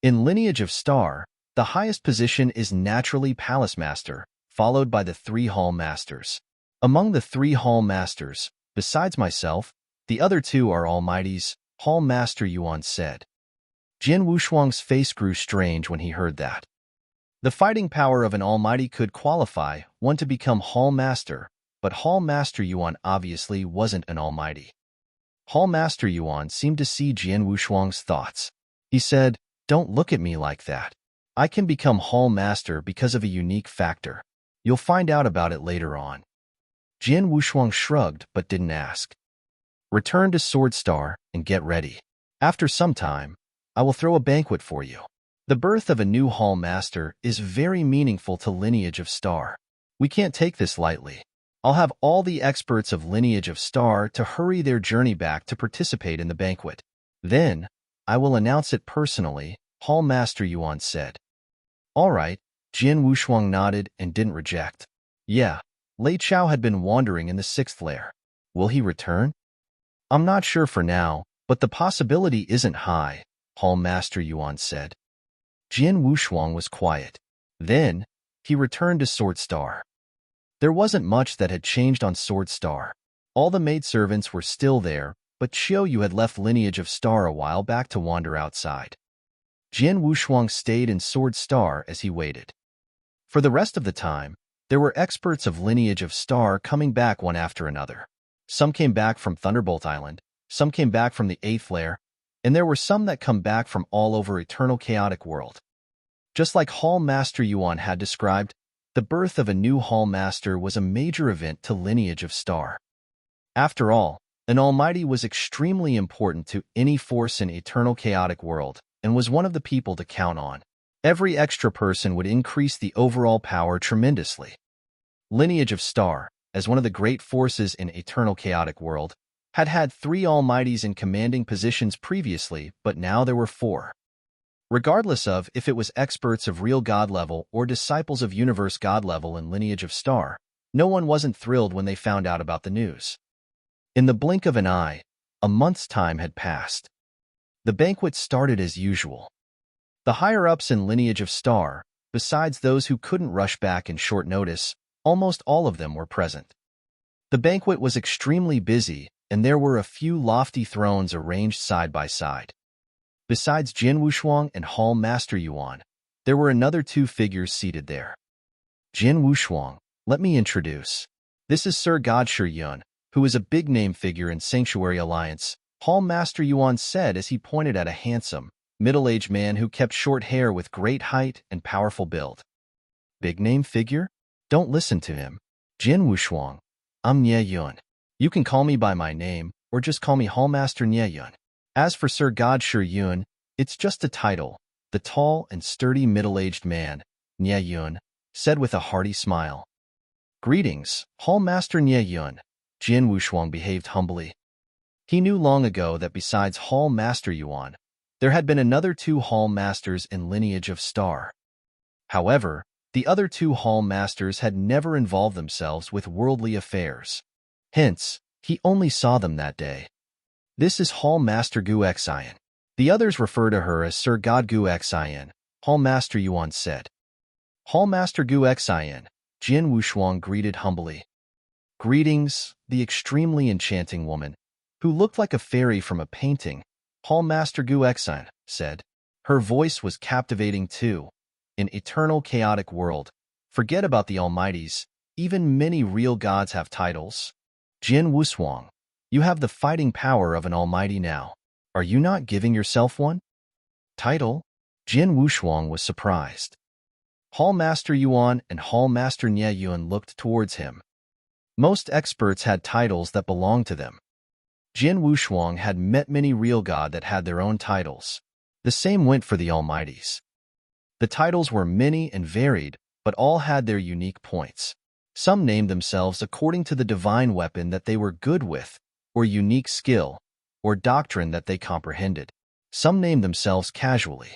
In lineage of Star, the highest position is naturally Palace Master, followed by the 3 Hall Masters. Among the 3 Hall Masters, besides myself, The other two are almighties, Hall Master Yuan said. Jin Wushuang's face grew strange when he heard that. The fighting power of an almighty could qualify one to become Hall Master, but Hall Master Yuan obviously wasn't an almighty. Hall Master Yuan seemed to see Jin Wushuang's thoughts. He said, "Don't look at me like that. I can become Hall Master because of a unique factor. You'll find out about it later on." Jin Wushuang shrugged but didn't ask. "Return to Sword Star and get ready. After some time, I will throw a banquet for you." The birth of a new Hall Master is very meaningful to Lineage of Star. We can't take this lightly. I'll have all the experts of Lineage of Star to hurry their journey back to participate in the banquet. Then, I will announce it personally, Hall Master Yuan said. All right, Jin Wushuang nodded and didn't reject. Yeah, Lei Chao had been wandering in the 6th lair. Will he return? I'm not sure for now, but the possibility isn't high, Hall Master Yuan said. Jin Wushuang was quiet. Then, he returned to Sword Star. There wasn't much that had changed on Sword Star. All the maidservants were still there, but Xiao Yu had left Lineage of Star a while back to wander outside. Jin Wushuang stayed in Sword Star as he waited. For the rest of the time, there were experts of Lineage of Star coming back one after another. Some came back from Thunderbolt Island, some came back from the 8th lair, and there were some that come back from all over Eternal Chaotic World. Just like Hall Master Yuan had described, the birth of a new Hall Master was a major event to Lineage of Star. After all, an Almighty was extremely important to any force in Eternal Chaotic World and was one of the people to count on. Every extra person would increase the overall power tremendously. Lineage of Star, as one of the great forces in Eternal Chaotic World, had had 3 Almighties in commanding positions previously, but now there were 4. Regardless of if it was experts of real God level or disciples of universe God level in Lineage of Star, no one wasn't thrilled when they found out about the news. In the blink of an eye, a month's time had passed. The banquet started as usual. The higher-ups in Lineage of Star, besides those who couldn't rush back in short notice, almost all of them were present. The banquet was extremely busy, and there were a few lofty thrones arranged side by side. Besides Jin Wushuang and Hall Master Yuan, there were another 2 figures seated there. Jin Wushuang, let me introduce. This is Sir God Shi Yun, who is a big-name figure in Sanctuary Alliance, Hall Master Yuan said as he pointed at a handsome, middle-aged man who kept short hair with great height and powerful build. Big-name figure? Don't listen to him. Jin Wushuang, I'm Nye Yun. You can call me by my name, or just call me Hall Master Nye Yun. As for Sir God Shi Yun, it's just a title, the tall and sturdy middle-aged man, Nye Yun, said with a hearty smile. Greetings, Hall Master Nye Yun. Jin Wushuang behaved humbly. He knew long ago that besides Hall Master Yuan, there had been another 2 Hall Masters in Lineage of Star. However, the other 2 Hall Masters had never involved themselves with worldly affairs. Hence, he only saw them that day. This is Hall Master Gu Xian. The others refer to her as Sir God Gu Xian, Hall Master Yuan said. Hall Master Gu Xian, Jin Wushuang greeted humbly. Greetings, the extremely enchanting woman, who looked like a fairy from a painting, Hall Master Gu Xian said. Her voice was captivating too. In Eternal Chaotic World, forget about the Almighties, even many real gods have titles. Jin Wushuang, you have the fighting power of an almighty now. Are you not giving yourself one? Title? Jin Wushuang was surprised. Hall Master Yuan and Hall Master Nye Yun looked towards him. Most experts had titles that belonged to them. Jin Wushuang had met many real god that had their own titles. The same went for the Almighties. The titles were many and varied, but all had their unique points. Some named themselves according to the divine weapon that they were good with, or unique skill, or doctrine that they comprehended. Some named themselves casually.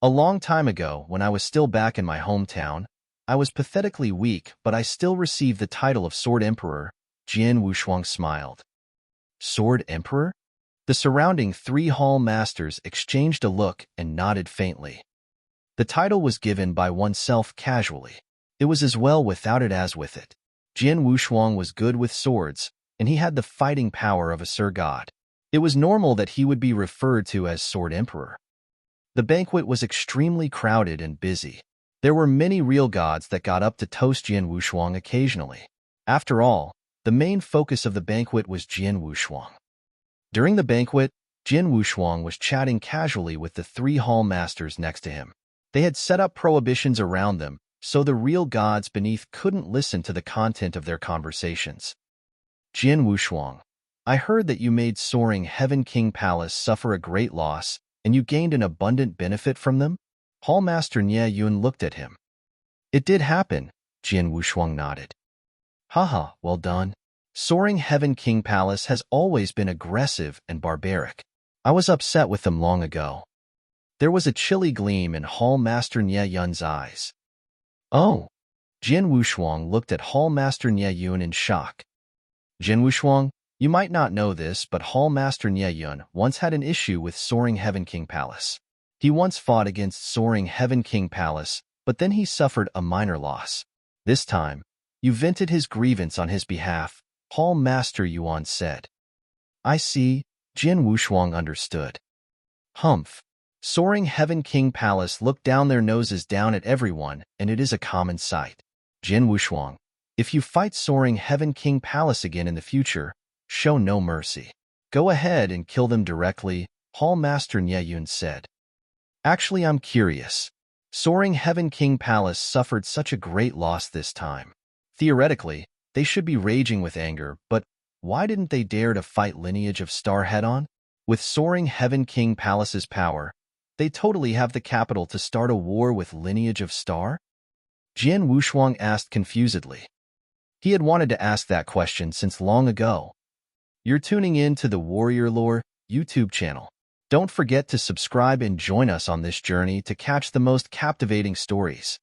A long time ago, when I was still back in my hometown, I was pathetically weak, but I still received the title of Sword Emperor. Jin Wushuang smiled. Sword Emperor? The surrounding 3 Hall Masters exchanged a look and nodded faintly. The title was given by oneself casually. It was as well without it as with it. Jin Wushuang was good with swords, and he had the fighting power of a Sir God. It was normal that he would be referred to as Sword Emperor. The banquet was extremely crowded and busy. There were many real gods that got up to toast Jian Wushuang occasionally. After all, the main focus of the banquet was Jian Wushuang. During the banquet, Jian Wushuang was chatting casually with the 3 hall masters next to him. They had set up prohibitions around them, so the real gods beneath couldn't listen to the content of their conversations. Jian Wushuang, I heard that you made Soaring Heaven King Palace suffer a great loss, and you gained an abundant benefit from them? Hallmaster Nie Yun looked at him. It did happen, Jian Wushuang nodded. Haha, well done. Soaring Heaven King Palace has always been aggressive and barbaric. I was upset with them long ago. There was a chilly gleam in Hallmaster Nie Yun's eyes. Oh. Jian Wushuang looked at Hallmaster Nie Yun in shock. Jian Wushuang, you might not know this, but Hallmaster Nie Yun once had an issue with Soaring Heaven King Palace. He once fought against Soaring Heaven King Palace, but then he suffered a minor loss. This time, you vented his grievance on his behalf, Hallmaster Yuan said. I see, Jian Wushuang understood. Humph. Soaring Heaven King Palace looked down their noses down at everyone, and it is a common sight. Jian Wushuang, if you fight Soaring Heaven King Palace again in the future, show no mercy. Go ahead and kill them directly, Hallmaster Nie Yun said. Actually, I'm curious. Soaring Heaven King Palace suffered such a great loss this time. Theoretically, they should be raging with anger, but why didn't they dare to fight Lineage of Star head-on? With Soaring Heaven King Palace's power, they totally have the capital to start a war with Lineage of Star? Jian Wushuang asked confusedly. He had wanted to ask that question since long ago. You're tuning in to the Warrior Lore YouTube channel. Don't forget to subscribe and join us on this journey to catch the most captivating stories.